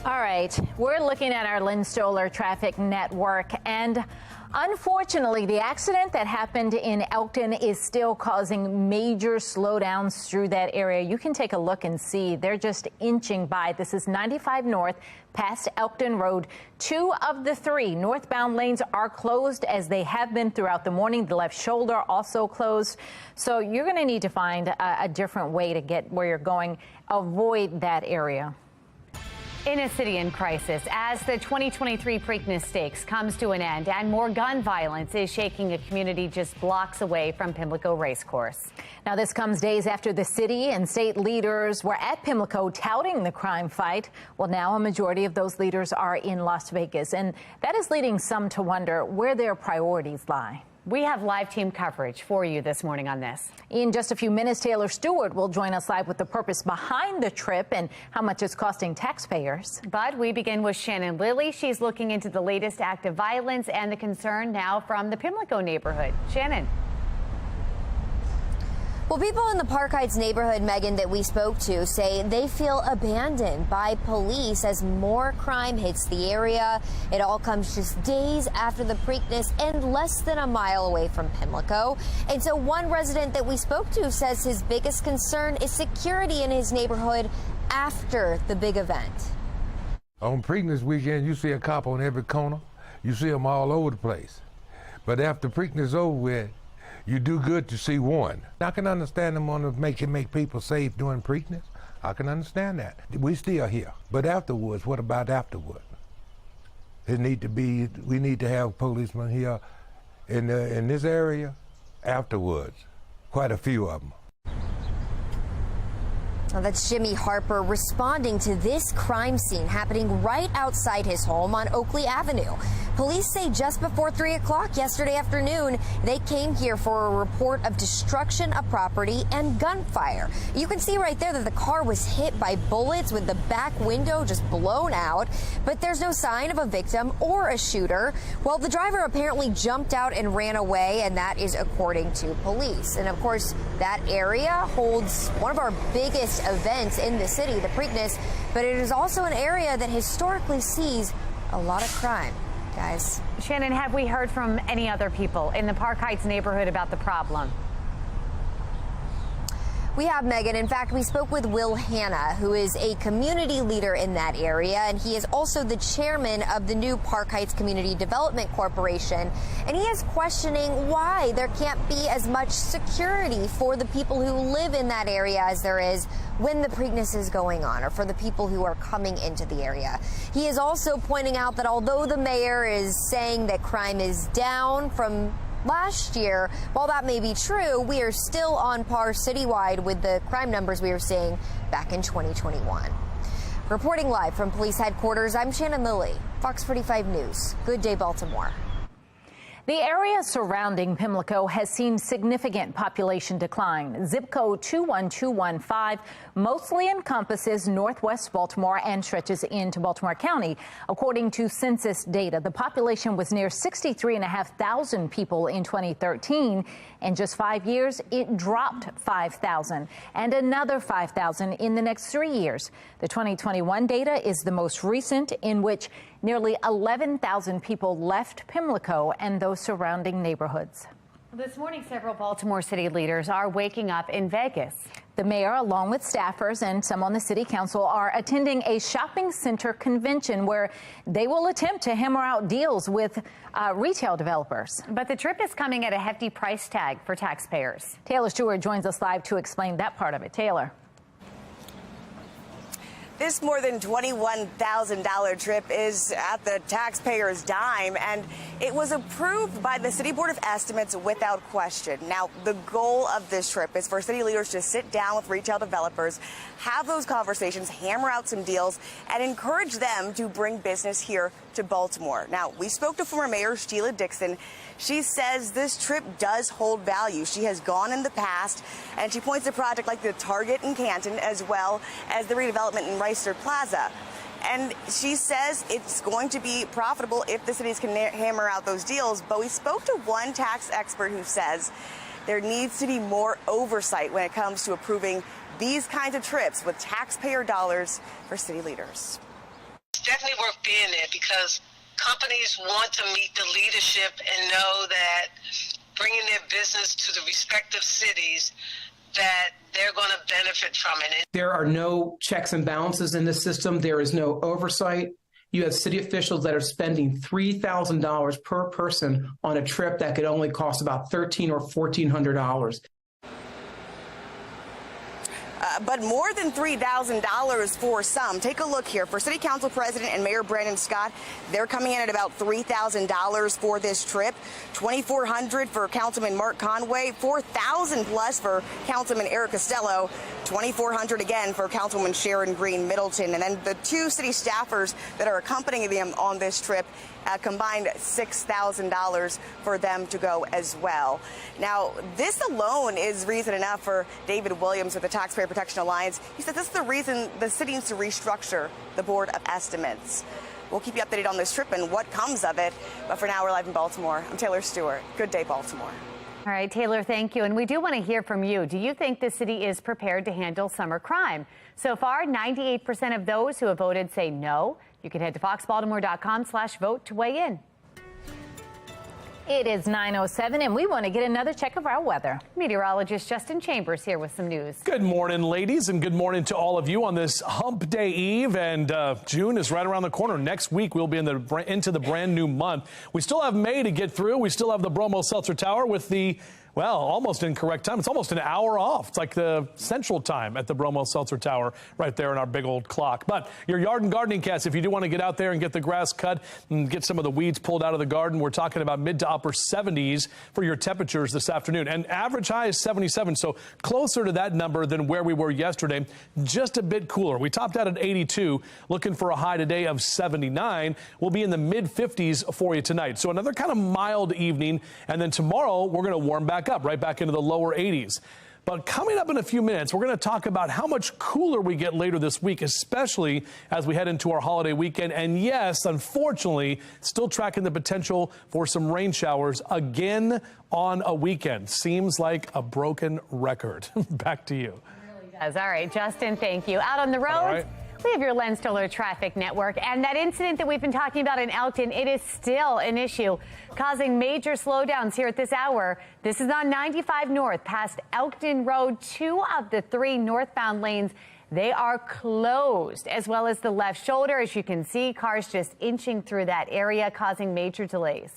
[SPEAKER 22] All right, we're looking at our Lynn Stoller traffic network, and unfortunately, the accident that happened in Elkton is still causing major slowdowns through that area. You can take a look and see they're just inching by. This is 95 North past Elkton Road. 2 of the 3 northbound lanes are closed, as they have been throughout the morning. The left shoulder also closed. So you're going to need to find a different way to get where you're going. Avoid that area.
[SPEAKER 2] In a city in crisis, as the 2023 Preakness Stakes comes to an end and more gun violence is shaking a community just blocks away from Pimlico Racecourse.
[SPEAKER 22] Now, this comes days after the city and state leaders were at Pimlico touting the crime fight. Well, now a majority of those leaders are in Las Vegas, and that is leading some to wonder where their priorities lie.
[SPEAKER 2] We have live team coverage for you this morning on this.
[SPEAKER 22] In just a few minutes, Taylor Stewart will join us live with the purpose behind the trip and how much it's costing taxpayers.
[SPEAKER 2] But we begin with Shannon Lilly. She's looking into the latest act of violence and the concern now from the Pimlico neighborhood. Shannon.
[SPEAKER 20] Well, people in the Park Heights neighborhood, Megan, that we spoke to say they feel abandoned by police as more crime hits the area. It all comes just days after the Preakness and less than a mile away from Pimlico. And so one resident that we spoke to says his biggest concern is security in his neighborhood after the big event.
[SPEAKER 7] On Preakness weekend, you see a cop on every corner. You see them all over the place. But after Preakness over with, you do good to see one. I can understand them on to make people safe during Preakness. I can understand that. We still here. But afterwards, what about afterward? We need to have policemen here in this area afterwards. Quite a few of them.
[SPEAKER 20] Well, that's Jimmy Harper responding to this crime scene happening right outside his home on Oakley Avenue. Police say just before 3 o'clock yesterday afternoon, they came here for a report of destruction of property and gunfire. You can see right there that the car was hit by bullets with the back window just blown out, but there's no sign of a victim or a shooter. Well, the driver apparently jumped out and ran away, and that is according to police. And of course, that area holds one of our biggest events in the city, the Preakness, but it is also an area that historically sees a lot of crime. Guys.
[SPEAKER 2] Shannon, have we heard from any other people in the Park Heights neighborhood about the problem?
[SPEAKER 20] We have, Megan. In fact, we spoke with Will Hanna, who is a community leader in that area, and he is also the chairman of the new Park Heights Community Development Corporation. And he is questioning why there can't be as much security for the people who live in that area as there is when the Preakness is going on, or for the people who are coming into the area. He is also pointing out that although the mayor is saying that crime is down from last year, while that may be true, we are still on par citywide with the crime numbers we were seeing back in 2021. Reporting live from police headquarters, I'm Shannon Lilly, Fox 45 News. Good day, Baltimore.
[SPEAKER 22] The area surrounding Pimlico has seen significant population decline. Zip code 21215 mostly encompasses northwest Baltimore and stretches into Baltimore County. According to census data, the population was near 63,500 people in 2013. In just 5 years, it dropped 5,000 and another 5,000 in the next 3 years. The 2021 data is the most recent, in which nearly 11,000 people left Pimlico and those surrounding neighborhoods.
[SPEAKER 2] This morning, several Baltimore city leaders are waking up in Vegas.
[SPEAKER 22] The mayor, along with staffers and some on the city council, are attending a shopping center convention where they will attempt to hammer out deals with retail developers.
[SPEAKER 2] But the trip is coming at a hefty price tag for taxpayers.
[SPEAKER 22] Taylor Stewart joins us live to explain that part of it. Taylor.
[SPEAKER 21] This more than $21,000 trip is at the taxpayer's dime, and it was approved by the City Board of Estimates without question. Now, the goal of this trip is for city leaders to sit down with retail developers, have those conversations, hammer out some deals, and encourage them to bring business here to Baltimore. Now, we spoke to former Mayor Sheila Dixon. She says this trip does hold value. She has gone in the past, and she points to projects like the Target in Canton, as well as the redevelopment in Reister Plaza. And she says it's going to be profitable if the cities can hammer out those deals. But we spoke to one tax expert who says there needs to be more oversight when it comes to approving these kinds of trips with taxpayer dollars for city leaders.
[SPEAKER 8] definitely worth being there because companies want to meet the leadership and know that bringing their business to the respective cities, that they're going to benefit from it.
[SPEAKER 9] There are no checks and balances in this system. There is no oversight. You have city officials that are spending $3,000 per person on a trip that could only cost about $1,300 or $1,400.
[SPEAKER 21] But more than $3,000 for some. Take a look here. For City Council President and Mayor Brandon Scott, they're coming in at about $3,000 for this trip. $2,400 for Councilman Mark Conway, $4,000 plus for Councilman Eric Costello, $2,400 again for Councilwoman Sharon Green Middleton. And then the two city staffers that are accompanying them on this trip combined $6,000 for them to go as well. Now, this alone is reason enough for David Williams with the Taxpayer Protection Alliance. He said this is the reason the city needs to restructure the Board of Estimates. We'll keep you updated on this trip and what comes of it. But for now, we're live in Baltimore. I'm Taylor Stewart. Good day, Baltimore.
[SPEAKER 2] All right, Taylor, thank you. And we do want to hear from you. Do you think the city is prepared to handle summer crime? So far, 98% of those who have voted say no. You can head to foxbaltimore.com/vote to weigh in.
[SPEAKER 22] It is 9:07, and we want to get another check of our weather.
[SPEAKER 2] Meteorologist Justin Chambers here with some news.
[SPEAKER 4] Good morning, ladies, and good morning to all of you on this Hump Day Eve. And June is right around the corner. Next week, we'll be into the brand new month. We still have May to get through. We still have the Bromo Seltzer Tower with the, well, almost incorrect time. It's almost an hour off. It's like the central time at the Bromo Seltzer Tower right there in our big old clock. But your yard and gardening cast, if you do want to get out there and get the grass cut and get some of the weeds pulled out of the garden, we're talking about mid to upper 70s for your temperatures this afternoon. And average high is 77, so closer to that number than where we were yesterday. Just a bit cooler. We topped out at 82, looking for a high today of 79. We'll be in the mid 50s for you tonight. So another kind of mild evening. And then tomorrow, we're going to warm back up, right back into the lower 80s. But coming up in a few minutes, we're going to talk about how much cooler we get later this week, especially as we head into our holiday weekend. And yes, unfortunately, still tracking the potential for some rain showers again on a weekend. Seems like a broken record. Back to you.
[SPEAKER 2] It really does. All right, Justin, thank you. Out on the road. We have your Len Stoller Traffic Network, and that incident that we've been talking about in Elkton, it is still an issue, causing major slowdowns here at this hour. This is on 95 North, past Elkton Road. 2 of the 3 northbound lanes, they are closed, as well as the left shoulder. As you can see, cars just inching through that area, causing major delays.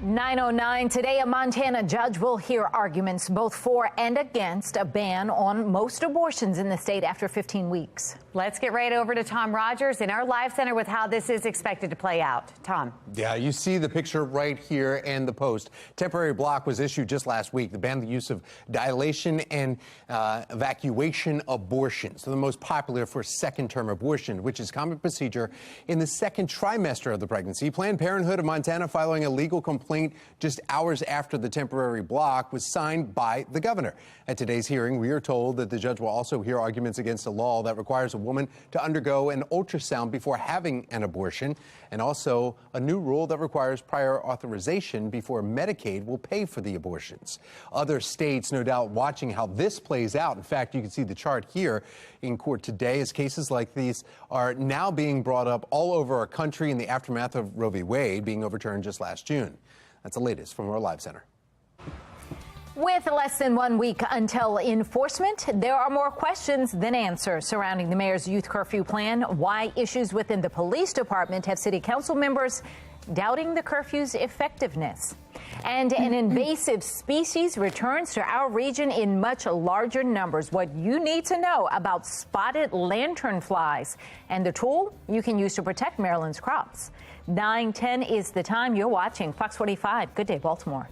[SPEAKER 22] 9:09 today, a Montana judge will hear arguments both for and against a ban on most abortions in the state after 15 weeks.
[SPEAKER 2] Let's get right over to Tom Rogers in our live center with how this is expected to play out. Tom.
[SPEAKER 1] Yeah, you see the picture right here and the post. Temporary block was issued just last week to ban the use of dilation and evacuation abortions. So the most popular for second-term abortion, which is common procedure in the second trimester of the pregnancy. Planned Parenthood of Montana filing a legal complaint just hours after the temporary block was signed by the governor. At today's hearing, we are told that the judge will also hear arguments against a law that requires a woman to undergo an ultrasound before having an abortion, and also a new rule that requires prior authorization before Medicaid will pay for the abortions. Other states, no doubt, watching how this plays out. In fact, you can see the chart here in court today as cases like these are now being brought up all over our country in the aftermath of Roe v. Wade being overturned just last June. That's the latest from our live center.
[SPEAKER 22] With less than 1 week until enforcement, there are more questions than answers surrounding the mayor's youth curfew plan. Why issues within the police department have city council members doubting the curfew's effectiveness. And an invasive species returns to our region in much larger numbers. What you need to know about spotted lanternflies and the tool you can use to protect Maryland's crops. 9:10 is the time. You're watching Fox 45. Good day, Baltimore.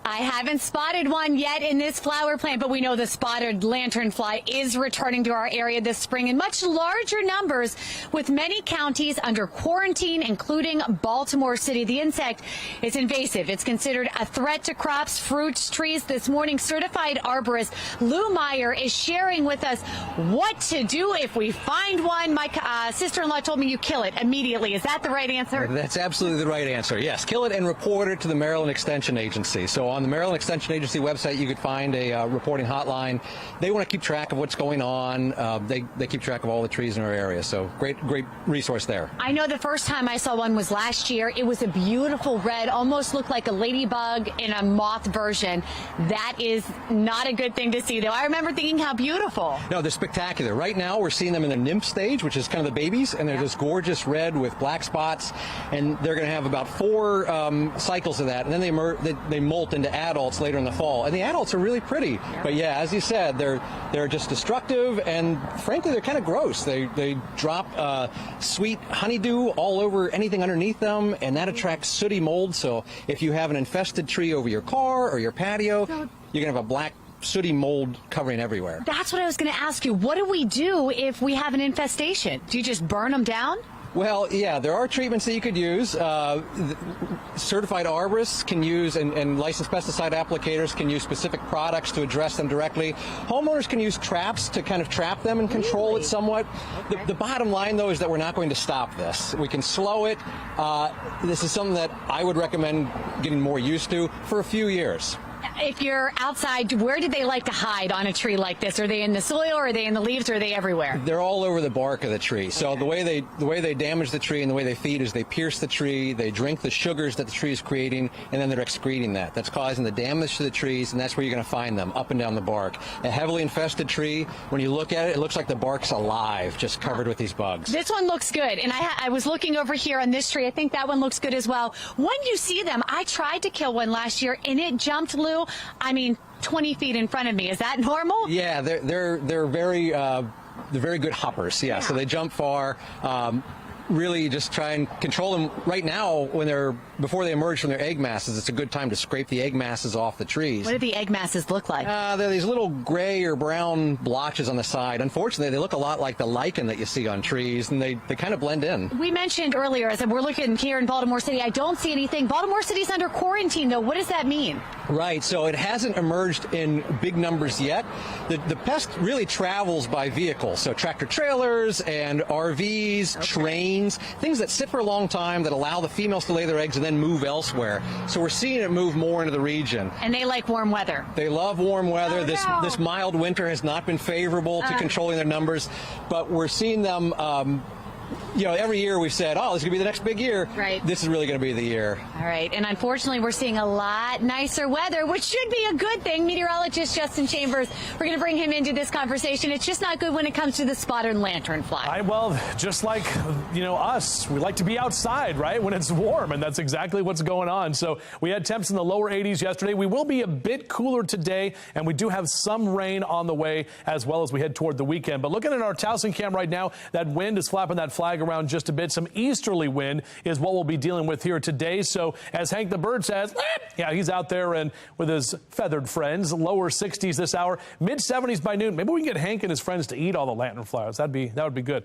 [SPEAKER 2] I haven't spotted one yet in this flower plant, but we know the spotted lanternfly is returning to our area this spring in much larger numbers, with many counties under quarantine, including Baltimore City. The insect is invasive. It's considered a threat to crops, fruits, trees. This morning, certified arborist Lou Meyer is sharing with us what to do if we find one. My sister-in-law told me you kill it immediately. Is that the right answer?
[SPEAKER 10] That's absolutely the right answer. Yes, kill it and report it to the Maryland Extension Agency. So on the Maryland Extension Agency website, you could find a reporting hotline. They want to keep track of what's going on. They keep track of all the trees in our area. So great resource there.
[SPEAKER 2] I know the first time I saw one was last year. It was a beautiful red, almost looked like a ladybug in a moth version. That is not a good thing to see, though. I remember thinking how beautiful.
[SPEAKER 10] No, they're spectacular. Right now, we're seeing them in the nymph stage, which is kind of the babies, and they're this gorgeous red with black spots, and they're going to have about 4 cycles of that, and then they molt into adults later in the fall, and the adults are really pretty. But yeah, as you said, they're just destructive, and frankly, they're kind of gross. They drop sweet honeydew all over anything underneath them, and that attracts sooty mold. So if you have an infested tree over your car or your patio, you're gonna have a black sooty mold covering everywhere.
[SPEAKER 2] That's what I was going to ask you. What do we do if we have an infestation? Do you just burn them down?
[SPEAKER 10] Well, yeah, there are treatments that you could use. Certified arborists can use, and licensed pesticide applicators can use specific products to address them directly. Homeowners can use traps to kind of trap them and control it somewhat. The bottom line, though, is that we're not going to stop this. We can slow it. This is something that I would recommend getting more used to for a few years.
[SPEAKER 2] If you're outside, where do they like to hide on a tree like this? Are they in the soil, or are they in the leaves, or are they everywhere?
[SPEAKER 10] They're all over the bark of the tree. So the way they damage the tree and the way they feed is they pierce the tree, they drink the sugars that the tree is creating, and then they're excreting that. That's causing the damage to the trees, and that's where you're going to find them, up and down the bark. A heavily infested tree, when you look at it, it looks like the bark's alive, just covered with these bugs.
[SPEAKER 2] This one looks good, and I was looking over here on this tree. I think that one looks good as well. When you see them, I tried to kill one last year, and it jumped, Lou, 20 feet in front of me. Is that normal?
[SPEAKER 10] Yeah, they're very good hoppers. Yeah, so they jump far. Really just try and control them. Right now, before they emerge from their egg masses, it's a good time to scrape the egg masses off the trees.
[SPEAKER 2] What do the egg masses look like?
[SPEAKER 10] They're these little gray or brown blotches on the side. Unfortunately, they look a lot like the lichen that you see on trees, and they kind of blend in.
[SPEAKER 2] We mentioned earlier, as we're looking here in Baltimore City, I don't see anything. Baltimore City's under quarantine, though. What does that mean?
[SPEAKER 10] Right, so it hasn't emerged in big numbers yet. The pest really travels by vehicle, so tractor trailers and RVs, trains, things that sit for a long time that allow the females to lay their eggs and then move elsewhere. So we're seeing it move more into the region.
[SPEAKER 2] And they like warm weather.
[SPEAKER 10] They love warm weather.
[SPEAKER 2] Oh,
[SPEAKER 10] This mild winter has not been favorable to controlling their numbers, but we're seeing them every year we've said, this is going to be the next big year.
[SPEAKER 2] Right.
[SPEAKER 10] This is really going to be the year.
[SPEAKER 2] All right. And unfortunately, we're seeing a lot nicer weather, which should be a good thing. Meteorologist Justin Chambers, we're going to bring him into this conversation. It's just not good when it comes to the spotted lanternfly.
[SPEAKER 4] Well, just like, us, we like to be outside, right, when it's warm, and that's exactly what's going on. So we had temps in the lower 80s yesterday. We will be a bit cooler today, and we do have some rain on the way as well as we head toward the weekend. But looking at our Towson cam right now, that wind is flapping that flag around just a bit. Some easterly wind is what we'll be dealing with here today. So as Hank the Bird says, he's out there and with his feathered friends. Lower 60s this hour, mid 70s by noon. Maybe we can get Hank and his friends to eat all the lanternflies. That would be good.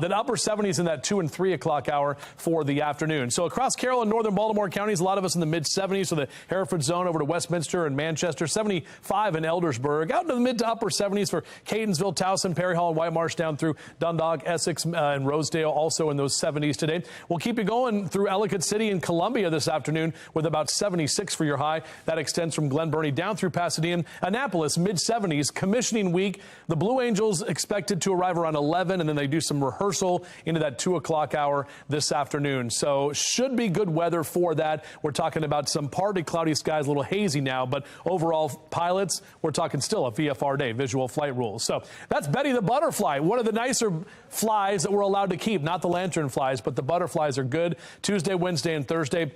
[SPEAKER 4] Then upper 70s in that 2 and 3 o'clock hour for the afternoon. So across Carroll and northern Baltimore counties, a lot of us in the mid 70s. So the Hereford zone over to Westminster and Manchester, 75 in Eldersburg, out into the mid to upper 70s for Catonsville, Towson, Perry Hall, and White Marsh down through Dundalk, Essex, and Rosedale, also in those 70s today. We'll keep you going through Ellicott City and Columbia this afternoon with about 76 for your high. That extends from Glen Burnie down through Pasadena. Annapolis, mid 70s, commissioning week. The Blue Angels expected to arrive around 11, and then they do some rehearsal into that 2 o'clock hour this afternoon. So should be good weather for that. We're talking about some partly cloudy skies, a little hazy now, but overall pilots, we're talking still a VFR day, visual flight rules. So that's Betty the Butterfly, one of the nicer flies that we're allowed to keep, not the lantern flies, but the butterflies are good. Tuesday, Wednesday, and Thursday.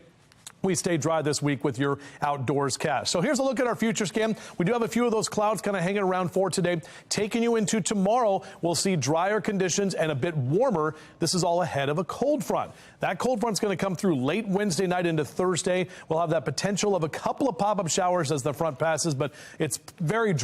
[SPEAKER 4] we stay dry this week with your outdoors cast. So here's a look at our future scan. We do have a few of those clouds kind of hanging around for today. Taking you into tomorrow, we'll see drier conditions and a bit warmer. This is all ahead of a cold front. That cold front's going to come through late Wednesday night into Thursday. We'll have that potential of a couple of pop-up showers as the front passes, but it's very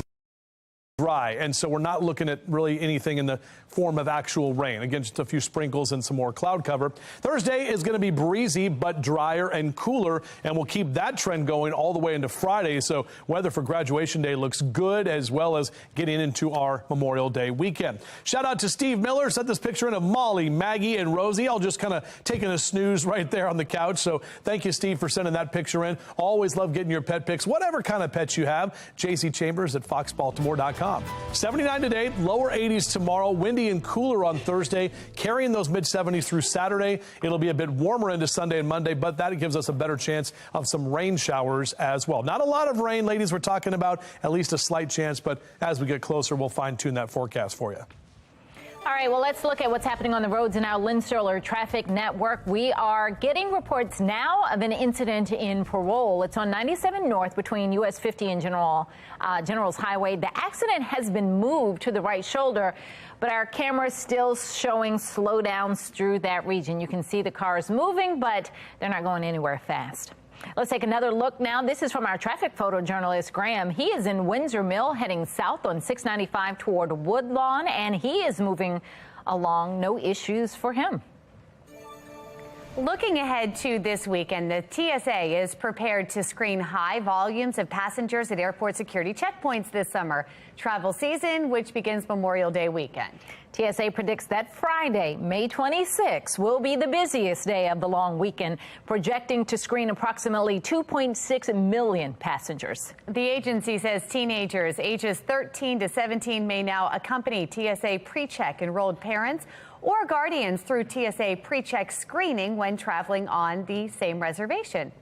[SPEAKER 4] dry, and so we're not looking at really anything in the form of actual rain. Again, just a few sprinkles and some more cloud cover. Thursday is going to be breezy but drier and cooler, and we'll keep that trend going all the way into Friday. So weather for graduation day looks good, as well as getting into our Memorial Day weekend. Shout out to Steve Miller. Sent this picture in of Molly, Maggie, and Rosie, all just kind of taking a snooze right there on the couch. So thank you, Steve, for sending that picture in. Always love getting your pet pics, whatever kind of pets you have. JC Chambers at foxbaltimore.com. 79 today, lower 80s tomorrow, windy and cooler on Thursday, carrying those mid 70s through Saturday. It'll be a bit warmer into Sunday and Monday, but that gives us a better chance of some rain showers as well. Not a lot of rain, ladies, we're talking about at least a slight chance, but as we get closer, we'll fine tune that forecast for you.
[SPEAKER 22] All right, well, let's look at what's happening on the roads in our Lynn Sterler traffic network. We are getting reports now of an incident in Parole. It's on 97 North between US 50 and General's Highway. The accident has been moved to the right shoulder, but our camera's still showing slowdowns through that region. You can see the cars moving, but they're not going anywhere fast. Let's take another look now. This is from our traffic photojournalist, Graham. He is in Windsor Mill heading south on 695 toward Woodlawn, and he is moving along. No issues for him.
[SPEAKER 2] Looking ahead to this weekend, the TSA is prepared to screen high volumes of passengers at airport security checkpoints this summer travel season, which begins Memorial Day weekend.
[SPEAKER 22] TSA predicts that Friday, May 26, will be the busiest day of the long weekend, projecting to screen approximately 2.6 million passengers.
[SPEAKER 2] The agency says teenagers ages 13 to 17 may now accompany TSA PreCheck enrolled parents or guardians through TSA PreCheck screening when traveling on the same reservation.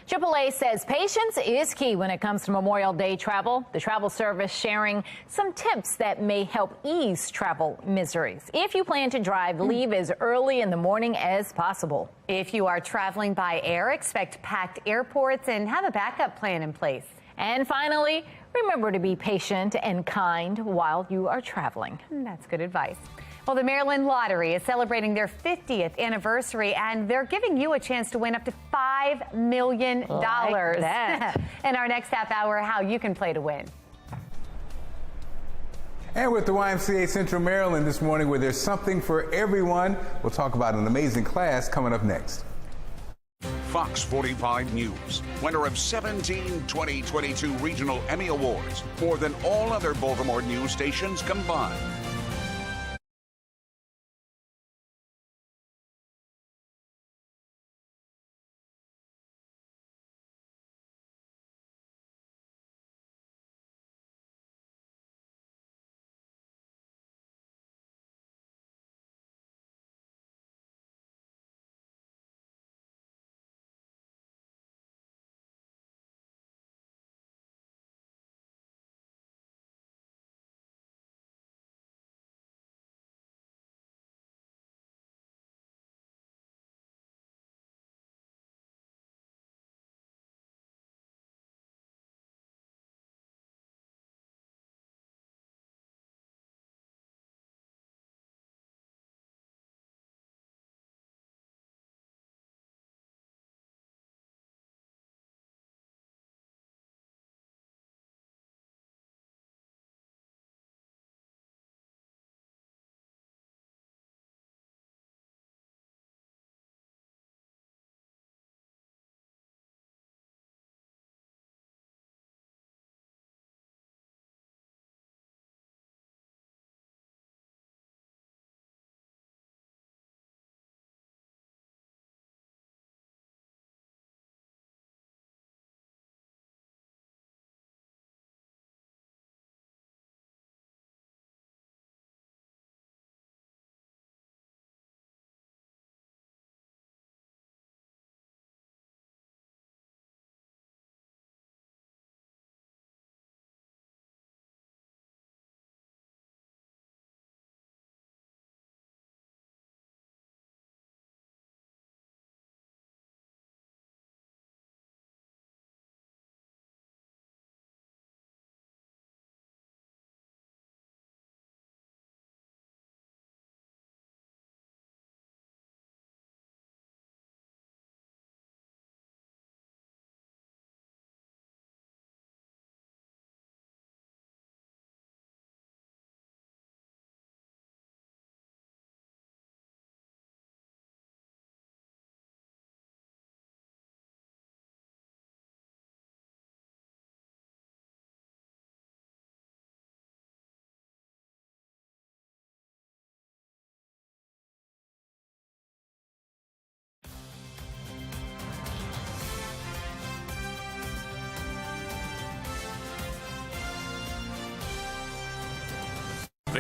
[SPEAKER 22] AAA says patience is key when it comes to Memorial Day travel. The travel service sharing some tips that may help ease travel miseries. If you plan to drive, leave as early in the morning as possible.
[SPEAKER 2] If you are traveling by air, expect packed airports and have a backup plan in place.
[SPEAKER 22] And finally, remember to be patient and kind while you are traveling.
[SPEAKER 2] That's good advice. Well, the Maryland Lottery is celebrating their 50th anniversary, and they're giving you a chance to win up to $5 million.
[SPEAKER 22] Like that.
[SPEAKER 2] In our next half hour, how you can play to win.
[SPEAKER 14] And with the YMCA Central Maryland this morning, where there's something for everyone, we'll talk about an amazing class coming up next.
[SPEAKER 5] Fox 45 News, winner of 17 2022 Regional Emmy Awards, more than all other Baltimore news stations combined.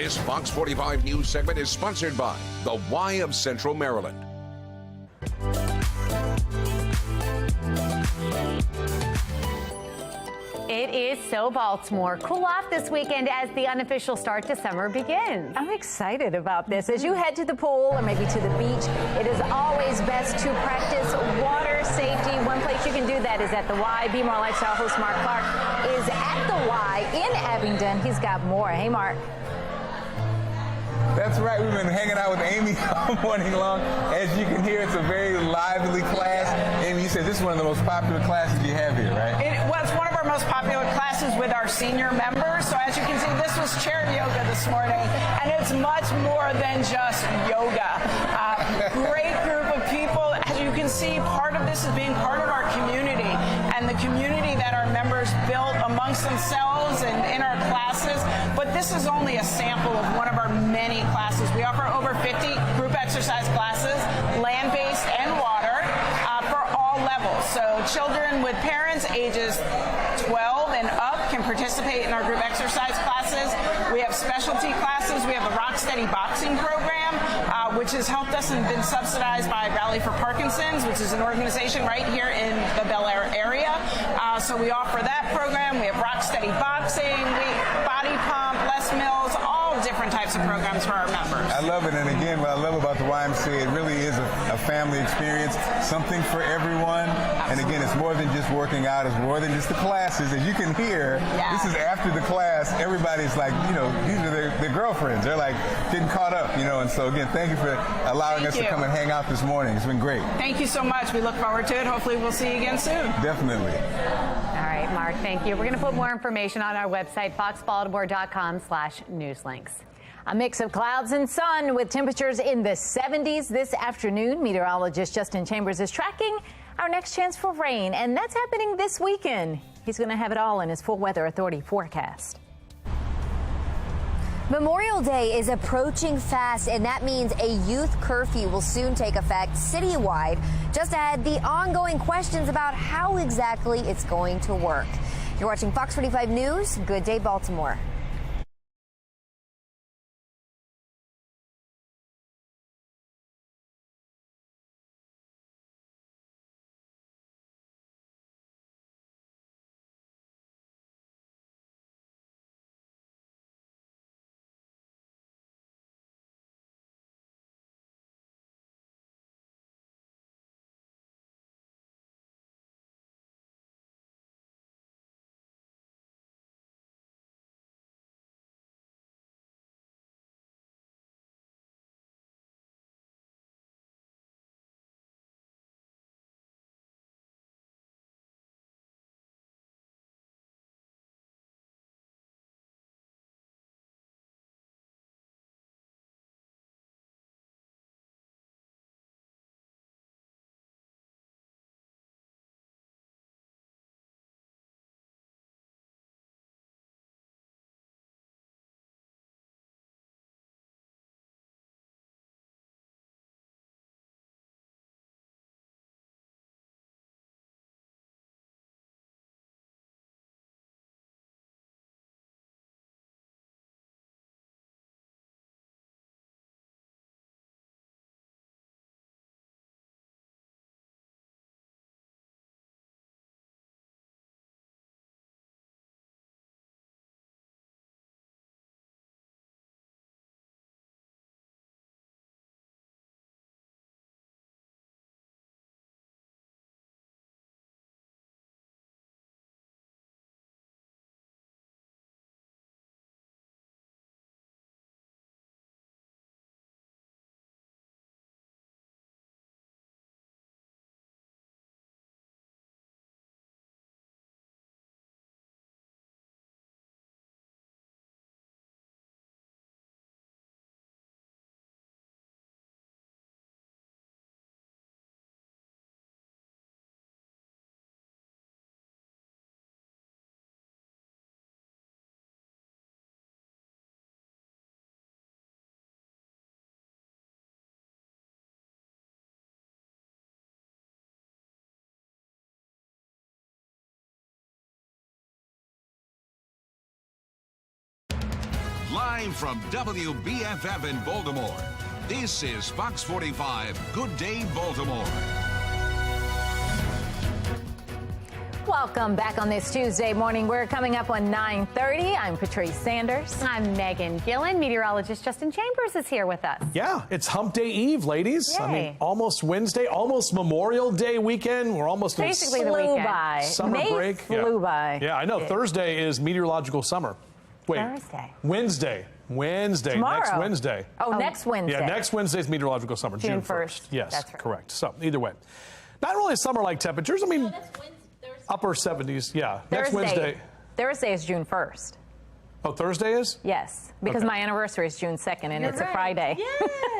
[SPEAKER 5] This Fox 45 News segment is sponsored by the Y of Central Maryland.
[SPEAKER 2] It is so Baltimore. Cool off this weekend as the unofficial start to summer begins.
[SPEAKER 22] I'm excited about this. As you head to the pool or maybe to the beach, it is always best to practice water safety. One place you can do that is at the Y. Be More Lifestyle host Mark Clark is at the Y in Abingdon. He's got more. Hey, Mark.
[SPEAKER 14] That's right. We've been hanging out with Amy all morning long. As you can hear, it's a very lively class. Amy, you said this is one of the most popular classes you have here, right?
[SPEAKER 13] It's one of our most popular classes with our senior members. So as you can see, this was chair yoga this morning, and it's much more than just yoga. Great group of people. As you can see, part of this is being part of our community and the community that our members built amongst themselves and in our classes. But this is only a sample of one of our many classes. We offer over 50 group exercise classes, land-based and water, for all levels. So children with parents ages 12 and up can participate in our group exercise classes. We have specialty classes. We have the Rock Steady boxing program, which has helped us and been subsidized by Rally for Parkinson's, which is an organization right here in the Bel Air area. So we offer that program. We have Rock Steady boxing, body pump, Les Mills, all different types of programs for our members.
[SPEAKER 14] I love it. And again, what I love about the YMCA, it really is a family experience, something for everyone. Absolutely. And again, it's more than just working out. It's more than just the classes. As you can hear, This is after the class. Everybody's like, these are their girlfriends. They're like getting caught up, And so again, thank you for allowing us to come and hang out this morning. It's been great.
[SPEAKER 13] Thank you so much. We look forward to it. Hopefully we'll see you again soon.
[SPEAKER 14] Definitely.
[SPEAKER 2] All right, Mark, thank you. We're going to put more information on our website, foxbaltimore.com/newslinks.
[SPEAKER 22] A mix of clouds and sun with temperatures in the 70s this afternoon. Meteorologist Justin Chambers is tracking our next chance for rain, and that's happening this weekend. He's going to have it all in his full Weather Authority forecast.
[SPEAKER 20] Memorial Day is approaching fast, and that means a youth curfew will soon take effect citywide. Just ahead, the ongoing questions about how exactly it's going to work. You're watching Fox 45 News. Good day, Baltimore.
[SPEAKER 5] Live from WBFF in Baltimore, this is Fox 45 Good Day Baltimore.
[SPEAKER 22] Welcome back on this Tuesday morning. We're coming up on 9:30. I'm Patrice Sanders.
[SPEAKER 2] I'm Megan Gillen. Meteorologist Justin Chambers is here with us.
[SPEAKER 4] Yeah, it's Hump Day Eve, ladies.
[SPEAKER 2] Yay.
[SPEAKER 4] I mean, almost Wednesday, almost Memorial Day weekend. We're almost
[SPEAKER 2] basically the weekend.
[SPEAKER 22] By.
[SPEAKER 4] Summer
[SPEAKER 22] May
[SPEAKER 4] break.
[SPEAKER 22] Flew by.
[SPEAKER 4] Yeah, I know. Thursday is meteorological summer. Wait.
[SPEAKER 2] Thursday.
[SPEAKER 4] Wednesday.
[SPEAKER 22] Tomorrow.
[SPEAKER 4] Next Wednesday.
[SPEAKER 22] Oh, next Wednesday.
[SPEAKER 4] Yeah, next Wednesday is meteorological summer.
[SPEAKER 22] June 1st.
[SPEAKER 4] Yes,
[SPEAKER 22] That's right.
[SPEAKER 4] correct. So either way, not really summer-like temperatures. I mean, upper 70s. Yeah, next Wednesday.
[SPEAKER 22] Thursday is June 1st.
[SPEAKER 4] Oh, Thursday is?
[SPEAKER 22] Yes, because
[SPEAKER 4] Okay.
[SPEAKER 22] my anniversary is June 2nd, and it's a Friday.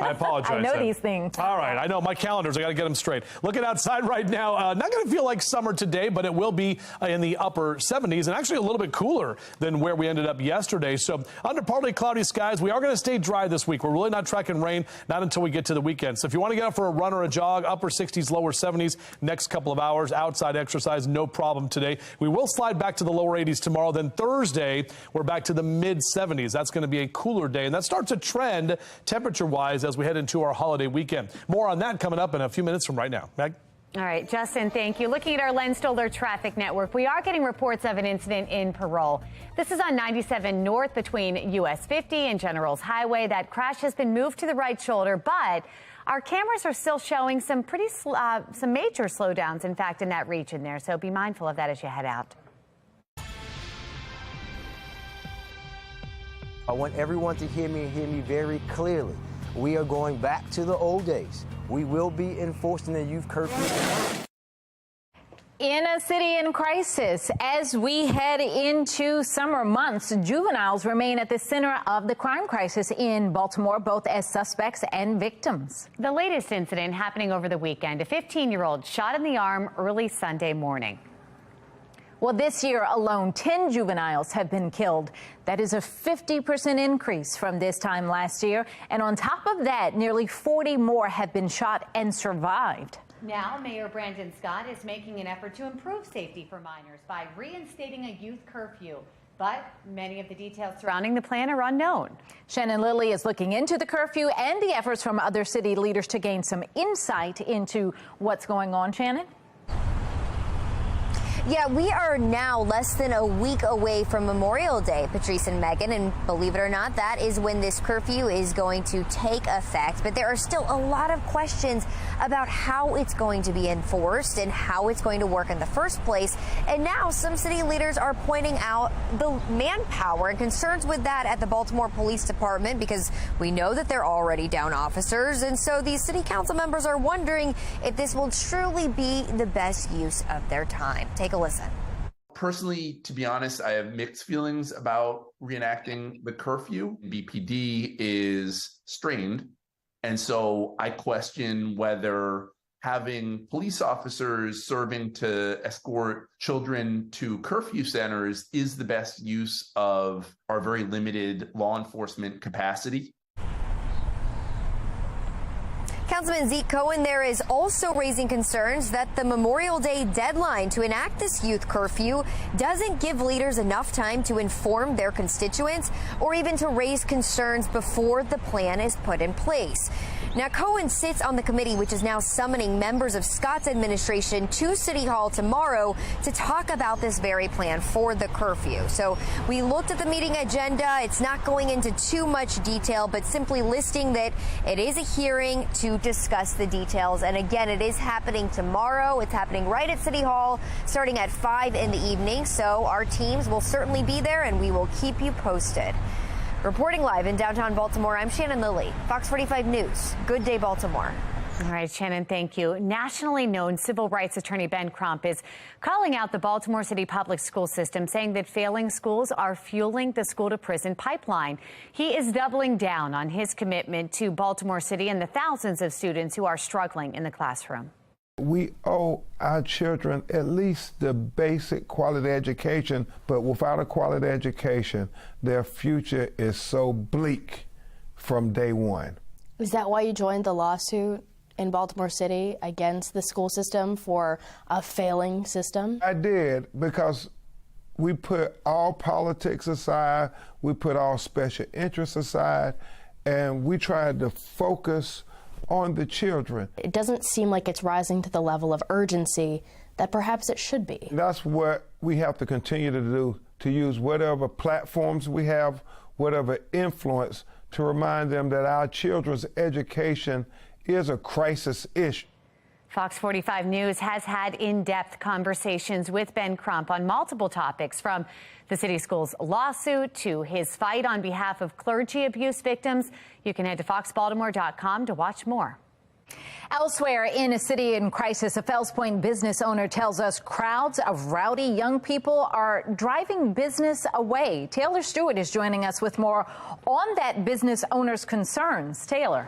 [SPEAKER 4] I apologize.
[SPEAKER 22] I know
[SPEAKER 4] then.
[SPEAKER 22] these things.
[SPEAKER 4] All right, I know my calendars. I got to get them straight. Looking outside right now, not going to feel like summer today, but it will be in the upper 70s and actually a little bit cooler than where we ended up yesterday. So under partly cloudy skies, we are going to stay dry this week. We're really not tracking rain, not until we get to the weekend. So if you want to get out for a run or a jog, upper 60s, lower 70s, next couple of hours, outside exercise, no problem today. We will slide back to the lower 80s tomorrow. Then Thursday, we're back to the mid 70s. That's going to be a cooler day, and that starts a trend temperature-wise as we head into our holiday weekend. More on that coming up in a few minutes from right now. Meg?
[SPEAKER 2] All right, Justin, thank you. Looking at our Len Stoller traffic network, we are getting reports of an incident in Parole. This is on 97 North between US 50 and Generals Highway. That crash has been moved to the right shoulder, but our cameras are still showing some major slowdowns, in fact, in that region there. So be mindful of that as you head out.
[SPEAKER 16] I want everyone to hear me and hear me very clearly. We are going back to the old days. We will be enforcing the youth curfew.
[SPEAKER 22] In a city in crisis, as we head into summer months, juveniles remain at the center of the crime crisis in Baltimore, both as suspects and victims.
[SPEAKER 2] The latest incident happening over the weekend, a 15-year-old shot in the arm early Sunday morning.
[SPEAKER 22] Well, this year alone, 10 juveniles have been killed. That is a 50% increase from this time last year. And on top of that, nearly 40 more have been shot and survived.
[SPEAKER 2] Now, Mayor Brandon Scott is making an effort to improve safety for minors by reinstating a youth curfew. But many of the details surrounding the plan are unknown.
[SPEAKER 22] Shannon Lilly is looking into the curfew and the efforts from other city leaders to gain some insight into what's going on. Shannon?
[SPEAKER 20] Yeah, we are now less than a week away from Memorial Day, Patrice and Megan, and believe it or not, that is when this curfew is going to take effect. But there are still a lot of questions about how it's going to be enforced and how it's going to work in the first place. And now some city leaders are pointing out the manpower and concerns with that at the Baltimore Police Department, because we know that they're already down officers. And so these city council members are wondering if this will truly be the best use of their time. Take a listen.
[SPEAKER 18] Personally, to be honest, I have mixed feelings about reenacting the curfew. BPD is strained, and so I question whether having police officers serving to escort children to curfew centers is the best use of our very limited law enforcement capacity.
[SPEAKER 20] Councilman Zeke Cohen there is also raising concerns that the Memorial Day deadline to enact this youth curfew doesn't give leaders enough time to inform their constituents or even to raise concerns before the plan is put in place. Now, Cohen sits on the committee which is now summoning members of Scott's administration to City Hall tomorrow to talk about this very plan for the curfew. So we looked at the meeting agenda. It's not going into too much detail, but simply listing that it is a hearing to discuss the details. And again, it is happening tomorrow. It's happening right at City Hall starting at 5 in the evening. So our teams will certainly be there and we will keep you posted. Reporting live in downtown Baltimore, I'm Shannon Lilly, Fox 45 News. Good day, Baltimore.
[SPEAKER 2] All right, Shannon, thank you. Nationally known civil rights attorney Ben Crump is calling out the Baltimore City public school system, saying that failing schools are fueling the school-to-prison pipeline. He is doubling down on his commitment to Baltimore City and the thousands of students who are struggling in the classroom.
[SPEAKER 7] We owe our children at least the basic quality education, but without a quality education, their future is so bleak from day one.
[SPEAKER 12] Is that why you joined the lawsuit in Baltimore City against the school system for a failing system?
[SPEAKER 7] I did, because We put all politics aside, we put all special interests aside, and we tried to focus on the children.
[SPEAKER 12] It doesn't seem like it's rising to the level of urgency that perhaps it should be.
[SPEAKER 7] That's what we have to continue to do, to use whatever platforms we have, whatever influence, to remind them that our children's education is a crisis issue.
[SPEAKER 2] Fox 45 News has had in-depth conversations with Ben Crump on multiple topics, from the city school's lawsuit to his fight on behalf of clergy abuse victims. You can head to foxbaltimore.com to watch more.
[SPEAKER 22] Elsewhere in a city in crisis, a Fells Point business owner tells us crowds of rowdy young people are driving business away. Taylor Stewart is joining us with more on that business owner's concerns. Taylor.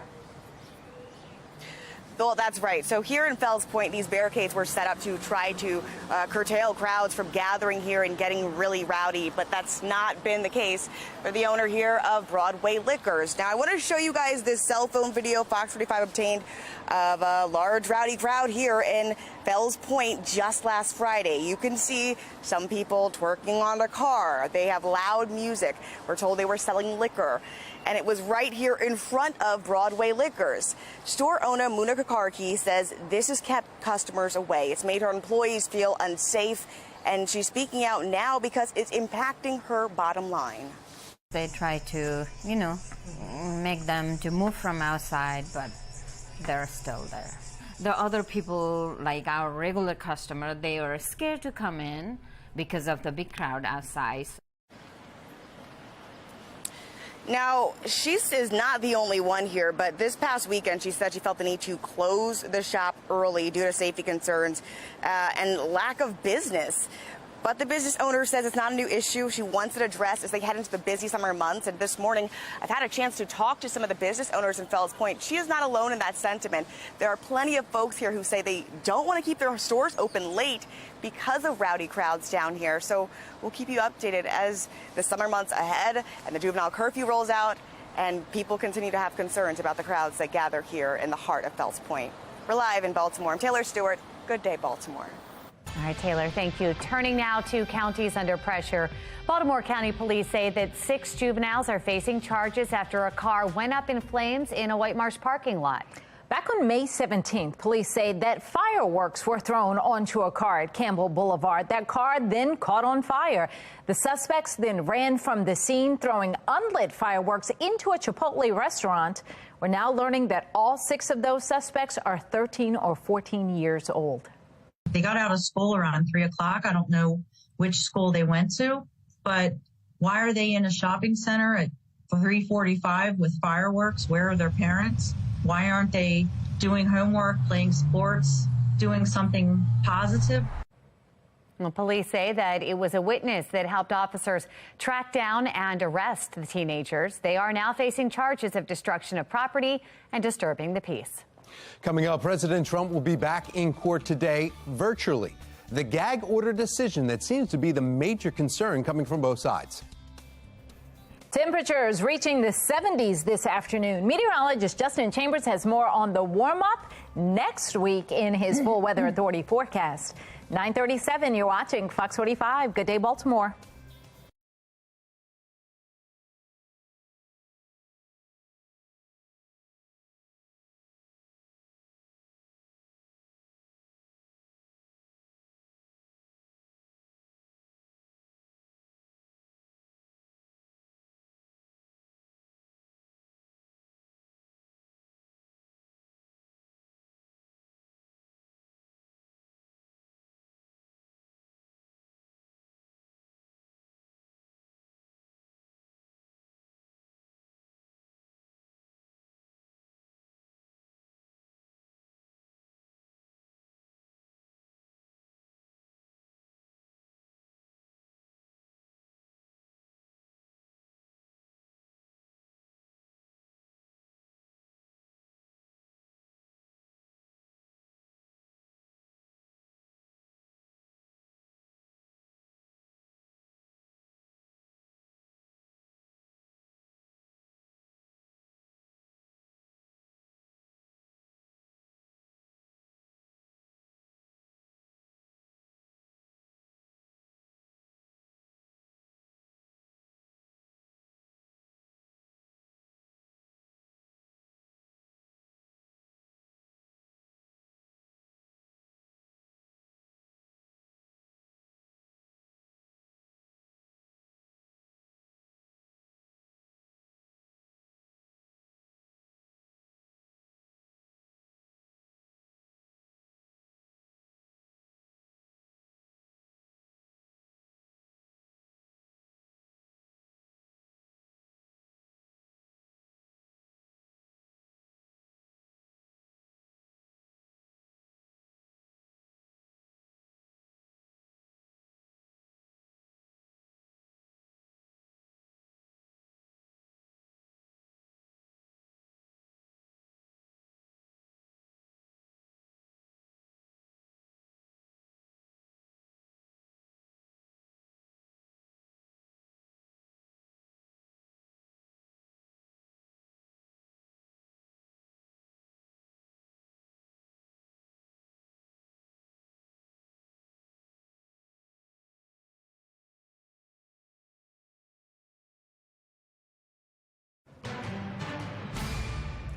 [SPEAKER 21] Well, that's right. So here in Fells Point, these barricades were set up to try to curtail crowds from gathering here and getting really rowdy, but that's not been the case for the owner here of Broadway Liquors. Now, I want to show you guys this cell phone video Fox 45 obtained of a large rowdy crowd here in Fells Point just last Friday. You can see some people twerking on a car. They have loud music. We're told they were selling liquor. And it was right here in front of Broadway Liquors. Store owner Muna Kakarki says this has kept customers away. It's made her employees feel unsafe, and she's speaking out now because it's impacting her bottom line.
[SPEAKER 11] They try to, make them to move from outside, but they're still there. The other people, like our regular customer, they are scared to come in because of the big crowd outside.
[SPEAKER 21] Now, she is not the only one here, but this past weekend she said she felt the need to close the shop early due to safety concerns and lack of business. But the business owner says it's not a new issue. She wants it addressed as they head into the busy summer months. And this morning, I've had a chance to talk to some of the business owners in Fells Point. She is not alone in that sentiment. There are plenty of folks here who say they don't want to keep their stores open late because of rowdy crowds down here. So we'll keep you updated as the summer months ahead and the juvenile curfew rolls out and people continue to have concerns about the crowds that gather here in the heart of Fells Point. We're live in Baltimore. I'm Taylor Stewart. Good day, Baltimore.
[SPEAKER 2] All right, Taylor, thank you. Turning now to counties under pressure. Baltimore County Police say that 6 juveniles are facing charges after a car went up in flames in a White Marsh parking lot.
[SPEAKER 22] Back on May 17th, police say that fireworks were thrown onto a car at Campbell Boulevard. That car then caught on fire. The suspects then ran from the scene, throwing unlit fireworks into a Chipotle restaurant. We're now learning that all 6 of those suspects are 13 or 14 years old.
[SPEAKER 19] They got out of school around 3 o'clock. I don't know which school they went to, but why are they in a shopping center at 3:45 with fireworks? Where are their parents? Why aren't they doing homework, playing sports, doing something positive?
[SPEAKER 2] Well, police say that it was a witness that helped officers track down and arrest the teenagers. They are now facing charges of destruction of property and disturbing the peace.
[SPEAKER 1] Coming up, President Trump will be back in court today virtually. The gag order decision that seems to be the major concern coming from both sides.
[SPEAKER 22] Temperatures reaching the 70s this afternoon. Meteorologist Justin Chambers has more on the warm-up next week in his full Weather Authority forecast. 9:37, you're watching Fox 45. Good day, Baltimore.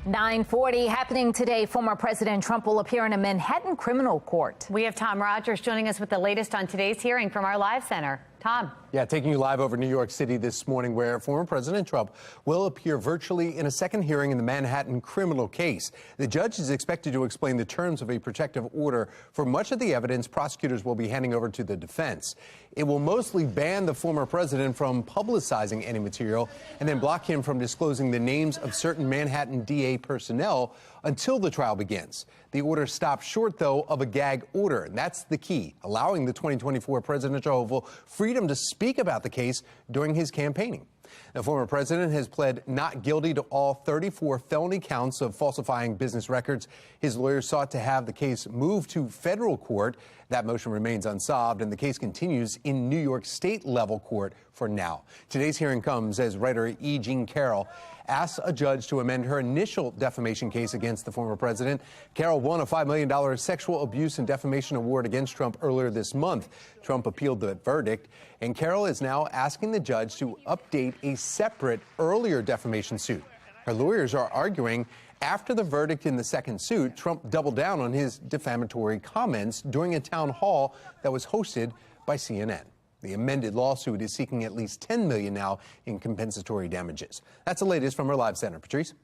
[SPEAKER 22] 9:40 happening today. Former President Trump will appear in a Manhattan criminal court.
[SPEAKER 2] We have Tom Rogers joining us with the latest on today's hearing from our live center. Tom.
[SPEAKER 1] Yeah, taking you live over New York City this morning, where former President Trump will appear virtually in a second hearing in the Manhattan criminal case. The judge is expected to explain the terms of a protective order for much of the evidence prosecutors will be handing over to the defense. It will mostly ban the former president from publicizing any material and then block him from disclosing the names of certain Manhattan DA personnel until the trial begins. The order stops short, though, of a gag order, and that's the key, allowing the 2024 presidential hopeful freedom to speak about the case during his campaigning. The former president has pled not guilty to all 34 felony counts of falsifying business records. His lawyers sought to have the case moved to federal court. That motion remains unsolved, and the case continues in New York state level court for now. Today's hearing comes as writer E. Jean Carroll asks a judge to amend her initial defamation case against the former president. Carroll won a $5 million sexual abuse and defamation award against Trump earlier this month. Trump appealed the verdict, and Carroll is now asking the judge to update a separate earlier defamation suit. Her lawyers are arguing after the verdict in the second suit, Trump doubled down on his defamatory comments during a town hall that was hosted by CNN. The amended lawsuit is seeking at least $10 million now in compensatory damages. That's the latest from our live center. Patrice?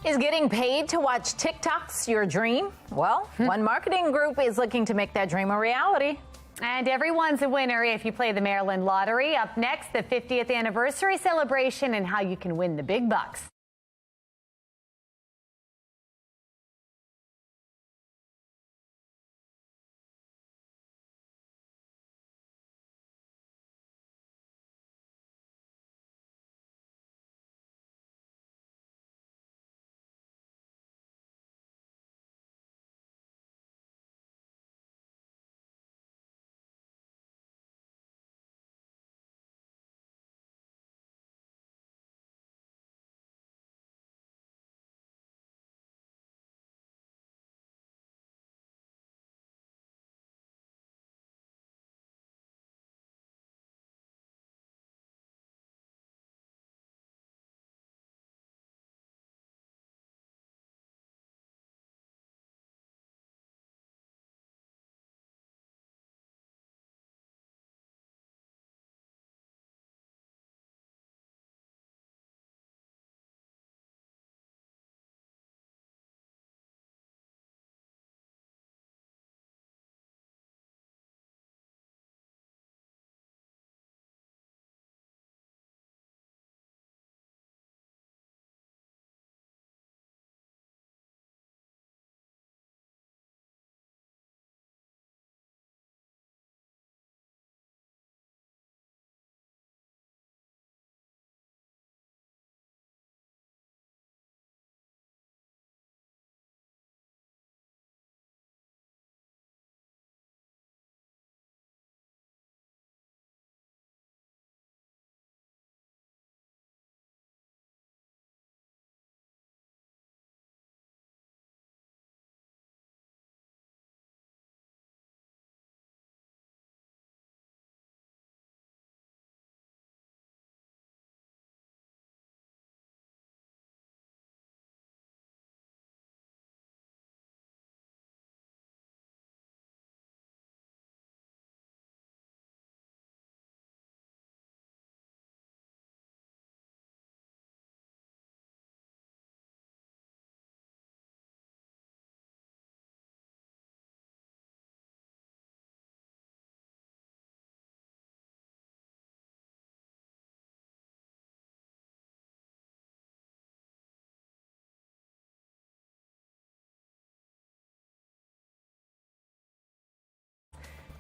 [SPEAKER 22] Is getting paid to watch TikToks your dream? Well, one marketing group is looking to make that dream a reality.
[SPEAKER 2] And everyone's a winner if you play the Maryland Lottery. Up next, the 50th anniversary celebration and how you can win the big bucks.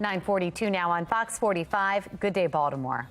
[SPEAKER 2] .42 now on Fox 45. Good day, Baltimore.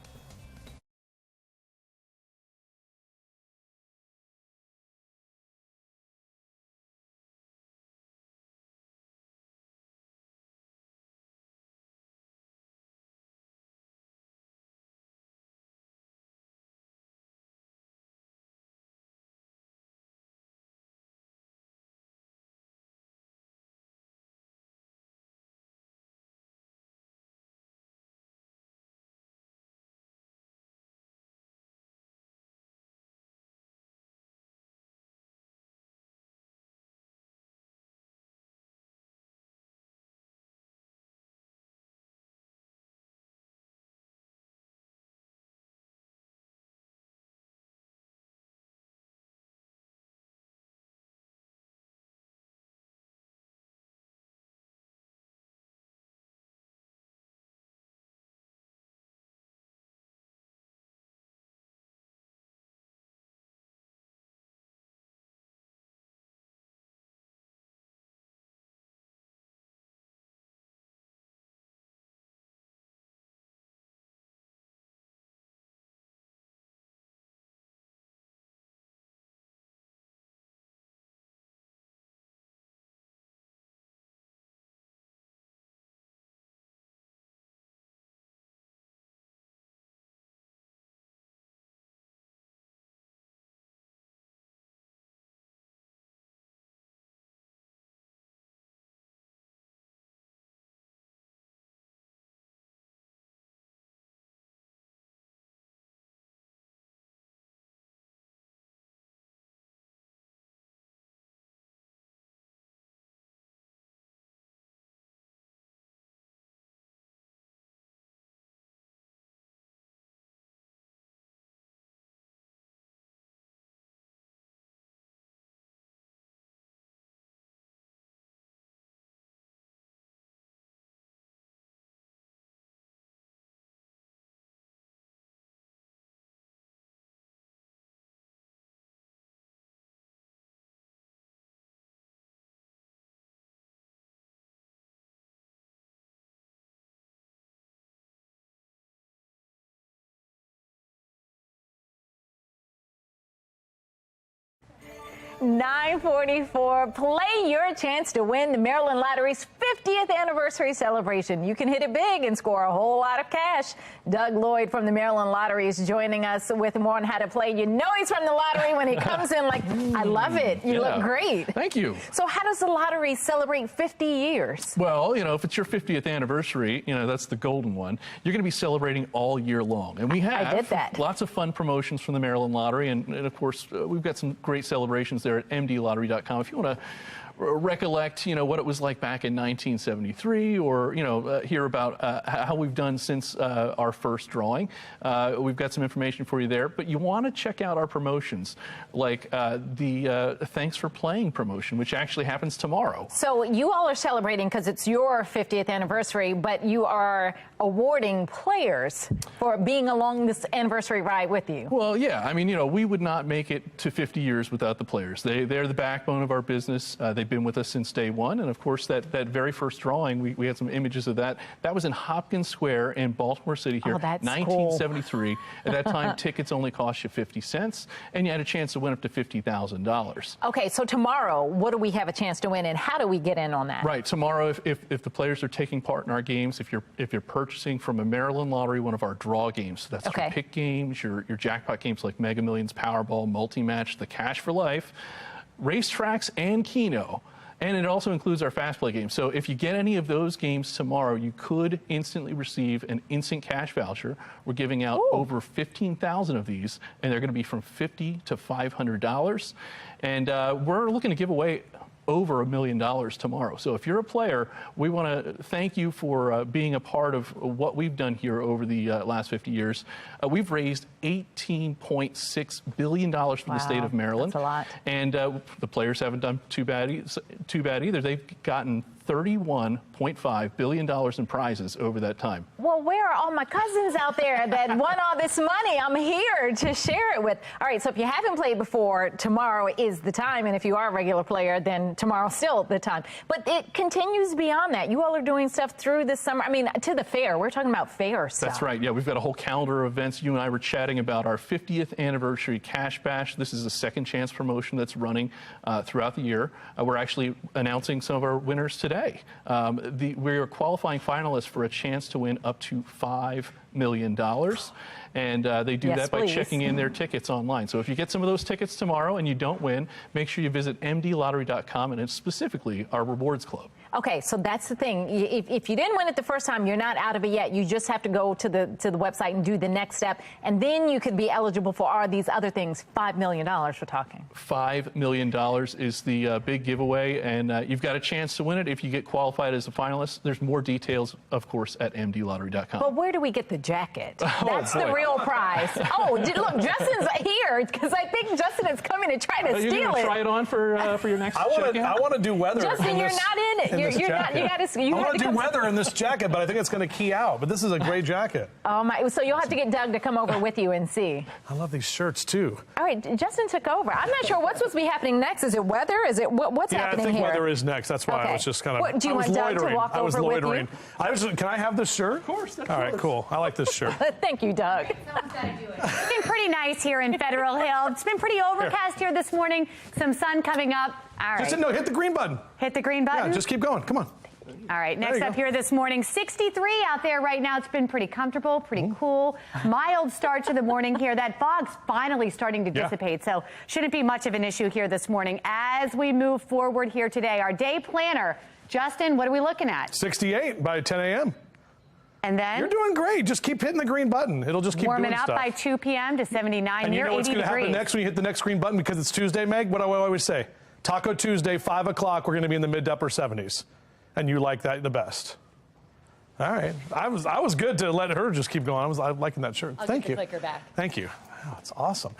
[SPEAKER 22] 9:44. Play your chance to win the Maryland Lottery's 50th anniversary celebration. You can hit it big and score a whole lot of cash. Doug Lloyd from the Maryland Lottery is joining us with more on how to play. You know he's from the lottery when he comes in like, I love it. You look great.
[SPEAKER 3] Thank you.
[SPEAKER 22] So how does the lottery celebrate 50 years?
[SPEAKER 3] Well, if it's your 50th anniversary, that's the golden one. You're going to be celebrating all year long. And we have
[SPEAKER 22] I did that.
[SPEAKER 3] Lots of fun promotions from the Maryland Lottery. And of course, we've got some great celebrations there at mdlottery.com. If you want to recollect, what it was like back in 1973, or hear about how we've done since our first drawing. We've got some information for you there, but you want to check out our promotions, like the Thanks for Playing promotion, which actually happens tomorrow.
[SPEAKER 22] So you all are celebrating because it's your 50th anniversary, but you are awarding players for being along this anniversary ride with you.
[SPEAKER 3] Well, yeah, I mean, we would not make it to 50 years without the players. They're the backbone of our business. They've been with us since day one. And of course, that very first drawing, we had some images of that. That was in Hopkins Square in Baltimore City here, 1973. Cool. At that time, tickets only cost you 50 cents, and you had a chance to win up to $50,000.
[SPEAKER 22] Okay, so tomorrow, what do we have a chance to win, and how do we get in on that?
[SPEAKER 3] Right, tomorrow, if the players are taking part in our games, if you're purchasing from a Maryland Lottery, one of our draw games, so that's your pick games, your jackpot games like Mega Millions, Powerball, Multi-Match, the Cash for Life, racetracks, and Keno. And it also includes our Fast Play game. So if you get any of those games tomorrow, you could instantly receive an instant cash voucher. We're giving out over 15,000 of these, and they're going to be from $50 to $500. And we're looking to give away over $1 million tomorrow. So if you're a player, we want to thank you for being a part of what we've done here over the last 50 years. We've raised $18.6 billion for the state of Maryland.
[SPEAKER 22] That's a lot.
[SPEAKER 3] And the players haven't done too bad either. They've gotten $31.5 billion in prizes over that time.
[SPEAKER 22] Well, where are all my cousins out there that won all this money? I'm here to share it with. All right, so if you haven't played before, tomorrow is the time. And if you are a regular player, then tomorrow's still the time. But it continues beyond that. You all are doing stuff through this summer. I mean, to the fair. We're talking about fair stuff.
[SPEAKER 3] That's right. Yeah, we've got a whole calendar of events. You and I were chatting about our 50th anniversary Cash Bash. This is a second chance promotion that's running throughout the year. We're actually announcing some of our winners today. We are qualifying finalists for a chance to win up to $5 million. And they do that by checking in their tickets online. So if you get some of those tickets tomorrow and you don't win, make sure you visit mdlottery.com, and it's specifically our rewards club.
[SPEAKER 22] Okay, so that's the thing. If you didn't win it the first time, you're not out of it yet. You just have to go to the website and do the next step, and then you could be eligible for all these other things. $5 million we're talking.
[SPEAKER 3] $5 million is the big giveaway, and you've got a chance to win it if you get qualified as a finalist. There's more details, of course, at mdlottery.com.
[SPEAKER 22] But where do we get the jacket? That's the real prize. Oh, look, Justin's here because I think Justin is coming to try to steal it.
[SPEAKER 3] You're going to try it on for your next check-in?
[SPEAKER 4] I want to do weather.
[SPEAKER 22] Justin, you're not in it.
[SPEAKER 4] I want to do weather in this jacket, but I think it's going to key out. But this is a great jacket.
[SPEAKER 22] Oh my! So you'll have to get Doug to come over with you and see.
[SPEAKER 4] I love these shirts too.
[SPEAKER 22] All right, Justin took over. I'm not sure what's supposed to be happening next. Is it weather? Is it what's happening here?
[SPEAKER 4] Yeah, I think weather is next. That's why I was just kind of.
[SPEAKER 22] Do you want Doug to walk over with you?
[SPEAKER 4] Can I have this shirt?
[SPEAKER 3] Of course.
[SPEAKER 4] All right, cool. I like this shirt.
[SPEAKER 22] Thank you, Doug.
[SPEAKER 2] It's been pretty nice here in Federal Hill. It's been pretty overcast here this morning. Some sun coming up. All right.
[SPEAKER 4] No, hit the green button.
[SPEAKER 2] Hit the green button?
[SPEAKER 4] Yeah, just keep going. Come on.
[SPEAKER 2] All right, next up here this morning, 63 out there right now. It's been pretty comfortable, pretty cool. Mild start to the morning here. That fog's finally starting to dissipate, so shouldn't be much of an issue here this morning. As we move forward here today, our day planner, Justin, what are we looking at?
[SPEAKER 4] 68 by 10 a.m.
[SPEAKER 2] And then?
[SPEAKER 4] You're doing great. Just keep hitting the green button. It'll just keep
[SPEAKER 2] warming
[SPEAKER 4] doing
[SPEAKER 2] up
[SPEAKER 4] stuff.
[SPEAKER 2] by 2 p.m. to 79
[SPEAKER 4] and
[SPEAKER 2] near 80 degrees.
[SPEAKER 4] You know what's going to happen next when you hit the next green button because it's Tuesday, Meg? What do I always say? Taco Tuesday, 5 o'clock, we're going to be in the mid to upper 70s. And you like that the best. All right. I was good to let her just keep going. I was liking that shirt. Thank you.
[SPEAKER 2] I'll get the clicker back.
[SPEAKER 4] Thank you. Oh, it's awesome.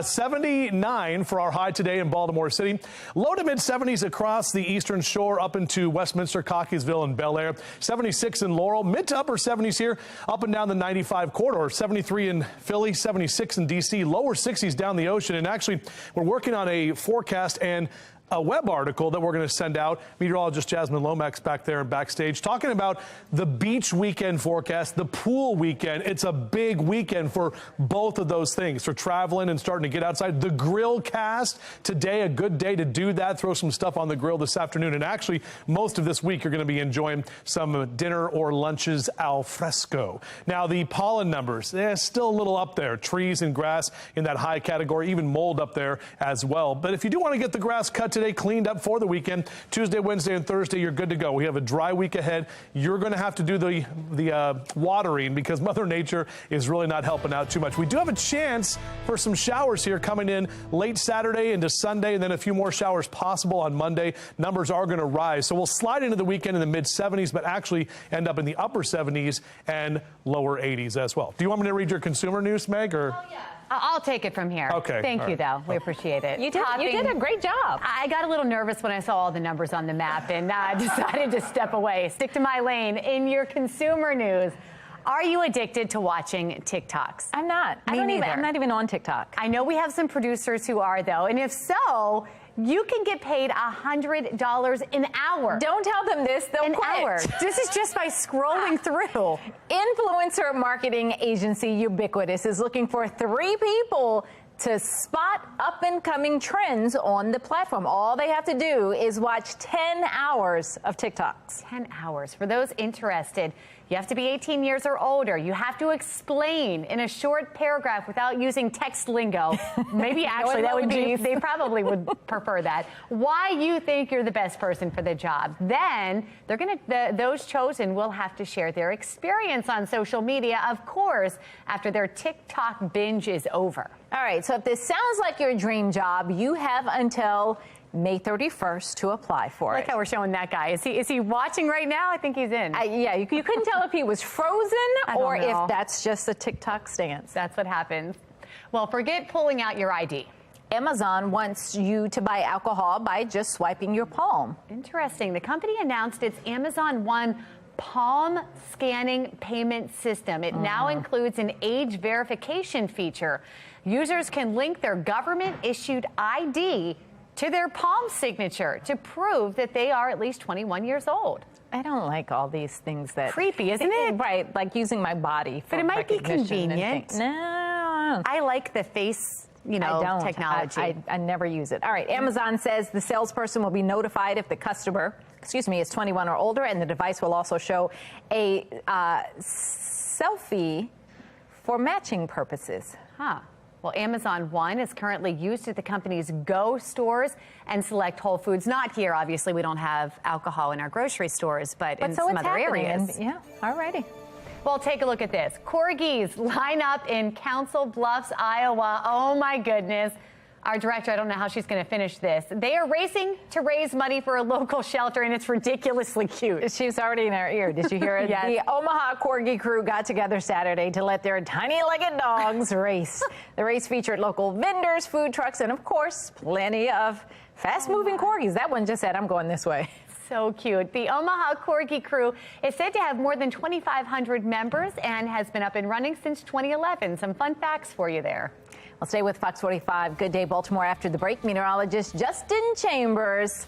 [SPEAKER 4] 79 for our high today in Baltimore City. Low to mid 70s across the eastern shore up into Westminster, Cockeysville, and Bel Air. 76 in Laurel. Mid to upper 70s here up and down the 95 corridor. 73 in Philly, 76 in D.C. Lower 60s down the ocean. And actually, we're working on a forecast and a web article that we're going to send out. Meteorologist Jasmine Lomax back there and backstage talking about the beach weekend forecast, the pool weekend. It's a big weekend for both of those things, for traveling and starting to get outside. The grill cast today, a good day to do that. Throw some stuff on the grill this afternoon. And actually, most of this week, you're going to be enjoying some dinner or lunches al fresco. Now, the pollen numbers, still a little up there. Trees and grass in that high category, even mold up there as well. But if you do want to get the grass cut today, cleaned up for the weekend, Tuesday, Wednesday, and Thursday, you're good to go. We have a dry week ahead. You're going to have to do the watering because Mother Nature is really not helping out too much. We do have a chance for some showers here coming in late Saturday into Sunday, and then a few more showers possible on Monday. Numbers are going to rise. So we'll slide into the weekend in the mid-70s, but actually end up in the upper 70s and lower 80s as well. Do you want me to read your consumer news, Meg? Or?
[SPEAKER 2] Oh, yeah. I'll take it from here.
[SPEAKER 4] Okay.
[SPEAKER 2] Thank you, though. We appreciate it.
[SPEAKER 22] You did a great job.
[SPEAKER 2] I got a little nervous when I saw all the numbers on the map and decided to step away, stick to my lane. In your consumer news, are you addicted to watching TikToks?
[SPEAKER 22] I'm not. I'm not even on TikTok.
[SPEAKER 2] I know we have some producers who are, though, and if so, you can get paid $100 an hour.
[SPEAKER 22] Don't tell them this, they'll quit.
[SPEAKER 2] Hour. This is just by scrolling through.
[SPEAKER 22] Influencer marketing agency Ubiquitous is looking for 3 people to spot up-and-coming trends on the platform. All they have to do is watch 10 hours of TikToks.
[SPEAKER 2] 10 hours. For those interested, you have to be 18 years or older. You have to explain in a short paragraph without using text lingo. Maybe actually that would be, they probably would prefer that. Why you think you're the best person for the job. Then they're going to, those chosen will have to share their experience on social media, of course, after their TikTok binge is over.
[SPEAKER 22] All right, so if this sounds like your dream job, you have until May 31st to apply for it.
[SPEAKER 2] Like how we're showing that guy. Is he watching right now? I think he's in.
[SPEAKER 22] Yeah, you couldn't tell if he was frozen or if that's just a TikTok stance.
[SPEAKER 2] That's what happens. Well, forget pulling out your ID.
[SPEAKER 22] Amazon wants you to buy alcohol by just swiping your palm.
[SPEAKER 2] Interesting. The company announced its Amazon One palm scanning payment system. It now includes an age verification feature. Users can link their government-issued ID to their palm signature to prove that they are at least 21 years old.
[SPEAKER 22] I don't like all these things that...
[SPEAKER 2] Creepy, isn't it?
[SPEAKER 22] Right, like using my body for
[SPEAKER 2] But it might be convenient.
[SPEAKER 22] No.
[SPEAKER 2] I like the face, technology.
[SPEAKER 22] I never use it. All right, Amazon says the salesperson will be notified if the customer, is 21 or older, and the device will also show a selfie for matching purposes.
[SPEAKER 2] Huh. Well, Amazon One is currently used at the company's Go stores and select Whole Foods. Not here, obviously. We don't have alcohol in our grocery stores, but in some other areas.
[SPEAKER 22] Yeah, all righty.
[SPEAKER 2] Well, take a look at this. Corgis line up in Council Bluffs, Iowa. Oh, my goodness. Our director, I don't know how she's going to finish this. They are racing to raise money for a local shelter, and it's ridiculously cute.
[SPEAKER 22] She's already in our ear. Did you hear it?
[SPEAKER 2] Yes.
[SPEAKER 22] The Omaha Corgi crew got together Saturday to let their tiny-legged dogs race. The race featured local vendors, food trucks, and, of course, plenty of fast-moving corgis. That one just said, I'm going this way.
[SPEAKER 2] So cute. The Omaha Corgi crew is said to have more than 2,500 members and has been up and running since 2011. Some fun facts for you there.
[SPEAKER 22] I'll stay with Fox 45. Good day, Baltimore. After the break, meteorologist Justin Chambers.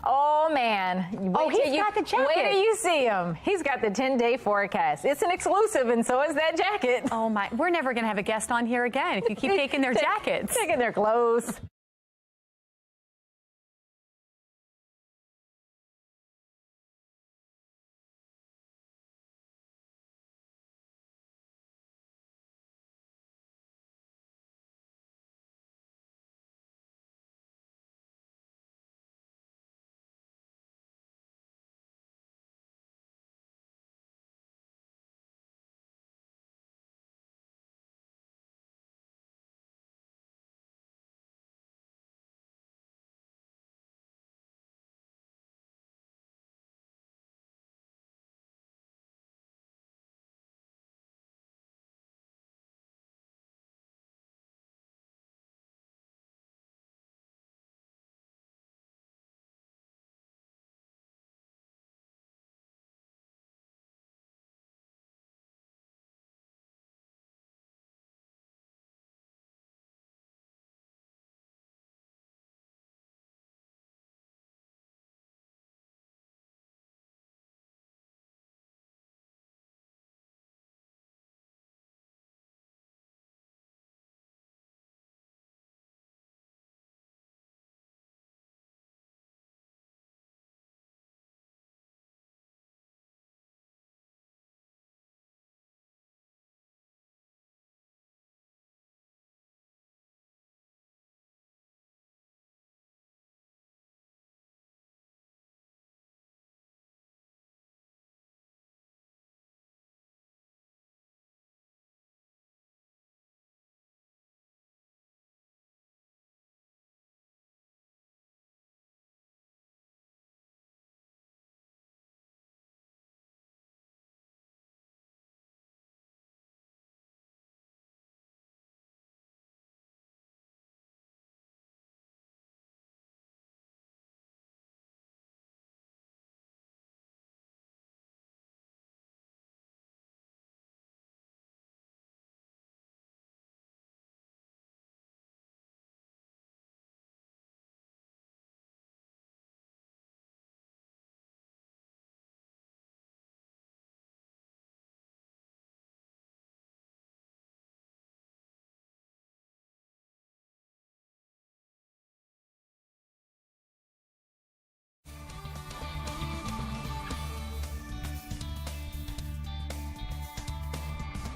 [SPEAKER 22] Oh, man.
[SPEAKER 2] He's got the jacket.
[SPEAKER 22] Wait till you see him. He's got the 10-day forecast. It's an exclusive, and so is that jacket.
[SPEAKER 2] Oh, my. We're never going to have a guest on here again if you keep taking their jackets.
[SPEAKER 22] Taking their clothes.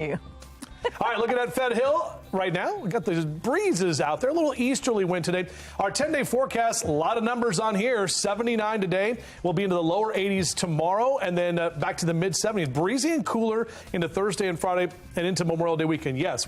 [SPEAKER 4] All right, looking at Fed Hill right now. We got the breezes out there. A little easterly wind today. Our 10-day forecast, a lot of numbers on here. 79 today. We'll be into the lower 80s tomorrow, and then back to the mid-70s. Breezy and cooler into Thursday and Friday and into Memorial Day weekend. Yes, we